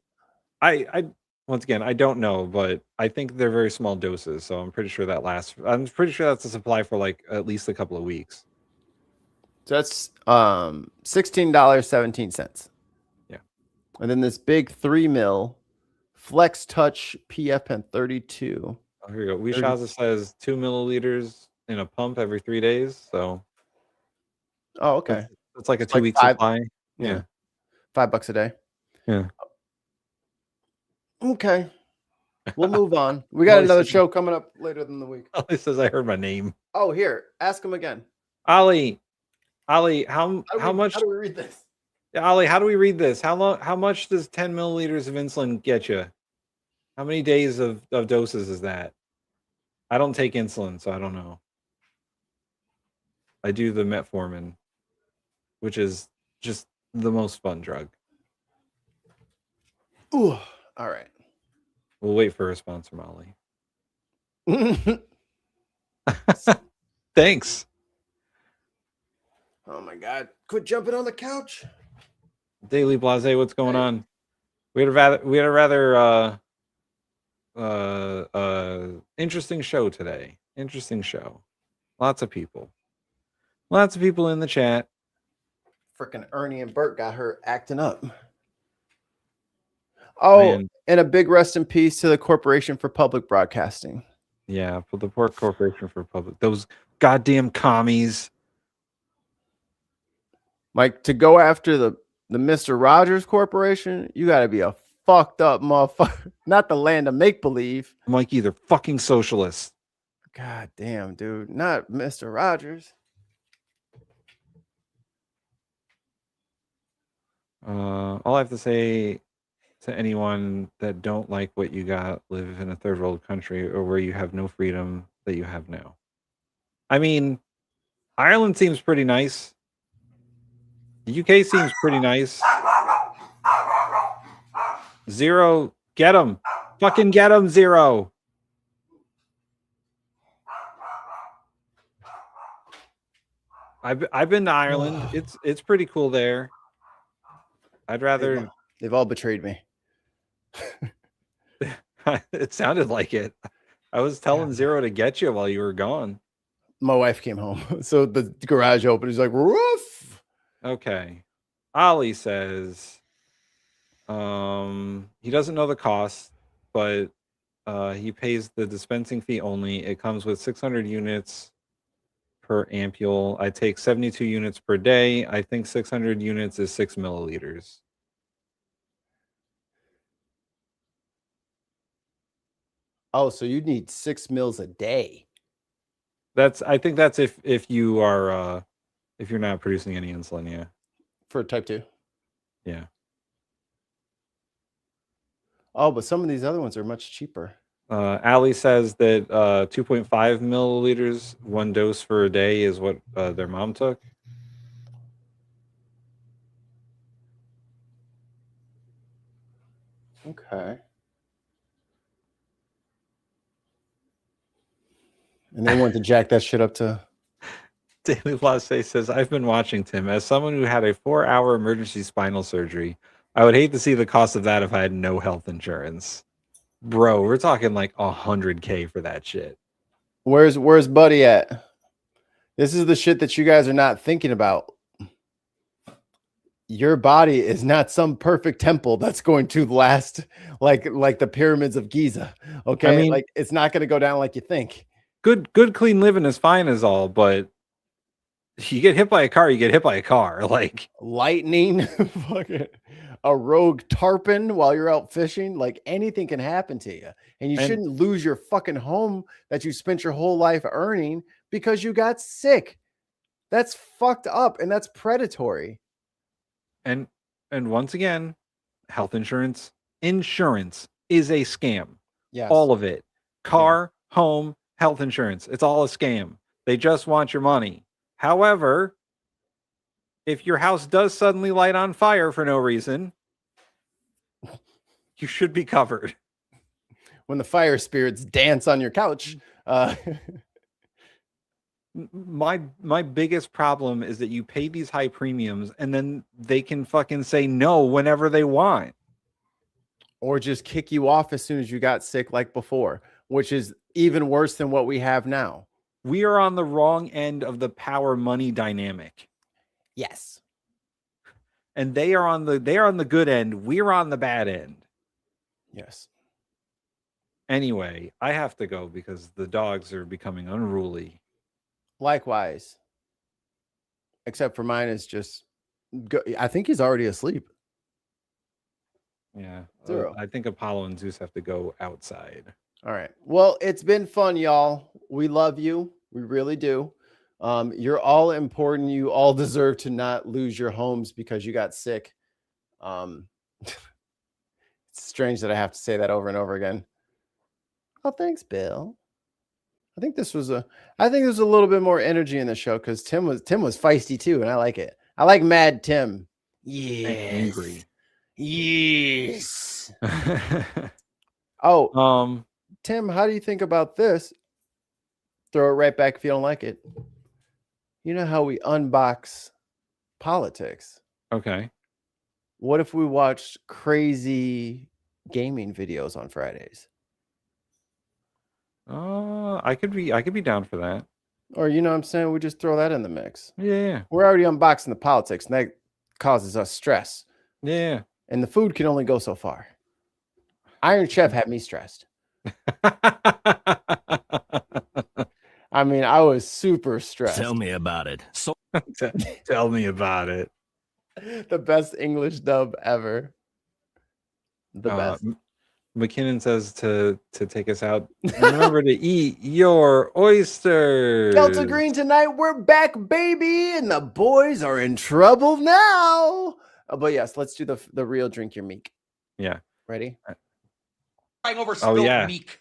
[SPEAKER 1] I once again, I don't know, but I think they're very small doses, so I'm pretty sure that lasts. I'm pretty sure that's a supply for like at least a couple of weeks.
[SPEAKER 3] So that's $16.17.
[SPEAKER 1] Yeah.
[SPEAKER 3] And then this big 3 mil Flex Touch PF Pen 32.
[SPEAKER 1] Oh, here we go. Wishaza says 2 milliliters in a pump every 3 days. So.
[SPEAKER 3] Oh, okay.
[SPEAKER 1] It's like a 2-week supply. Yeah.
[SPEAKER 3] $5 a day.
[SPEAKER 1] Yeah.
[SPEAKER 3] Okay. We'll move on. We got another show coming up later in the week.
[SPEAKER 1] Ollie says I heard my name.
[SPEAKER 3] Oh, here. Ask him again.
[SPEAKER 1] Ollie, how much?
[SPEAKER 3] How do we read this?
[SPEAKER 1] Ollie, how do we read this? How much does 10 milliliters of insulin get you? How many days of doses is that? I don't take insulin, so I don't know. I do the metformin, which is just the most fun drug.
[SPEAKER 3] Ooh, all right.
[SPEAKER 1] We'll wait for a response from Ollie. Thanks.
[SPEAKER 3] Oh my God! Quit jumping on the couch.
[SPEAKER 1] Daily Blase, what's going on? We had a rather interesting show today. Interesting show. Lots of people in the chat.
[SPEAKER 3] Freaking Ernie and Bert got her acting up. Oh, man. And a big rest in peace to the Corporation for Public Broadcasting.
[SPEAKER 1] Yeah, for the poor Corporation for Public. Those goddamn commies.
[SPEAKER 3] Like, to go after the Mr. Rogers Corporation, you got to be a fucked up motherfucker. Not the land of make-believe.
[SPEAKER 1] Mikey, they're fucking socialists.
[SPEAKER 3] God damn, dude. Not Mr. Rogers.
[SPEAKER 1] All I have to say, to anyone that don't like what you got, live in a third world country or where you have no freedom that you have now. I mean, Ireland seems pretty nice. The UK seems pretty nice. Zero, get him. Fucking get him, Zero. I've been to Ireland. It's pretty cool there. I'd rather.
[SPEAKER 3] They've all betrayed me.
[SPEAKER 1] It sounded like it. I was telling Zero to get you while you were gone.
[SPEAKER 3] My wife came home, so the garage opened. He's like, "Roof."
[SPEAKER 1] Okay. Ollie says, he doesn't know the cost, but he pays the dispensing fee only. It comes with 600 units per ampule. I take 72 units per day. I think 600 units is 6 milliliters.
[SPEAKER 3] Oh, so you need 6 mils a day.
[SPEAKER 1] I think that's if you are if you're not producing any insulin, yeah.
[SPEAKER 3] For type 2.
[SPEAKER 1] Yeah.
[SPEAKER 3] Oh, but some of these other ones are much cheaper.
[SPEAKER 1] Ali says that 2.5 milliliters, one dose for a day, is what their mom took.
[SPEAKER 3] Okay. And they want to jack that shit up to.
[SPEAKER 1] Daily Latte says, I've been watching Tim. As someone who had a 4-hour emergency spinal surgery, I would hate to see the cost of that if I had no health insurance. Bro, we're talking like $100K for that shit.
[SPEAKER 3] Where's Buddy at? This is the shit that you guys are not thinking about. Your body is not some perfect temple that's going to last like the pyramids of Giza. Okay,
[SPEAKER 1] I mean,
[SPEAKER 3] like it's not going to go down like you think.
[SPEAKER 1] Good clean living is fine as all, but you get hit by a car, you get hit by a car. Like
[SPEAKER 3] lightning, fucking a rogue tarpon while you're out fishing, like anything can happen to you. And you shouldn't lose your fucking home that you spent your whole life earning because you got sick. That's fucked up and that's predatory.
[SPEAKER 1] And once again, health insurance is a scam.
[SPEAKER 3] Yes.
[SPEAKER 1] All of it. Car, home, health insurance. It's all a scam. They just want your money. However, if your house does suddenly light on fire for no reason, you should be covered.
[SPEAKER 3] When the fire spirits dance on your couch.
[SPEAKER 1] My biggest problem is that you pay these high premiums and then they can fucking say no whenever they want.
[SPEAKER 3] Or just kick you off as soon as you got sick like before, which is even worse than what we have now.
[SPEAKER 1] We are on the wrong end of the power money dynamic.
[SPEAKER 3] Yes.
[SPEAKER 1] And they are on the good end. We're on the bad end.
[SPEAKER 3] Yes.
[SPEAKER 1] Anyway, I have to go because the dogs are becoming unruly.
[SPEAKER 3] Likewise. Except for mine is just I think he's already asleep.
[SPEAKER 1] Yeah.
[SPEAKER 3] Zero.
[SPEAKER 1] I think Apollo and Zeus have to go outside.
[SPEAKER 3] All right. Well, it's been fun, y'all. We love you. We really do. You're all important. You all deserve to not lose your homes because you got sick. It's strange that I have to say that over and over again. Oh, thanks, Bill. I think there's a little bit more energy in the show because Tim was feisty too, and I like it. I like Mad Tim. Yeah.
[SPEAKER 1] Angry.
[SPEAKER 3] Yes. Oh, Tim, how do you think about this? Throw it right back if you don't like it. You know how we unbox politics?
[SPEAKER 1] Okay.
[SPEAKER 3] What if we watched crazy gaming videos on Fridays?
[SPEAKER 1] I could be down for that.
[SPEAKER 3] Or you know what I'm saying? We just throw that in the mix.
[SPEAKER 1] Yeah.
[SPEAKER 3] We're already unboxing the politics, and that causes us stress.
[SPEAKER 1] Yeah.
[SPEAKER 3] And the food can only go so far. Iron Chef had me stressed. I mean, I was super stressed.
[SPEAKER 2] Tell me about it.
[SPEAKER 1] Tell me about it.
[SPEAKER 3] The best English dub ever. The best.
[SPEAKER 1] McKinnon says to take us out. Remember to eat your oysters.
[SPEAKER 3] Delta Green tonight. We're back, baby, and the boys are in trouble now. But yes, let's do the real drink your meek.
[SPEAKER 1] Yeah.
[SPEAKER 3] Ready?
[SPEAKER 6] Over
[SPEAKER 1] Oh yeah.
[SPEAKER 6] meek.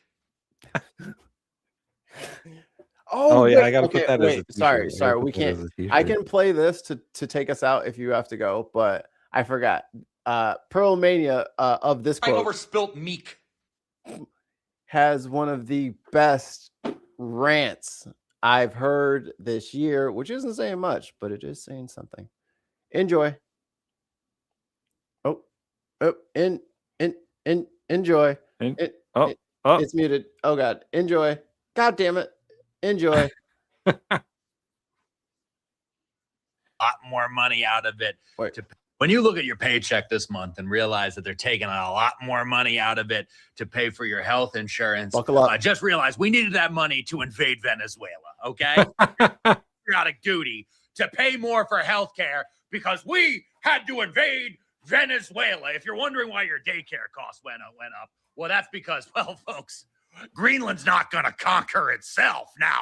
[SPEAKER 1] Oh, yeah,
[SPEAKER 3] wait,
[SPEAKER 1] I gotta
[SPEAKER 3] okay,
[SPEAKER 1] put that
[SPEAKER 3] wait,
[SPEAKER 1] as a t-shirt.
[SPEAKER 3] sorry. We can't. I can play this to take us out if you have to go, but I forgot. Pearl Mania of this quote
[SPEAKER 6] Over spilt meek.
[SPEAKER 3] has one of the best rants I've heard this year, which isn't saying much, but it is saying something. Enjoy. Enjoy. It's muted. Oh God. Enjoy. God damn it. Enjoy.
[SPEAKER 7] Lot more money out of it. When you look at your paycheck this month and realize that they're taking a lot more money out of it to pay for your health insurance,
[SPEAKER 3] buckle up.
[SPEAKER 7] Just realize we needed that money to invade Venezuela, okay? Patriotic duty to pay more for health care because we had to invade Venezuela. If you're wondering why your daycare costs went up, well, that's because, well, folks, Greenland's not going to conquer itself now.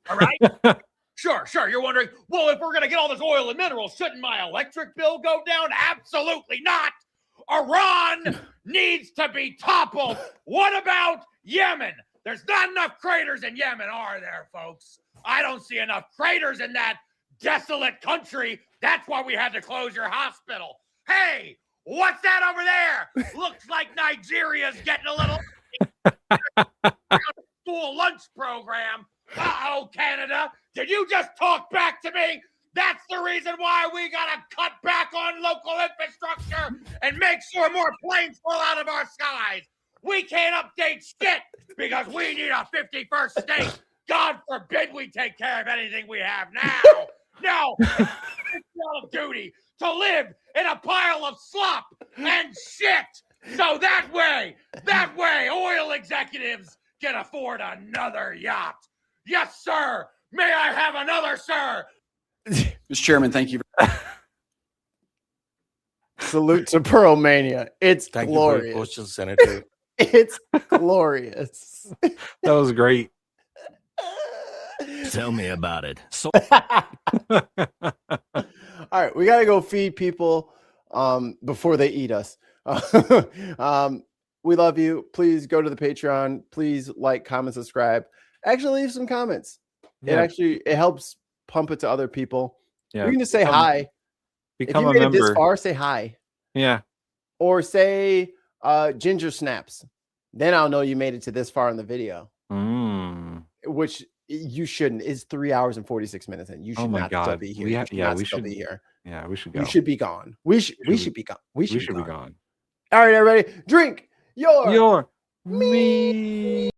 [SPEAKER 7] All right? Sure. You're wondering, well, if we're going to get all this oil and minerals, shouldn't my electric bill go down? Absolutely not. Iran needs to be toppled. What about Yemen? There's not enough craters in Yemen, are there, folks? I don't see enough craters in that desolate country. That's why we had to close your hospital. Hey, what's that over there? Looks like Nigeria's getting a little school lunch program. Uh-oh, Canada. Did you just talk back to me? That's the reason why we got to cut back on local infrastructure and make sure more planes fall out of our skies. We can't update shit because we need a 51st state. God forbid we take care of anything we have now. No, it's Call of Duty to live in a pile of slop and shit. So that way, oil executives can afford another yacht. Yes, sir. May I have another, sir?
[SPEAKER 13] Mr. Chairman, thank you.
[SPEAKER 3] Salute to Pearl Mania. It's
[SPEAKER 15] Thank
[SPEAKER 3] glorious.
[SPEAKER 15] you for your question, Senator.
[SPEAKER 3] It's glorious.
[SPEAKER 1] That was great.
[SPEAKER 9] Tell me about it. So
[SPEAKER 3] all right, we got to go feed people before they eat us. We love you. Please go to the Patreon. Please like, comment, subscribe. Actually, leave some comments.
[SPEAKER 1] Yeah.
[SPEAKER 3] It helps pump it to other people.
[SPEAKER 1] Yeah.
[SPEAKER 3] You can just say hi.
[SPEAKER 1] Become
[SPEAKER 3] if you
[SPEAKER 1] a
[SPEAKER 3] made
[SPEAKER 1] member.
[SPEAKER 3] it this far, say hi.
[SPEAKER 1] Yeah.
[SPEAKER 3] Or say ginger snaps. Then I'll know you made it to this far in the video. Which you shouldn't. It's 3 hours and 46 minutes in. You should not still be here.
[SPEAKER 1] We should be here. Yeah, we should go.
[SPEAKER 3] You should be gone. We should be gone. We should be gone.
[SPEAKER 1] gone.
[SPEAKER 3] All right, everybody, drink your
[SPEAKER 1] me.